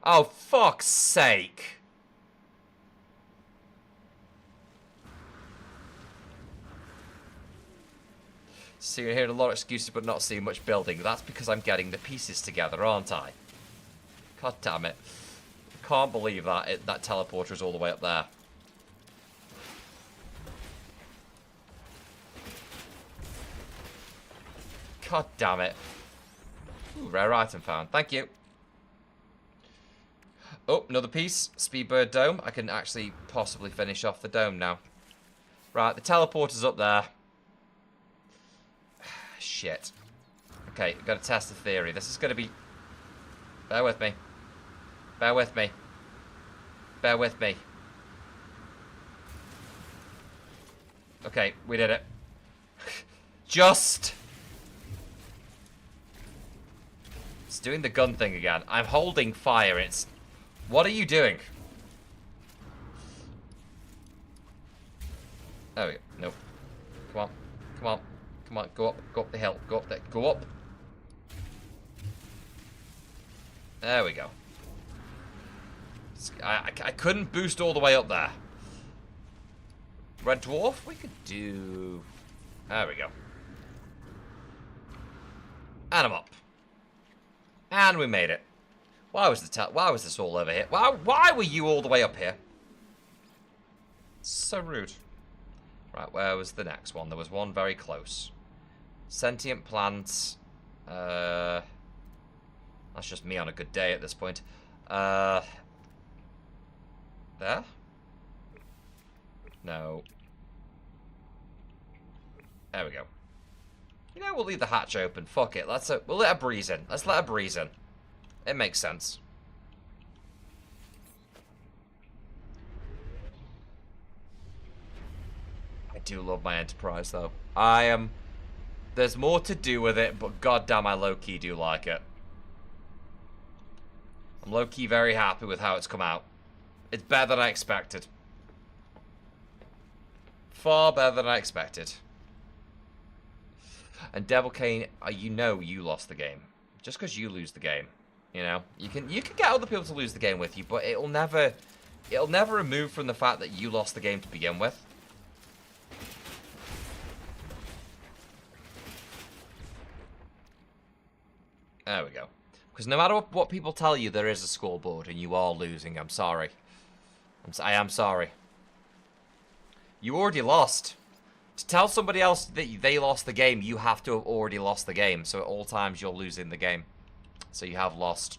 Oh, fuck's sake. So you're hearing a lot of excuses but not seeing much building. That's because I'm getting the pieces together, aren't I? God damn it. Can't believe that that teleporter is all the way up there. God damn it. Ooh, rare item found. Thank you. Oh, another piece. Speedbird Dome. I can actually possibly finish off the dome now. Right, the teleporter's up there. Shit. Okay, gotta test the theory. This is gonna be... Bear with me. Bear with me. Bear with me. Okay, we did it. Just... It's doing the gun thing again. I'm holding fire. It's... What are you doing? There we go. Nope. Come on. Come on. Come on. Go up. Go up the hill. Go up there. Go up. There we go. I couldn't boost all the way up there. Red Dwarf? We could do... There we go. And I'm up. And we made it. Why was this all over here? Why were you all the way up here? So rude. Right, where was the next one? There was one very close. Sentient plants. That's just me on a good day at this point. There? No. There we go. You know, we'll leave the hatch open. Fuck it. We'll let her breeze in. Let's let her breeze in. It makes sense. I do love my Enterprise, though. There's more to do with it, but goddamn, I low-key do like it. I'm low-key very happy with how it's come out. It's better than I expected. Far better than I expected. And Devil Cane, you know you lost the game. Just because you lose the game. You know? You can get other people to lose the game with you, but it'll never remove from the fact that you lost the game to begin with. There we go. Because no matter what people tell you, there is a scoreboard, and you are losing. I'm sorry. I am sorry. You already lost. To tell somebody else that they lost the game, you have to have already lost the game. So at all times, you're losing the game. So you have lost.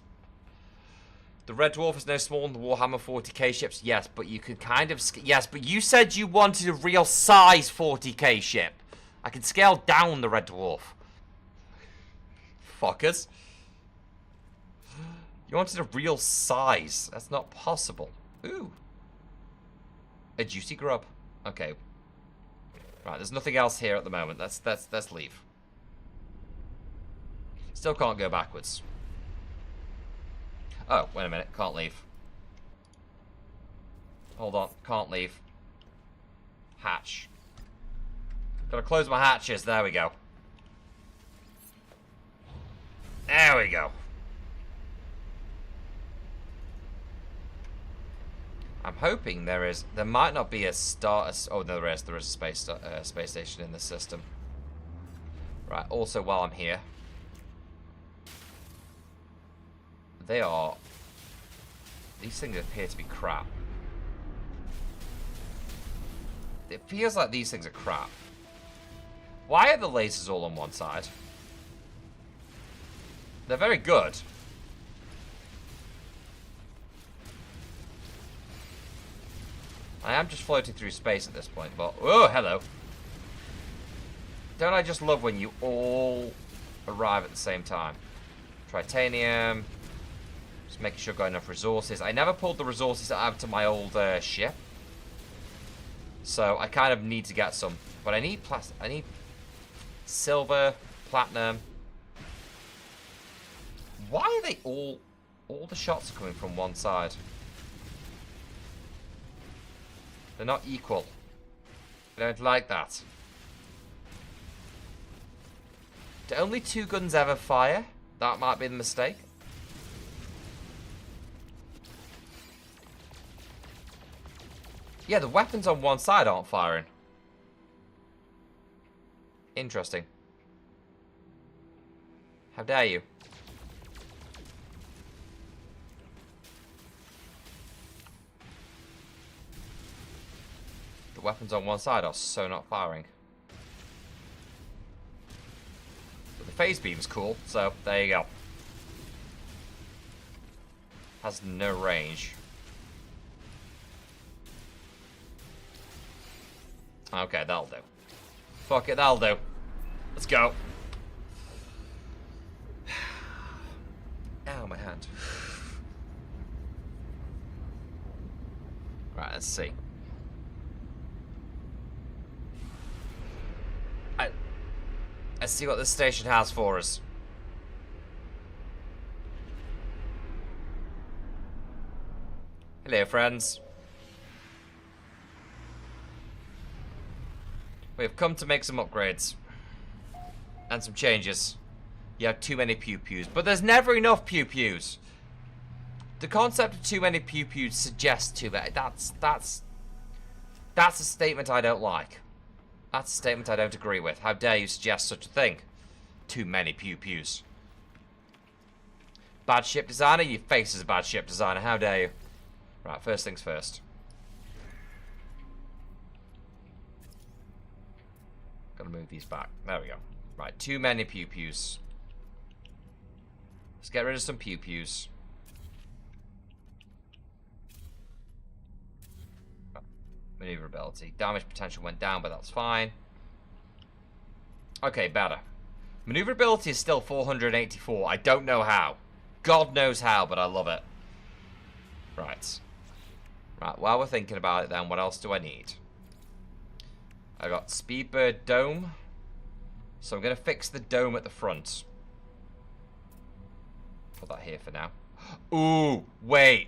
The Red Dwarf is no smaller than the Warhammer 40k ships. Yes, but you could kind of... Yes, but you said you wanted a real size 40k ship. I can scale down the Red Dwarf. Fuckers. You wanted a real size. That's not possible. Ooh. A juicy grub. Okay. Right, there's nothing else here at the moment. Let's leave. Still can't go backwards. Oh, wait a minute. Can't leave. Hold on. Can't leave. Hatch. Gotta close my hatches. There we go. There we go. I'm hoping there might not be a oh, no, there is a space station in this system. Right, also while I'm here. These things appear to be crap. It feels like these things are crap. Why are the lasers all on one side? They're very good. I am just floating through space at this point, but... Oh, hello. Don't I just love when you all arrive at the same time? Tritanium. Just making sure I've got enough resources. I never pulled the resources out to my old ship. So I kind of need to get some. But I need I need silver, platinum. Why are they all the shots are coming from one side? They're not equal. I don't like that. Do only 2 guns ever fire? That might be the mistake. Yeah, the weapons on one side aren't firing. Interesting. How dare you? The weapons on one side are so not firing. But the phase beam's cool, so there you go. Has no range. Okay, that'll do. Fuck it, that'll do. Let's go. Ow, my hand. Right, let's see. Let's see what this station has for us. Hello, friends. We have come to make some upgrades. And some changes. You have too many pew-pews. But there's never enough pew-pews. The concept of too many pew-pews suggests too many. That's a statement I don't like. That's a statement I don't agree with. How dare you suggest such a thing? Too many pew-pews. Bad ship designer? Your face is a bad ship designer. How dare you? Right, first things first. Gotta move these back. There we go. Right, too many pew-pews. Let's get rid of some pew-pews. Maneuverability. Damage potential went down, but that's fine. Okay, better. Maneuverability is still 484. I don't know how. God knows how, but I love it. Right. Right, while we're thinking about it then, what else do I need? I got Speedbird Dome. So I'm going to fix the dome at the front. Put that here for now. Ooh, wait.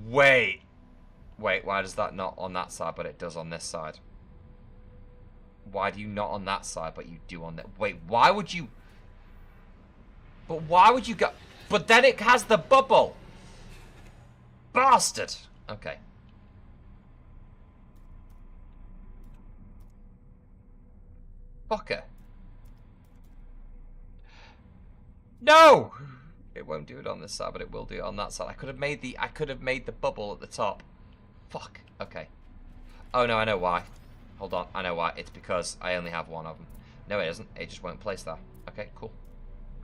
Wait. Wait, why does that not on that side, but it does on this side? Why do you not on that side, but you do on that? Wait, why would you... But why would you go... But then it has the bubble. Bastard. Okay. Fucker. No! It won't do it on this side, but it will do it on that side. I could have made the bubble at the top. Fuck. Okay. Oh no, I know why. Hold on, I know why. It's because I only have one of them. No, it isn't. It just won't place there. Okay, cool.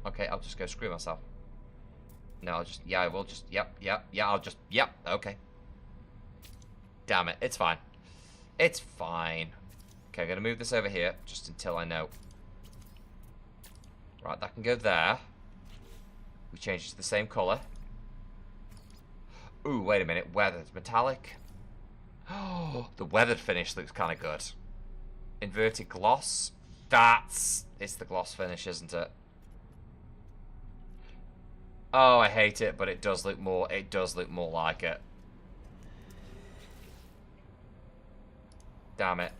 Okay, I'll just go screw myself. No, I'll just... Yeah, I will just... Yep, I'll just... Yep, okay. Damn it, it's fine. It's fine. Okay, I'm going to move this over here, just until I know. Right, that can go there. We change it to the same colour. Ooh, wait a minute. Weathered. Metallic. Oh, the weathered finish looks kind of good. Inverted gloss. It's the gloss finish, isn't it? Oh, I hate it, but it does look more like it. Damn it.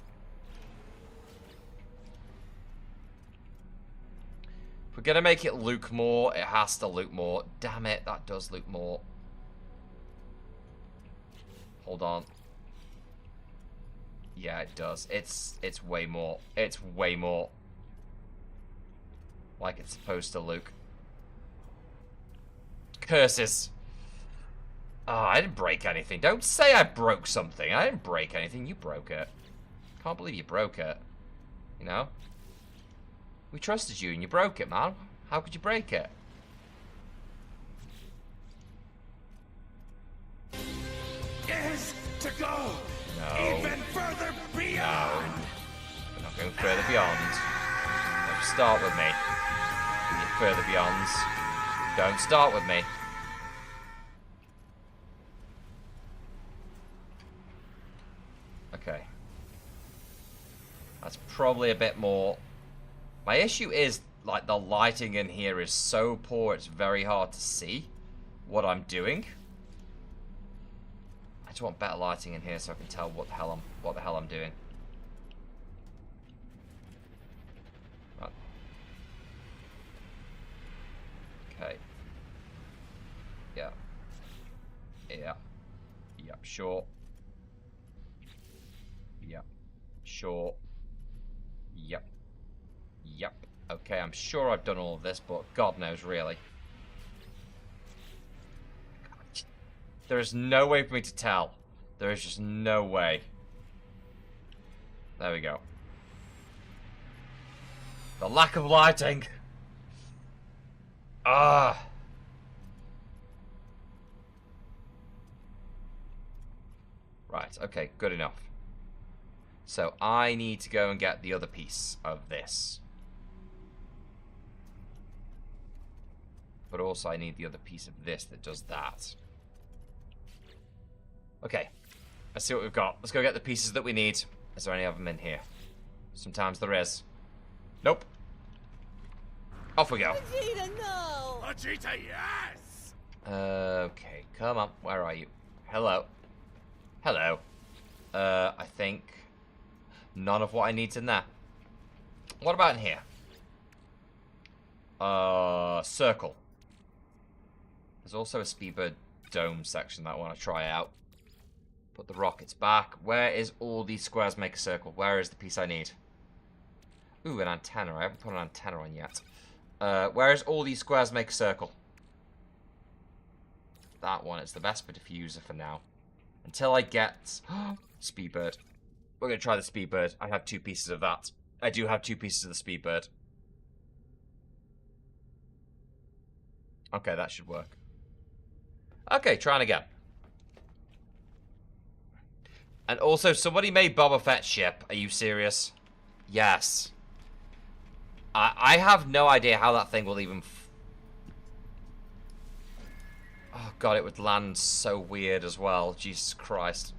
If we're gonna make it look more, it has to look more. Damn it, that does look more. Hold on. Yeah, it does. It's way more. It's way more like it's supposed to look. Curses. Oh, I didn't break anything. Don't say I broke something. I didn't break anything. You broke it. Can't believe you broke it. You know? We trusted you and you broke it, man. How could you break it? Is to go No. even further No. beyond. We're not going further beyond. Don't start with me. Your further beyonds. Don't start with me. Okay. That's probably a bit more. My issue is, like, the lighting in here is so poor it's very hard to see what I'm doing. I just want better lighting in here so I can tell what the hell I'm doing. Right. Okay. Yeah. Yeah. Yep, sure. Yep. Sure. Yep. Yep. Okay, I'm sure I've done all of this, but God knows, really. There is no way for me to tell. There is just no way. There we go. The lack of lighting. Ah. Right, okay, good enough. So I need to go and get the other piece of this. But also I need the other piece of this that does that. Okay. Let's see what we've got. Let's go get the pieces that we need. Is there any of them in here? Sometimes there is. Nope. Off we go. Vegeta, no! Vegeta, yes! Okay, come on. Where are you? Hello. Hello. I think none of what I need's in there. What about in here? Circle. There's also a Speedbird Dome section that I want to try out. Put the rockets back. Where is all these squares make a circle? Where is the piece I need? Ooh, an antenna. I haven't put an antenna on yet. Where is all these squares make a circle? that one. It's the Vesper diffuser for now. Until I get... Speedbird. We're going to try the Speedbird. I have 2 pieces of that. I do have 2 pieces of the Speedbird. Okay, that should work. Okay, trying again. And also, somebody made Boba Fett's ship. Are you serious? Yes. I have no idea how that thing will even... Oh, God, it would land so weird as well. Jesus Christ.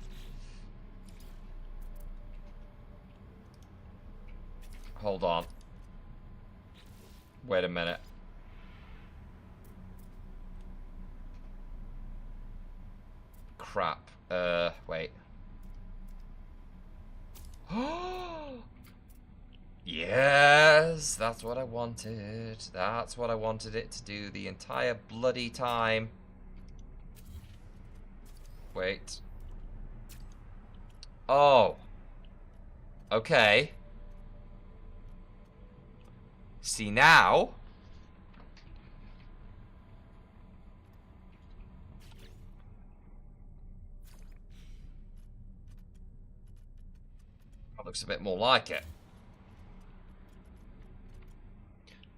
Hold on. Wait a minute. Crap. Wait. Yes, that's what I wanted. That's what I wanted it to do the entire bloody time. Wait. Oh. Okay. See now? That looks a bit more like it.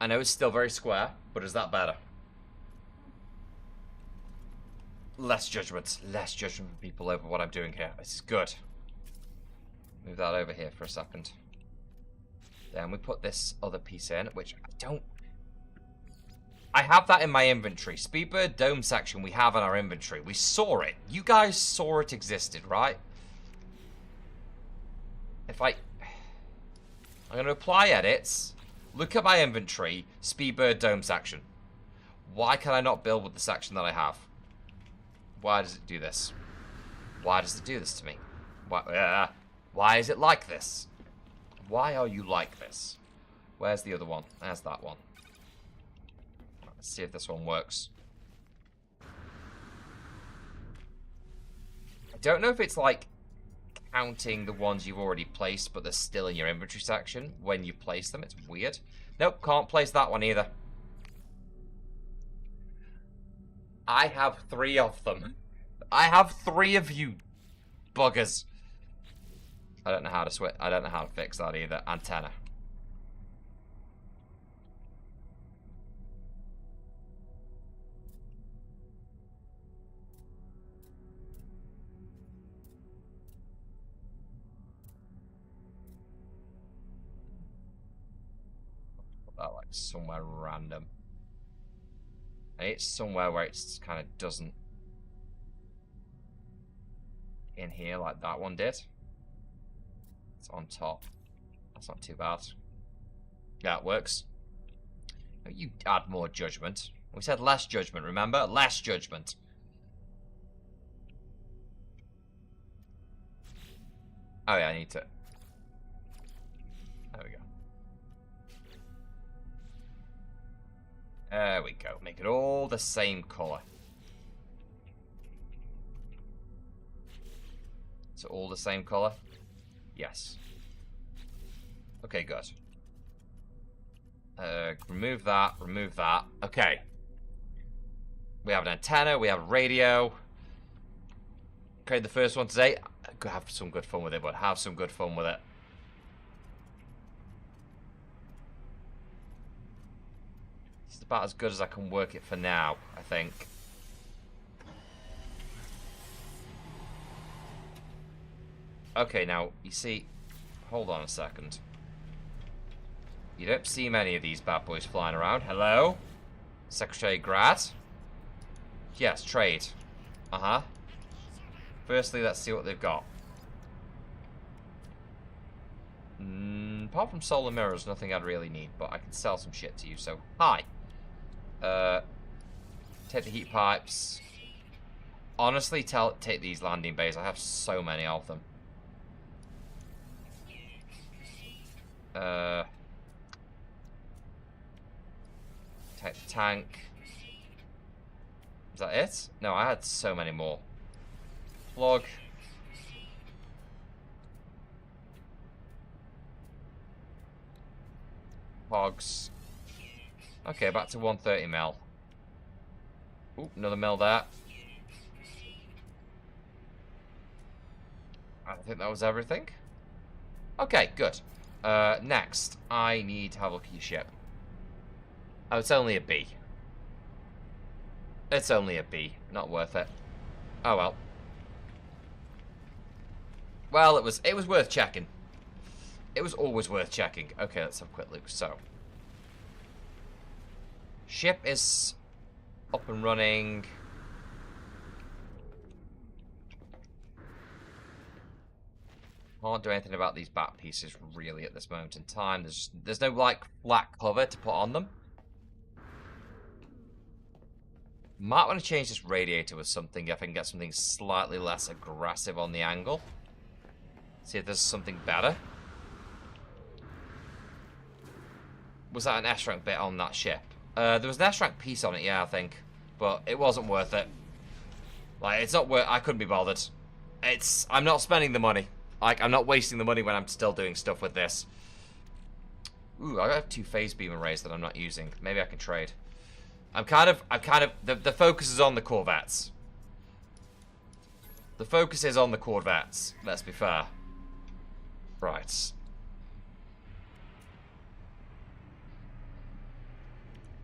I know it's still very square, but is that better? Less judgment from people over what I'm doing here. This is good. Move that over here for a second. Then we put this other piece in, which I don't... I have that in my inventory. Speedbird dome section we have in our inventory. We saw it. You guys saw it existed, right? If I'm going to apply edits. Look at my inventory. Speedbird dome section. Why can I not build with the section that I have? Why does it do this? Why does it do this to me? Why is it like this? Why are you like this? Where's the other one? There's that one. Let's see if this one works. I don't know if it's like counting the ones you've already placed, but they're still in your inventory section when you place them. It's weird. Nope, can't place that one either. I have 3 of them. I have 3 of you buggers. I don't know how to switch. I don't know how to fix that either. Antenna. Put that like somewhere random. And it's somewhere where it's kind of doesn't in here like that one did. It's on top. That's not too bad. Yeah, it works. You add more judgment. We said less judgment, remember? Less judgment. Oh yeah, I need to... There we go. There we go. Make it all the same colour. Is it all the same colour? Yes. Okay, good. Remove that, remove that. Okay. We have an antenna, we have a radio. Okay, the first one today. Have some good fun with it, but have some good fun with it. It's about as good as I can work it for now, I think. Okay, now, you see... Hold on a second. You don't see many of these bad boys flying around. Hello? Secretary Grad? Yes, trade. Uh-huh. Firstly, let's see what they've got. Apart from solar mirrors, nothing I'd really need, but I can sell some shit to you, so... Hi. Take the heat pipes. Honestly, take these landing bays. I have so many of them. Take the tank. Is that it? No, I had so many more. Plug. Hogs. Okay, back to 130 mil. Ooh, another mil there. I think that was everything. Okay, good. Next, I need to have a look at your ship. Oh, it's only a B. It's only a B. Not worth it. Oh well. Well, it was worth checking. It was always worth checking. Okay, let's have a quick look. So, ship is up and running. Can't do anything about these back pieces really at this moment in time. There's no like flat cover to put on them. Might want to change this radiator with something if I can get something slightly less aggressive on the angle. See if there's something better. Was that an S-rank bit on that ship? There was an S-rank piece on it, yeah, I think. But it wasn't worth it. Like, it's not worth... I couldn't be bothered. I'm not spending the money. Like, I'm not wasting the money when I'm still doing stuff with this. Ooh, I have 2 phase beam arrays that I'm not using. Maybe I can trade. The focus is on the Corvettes. The focus is on the Corvettes, let's be fair. Right.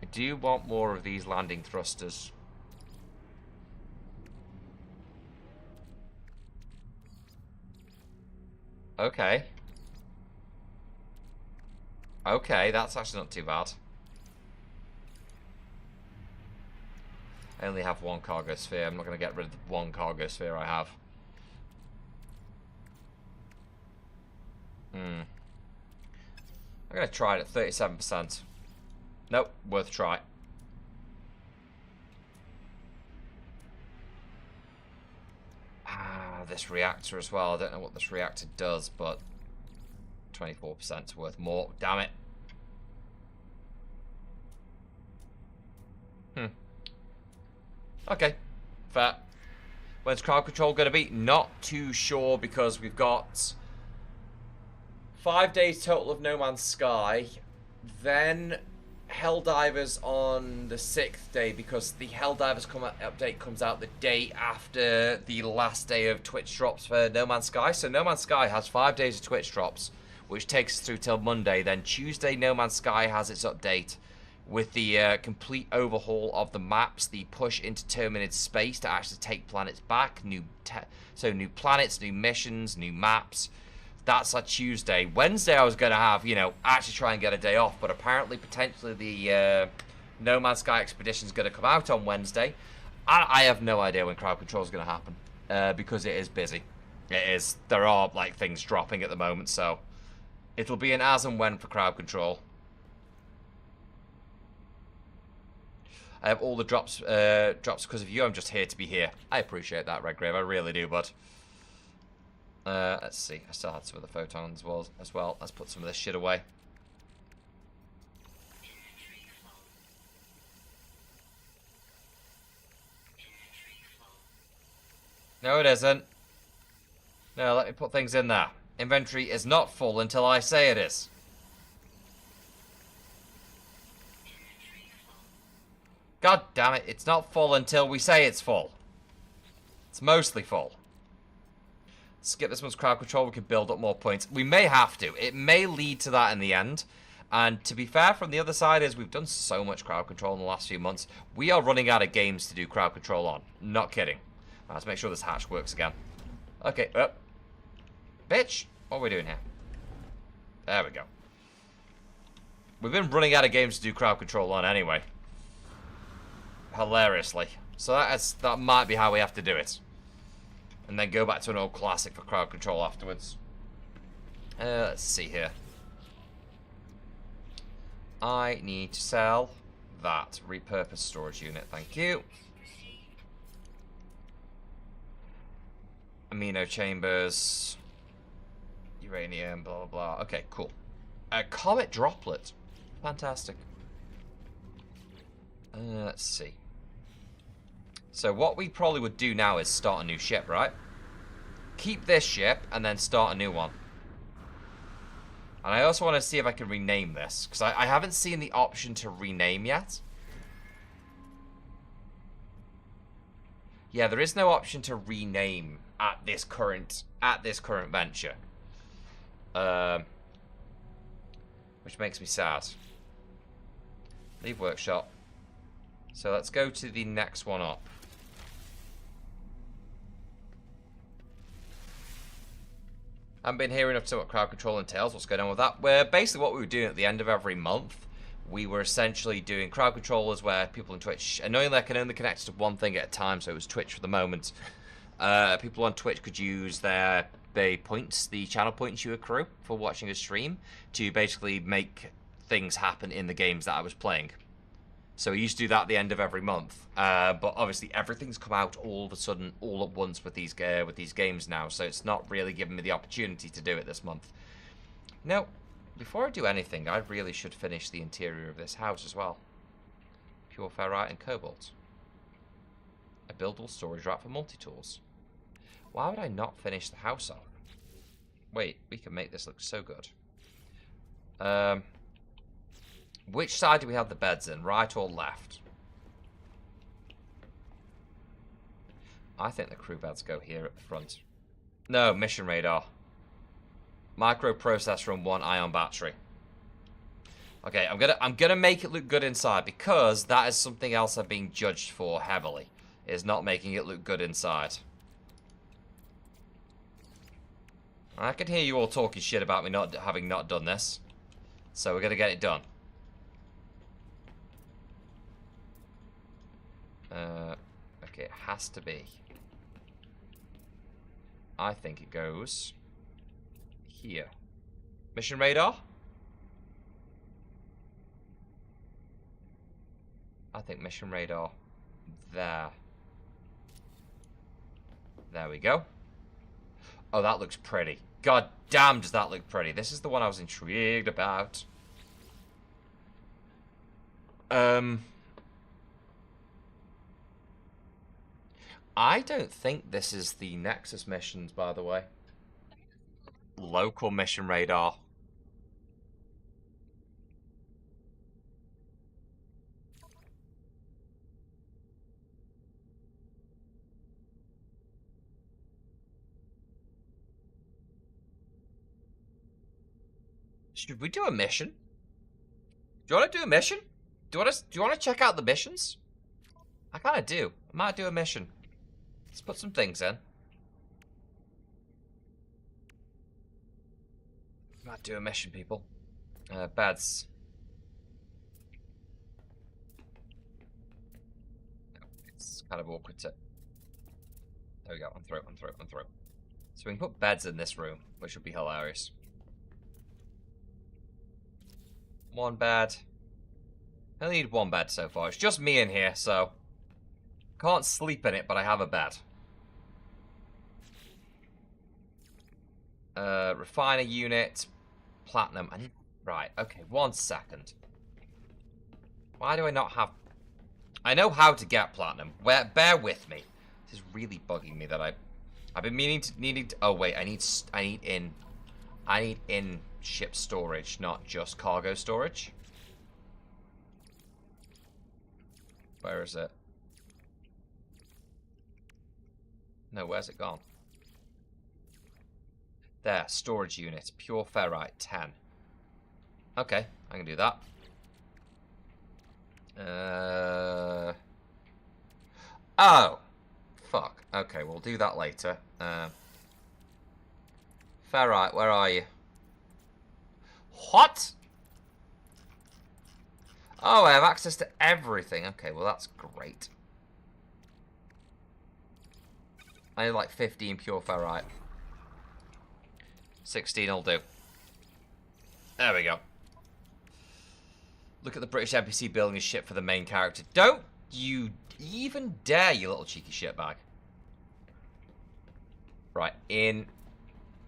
I do want more of these landing thrusters. Okay. Okay, that's actually not too bad. I only have 1 cargo sphere. I'm not going to get rid of the 1 cargo sphere I have. I'm going to try it at 37%. Nope, worth a try. This reactor as well. I don't know what this reactor does, but 24% is worth more. Damn it. Okay, fair. When's crowd control going to be? Not too sure because we've got 5 days total of No Man's Sky. Then Helldivers on the 6th day because the Helldivers update comes out the day after the last day of Twitch drops for No Man's Sky. So No Man's Sky has 5 days of Twitch drops, which takes us through till Monday. Then Tuesday, No Man's Sky has its update with the complete overhaul of the maps, the push into Terminated Space to actually take planets back, new planets, new missions, new maps. That's a Tuesday. Wednesday I was going to have, actually try and get a day off, but apparently, potentially, the No Man's Sky Expedition is going to come out on Wednesday. I have no idea when crowd control is going to happen, because it is busy. It is. There are, things dropping at the moment, so it'll be an as and when for crowd control. I have all the drops because of you. I'm just here to be here. I appreciate that, Redgrave. I really do, bud. Let's see. I still had some of the photons as well. Let's put some of this shit away. No, it isn't. No, let me put things in there. Inventory is not full until I say it is. God damn it, it's not full until we say it's full. It's mostly full. Skip this one's crowd control, we can build up more points. We may have to. It may lead to that in the end. And to be fair, from the other side is we've done so much crowd control in the last few months. We are running out of games to do crowd control on. Not kidding. Let's make sure this hatch works again. Okay, bitch, what are we doing here? There we go. We've been running out of games to do crowd control on anyway. Hilariously. So that might be how we have to do it. And then go back to an old classic for crowd control afterwards. Let's see here. I need to sell that repurposed storage unit, thank you. Amino chambers. Uranium, blah, blah, blah. Okay, cool. A comet droplet. Fantastic. Let's see. So what we probably would do now is start a new ship, right? Keep this ship and then start a new one. And I also want to see if I can rename this, because I haven't seen the option to rename yet. Yeah, there is no option to rename at this current venture. Which makes me sad. Leave workshop. So let's go to the next one up. I haven't been hearing enough to what crowd control entails. What's going on with that? Where basically what we were doing at the end of every month, we were essentially doing crowd controllers where people on Twitch, annoyingly I can only connect to one thing at a time, so it was Twitch for the moment. People on Twitch could use their points, the channel points you accrue for watching a stream, to basically make things happen in the games that I was playing. So we used to do that at the end of every month, but obviously everything's come out all of a sudden, all at once with these games now, so it's not really giving me the opportunity to do it this month. Now, before I do anything, I really should finish the interior of this house as well. Pure ferrite and cobalt. A buildable storage rack for multi-tools. Why would I not finish the house off? Wait, we can make this look so good. Which side do we have the beds in? Right or left? I think the crew beds go here at the front. No, mission radar. Microprocessor and 1 ion battery. Okay, I'm gonna make it look good inside because that is something else I'm being judged for heavily. Is not making it look good inside. I can hear you all talking shit about me not having done this. So we're gonna get it done. Okay, it has to be. I think it goes here. Mission radar? I think mission radar there. There we go. Oh, that looks pretty. God damn, does that look pretty. This is the one I was intrigued about. I don't think this is the Nexus missions, by the way. Local mission radar. Should we do a mission? Do you want to do a mission? Do you want to check out the missions? I kind of do. I might do a mission. Let's put some things in. Might do a mission, people. Beds. It's kind of awkward to... There we go. I'm through. So we can put beds in this room, which would be hilarious. 1 bed. I only need 1 bed so far. It's just me in here, so... Can't sleep in it, but I have a bed. Refiner unit. Platinum. I need... Right, okay, 1 second. Why do I not have... I know how to get platinum. Bear with me. This is really bugging me that I've been needing to... Oh, wait, I need in ship storage, not just cargo storage. Where is it? No, where's it gone? There, storage unit, pure ferrite, 10. Okay, I can do that. Oh! Fuck. Okay, we'll do that later. Ferrite, where are you? What? Oh, I have access to everything. Okay, well that's great. I need like 15 pure ferrite. 16 will do. There we go. Look at the British NPC building a ship for the main character. Don't you even dare, you little cheeky shitbag. Right, in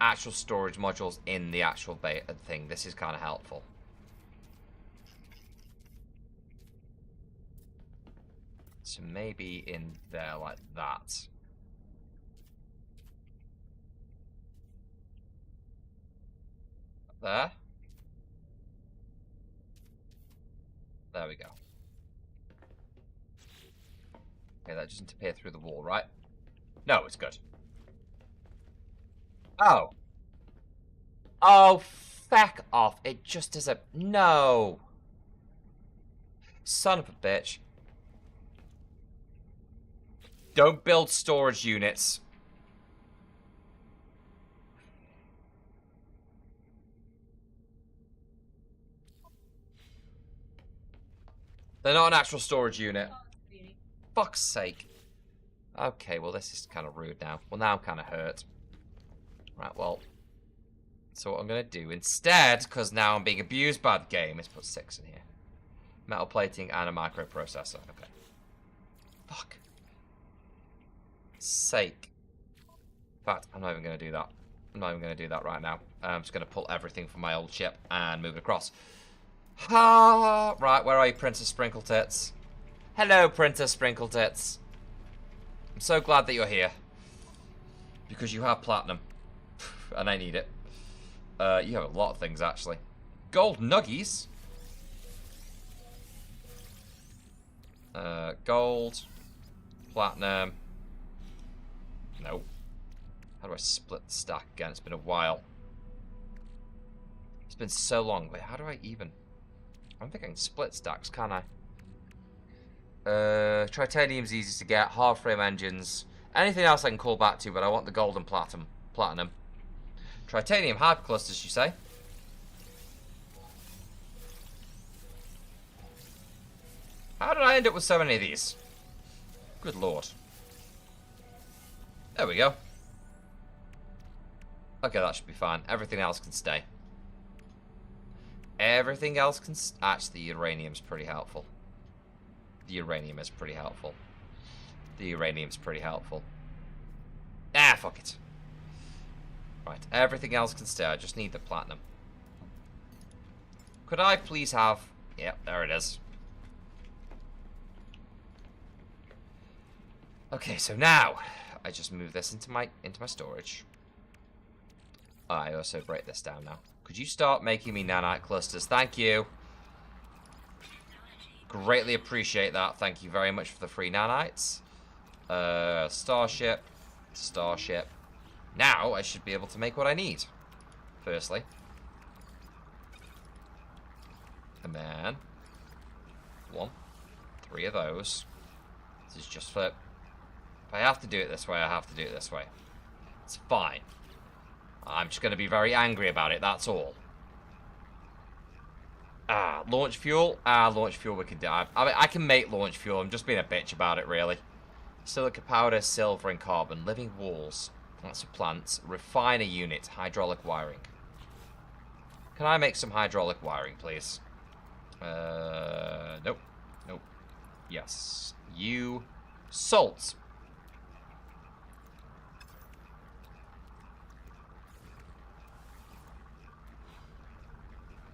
actual storage modules in the actual beta thing. This is kind of helpful. So maybe in there like that. There. There we go. Okay, that doesn't appear through the wall, right? No, it's good. Oh. Oh, feck off. It just is a... No. Son of a bitch. Don't build storage units. They're not an actual storage unit. Fuck's sake. Okay, well this is kind of rude now. Well, now I'm kind of hurt. Right, well. So what I'm going to do instead, because now I'm being abused by the game, is put 6 in here. Metal plating and a microprocessor. Okay. Fuck. Sake. In fact, I'm not even going to do that. I'm not even going to do that right now. I'm just going to pull everything from my old ship and move it across. Ha! Right, where are you, Princess Sprinkle Tits? Hello, Princess Sprinkle Tits. I'm so glad that you're here. Because you have platinum. And I need it. You have a lot of things, actually. Gold nuggies. Gold. Platinum. No. How do I split the stack again? It's been a while. It's been so long. Wait, how do I even... I don't think I can split stacks, can I? Titanium's easy to get. Hard frame engines. Anything else I can call back to, but I want the gold and platinum. Titanium hyperclusters, you say? How did I end up with so many of these? Good lord. There we go. Okay, that should be fine. Everything else can stay. Everything else can... Actually, the uranium's pretty helpful. The uranium is pretty helpful. The uranium's pretty helpful. Ah, fuck it. Right, everything else can stay. I just need the platinum. Could I please have... Yep, there it is. Okay, so now I just move this into my storage. I also break this down now. Could you start making me nanite clusters? Thank you. Greatly appreciate that. Thank you very much for the free nanites. Starship. Starship. Now I should be able to make what I need. Firstly. And then 1, 3 of those. This is just for... If I have to do it this way, I have to do it this way. It's fine. I'm just going to be very angry about it, that's all. Launch fuel? Launch fuel we can do. I mean, I can make launch fuel. I'm just being a bitch about it, really. Silica powder, silver, and carbon. Living walls. That's for plants. Refiner unit. Hydraulic wiring. Can I make some hydraulic wiring, please? Nope. Nope. Yes. You. Salt.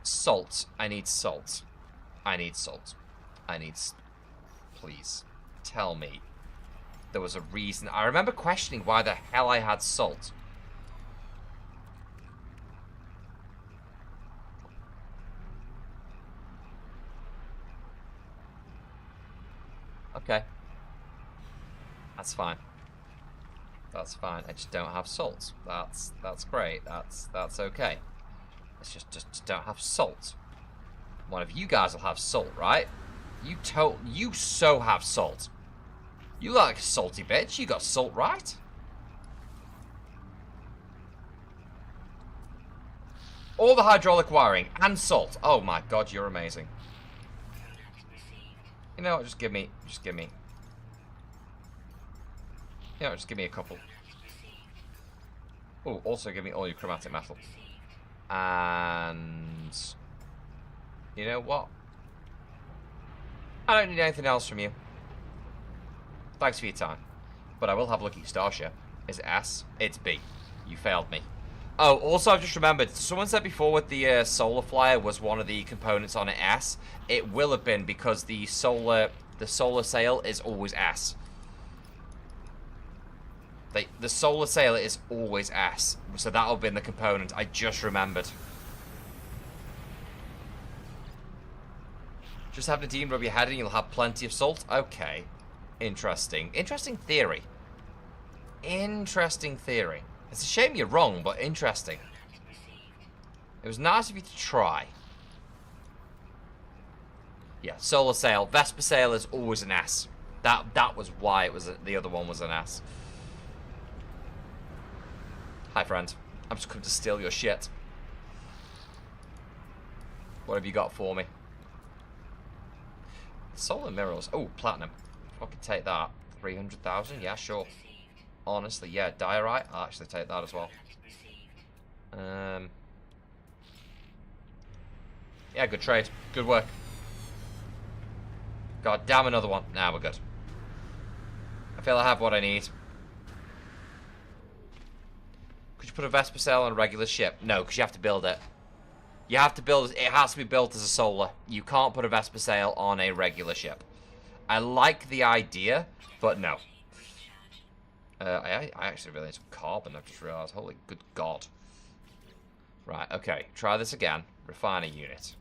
Salt. I need salt. I need salt. I need... Please. Tell me. There was a reason. I remember questioning why the hell I had salt. Okay. That's fine. That's fine. I just don't have salt. That's great. That's okay. Let's just don't have salt. One of you guys will have salt, right? You so have salt. You like a salty bitch. You got salt, right? All the hydraulic wiring and salt. Oh my god, you're amazing. You know what? Just give me. You know, just give me a couple. Oh, also give me all your chromatic metal. And you know what? I don't need anything else from you. Thanks for your time. But I will have a look at your starship. Is it S? It's B. You failed me. Oh, also I've just remembered, someone said before with the solar flyer was one of the components on an S. It will have been because the solar sail is always S. The solar sail is always S. So that'll have been the component. I just remembered. Just have Nadine rub your head and you'll have plenty of salt? Okay. Interesting. Interesting theory. Interesting theory. It's a shame you're wrong, but interesting. It was nice of you to try. Yeah, solar sail. Vesper sail is always an S. That was why it was the other one was an S. Hi, friend. I'm just come to steal your shit. What have you got for me? Solar mirrors. Oh, platinum. Fucking take that. 300,000? Yeah, sure. Honestly, yeah. Diorite? I'll actually take that as well. Yeah, good trade. Good work. God damn, another one. Nah, we're good. I feel I have what I need. Could you put a Vesper sail on a regular ship? No, because you have to build it. You have to build it. It has to be built as a solar. You can't put a Vesper sail on a regular ship. I like the idea, but no. I actually really need some carbon, I've just realised. Holy good God. Right, okay. Try this again. Refiner unit.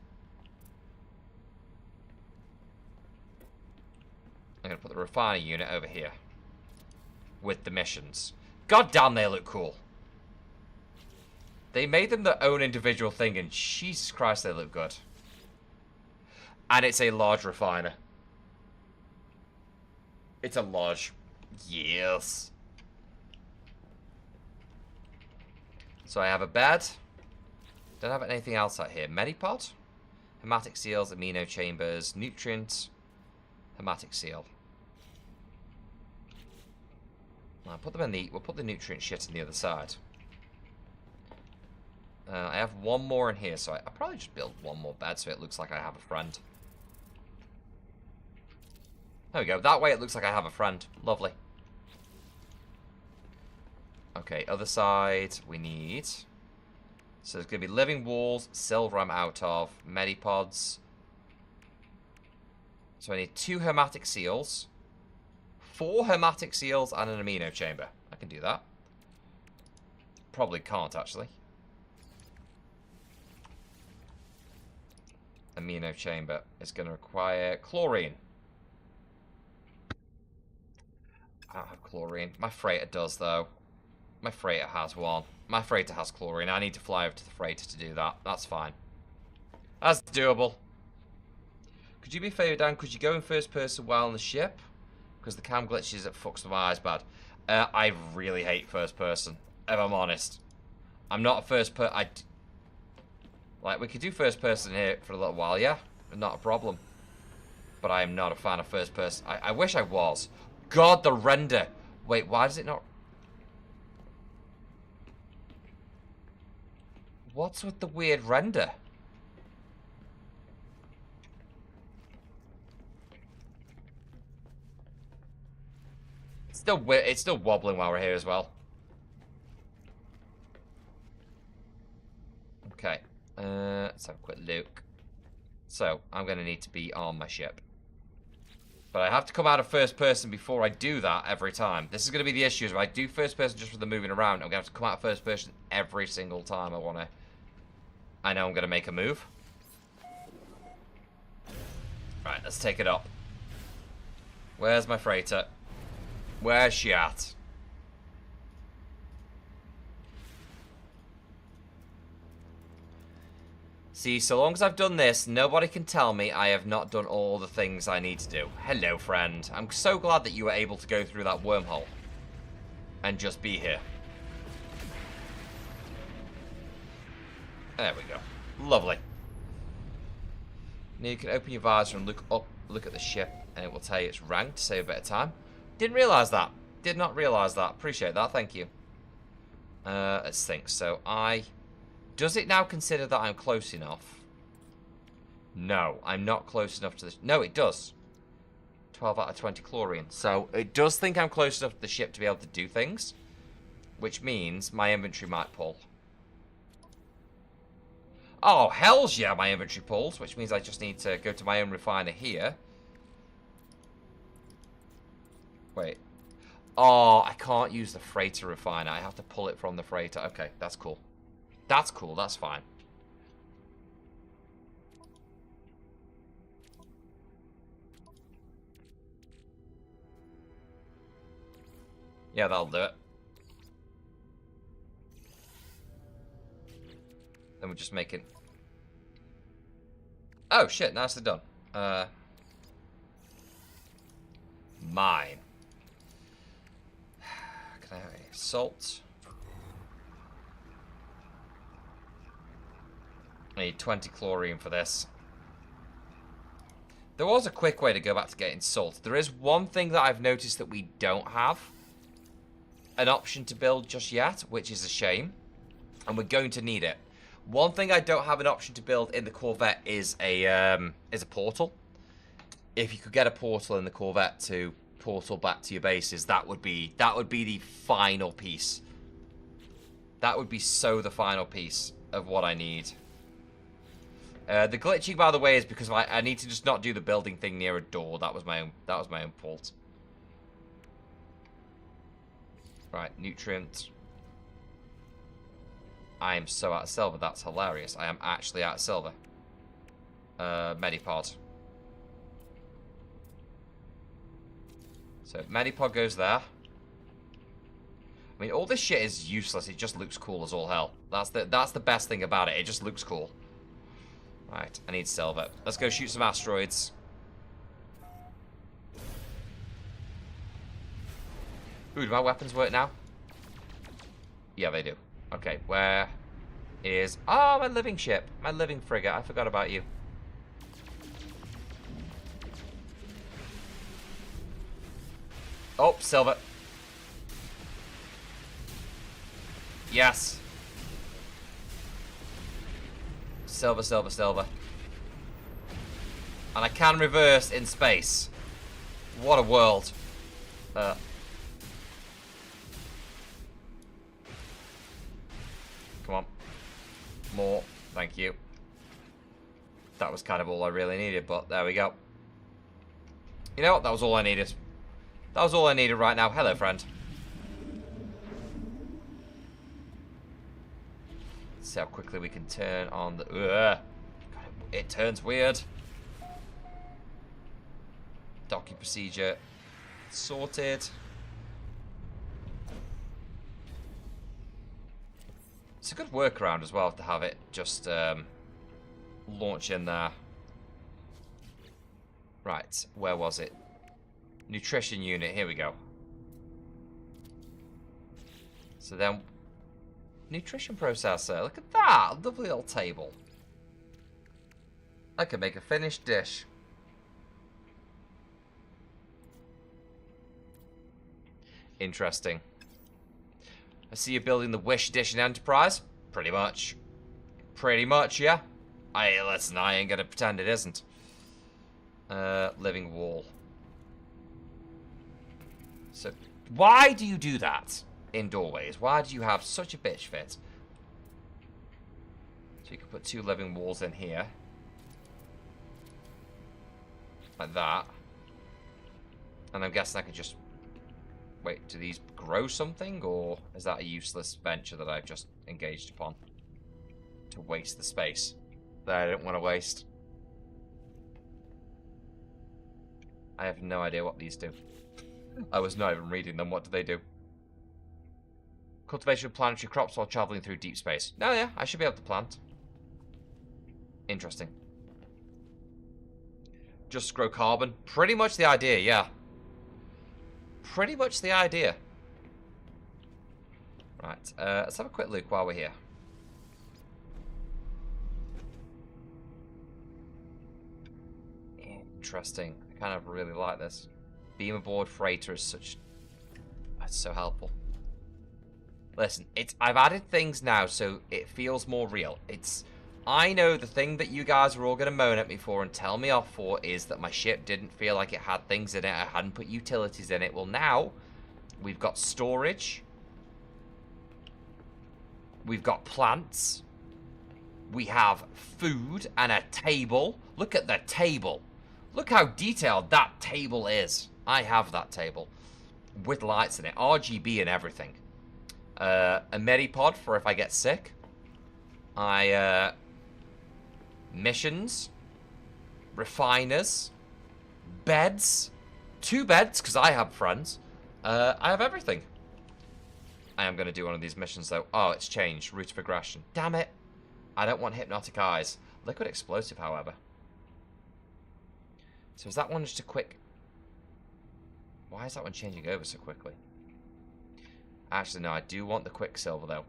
I'm going to put the refiner unit over here. With the missions. God damn, they look cool. They made them their own individual thing, and Jesus Christ, they look good. And it's a large refiner. It's a large. Yes. So I have a bed. Don't have anything else out here. Medipod? Hematic seals, amino chambers, nutrients, hematic seal. I'll put them in the. We'll put the nutrient shit on the other side. I have one more in here, so I'll probably just build one more bed so it looks like I have a friend. There we go. That way it looks like I have a friend. Lovely. Okay, other side we need. So there's going to be living walls, silver I'm out of, medipods. So I need 2 hematic seals, 4 hematic seals, and an amino chamber. I can do that. Probably can't, actually. Amino chamber is going to require chlorine. I don't have chlorine. My freighter does, though. My freighter has one. My freighter has chlorine. I need to fly over to the freighter to do that. That's fine. That's doable. Could you be fair, Dan? Could you go in first person while on the ship? Because the cam glitches, it fucks with my eyes bad. I really hate first person, if I'm honest. I'm not a first person. Like, we could do first person here for a little while, yeah? Not a problem. But I am not a fan of first person. I wish I was. God, the render. Wait, why does it not... What's with the weird render? It's still wobbling while we're here as well. Okay. Let's have a quick look. So, I'm going to need to be on my ship. But I have to come out of first person before I do that every time. This is going to be the issue. If I do first person just for the moving around, I'm going to have to come out of first person every single time I want to... I know I'm going to make a move. Right, let's take it up. Where's my freighter? Where's she at? See, so long as I've done this, nobody can tell me I have not done all the things I need to do. Hello, friend. I'm so glad that you were able to go through that wormhole. And just be here. There we go. Lovely. Now you can open your visor and look up, look at the ship, and it will tell you its rank to save a bit of time. Didn't realise that. Did not realise that. Appreciate that. Thank you. Let's think. So does it now consider that I'm close enough? No, I'm not close enough to this. No, it does. 12 out of 20 chlorine. So it does think I'm close enough to the ship to be able to do things, which means my inventory might pull. Oh, hells yeah, my inventory pulls, which means I just need to go to my own refiner here. Wait. Oh, I can't use the freighter refiner. I have to pull it from the freighter. Okay, that's cool. That's cool, that's fine. Yeah, that'll do it. Then we're just making... Oh, shit. Nicely done. Mine. Can I have any salt? I need 20 chlorine for this. There was a quick way to go back to getting salt. There is one thing that I've noticed that we don't have an option to build just yet, which is a shame. And we're going to need it. One thing I don't have an option to build in the Corvette is a portal. If you could get a portal in the Corvette to portal back to your bases, that would be the final piece. That would be so the final piece of what I need. The glitching, by the way, is because I need to just not do the building thing near a door. That was my own fault. Right, nutrient. I am so out of silver. That's hilarious. I am actually out of silver. Medipod. So Medipod goes there. I mean, all this shit is useless. It just looks cool as all hell. That's the best thing about it. It just looks cool. Right, I need silver. Let's go shoot some asteroids. Ooh, do my weapons work now? Yeah, they do. Okay, where is... Oh, my living ship. My living frigate. I forgot about you. Oh, silver. Yes. Silver, silver, silver. And I can reverse in space. What a world. Come on. More. Thank you. That was kind of all I really needed, but there we go. You know what? That was all I needed. That was all I needed right now. Hello, friend. Let's see how quickly we can turn on the... God, it turns weird. Docking procedure sorted. It's a good workaround as well to have it just launch in there. Right, where was it? Nutrition unit, here we go. So then, nutrition processor, look at that, lovely little table. I could make a finished dish. Interesting. I see you're building the Wish Edition Enterprise. Pretty much. Pretty much, yeah. Listen, I ain't gonna pretend it isn't. Living wall. So, why do you do that in doorways? Why do you have such a bitch fit? So you can put 2 living walls in here. Like that. And I'm guessing I could just... Wait, do these grow something? Or is that a useless venture that I've just engaged upon? To waste the space that I didn't want to waste. I have no idea what these do. I was not even reading them. What do they do? Cultivation of planetary crops while traveling through deep space. No, yeah, I should be able to plant. Interesting. Just grow carbon. Pretty much the idea, yeah. Pretty much the idea. Right, let's have a quick look while we're here. Interesting. I kind of really like this. Beam aboard freighter is such... That's so helpful. Listen, I've added things now so it feels more real. I know the thing that you guys are all going to moan at me for and tell me off for is that my ship didn't feel like it had things in it. I hadn't put utilities in it. Well, now we've got storage. We've got plants. We have food and a table. Look at the table. Look how detailed that table is. I have that table with lights in it, RGB and everything. A Medipod for if I get sick. Missions, refiners, beds, 2 beds because I have friends. I have everything. I am going to do one of these missions though. Oh, it's changed. Route of aggression. Damn it. I don't want hypnotic eyes. Liquid explosive, however. So is that one just a quick... Why is that one changing over so quickly? Actually, no, I do want the quicksilver, though.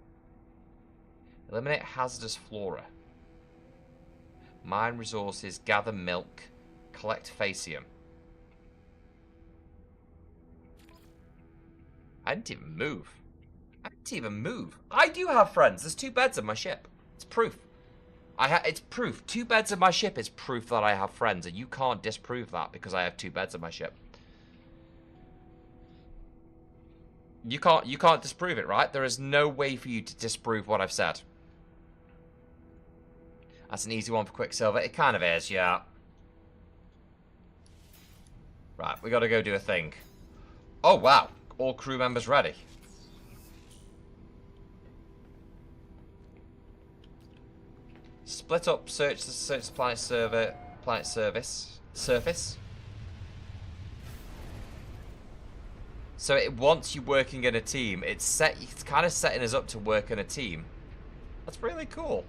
Eliminate hazardous flora. Mine resources, gather milk, collect facium. I didn't even move. I didn't even move. I do have friends. There's 2 beds on my ship. It's proof. It's proof. 2 beds on my ship is proof that I have friends, and you can't disprove that because I have 2 beds on my ship. You can't disprove it, right? There is no way for you to disprove what I've said. That's an easy one for Quicksilver. It kind of is, yeah. Right, we gotta go do a thing. Oh, wow. All crew members ready. Split up, search the planet surface. So it wants you working in a team. It's kind of setting us up to work in a team. That's really cool.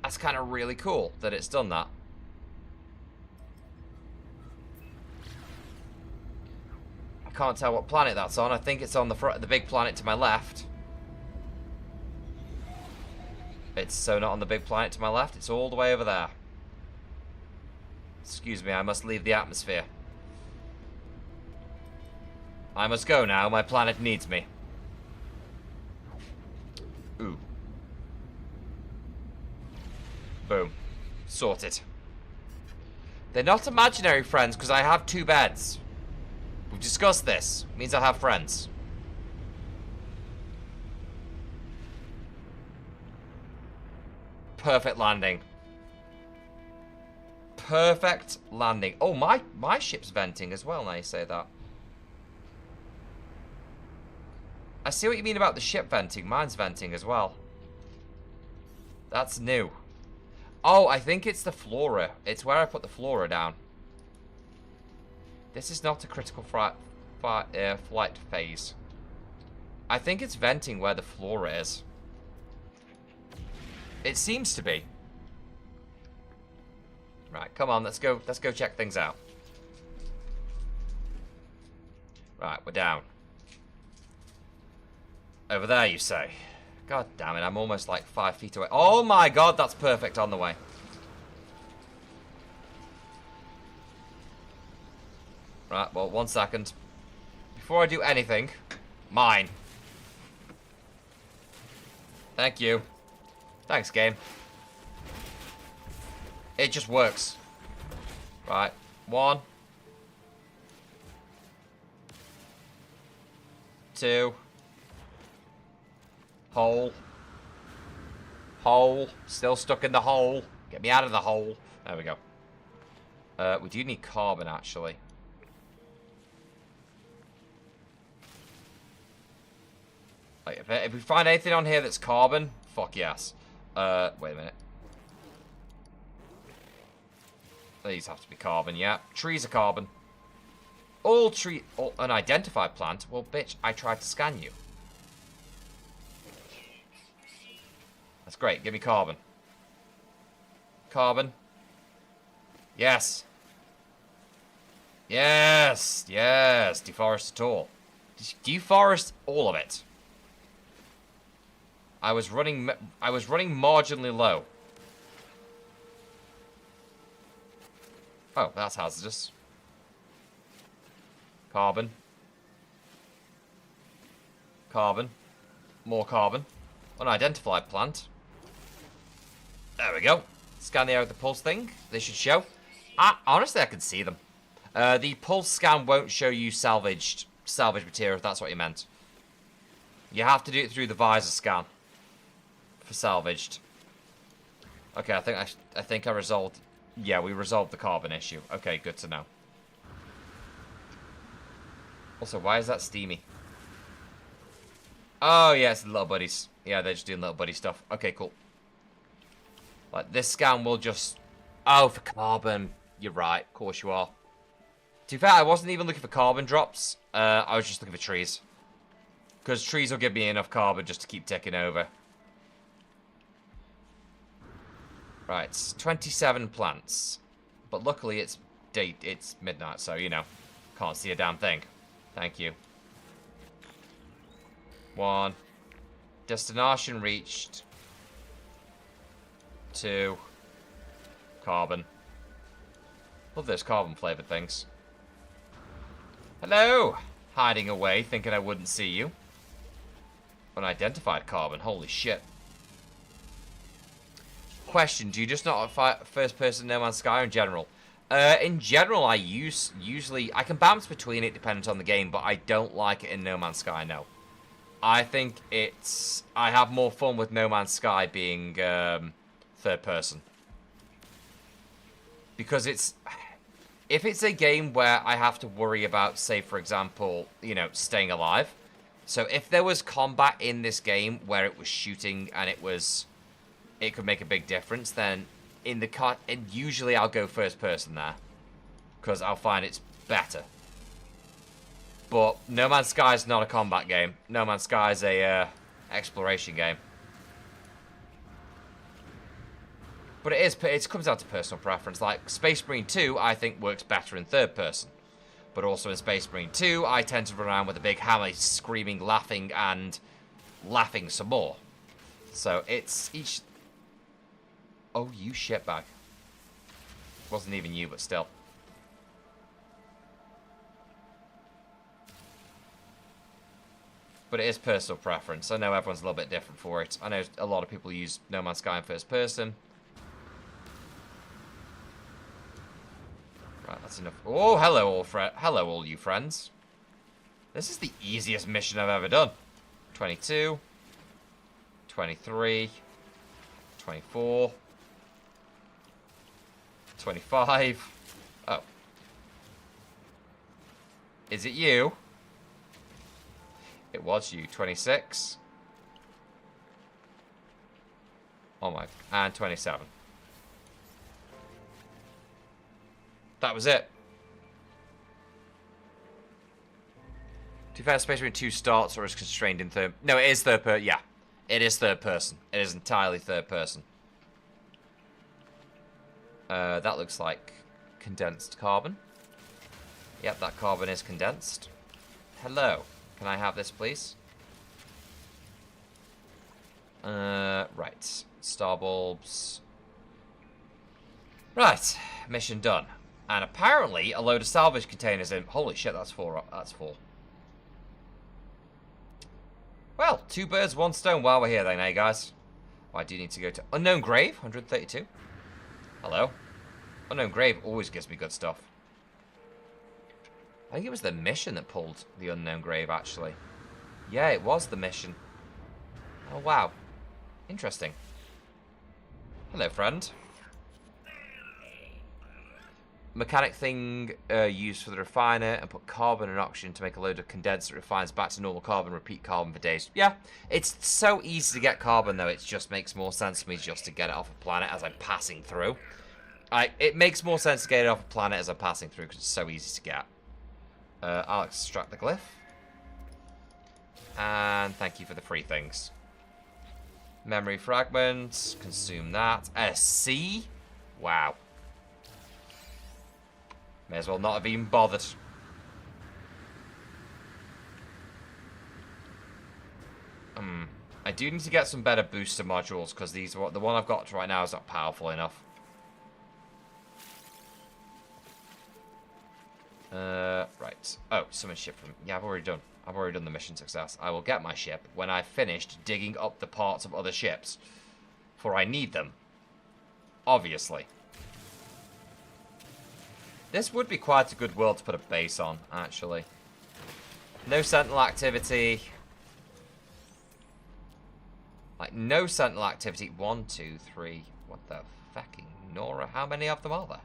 That's kind of really cool that it's done that. I can't tell what planet that's on. I think it's on the big planet to my left. It's so not on the big planet to my left. It's all the way over there. Excuse me, I must leave the atmosphere. I must go now. My planet needs me. Ooh. Boom. Sorted. They're not imaginary friends because I have 2 beds. We've discussed this. It means I have friends. Perfect landing. Perfect landing. Oh, my ship's venting as well, now you say that. I see what you mean about the ship venting. Mine's venting as well. That's new. Oh, I think it's the flora. It's where I put the flora down. This is not a critical flight phase. I think it's venting where the flora is. It seems to be. Right, come on, let's go check things out. Right, we're down. Over there, you say? God damn it, I'm almost like 5 feet away. Oh my god, that's perfect on the way. Right, well, 1 second. Before I do anything, mine. Thank you. Thanks, game. It just works. Right, 1. 2. Hole. Hole. Still stuck in the hole. Get me out of the hole. There we go. We do need carbon, actually. Like, if we find anything on here that's carbon, fuck yes. Wait a minute. These have to be carbon, yeah. Trees are carbon. All unidentified plant? Well, bitch, I tried to scan you. That's great. Give me carbon. Carbon. Yes. Yes. Yes. Deforest it all. Deforest all of it. I was running marginally low. Oh, that's hazardous. Carbon. Carbon. More carbon. Unidentified plant. There we go. Scan the area with the pulse thing. They should show. Honestly, I can see them. The pulse scan won't show you salvage material, if that's what you meant. You have to do it through the visor scan for salvaged. Okay, I think I resolved. Yeah, we resolved the carbon issue. Okay, good to know. Also, why is that steamy? Oh, yeah, it's the little buddies. Yeah, they're just doing little buddy stuff. Okay, cool. Like, this scan will just... Oh, for carbon. You're right. Of course you are. To be fair, I wasn't even looking for carbon drops. I was just looking for trees. Because trees will give me enough carbon just to keep ticking over. Right, 27 plants. But luckily it's midnight, so, you know, can't see a damn thing. Thank you. 1. Destination reached. 2. Carbon. Love those carbon flavored things. Hello! Hiding away, thinking I wouldn't see you. Unidentified carbon, holy shit. Question, do you just not first person No Man's Sky in general? In general, I usually... I can bounce between it depending on the game, but I don't like it in No Man's Sky, no. I think it's... I have more fun with No Man's Sky being third person. Because it's... If it's a game where I have to worry about, say, for example, you know, staying alive. So if there was combat in this game where it was shooting and it could make a big difference, then in the cut, usually I'll go first person there. Because I'll find it's better. But No Man's Sky is not a combat game. No Man's Sky is a exploration game. But it comes down to personal preference. Like, Space Marine 2, I think, works better in third person. But also in Space Marine 2, I tend to run around with a big hammer, screaming, laughing, and laughing some more. So, it's each... Oh, you shitbag. Wasn't even you, but still. But it is personal preference. I know everyone's a little bit different for it. I know a lot of people use No Man's Sky in first person. Right, that's enough. Oh, hello all you friends. This is the easiest mission I've ever done. 22. 23. 24. 25. Oh. Is it you? It was you. 26. Oh my. And 27. That was it. To be fair, Space Marine 2 starts or is constrained in third... No, it is third person. Yeah. It is third person. It is entirely third person. That looks like condensed carbon. Yep, that carbon is condensed. Hello. Can I have this, please? Right. Star bulbs. Right. Mission done. And apparently, a load of salvage containers in... Holy shit, that's 4. That's 4. Well, 2 birds, 1 stone while we're here then, eh, guys? Well, I do need to go to Unknown Grave, 132. Hello. Unknown Grave always gives me good stuff. I think it was the mission that pulled the Unknown Grave, actually. Yeah, it was the mission. Oh, wow. Interesting. Hello, friend. Mechanic thing used for the refiner and put carbon and oxygen to make a load of condenser that refines back to normal carbon, repeat carbon for days. Yeah, it's so easy to get carbon, though. It just makes more sense for me just to get it off a planet as I'm passing through. It makes more sense to get it off a planet as I'm passing through because it's so easy to get. I'll extract the glyph. And thank you for the free things. Memory fragments. Consume that. A C? Wow. May as well not have even bothered. I do need to get some better booster modules because the one I've got right now is not powerful enough. Right. Oh, summon ship from... Yeah, I've already done the mission success. I will get my ship when I've finished digging up the parts of other ships. For I need them. Obviously. This would be quite a good world to put a base on, actually. No sentinel activity. Like, no sentinel activity. 1, 2, 3. What the fucking Nora? How many of them are there?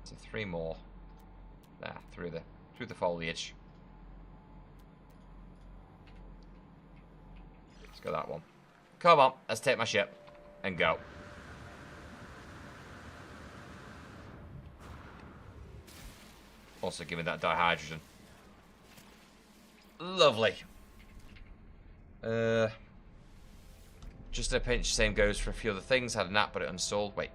So 3 more. There, through the foliage. Let's go that one. Come on, let's take my ship and go. Also, give me that dihydrogen. Lovely. Just a pinch. Same goes for a few other things. Had a nap, but it uninstalled. Wait.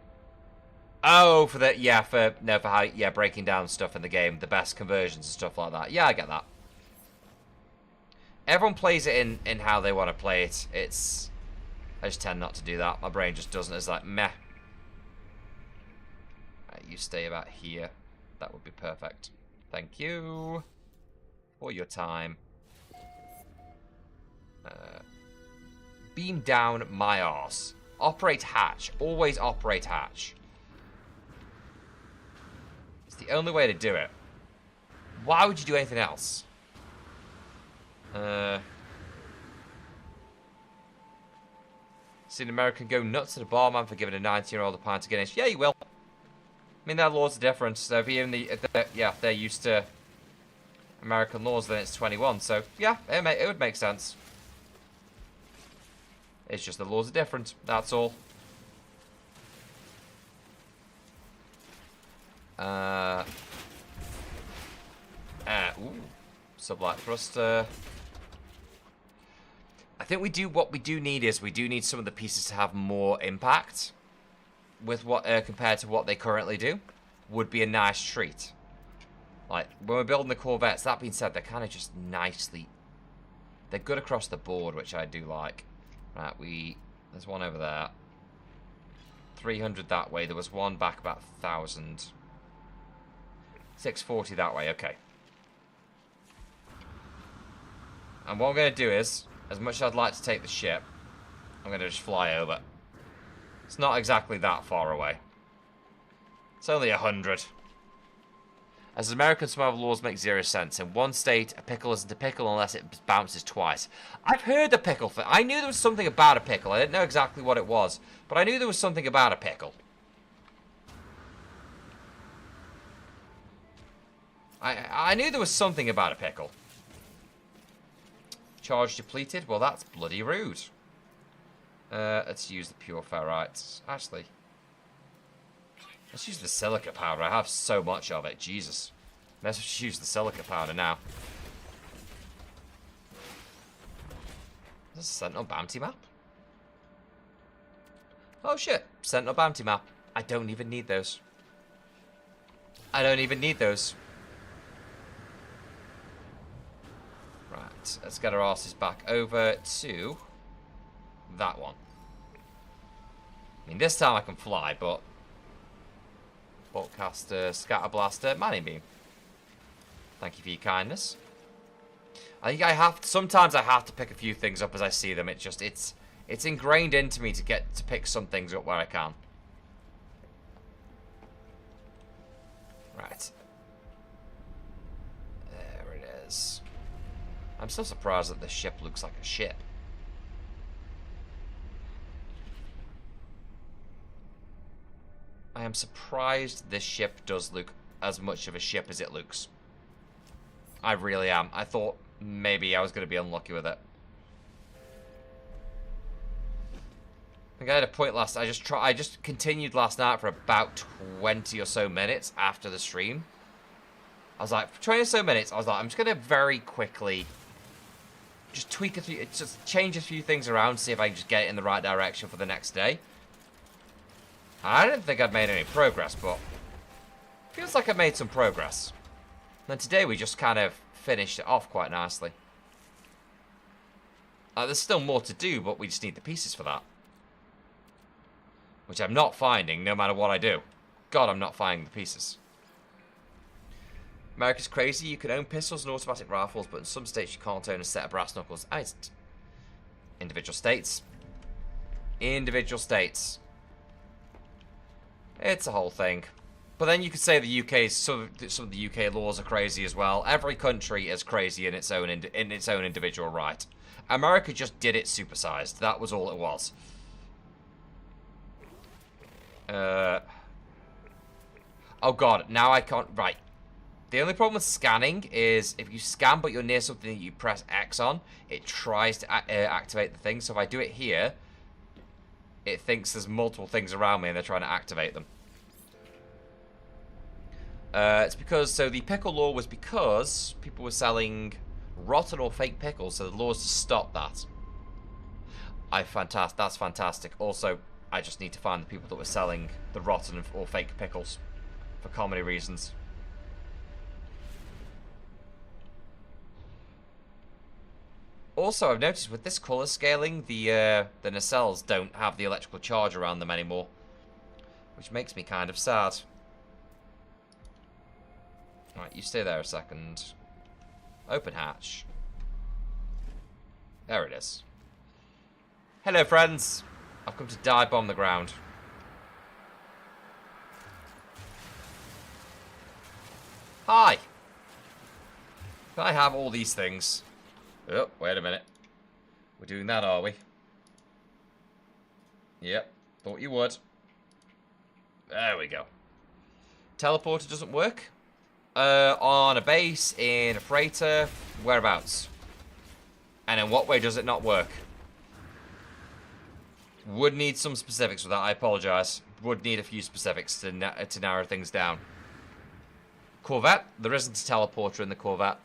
Oh, for the for how breaking down stuff in the game, the best conversions and stuff like that. Yeah, I get that. Everyone plays it in how they want to play it. I just tend not to do that. My brain just doesn't. It's like meh. Right, you stay about here. That would be perfect. Thank you for your time. Beam down my arse. Operate hatch. Always operate hatch. It's the only way to do it. Why would you do anything else? Seen an American go nuts at a barman for giving a 19-year-old a pint of Guinness. Yeah, you will. I mean, their laws are different. So if if they're used to American laws, then it's 21. So yeah, it would make sense. It's just the laws are different. That's all. Sublight thruster. I think what we do need is we do need some of the pieces to have more impact with what compared to what they currently do. Would be a nice treat. Like when we're building the Corvettes. That being said, they're kind of just nicely. They're good across the board, which I do like. Right, there's one over there. 300 that way. There was one back about 1,000. 640 that way. Okay. And what I'm going to do is, as much as I'd like to take the ship, I'm going to just fly over. It's not exactly that far away. It's only 100. As American survival laws make zero sense. In one state, a pickle isn't a pickle unless it bounces twice. I've heard the pickle thing. I knew there was something about a pickle. I didn't know exactly what it was. But I knew there was something about a pickle. I knew there was something about a pickle. Charge depleted? Well, that's bloody rude. Let's use the pure ferrites. Actually, let's use the silica powder. I have so much of it. Jesus. Let's just use the silica powder now. Is this a Sentinel bounty map? Oh shit. Sentinel bounty map. I don't even need those. I don't even need those. Right. Let's get our asses back over to that one. I mean, this time I can fly, but Boltcaster, Scatter Blaster, Manning Beam. Thank you for your kindness. I think sometimes I have to pick a few things up as I see them. It's ingrained into me to pick some things up where I can. Right. There it is. I'm so surprised that this ship looks like a ship. I am surprised this ship does look as much of a ship as it looks. I really am. I thought maybe I was going to be unlucky with it. I think I had a point I just continued last night for about 20 or so minutes after the stream. I was like, for 20 or so minutes, I was like, I'm just going to very quickly just just change a few things around, see if I can just get it in the right direction for the next day. I didn't think I'd made any progress, but feels like I've made some progress. And today we just kind of finished it off quite nicely. There's still more to do, but we just need the pieces for that. Which I'm not finding, no matter what I do. God, I'm not finding the pieces. America's crazy. You can own pistols and automatic rifles, but in some states you can't own a set of brass knuckles. It's individual states. Individual states. It's a whole thing. But then you could say the UK, some of the UK laws are crazy as well. Every country is crazy in its own individual right. America just did it supersized. That was all it was. Oh god, now I can't. Right. The only problem with scanning is if you scan but you're near something that you press X on, it tries to activate the thing. So if I do it here, it thinks there's multiple things around me and they're trying to activate them. It's because, so the pickle law was because people were selling rotten or fake pickles, so the law is to stop that. That's fantastic. Also, I just need to find the people that were selling the rotten or fake pickles for comedy reasons. Also, I've noticed with this colour scaling, the nacelles don't have the electrical charge around them anymore, which makes me kind of sad. Right, you stay there a second. Open hatch. There it is. Hello, friends. I've come to dive bomb the ground. Hi. Can I have all these things? Oh, wait a minute. We're doing that, are we? Yep. Thought you would. There we go. Teleporter doesn't work. On a base, in a freighter, whereabouts? And in what way does it not work? Would need some specifics for that, I apologise. Would need a few specifics to narrow things down. Corvette, there isn't a teleporter in the Corvette.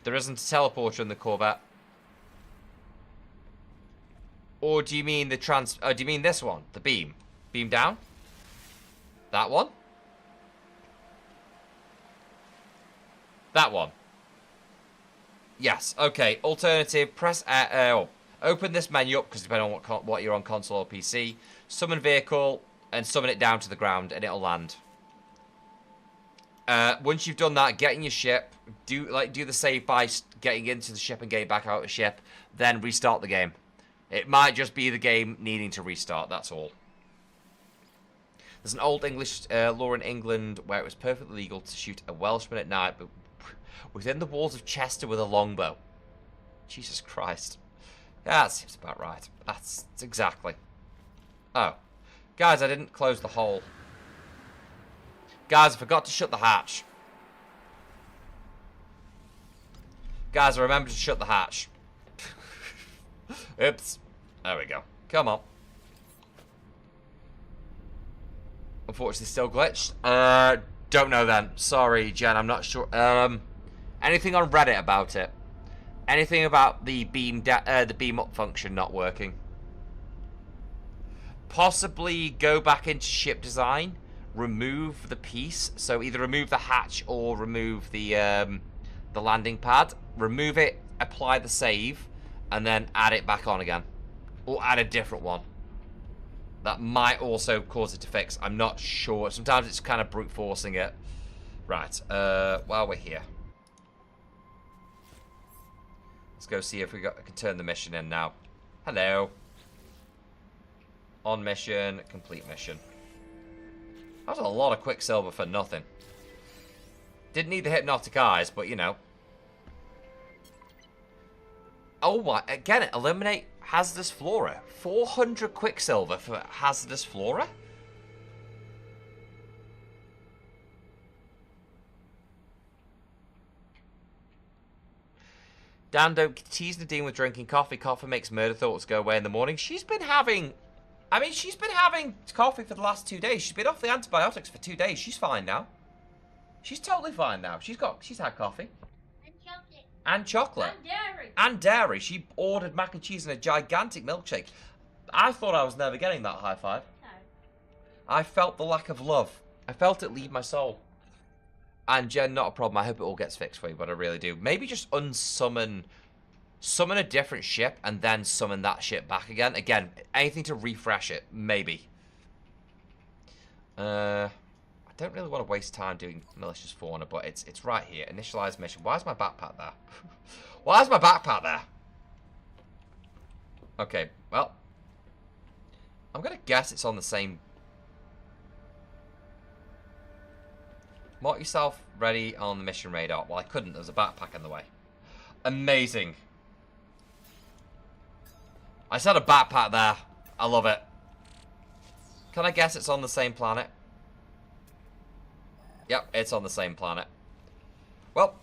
There isn't a teleporter in the Corvette. Or do you mean the do you mean this one? The beam? Beam down? That one? That one. Yes, okay. Alternative, press open this menu up, because depending on what you're on, console or PC. Summon vehicle, and summon it down to the ground, and it'll land. Once you've done that, get in your ship, do the save by getting into the ship and getting back out of the ship, then restart the game. It might just be the game needing to restart, that's all. There's an old English law in England where it was perfectly legal to shoot a Welshman at night, but within the walls of Chester with a longbow. Jesus Christ. Yeah, that seems about right. That's exactly. Oh. Guys, I didn't close the hole. Guys, I forgot to shut the hatch. Guys, I remembered to shut the hatch. Oops. There we go. Come on. Unfortunately, still glitched. Don't know then. Sorry, Jen, I'm not sure. Anything on Reddit about it? Anything about the beam up function not working? Possibly go back into ship design, remove the piece. So either remove the hatch or remove the landing pad. Remove it, apply the save, and then add it back on again, or add a different one. That might also cause it to fix. I'm not sure. Sometimes it's kind of brute forcing it. Right. While we're here, let's go see if we can turn the mission in now. Hello. On mission, complete mission. That was a lot of Quicksilver for nothing. Didn't need the hypnotic eyes, but you know. Oh my, again, eliminate hazardous flora. 400 Quicksilver for hazardous flora? Dan, don't tease Nadine with drinking coffee. Coffee makes murder thoughts go away in the morning. She's been having... I mean, she's been having coffee for the last 2 days. She's been off the antibiotics for 2 days. She's fine now. She's totally fine now. She's had coffee. And chocolate. And chocolate. And dairy. And dairy. She ordered mac and cheese and a gigantic milkshake. I thought I was never getting that high five. No. I felt the lack of love. I felt it leave my soul. And Jen, not a problem. I hope it all gets fixed for you, but I really do. Maybe just unsummon... Summon a different ship and then summon that ship back again. Again, anything to refresh it. Maybe. I don't really want to waste time doing malicious fauna, but it's right here. Initialize mission. Why is my backpack there? Why is my backpack there? Okay, well. I'm going to guess it's on the same... Mark yourself ready on the mission radar. Well, I couldn't. There's a backpack in the way. Amazing. I said a backpack there. I love it. Can I guess it's on the same planet? Yep, it's on the same planet. Well,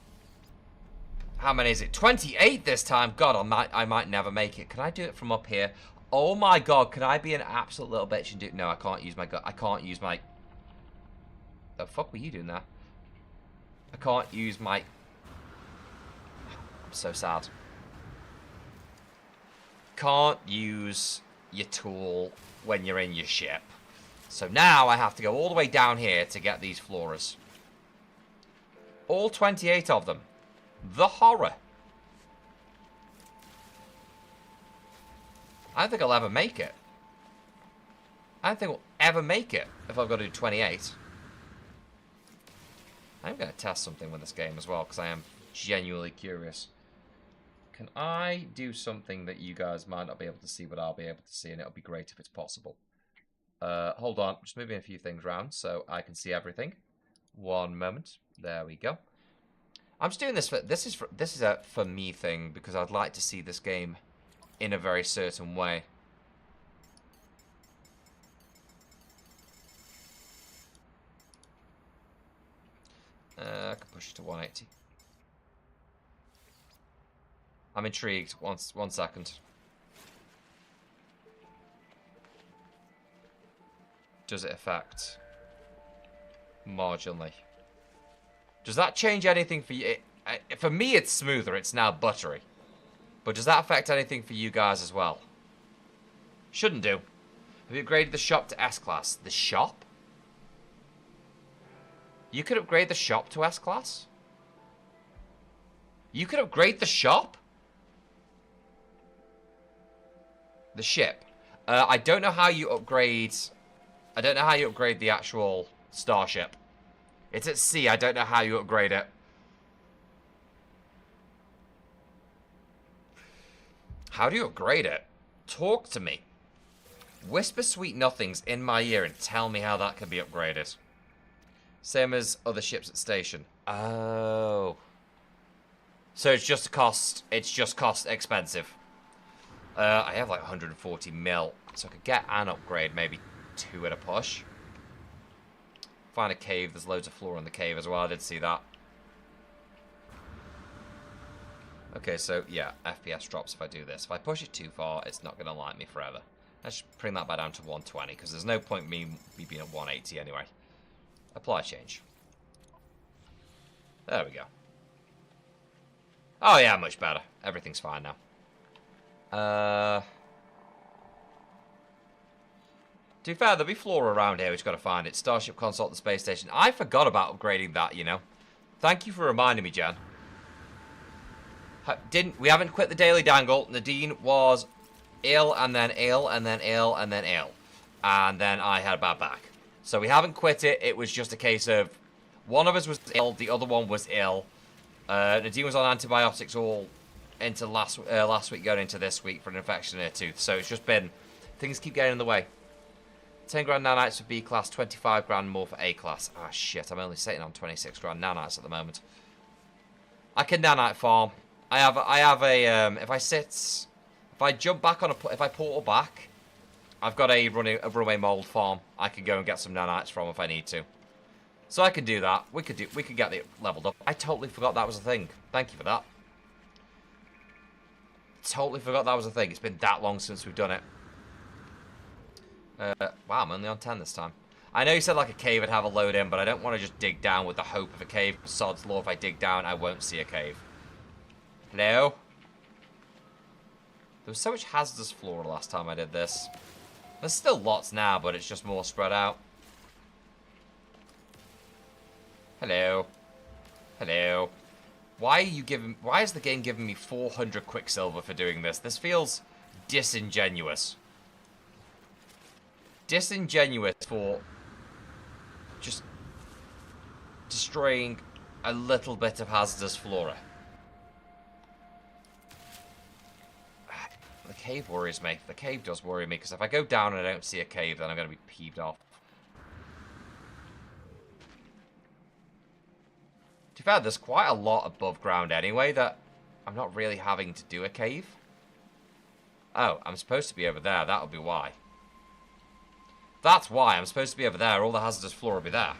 how many is it? 28 this time. God, I might never make it. Can I do it from up here? Oh my God, can I be an absolute little bitch and do... No, I can't use my... I can't use my... The fuck were you doing there? I can't use my... I'm so sad. can't use your tool when you're in your ship. So now I have to go all the way down here to get these floras. All 28 of them. The horror. I don't think I'll ever make it. I don't think we'll ever make it if I've got to do 28. I'm going to test something with this game as well, because I am genuinely curious. Can I do something that you guys might not be able to see, but I'll be able to see, and it'll be great if it's possible. Hold on, just moving a few things around so I can see everything. One moment. There we go. I'm just doing this for this is a for me thing, because I'd like to see this game in a very certain way. I can push it to 180. I'm intrigued. One second. Does it affect marginally? Does that change anything for you? For me, it's smoother. It's now buttery. But does that affect anything for you guys as well? Shouldn't do. Have you upgraded the shop to S-Class? The shop? You could upgrade the shop to S-Class? You could upgrade the shop? The ship. I don't know how you upgrade... I don't know how you upgrade the actual starship. It's at sea. I don't know how you upgrade it. How do you upgrade it? Talk to me. Whisper sweet nothings in my ear and tell me how that can be upgraded. Same as other ships at station. Oh. So it's just cost expensive. I have like 140 mil. So I could get an upgrade, maybe 2 at a push. Find a cave. There's loads of flora in the cave as well. I did see that. Okay, so yeah, FPS drops if I do this. If I push it too far, it's not going to like me forever. Let's bring that back down to 120, because there's no point me being at 180 anyway. Apply change. There we go. Oh yeah, much better. Everything's fine now. To be fair, there'll be flora around here. We just got to find it. Starship console at the space station. I forgot about upgrading that, you know. Thank you for reminding me, Jen. We haven't quit the daily dangle. Nadine was ill, and then ill, and then ill, and then ill. And then I had a bad back. So we haven't quit it. It was just a case of one of us was ill, the other one was ill. Nadine was on antibiotics all into last week, going into this week for an infection in her tooth. So it's just been, things keep getting in the way. 10 grand nanites for B class, 25 grand more for A class. Ah, shit, I'm only sitting on 26 grand nanites at the moment. I can nanite farm. I have a if I jump back on if I portal back, I've got a runaway mold farm I can go and get some nanites from if I need to. So I can do that. We could get it leveled up. I totally forgot that was a thing. Thank you for that. Totally forgot that was a thing. It's been that long since we've done it. Wow, I'm only on 10 this time. I know you said like a cave would have a load in, but I don't want to just dig down with the hope of a cave. Sod's law, if I dig down, I won't see a cave. Hello? There was so much hazardous flora last time I did this. There's still lots now, but it's just more spread out. Hello. Hello. Why is the game giving me 400 Quicksilver for doing this? This feels disingenuous. Disingenuous for just destroying a little bit of hazardous flora. The cave worries me. The cave does worry me, because if I go down and I don't see a cave, then I'm going to be peeved off. To be fair, there's quite a lot above ground anyway that I'm not really having to do a cave. Oh, I'm supposed to be over there. That would be why. That's why I'm supposed to be over there. All the hazardous flora will be there.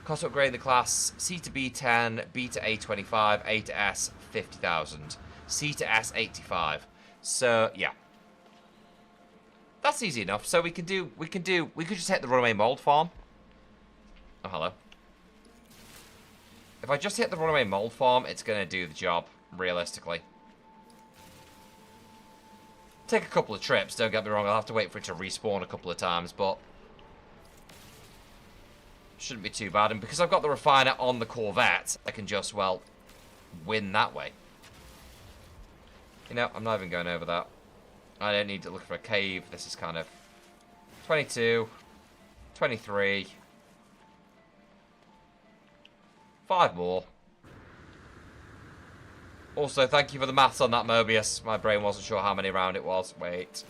Cost to upgrade the class C to B 10, B to A 25, A to S 50,000, C to S 85. So yeah, that's easy enough. So we could just hit the runaway mold farm. Oh hello. If I just hit the runaway mold farm, it's gonna do the job realistically. take a couple of trips, don't get me wrong. I'll have to wait for it to respawn a couple of times, but shouldn't be too bad. And because I've got the refiner on the Corvette, I can just, well, win that way. You know, I'm not even going over that. I don't need to look for a cave. This is kind of 22, 23, 5 more. Also, thank you for the maths on that, Mobius. My brain wasn't sure how many round it was. Wait.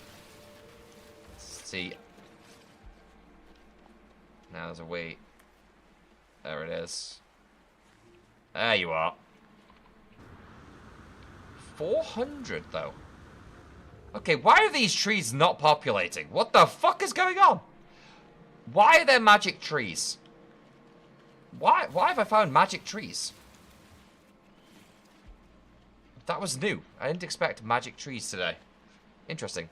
Let's see. Now there's a wait. There it is. There you are. 400, though. Okay, why are these trees not populating? What the fuck is going on? Why are there magic trees? Why have I found magic trees? That was new. I didn't expect magic trees today. Interesting.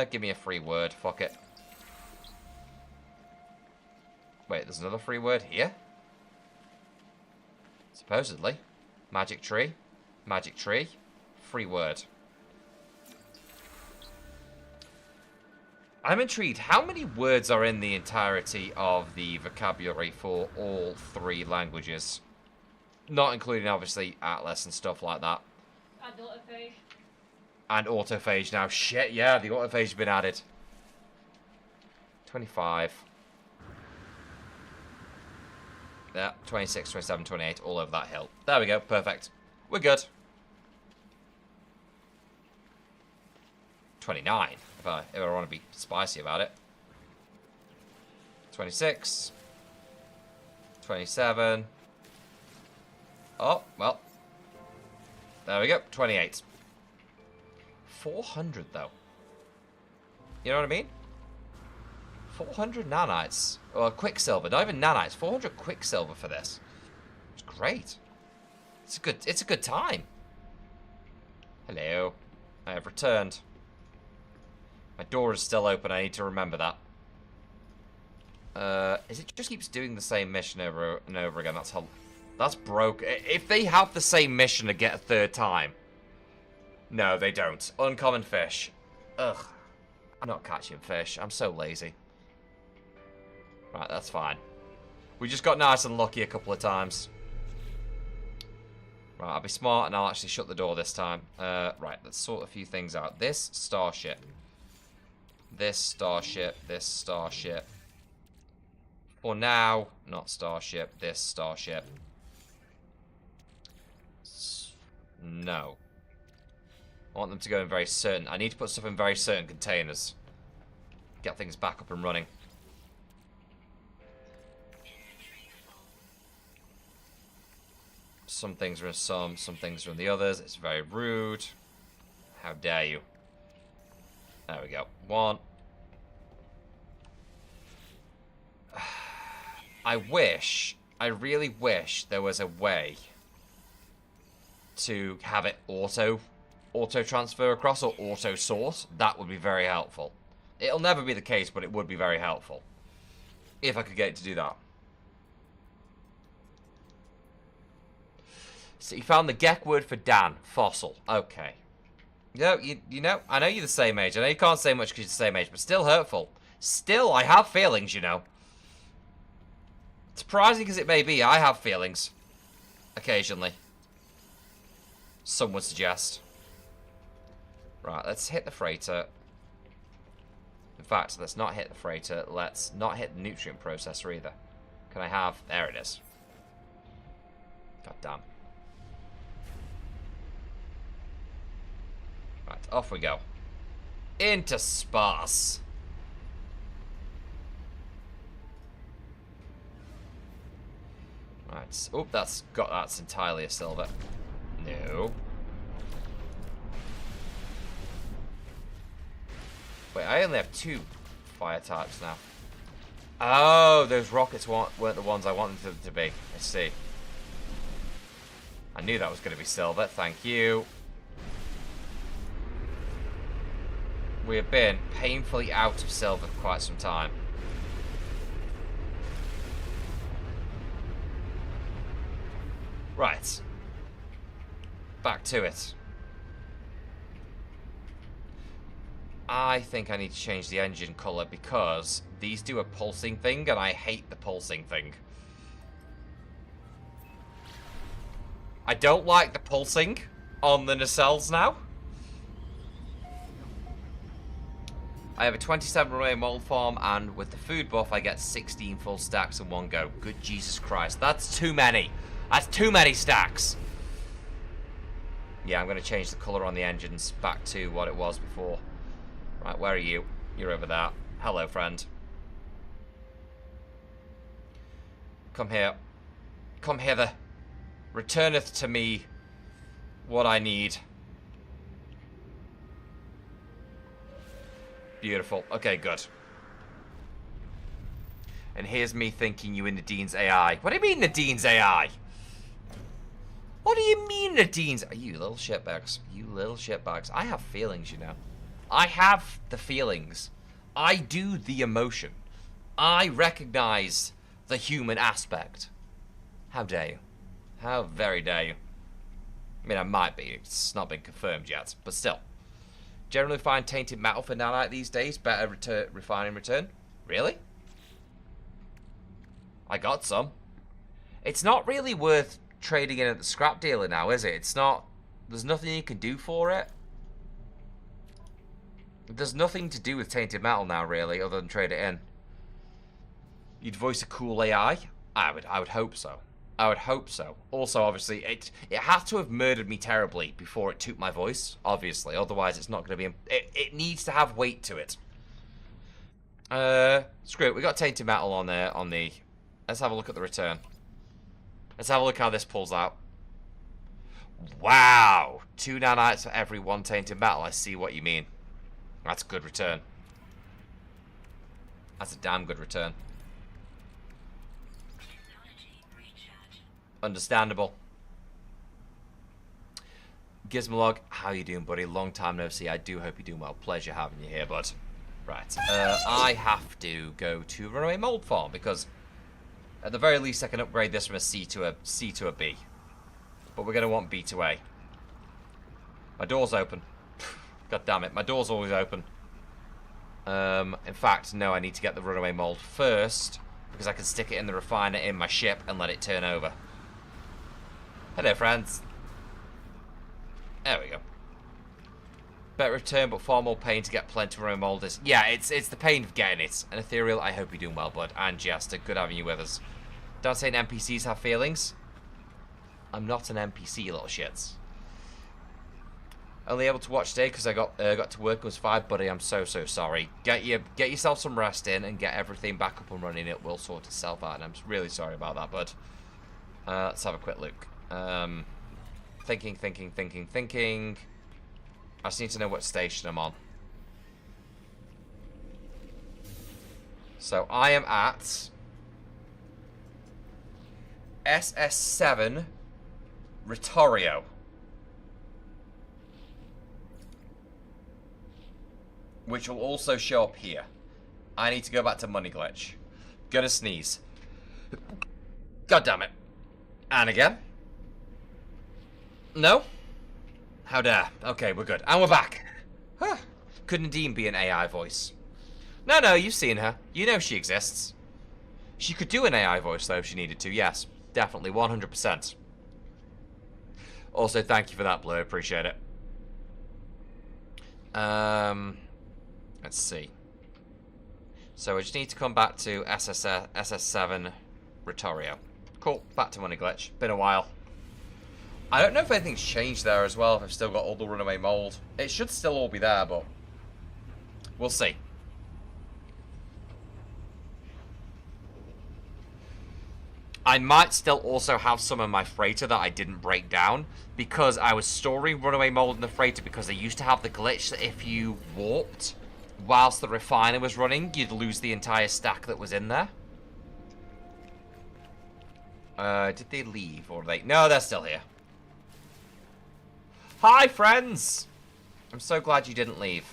Give me a free word. Fuck it. Wait, there's another free word here? Supposedly. Magic tree. Magic tree. Free word. I'm intrigued. How many words are in the entirety of the vocabulary for all 3 languages? Not including, obviously, Atlas and stuff like that. And autophage. And autophage now. Shit, yeah, the autophage has been added. 25. Yeah, 26, 27, 28, all over that hill. There we go, perfect. We're good. 29, if I want to be spicy about it. 26. 27. Oh, well. There we go, 28. 400, though. You know what I mean? 400 nanites. Or quicksilver, not even nanites. 400 quicksilver for this. It's great. It's a good time. Hello. I have returned. My door is still open, I need to remember that. It just keeps doing the same mission over and over again. That's broke. If they have the same mission to get a 3rd time. No, they don't. Uncommon fish. Ugh. I'm not catching fish. I'm so lazy. Right, that's fine. We just got nice and lucky a couple of times. Right, I'll be smart and I'll actually shut the door this time. Right, let's sort a few things out. This starship. This starship. This starship. For now, not starship. This starship. No. I want them to go in very certain. I need to put stuff in very certain containers. Get things back up and running. Some things are in some things are in the others. It's very rude. How dare you? There we go. 1. I really wish there was a way to have it auto transfer across or auto sort. That would be very helpful. It'll never be the case, but it would be very helpful. If I could get it to do that. So you found the Gek word for Dan. Fossil. Okay. You know, I know you're the same age. I know you can't say much because you're the same age, but still hurtful. Still, I have feelings, you know. Surprising as it may be, I have feelings. Occasionally. Some would suggest. Right, let's hit the freighter. In fact, let's not hit the freighter. Let's not hit the nutrient processor either. Can I have... There it is. God damn. Right, off we go. Into space. Right. Oh, that's entirely a silver. No. Wait, I only have 2 fire types now. Oh, those rockets weren't the ones I wanted them to be. I see. I knew that was going to be silver. Thank you. We have been painfully out of silver for quite some time. Right. Back to it. I think I need to change the engine colour because these do a pulsing thing, and I hate the pulsing thing. I don't like the pulsing on the nacelles now. I have a 27 runaway mold farm, and with the food buff, I get 16 full stacks in one go. Good Jesus Christ. That's too many. That's too many stacks. Yeah, I'm going to change the colour on the engines back to what it was before. Right, where are you? You're over there. Hello, friend. Come here. Come hither. Returneth to me what I need. Beautiful. Okay, good. And here's me thinking you in Nadine's AI. What do you mean Nadine's AI? What do you mean Nadine's... You little shitbags. You little shitbags. I have feelings, you know. I have the feelings. I do the emotion. I recognize the human aspect. How dare you? How very dare you? I mean, I might be. It's not been confirmed yet, but still. Generally find tainted metal for nanite these days. Better refining return. Really? I got some. It's not really worth trading in at the scrap dealer now, is it? It's not... There's nothing you can do for it. There's nothing to do with tainted metal now, really, other than trade it in. You'd voice a cool AI? I would hope so. I would hope so. Also, obviously, it had to have murdered me terribly before it took my voice, obviously. Otherwise, it's not going to be... It needs to have weight to it. Screw it. We got tainted metal on the... Let's have a look at the return. Let's have a look how this pulls out. Wow! 2 nanites for every 1 tainted metal. I see what you mean. That's a good return. That's a damn good return. Understandable. Gizmolog, how you doing, buddy? Long time no see. I do hope you're doing well. Pleasure having you here, bud. Right. I have to go to Runaway Mold Farm because at the very least I can upgrade this from a C to a B. But we're going to want B to A. My door's open. God damn it. My door's always open. In fact, no, I need to get the Runaway Mold first because I can stick it in the refiner in my ship and let it turn over. Hello, friends. There we go. Better return, but far more pain to get plenty of molders. Yeah, it's the pain of getting it. And Ethereal, I hope you're doing well, bud. And Jester, good having you with us. Don't say NPCs have feelings. I'm not an NPC, you little shits. Only able to watch today because I got to work and was fired, buddy. I'm so sorry. Get yourself some rest in and get everything back up and running. It will sort itself out, and I'm really sorry about that, bud. Let's have a quick look. Thinking. I just need to know what station I'm on. So I am at SS7 Ritorio. Which will also show up here. I need to go back to Money Glitch. Gonna sneeze. God damn it. And again. No? How dare. Okay, we're good. And we're back. Huh. Could Nadine be an AI voice? No, you've seen her. You know she exists. She could do an AI voice, though, if she needed to. Yes, definitely. 100%. Also, thank you for that, Blue. Appreciate it. Let's see. So, I just need to come back to SS7 Ritorio. Cool. Back to Money Glitch. Been a while. I don't know if anything's changed there as well, if I've still got all the runaway mold. It should still all be there, but we'll see. I might still also have some of my freighter that I didn't break down, because I was storing runaway mold in the freighter because they used to have the glitch that if you warped whilst the refiner was running, you'd lose the entire stack that was in there. Did they leave, or they... No, they're still here. Hi, friends! I'm so glad you didn't leave.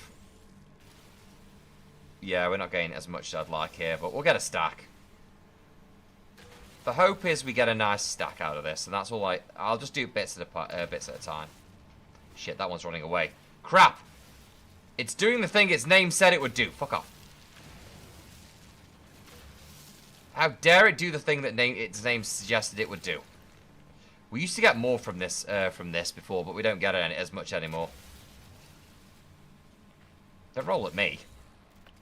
Yeah, we're not getting as much as I'd like here, but we'll get a stack. The hope is we get a nice stack out of this, and that's all I'll just do bits at a time. Shit, that one's running away. Crap! It's doing the thing its name said it would do. Fuck off. How dare it do the thing that its name suggested it would do? We used to get more from this before, but we don't get it as much anymore. Don't roll at me.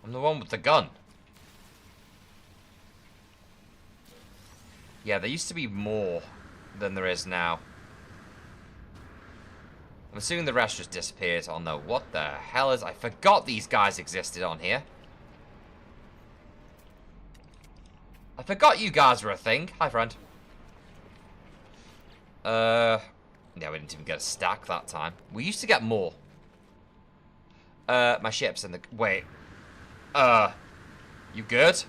I'm the one with the gun. Yeah, there used to be more than there is now. I'm assuming the rest just disappeared. Oh no, what the hell is... I forgot these guys existed on here. I forgot you guys were a thing. Hi, friend. Yeah, we didn't even get a stack that time. We used to get more. My ship's in the... Wait. You good?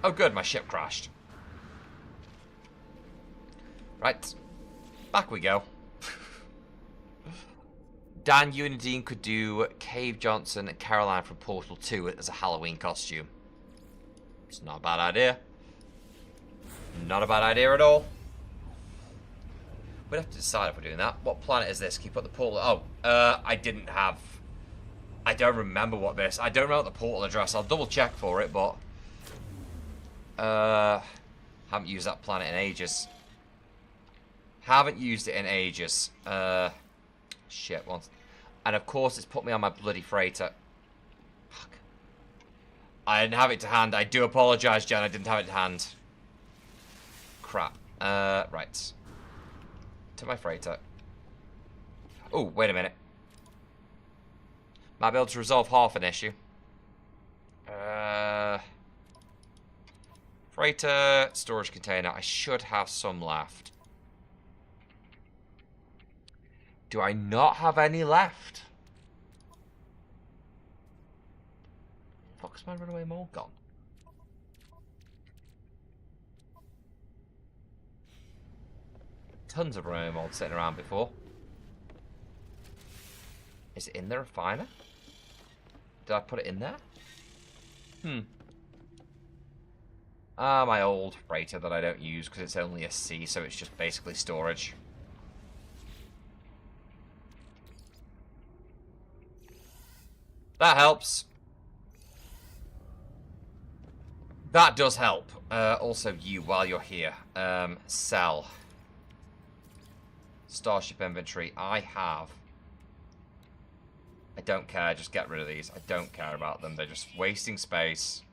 Oh, good, my ship crashed. Right. Back we go. Dan, you and Dean could do Cave Johnson and Caroline from Portal 2 as a Halloween costume. It's not a bad idea. Not a bad idea at all. We'd have to decide if we're doing that. What planet is this? Can you put the portal... Oh, I didn't have... I don't remember what this... I don't remember the portal address. I'll double check for it, but... haven't used that planet in ages. Haven't used it in ages. Shit, once. And of course it's put me on my bloody freighter. Fuck. I didn't have it to hand. I do apologise, Jen. I didn't have it to hand. Crap. Right. To my freighter. Oh, wait a minute. Might be able to resolve half an issue. Freighter, storage container. I should have some left. Do I not have any left? Fuck's my runaway mole gone? Tons of runaway mold sitting around before. Is it in the refiner? Did I put it in there? Ah, my old freighter that I don't use because it's only a C, so it's just basically storage. That helps. That does help. Also, you, while you're here. Sell. Starship inventory. I don't care. Just get rid of these. I don't care about them. They're just wasting space.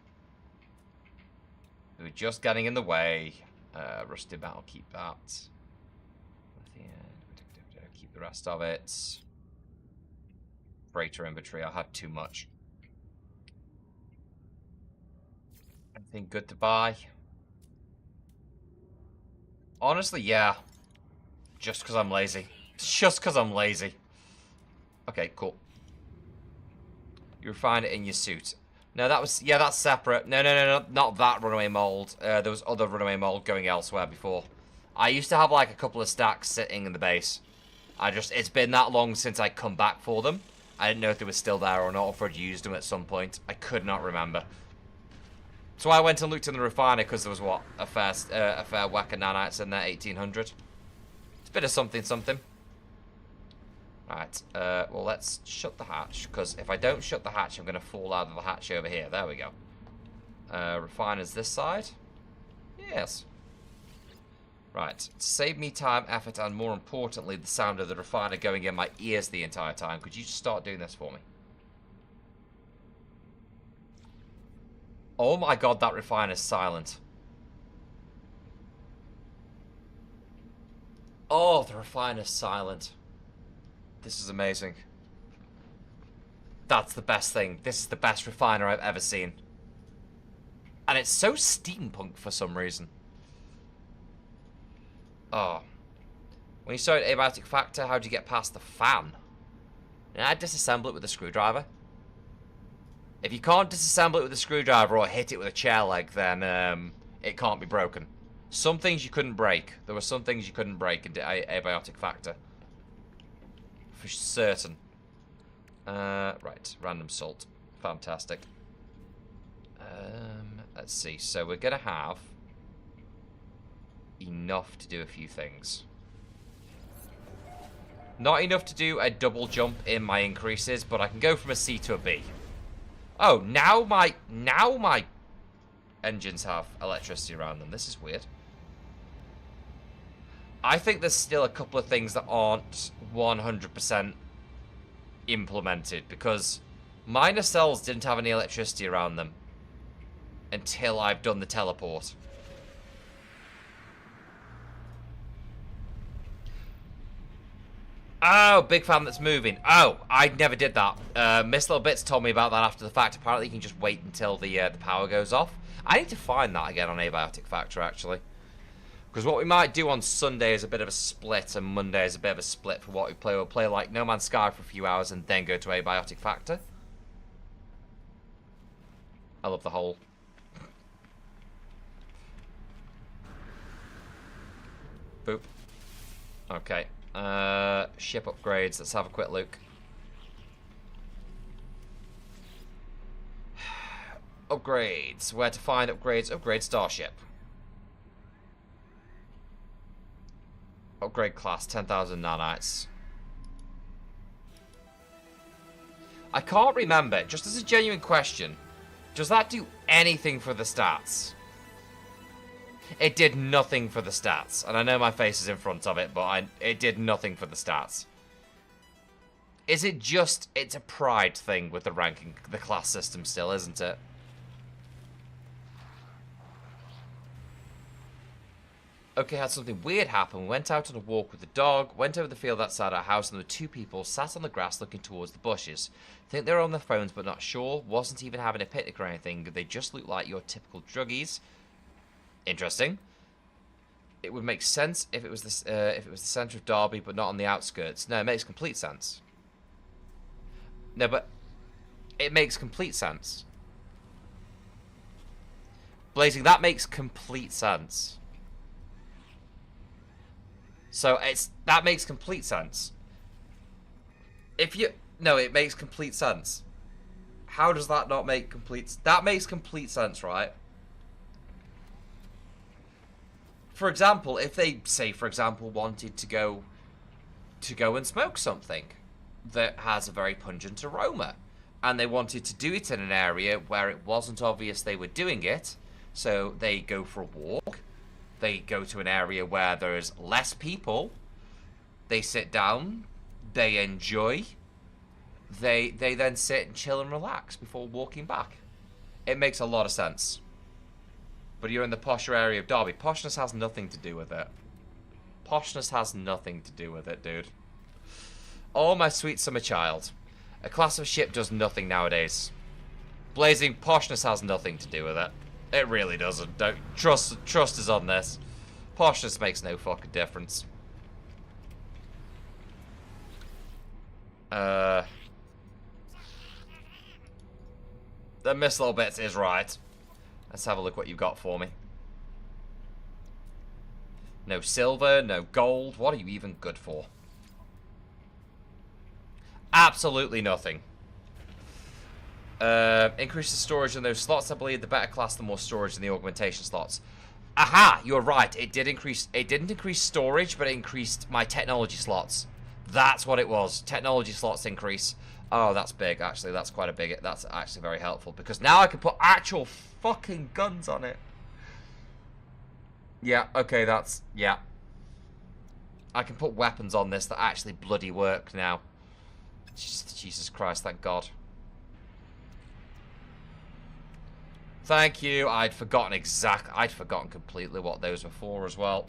They were just getting in the way. Rusty metal. Keep that. Keep the rest of it. Freighter inventory. I had too much. Anything good to buy? Honestly, yeah. Just because I'm lazy. Just because I'm lazy. Okay, cool. You refine it in your suit. No, that was... Yeah, that's separate. No. Not that runaway mold. There was other runaway mold going elsewhere before. I used to have like a couple of stacks sitting in the base. It's been that long since I come back for them. I didn't know if they were still there or not, or if I'd used them at some point. I could not remember. So I went and looked in the refiner because there was, what, a fair whack of nanites in there, 1800. It's a bit of something. Right, well, let's shut the hatch, because if I don't shut the hatch, I'm going to fall out of the hatch over here. There we go. Refiner's this side? Yes. Right, to save me time, effort, and more importantly, the sound of the refiner going in my ears the entire time, could you just start doing this for me? Oh my god, that refiner's silent. Oh, the refiner's silent. This is amazing. That's the best thing. This is the best refiner I've ever seen. And it's so steampunk for some reason. Oh. When you started abiotic factor, how do you get past the fan? Did I disassemble it with a screwdriver? If you can't disassemble it with a screwdriver or hit it with a chair leg, then it can't be broken. Some things you couldn't break. There were some things you couldn't break in abiotic factor. For certain. Right, random salt. Fantastic. Let's see. So we're going to have enough to do a few things. Not enough to do a double jump in my increases, but I can go from a C to a B. Oh, now my engines have electricity around them. This is weird. I think there's still a couple of things that aren't 100% implemented, because my nacelles didn't have any electricity around them until I've done the teleport. Oh, big fan that's moving. Oh, I never did that. Miss Little Bits told me about that after the fact. Apparently you can just wait until the power goes off. I need to find that again on Abiotic Factor, actually. Because what we might do on Sunday is a bit of a split, and Monday is a bit of a split for what we play. We'll play like No Man's Sky for a few hours and then go to Abiotic Factor. I love the whole... Boop. Okay. Ship upgrades. Let's have a quick look. Upgrades. Where to find upgrades? Upgrade Starship. Upgrade class, 10,000 nanites. I can't remember, just as a genuine question, does that do anything for the stats? It did nothing for the stats, and I know my face is in front of it, but it did nothing for the stats. Is it just, it's a pride thing with the ranking, the class system still, isn't it? Okay, had something weird happen. We went out on a walk with the dog, went over the field outside our house, and there were two people sat on the grass looking towards the bushes. Think they were on their phones, but not sure. Wasn't even having a picnic or anything. They just looked like your typical druggies. Interesting. It would make sense if it was the centre of Derby, but not on the outskirts. No, it makes complete sense. No, but it makes complete sense. Blazing, that makes complete sense. So that makes complete sense. No, it makes complete sense. How does that not make complete? That makes complete sense, right? For example, if they say, for example, wanted to go and smoke something that has a very pungent aroma, and they wanted to do it in an area where it wasn't obvious they were doing it, so they go for a walk. They go to an area where there's less people. They sit down. They enjoy. They then sit and chill and relax before walking back. It makes a lot of sense. But you're in the posher area of Derby. Poshness has nothing to do with it. Poshness has nothing to do with it, dude. Oh, my sweet summer child. A class of ship does nothing nowadays. Blazing, poshness has nothing to do with it. It really doesn't. Don't trust us on this. Poshness makes no fucking difference. The Miss Little Bits is right. Let's have a look what you've got for me. No silver, no gold. What are you even good for? Absolutely nothing. Increase the storage in those slots. I believe the better class, the more storage in the augmentation slots. Aha! You're right. It didn't increase storage, but it increased my technology slots. That's what it was. Technology slots increase. Oh, that's big, actually. That's quite a big... That's actually very helpful, because now I can put actual fucking guns on it. Yeah, okay, that's... Yeah. I can put weapons on this that actually bloody work now. Jesus Christ, thank God. Thank you. I'd forgotten completely what those were for as well.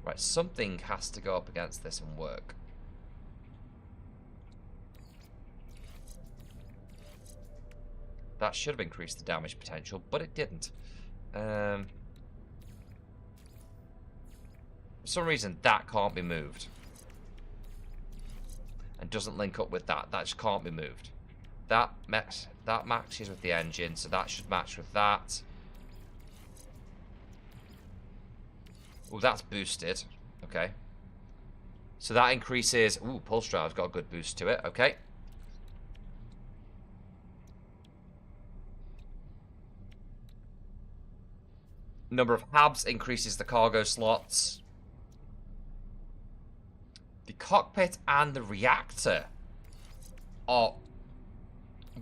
Right, something has to go up against this and work. That should have increased the damage potential, but it didn't. For some reason, that can't be moved. And doesn't link up with that. That just can't be moved. That matches with the engine, so that should match with that. Oh, that's boosted. Okay. So that increases... Ooh, Pulse Drive's got a good boost to it. Okay. Number of habs increases the cargo slots. The cockpit and the reactor are...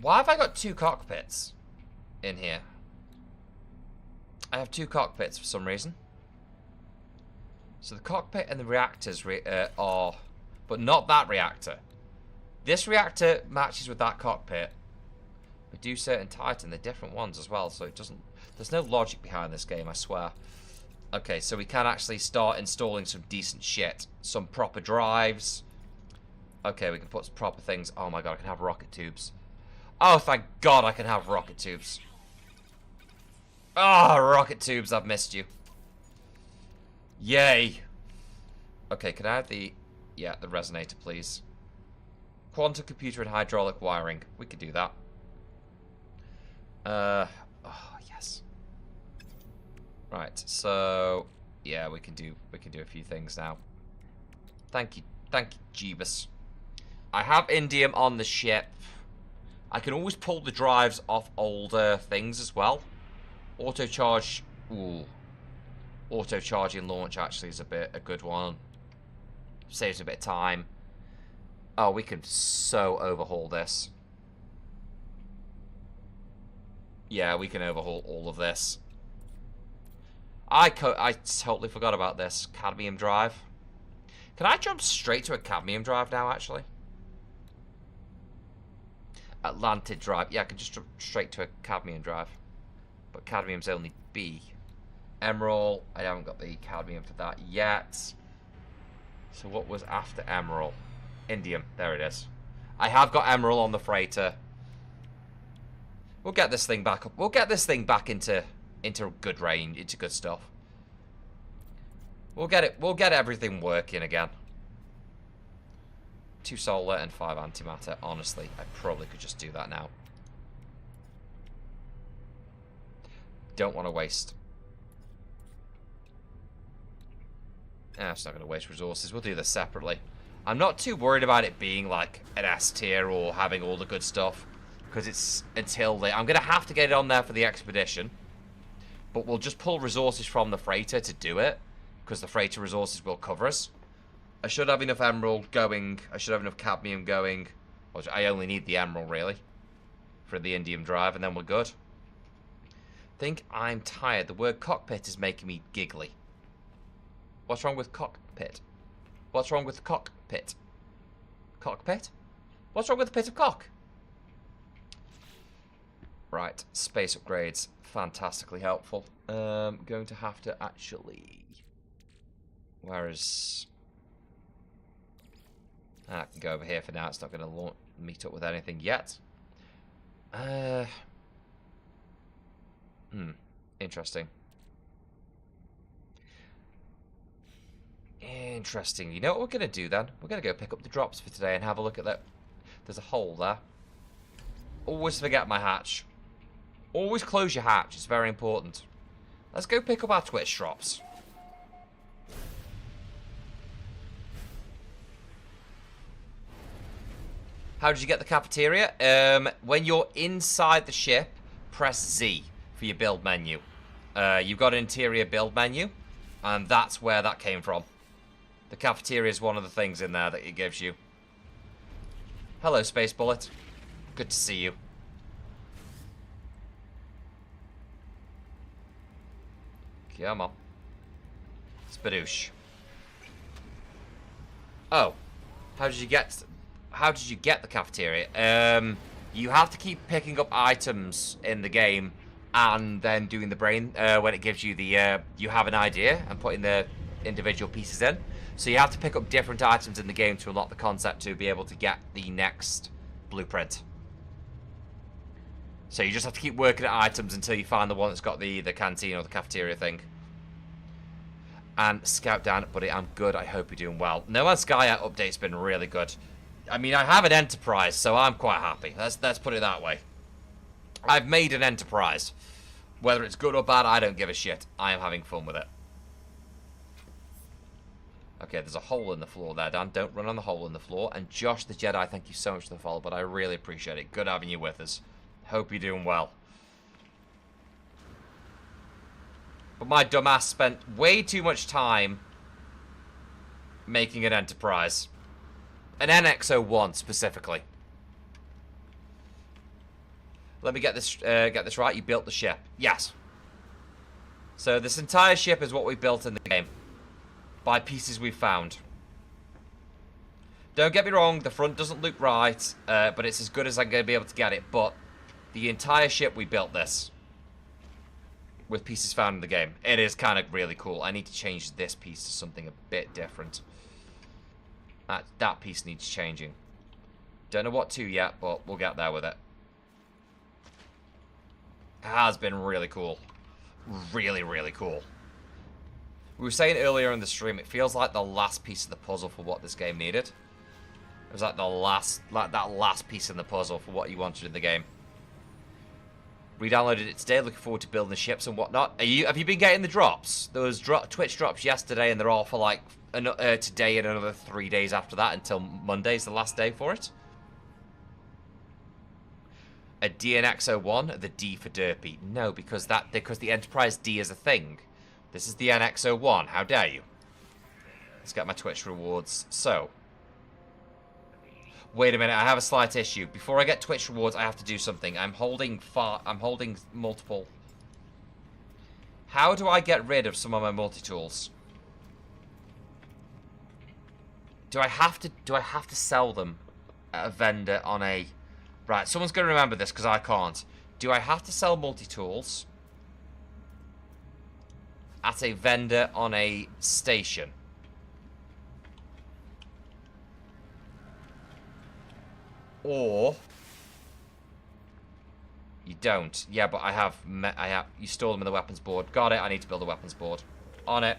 Why have I got 2 cockpits in here? I have 2 cockpits for some reason. So the cockpit and the reactors are... But not that reactor. This reactor matches with that cockpit. Medusa and Titan, they're different ones as well, so it doesn't... There's no logic behind this game, I swear. Okay, so we can actually start installing some decent shit. Some proper drives. Okay, we can put some proper things. Oh my god, I can have rocket tubes. Oh, thank god I can have rocket tubes. Ah, rocket tubes, I've missed you. Yay. Okay, can I have the... Yeah, the resonator, please. Quantum computer and hydraulic wiring. We could do that. Oh, yes. Right, so... Yeah, we can do a few things now. Thank you, Jeebus. I have indium on the ship. I can always pull the drives off older things as well. Auto charge. Ooh. Auto charging launch actually is a good one. Saves a bit of time. Oh, we can so overhaul this. Yeah, we can overhaul all of this. I totally forgot about this. Cadmium drive. Can I jump straight to a cadmium drive now, actually? Atlantid drive. Yeah, I can just jump straight to a cadmium drive. But cadmium's only B. Emerald. I haven't got the cadmium for that yet. So what was after emerald? Indium. There it is. I have got emerald on the freighter. We'll get this thing back up. We'll get this thing back into good range, into good stuff. We'll get everything working again. 2 solar and 5 antimatter. Honestly, I probably could just do that now. Don't want to waste. It's not going to waste resources. We'll do this separately. I'm not too worried about it being like an S tier or having all the good stuff. Because it's until I'm going to have to get it on there for the expedition. But we'll just pull resources from the freighter to do it. Because the freighter resources will cover us. I should have enough emerald going. I should have enough cadmium going. I only need the emerald, really. For the indium drive, and then we're good. Think I'm tired. The word cockpit is making me giggly. What's wrong with cockpit? What's wrong with the cockpit? Cockpit? What's wrong with the pit of cock? Right, space upgrades. Fantastically helpful. Going to have to actually... Where is... I can go over here for now. It's not going to meet up with anything yet. Interesting. Interesting. You know what we're going to do then? We're going to go pick up the drops for today and have a look at that. There's a hole there. Always forget my hatch. Always close your hatch. It's very important. Let's go pick up our Twitch drops. How did you get the cafeteria? When you're inside the ship, press Z for your build menu. You've got an interior build menu, and that's where that came from. The cafeteria is one of the things in there that it gives you. Hello, Space Bullet. Good to see you. Come on. Spadoosh. Oh. How did you get the cafeteria? You have to keep picking up items in the game and then doing the brain when it gives you the you have an idea and putting the individual pieces in. So you have to pick up different items in the game to unlock the concept to be able to get the next blueprint. So you just have to keep working at items until you find the one that's got the canteen or the cafeteria thing. And Scout down, buddy, I'm good. I hope you're doing well. No Man's Sky update's been really good. I mean, I have an Enterprise, so I'm quite happy. Let's put it that way. I've made an Enterprise. Whether it's good or bad, I don't give a shit. I am having fun with it. Okay, there's a hole in the floor there, Dan. Don't run on the hole in the floor. And Josh the Jedi, thank you so much for the follow, but I really appreciate it. Good having you with us. Hope you're doing well. But my dumbass spent way too much time making an Enterprise. An NX-01 specifically. Let me get this right. You built the ship. Yes. So this entire ship is what we built in the game. By pieces we found. Don't get me wrong, the front doesn't look right, but it's as good as I'm going to be able to get it. But the entire ship, we built this. With pieces found in the game. It is kind of really cool. I need to change this piece to something a bit different. That piece needs changing. Don't know what to yet, but we'll get there with it. It has been really cool. Really, really cool. We were saying earlier in the stream, it feels like the last piece of the puzzle for what this game needed. It was like that last piece in the puzzle for what you wanted in the game. Re-downloaded it today, looking forward to building the ships and whatnot. Have you been getting the drops? There was Twitch drops yesterday, and they're all for like today and another 3 days after that until Monday's the last day for it. A DNX-01, the D for derpy. No, because the Enterprise D is a thing. This is the NX-01. How dare you? Let's get my Twitch rewards. So, wait a minute. I have a slight issue. Before I get Twitch rewards, I have to do something. I'm holding multiple. How do I get rid of some of my multi-tools? Do I have to sell them at a vendor on a... Right, someone's going to remember this because I can't. Do I have to sell multi-tools at a vendor on a station? Or you don't. Yeah, but I have. You store them in the weapons board. Got it. I need to build a weapons board. On it.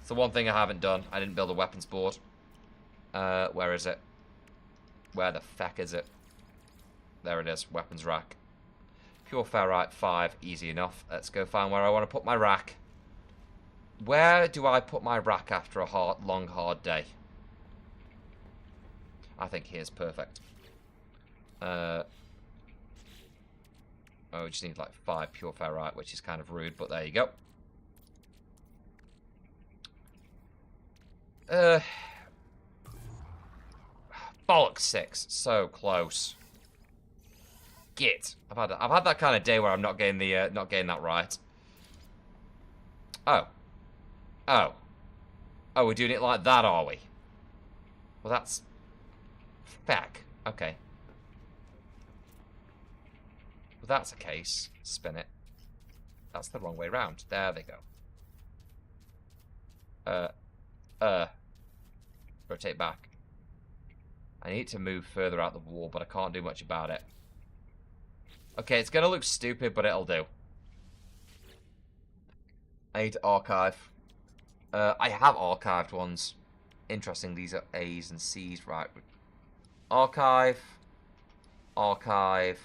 It's the one thing I haven't done. I didn't build a weapons board. Where is it? Where the feck is it? There it is. Weapons rack. Pure ferrite 5. Easy enough. Let's go find where I want to put my rack. Where do I put my rack after a long, hard day? I think here's perfect. Oh, we just need like 5 pure ferrite, which is kind of rude, but there you go. Bollocks 6. So close. Git. I've had that kind of day where I'm not getting that right. Oh. Oh. Oh, we're doing it like that, are we? Well, that's... Feck. Okay. Well, that's a case. Spin it. That's the wrong way round. There they go. Rotate back. I need to move further out the wall, but I can't do much about it. Okay, it's gonna look stupid, but it'll do. I need to archive. I have archived ones. Interesting, these are A's and C's, right? Archive. Archive.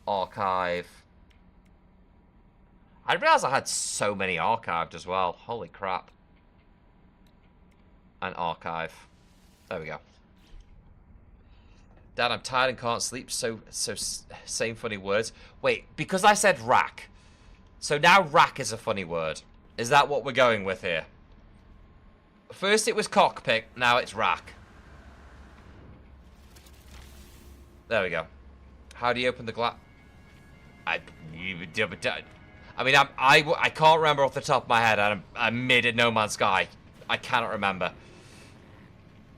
Archive. I didn't realize I had so many archived as well. Holy crap. And archive. There we go. Dad, I'm tired and can't sleep, so same funny words. Wait, because I said rack. So now rack is a funny word. Is that what we're going with here? First it was cockpit, now it's rack. There we go. How do you open the glass? I mean, I can't remember off the top of my head. I'm mid in No Man's Sky. I cannot remember.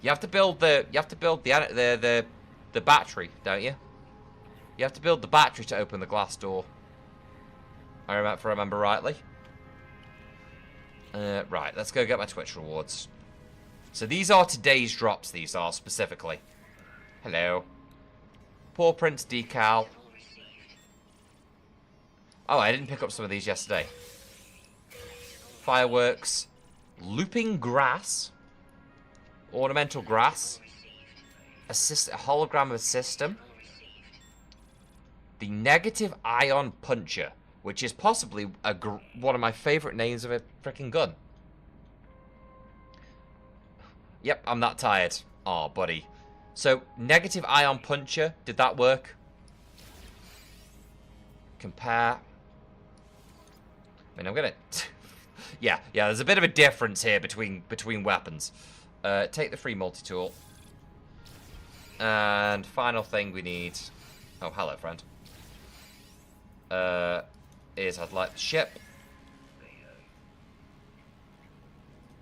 You have to build the battery, don't you? You have to build the battery to open the glass door. If I remember rightly. Right, let's go get my Twitch rewards. So these are today's drops, these are specifically. Hello. Paw Prince decal. Oh, I didn't pick up some of these yesterday. Fireworks. Looping grass. Ornamental grass. A hologram of a system. The negative ion puncher, which is possibly one of my favorite names of a freaking gun. Yep, I'm that tired. Aw, buddy. So, negative ion puncher, did that work? Compare. I mean, I'm gonna... yeah, there's a bit of a difference here between weapons. Take the free multi-tool. And final thing we need... Oh, hello, friend. Is I'd like the ship.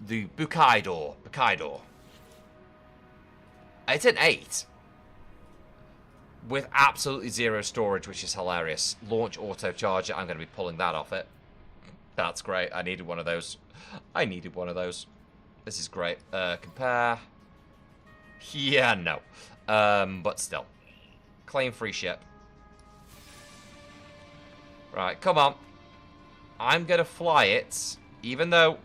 The Bukai door. Bukai door. It's an 8. With absolutely zero storage, which is hilarious. Launch auto charger. I'm going to be pulling that off it. That's great. I needed one of those. I needed one of those. This is great. Compare. Yeah, no. But still. Claim free ship. Right, come on. I'm going to fly it, even though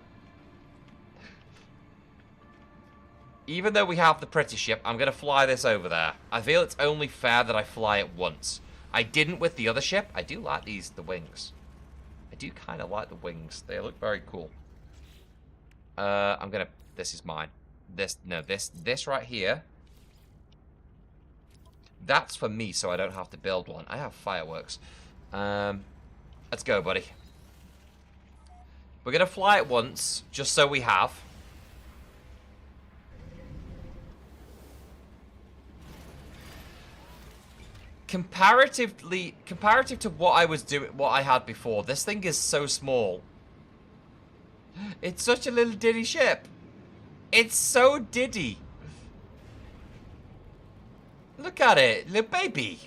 we have the pretty ship, I'm going to fly this over there. I feel it's only fair that I fly it once. I didn't with the other ship. I do like the wings. I do kind of like the wings. They look very cool. I'm going to... This is mine. This right here. That's for me, so I don't have to build one. I have fireworks. Let's go, buddy. We're going to fly it once, just so we have. Comparative to what I had before, this thing is so small. It's such a little diddy ship. It's so diddy. Look at it, little baby.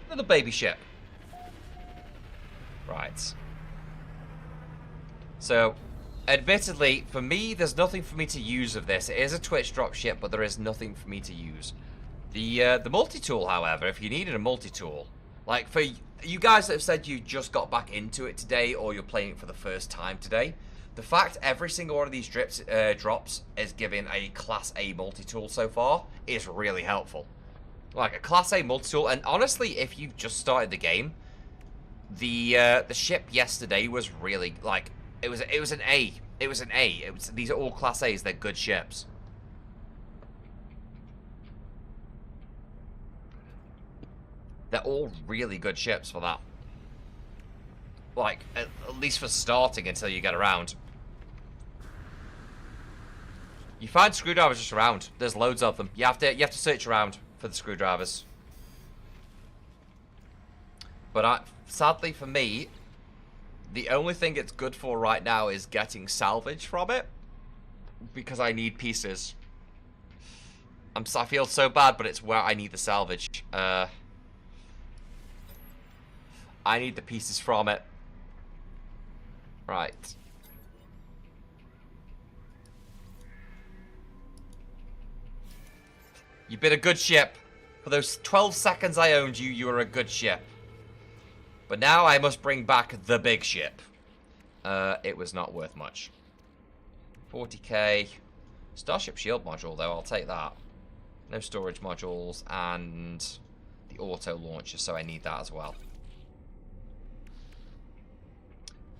Little baby ship. Right. So, admittedly, for me, there's nothing for me to use of this. It is a Twitch drop ship, but there is nothing for me to use. The multi-tool, however, if you needed a multi-tool, like for you guys that have said you just got back into it today, or you're playing it for the first time today, the fact every single one of these drops is giving a Class A multi-tool so far is really helpful. Like a Class A multi-tool, and honestly, if you've just started the game, the ship yesterday was really like it was an A. It was an A. These are all Class A's. They're good ships. They're all really good ships for that. Like at least for starting until you get around. You find screwdrivers just around. There's loads of them. You have to search around for the screwdrivers. But sadly for me, the only thing it's good for right now is getting salvage from it, because I need pieces. I feel so bad, but it's where I need the salvage. I need the pieces from it. Right. You've been a good ship. For those 12 seconds I owned you, you were a good ship. But now I must bring back the big ship. It was not worth much. 40k. Starship shield module, though, I'll take that. No storage modules, and the auto launcher, so I need that as well.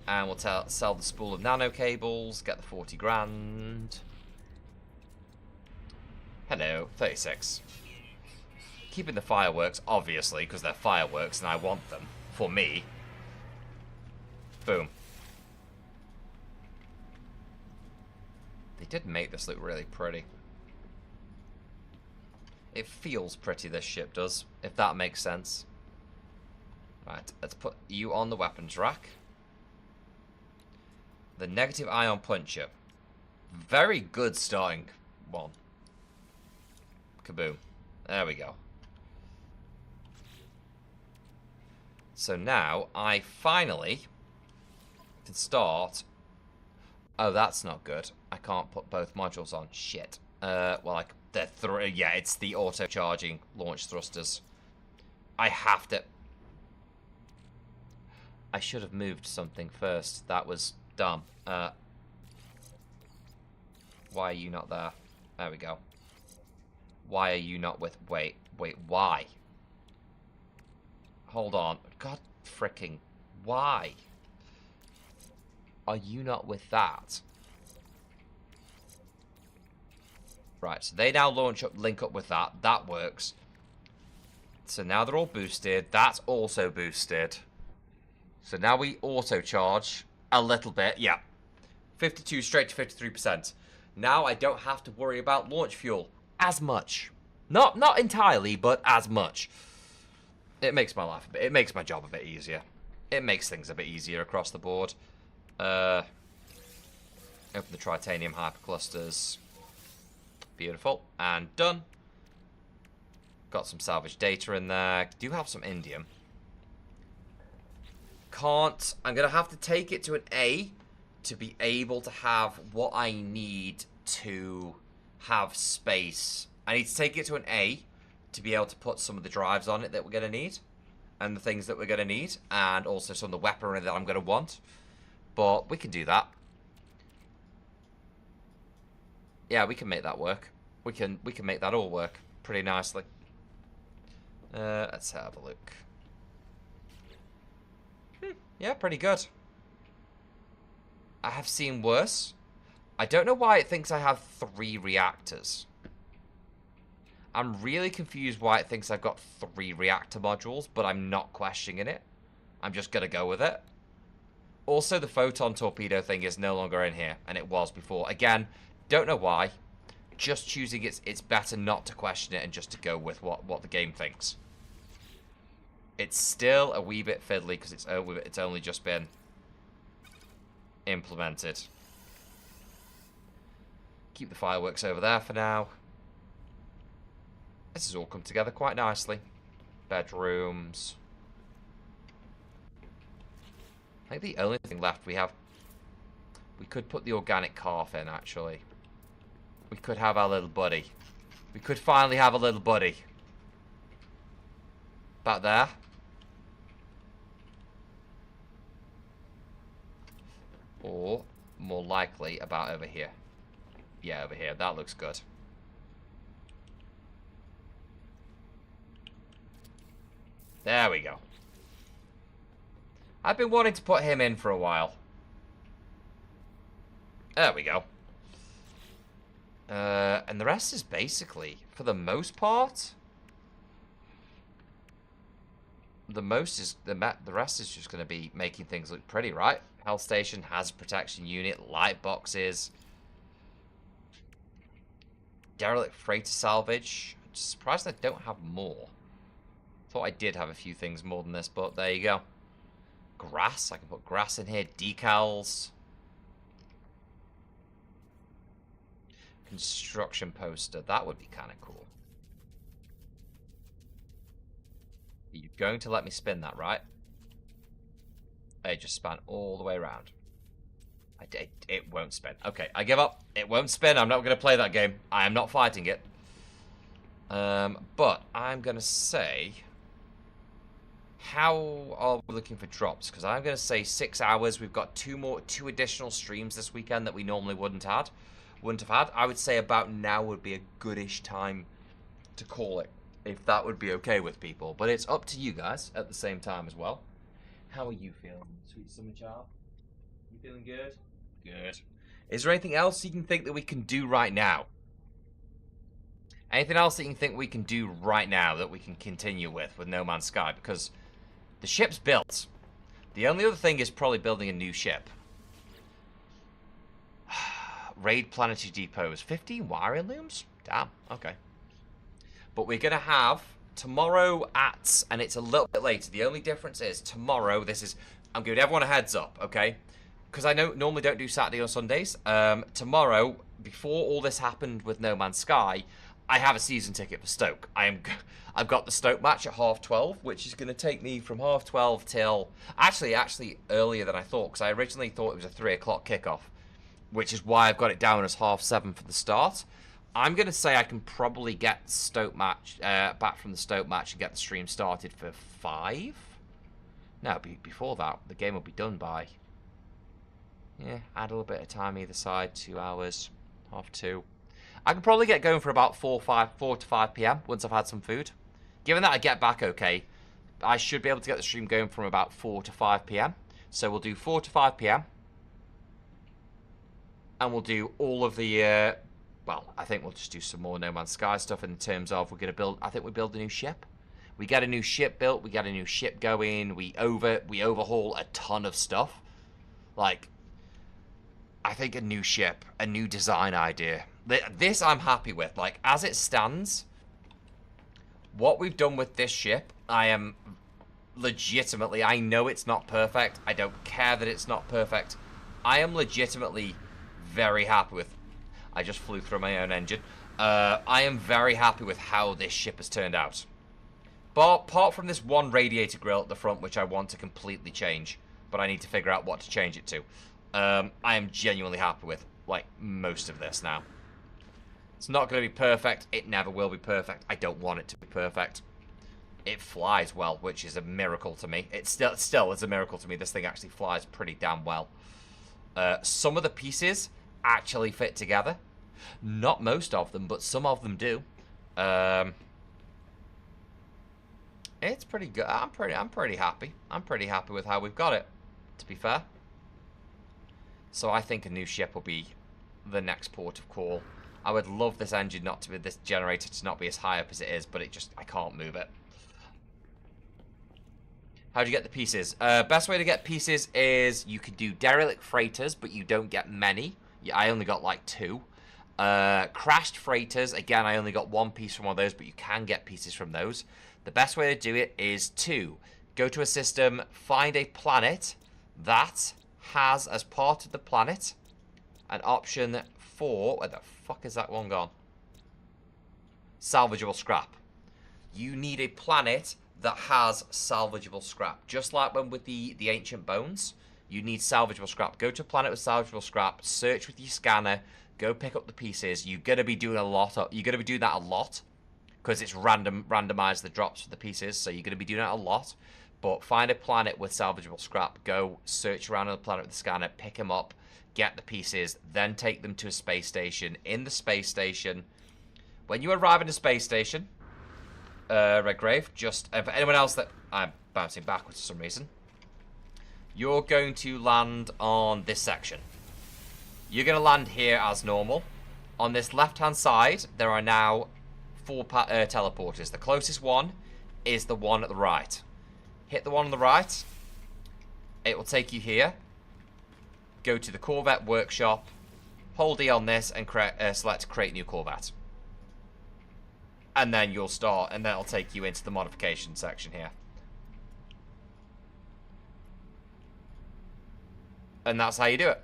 And we'll sell the spool of nano cables, get the 40 grand. Hello, 36. Keeping the fireworks, obviously, because they're fireworks and I want them. For me. Boom. They did make this look really pretty. It feels pretty, this ship does, if that makes sense. Right, let's put you on the weapons rack. The negative ion puncher. Very good starting one. Kaboom. There we go. So now, I finally can start... Oh, that's not good. I can't put both modules on. Shit. Well, yeah, it's the auto-charging launch thrusters. I have to... I should have moved something first. That was dumb. Why are you not there? There we go. Why are you not with... Wait, why? Hold on. God fricking... Why? Are you not with that? Right, so they now link up with that. That works. So now they're all boosted. That's also boosted. So now we auto-charge. A little bit, yeah. 52 straight to 53%. Now I don't have to worry about launch fuel as much. Not entirely, but as much. It makes my life a bit. It makes my job a bit easier. It makes things a bit easier across the board. Open the tritanium hyperclusters. Beautiful. And done. Got some salvage data in there. Do have some indium. Can't. I'm going to have to take it to an A to be able to have what I need to have space. I need to take it to an A to be able to put some of the drives on it that we're going to need. And the things that we're going to need. And also some of the weaponry that I'm going to want. But we can do that. Yeah, we can make that work. We can make that all work pretty nicely. Let's have a look. Yeah, pretty good. I have seen worse. I don't know why it thinks I have 3 reactors. I'm really confused why it thinks I've got 3 reactor modules, but I'm not questioning it. I'm just going to go with it. Also, the photon torpedo thing is no longer in here, and it was before. Again, don't know why. Just choosing it's better not to question it and just to go with what the game thinks. It's still a wee bit fiddly because it's only just been implemented. Keep the fireworks over there for now. This has all come together quite nicely. Bedrooms. I think the only thing left we could put the organic calf in, actually. We could have our little buddy. We could finally have a little buddy. Back there. Or, more likely, about over here. Yeah, over here. That looks good. There we go. I've been wanting to put him in for a while. There we go. And the rest is basically, for the most part, the rest is just going to be making things look pretty, right? Health station, hazard protection unit, light boxes, derelict freighter salvage. I'm just surprised I don't have more. Thought I did have a few things more than this, but there you go. Grass, I can put grass in here, decals. Construction poster, that would be kind of cool. You're going to let me spin that, right? It just span all the way around. It won't spin. Okay, I give up. It won't spin. I'm not going to play that game. I am not fighting it. But I'm going to say... How are we looking for drops? Because I'm going to say 6 hours. We've got two additional streams this weekend that we normally wouldn't have had. I would say about now would be a goodish time to call it, if that would be okay with people. But it's up to you guys at the same time as well. How are you feeling, sweet summer child? You feeling good? Good. Is there anything else you can think that we can do right now? Anything else that you can think we can do right now that we can continue with No Man's Sky? Because the ship's built. The only other thing is probably building a new ship. Raid planetary depots. 15 wiring looms? Damn, okay. But we're going to have tomorrow at, and it's a little bit later. The only difference is tomorrow, I'm giving everyone a heads up, okay? Because I normally don't do Saturday or Sundays. Tomorrow, before all this happened with No Man's Sky, I have a season ticket for Stoke. I've got the Stoke match at 12:30, which is going to take me from 12:30 till... Actually earlier than I thought, because I originally thought it was a 3 o'clock kickoff, which is why I've got it down as 7:30 for the start. I'm going to say I can probably get Stoke match back from the Stoke match and get the stream started for 5. No, before that, the game will be done by... Yeah, add a little bit of time either side, 2 hours, 2:30. I can probably get going for about 4 to 5 p.m. once I've had some food. Given that I get back okay, I should be able to get the stream going from about 4 to 5 p.m. So we'll do 4 to 5 p.m. And we'll do all of the... well, I think we'll just do some more No Man's Sky stuff in terms of we're going to build... I think we build a new ship. We get a new ship built. We get a new ship going. We overhaul a ton of stuff. Like, I think a new ship, a new design idea. This I'm happy with. Like, as it stands, what we've done with this ship, I am legitimately, I know it's not perfect. I don't care that it's not perfect. I am legitimately very happy with... I just flew through my own engine. I am very happy with how this ship has turned out. But apart from this one radiator grill at the front, which I want to completely change, but I need to figure out what to change it to. I am genuinely happy with, like, most of this now. It's not going to be perfect. It never will be perfect. I don't want it to be perfect. It flies well, which is a miracle to me. It still is a miracle to me. This thing actually flies pretty damn well. Some of the pieces actually fit together. Not most of them, but some of them do. It's pretty good. I'm pretty happy. I'm pretty happy with how we've got it, to be fair. So I think a new ship will be the next port of call. I would love this engine not to be, this generator to not be as high up as it is, but I can't move it. How do you get the pieces? Best way to get pieces is you could do derelict freighters, but you don't get many. Yeah, I only got like 2. Crashed freighters, again, I only got 1 piece from one of those, but you can get pieces from those. The best way to do it is to go to a system, find a planet that has as part of the planet an option for... Where the fuck is that one gone? Salvageable scrap. You need a planet that has salvageable scrap. Just like when with the ancient bones, you need salvageable scrap. Go to a planet with salvageable scrap, search with your scanner, go pick up the pieces. You're gonna be doing that a lot. Because it's randomized the drops for the pieces, so you're going to be doing that a lot. But find a planet with salvageable scrap, go search around on the planet with the scanner, pick them up, get the pieces, then take them to a space station. In the space station, when you arrive in a space station, Redgrave, just for anyone else that I'm bouncing backwards for some reason, you're going to land on this section. You're going to land here as normal. On this left-hand side, there are now 4 teleporters. The closest one is the one at the right. Hit the one on the right. It will take you here. Go to the Corvette workshop. Hold E on this and select create new Corvette. And then you'll start, and then it'll take you into the modification section here. And that's how you do it.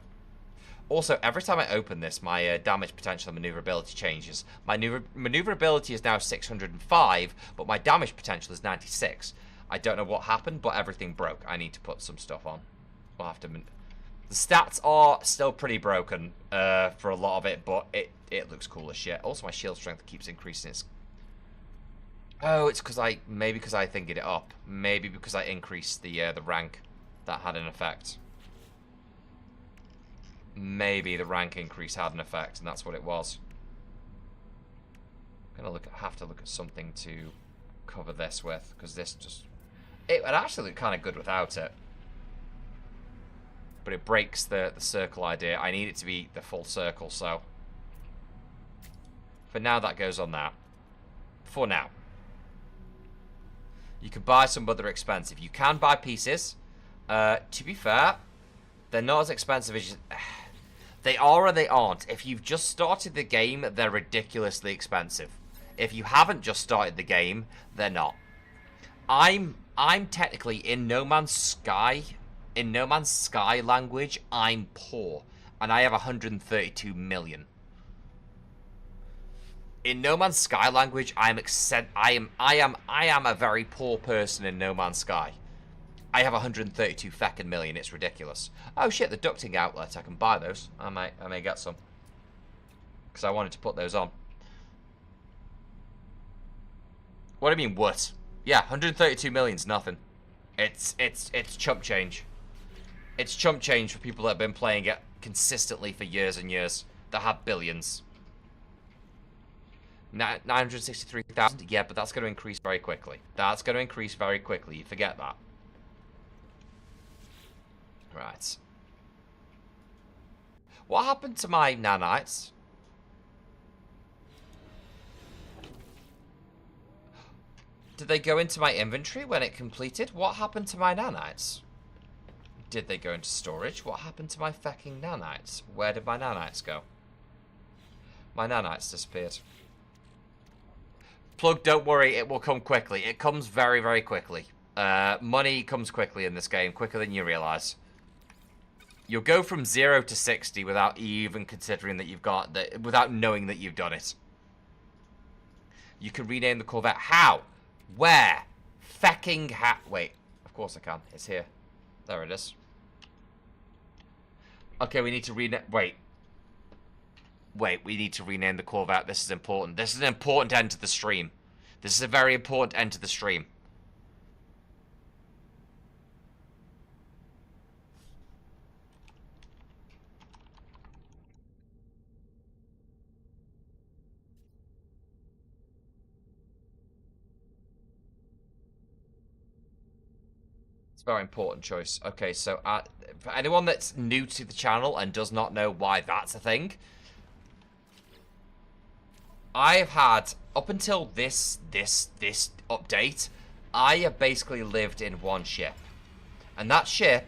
Also, every time I open this, my damage potential and maneuverability changes. My maneuverability is now 605, but my damage potential is 96. I don't know what happened, but everything broke. I need to put some stuff on. We'll have to... The stats are still pretty broken for a lot of it, but it looks cool as shit. Also, my shield strength keeps increasing. Oh, it's because maybe because I thingied it up. Maybe because I increased the rank. That had an effect. Maybe the rank increase had an effect, and that's what it was. I'm gonna have to look at something to cover this with, because this just... It would actually look kind of good without it. But it breaks the circle idea. I need it to be the full circle, so... For now, that goes on that. For now. You can buy some, but they're expensive. You can buy pieces. To be fair, they're not as expensive as you... They are or they aren't. If you've just started the game, they're ridiculously expensive. If you haven't just started the game, they're not. I'm technically in No Man's Sky. In No Man's Sky language, I'm poor, and I have 132 million. In No Man's Sky language, I am a very poor person in No Man's Sky. I have 132 feckin' million. It's ridiculous. Oh shit, the ducting outlet. I can buy those. I may get some. Because I wanted to put those on. What do you mean, what? Yeah, 132 million's nothing. It's chump change. It's chump change for people that have been playing it consistently for years and years. That have billions. 963,000? Yeah, but that's going to increase very quickly. That's going to increase very quickly. You forget that. Right. What happened to my nanites? Did they go into my inventory when it completed? What happened to my nanites? Did they go into storage? What happened to my fucking nanites? Where did my nanites go? My nanites disappeared. Plug, don't worry, it will come quickly. It comes very, very quickly. Money comes quickly in this game, quicker than you realise. You'll go from 0 to 60 without even considering that you've got that, without knowing that you've done it. You can rename the Corvette. How? Where? Fecking wait, of course I can. It's here. There it is. Okay, we need to rename. Wait, we need to rename the Corvette. This is important. This is an important end to the stream. This is a very important end to the stream. Very important choice. Okay, so for anyone that's new to the channel and does not know why that's a thing, I have had, up until this update, I have basically lived in one ship. And that ship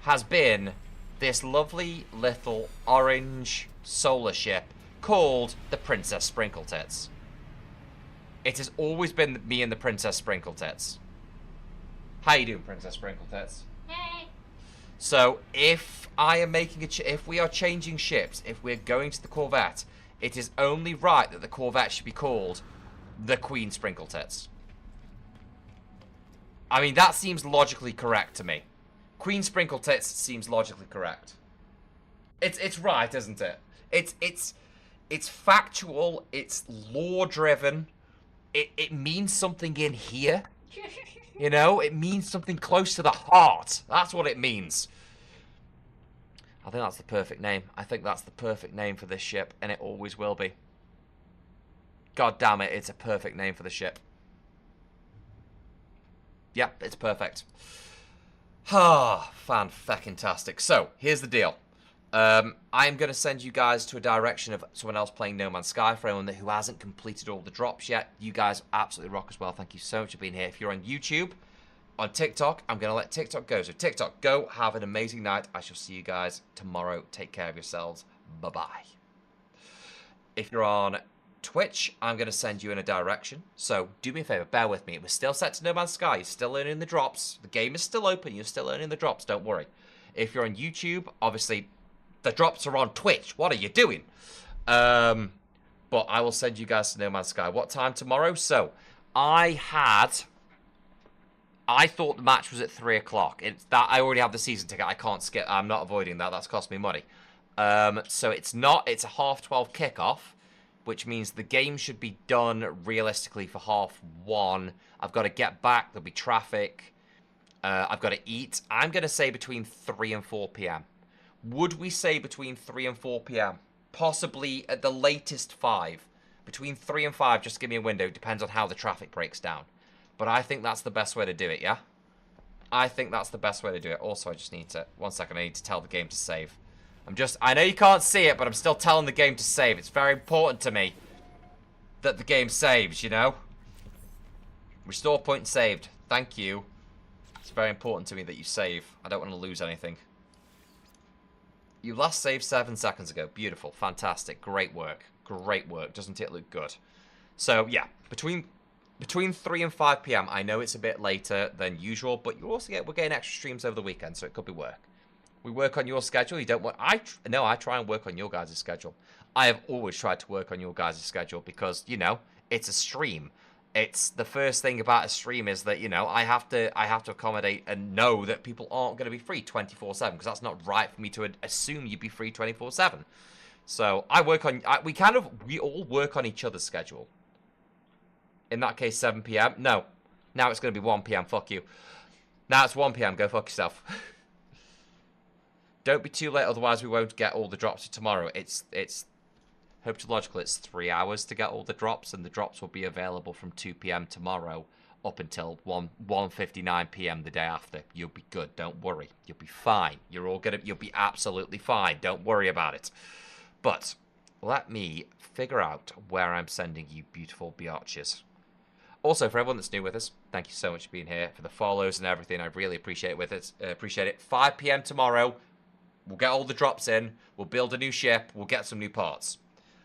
has been this lovely little orange solar ship called the Princess Sprinkletits. It has always been me and the Princess Sprinkletits. How you doing, Princess Sprinkletits? Hey. So, if I am making if we are changing ships, if we're going to the Corvette, it is only right that the Corvette should be called the Queen Sprinkletits. I mean, that seems logically correct to me. Queen Sprinkletits seems logically correct. It's right, isn't it? It's factual. It's lore driven. It means something in here. You know, it means something close to the heart. That's what it means. I think that's the perfect name. I think that's the perfect name for this ship, and it always will be. God damn it, it's a perfect name for the ship. Yep, it's perfect. Ah, fan-fucking-tastic. So, here's the deal. I'm going to send you guys to a direction of someone else playing No Man's Sky. For anyone who hasn't completed all the drops yet, you guys absolutely rock as well. Thank you so much for being here. If you're on YouTube, on TikTok, I'm going to let TikTok go. So TikTok, go. Have an amazing night. I shall see you guys tomorrow. Take care of yourselves. Bye-bye. If you're on Twitch, I'm going to send you in a direction. So do me a favor. Bear with me. We're still set to No Man's Sky. You're still earning the drops. The game is still open. You're still earning the drops. Don't worry. If you're on YouTube, obviously the drops are on Twitch. What are you doing? But I will send you guys to No Man's Sky. What time tomorrow? So, I thought the match was at 3 o'clock. It's that I already have the season ticket. I can't skip. I'm not avoiding that. That's cost me money. So it's not. It's a 12:30 kickoff, which means the game should be done realistically for 1:30. I've got to get back. There'll be traffic. I've got to eat. I'm going to say between 3 and 4 p.m. Would we say between 3 and 4 p.m.? Possibly at the latest 5. Between 3 and 5, just give me a window. Depends on how the traffic breaks down. But I think that's the best way to do it, yeah? I think that's the best way to do it. Also, I just need to... One second, I need to tell the game to save. I know you can't see it, but I'm still telling the game to save. It's very important to me that the game saves, you know? Restore point saved. Thank you. It's very important to me that you save. I don't want to lose anything. You last saved 7 seconds ago. Beautiful. Fantastic. Great work. Great work. Doesn't it look good? So, yeah. Between 3 and 5 p.m. I know it's a bit later than usual, but we're getting extra streams over the weekend, so it could be work. We work on your schedule. You don't want... I try and work on your guys' schedule. I have always tried to work on your guys' schedule because, you know, it's a stream. It's the first thing about a stream is that, you know, I have to accommodate and know that people aren't going to be free 24/7 because that's not right for me to assume you'd be free 24/7. So I work on we all work on each other's schedule. In that case, 7 p.m. No, now it's going to be 1 p.m. Fuck you. Now it's 1 p.m. Go fuck yourself. Don't be too late, otherwise we won't get all the drops for tomorrow. It's Hoptological, it's 3 hours to get all the drops, and the drops will be available from 2 p.m. tomorrow up until 1:59 p.m. the day after. You'll be good, don't worry. You'll be fine. You'll be absolutely fine. Don't worry about it. But let me figure out where I'm sending you beautiful biatches. Also, for everyone that's new with us, thank you so much for being here, for the follows and everything. I really appreciate it. Appreciate it. 5 p.m. tomorrow, we'll get all the drops in. We'll build a new ship. We'll get some new parts.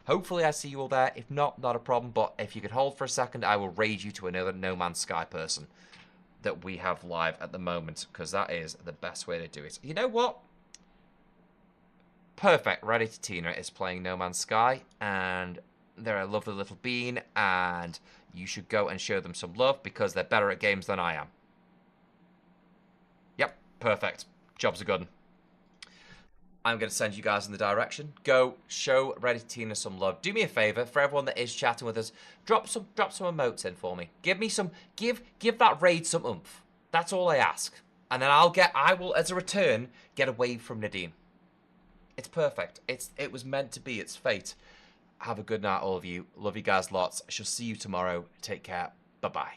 Hopefully, I see you all there. If not, not a problem. But if you could hold for a second, I will raid you to another No Man's Sky person that we have live at the moment, because that is the best way to do it. You know what? Perfect. Ready to Tina is playing No Man's Sky, and they're a lovely little bean, and you should go and show them some love because they're better at games than I am. Yep, perfect. Job's a good one. I'm going to send you guys in the direction. Go show Ready Tina some love. Do me a favor, for everyone that is chatting with us, drop some emotes in for me. Give me some, give that raid some oomph. That's all I ask. And then I will, as a return, get a wave from Nadine. It's perfect. It was meant to be. It's fate. Have a good night, all of you. Love you guys lots. I shall see you tomorrow. Take care. Bye-bye.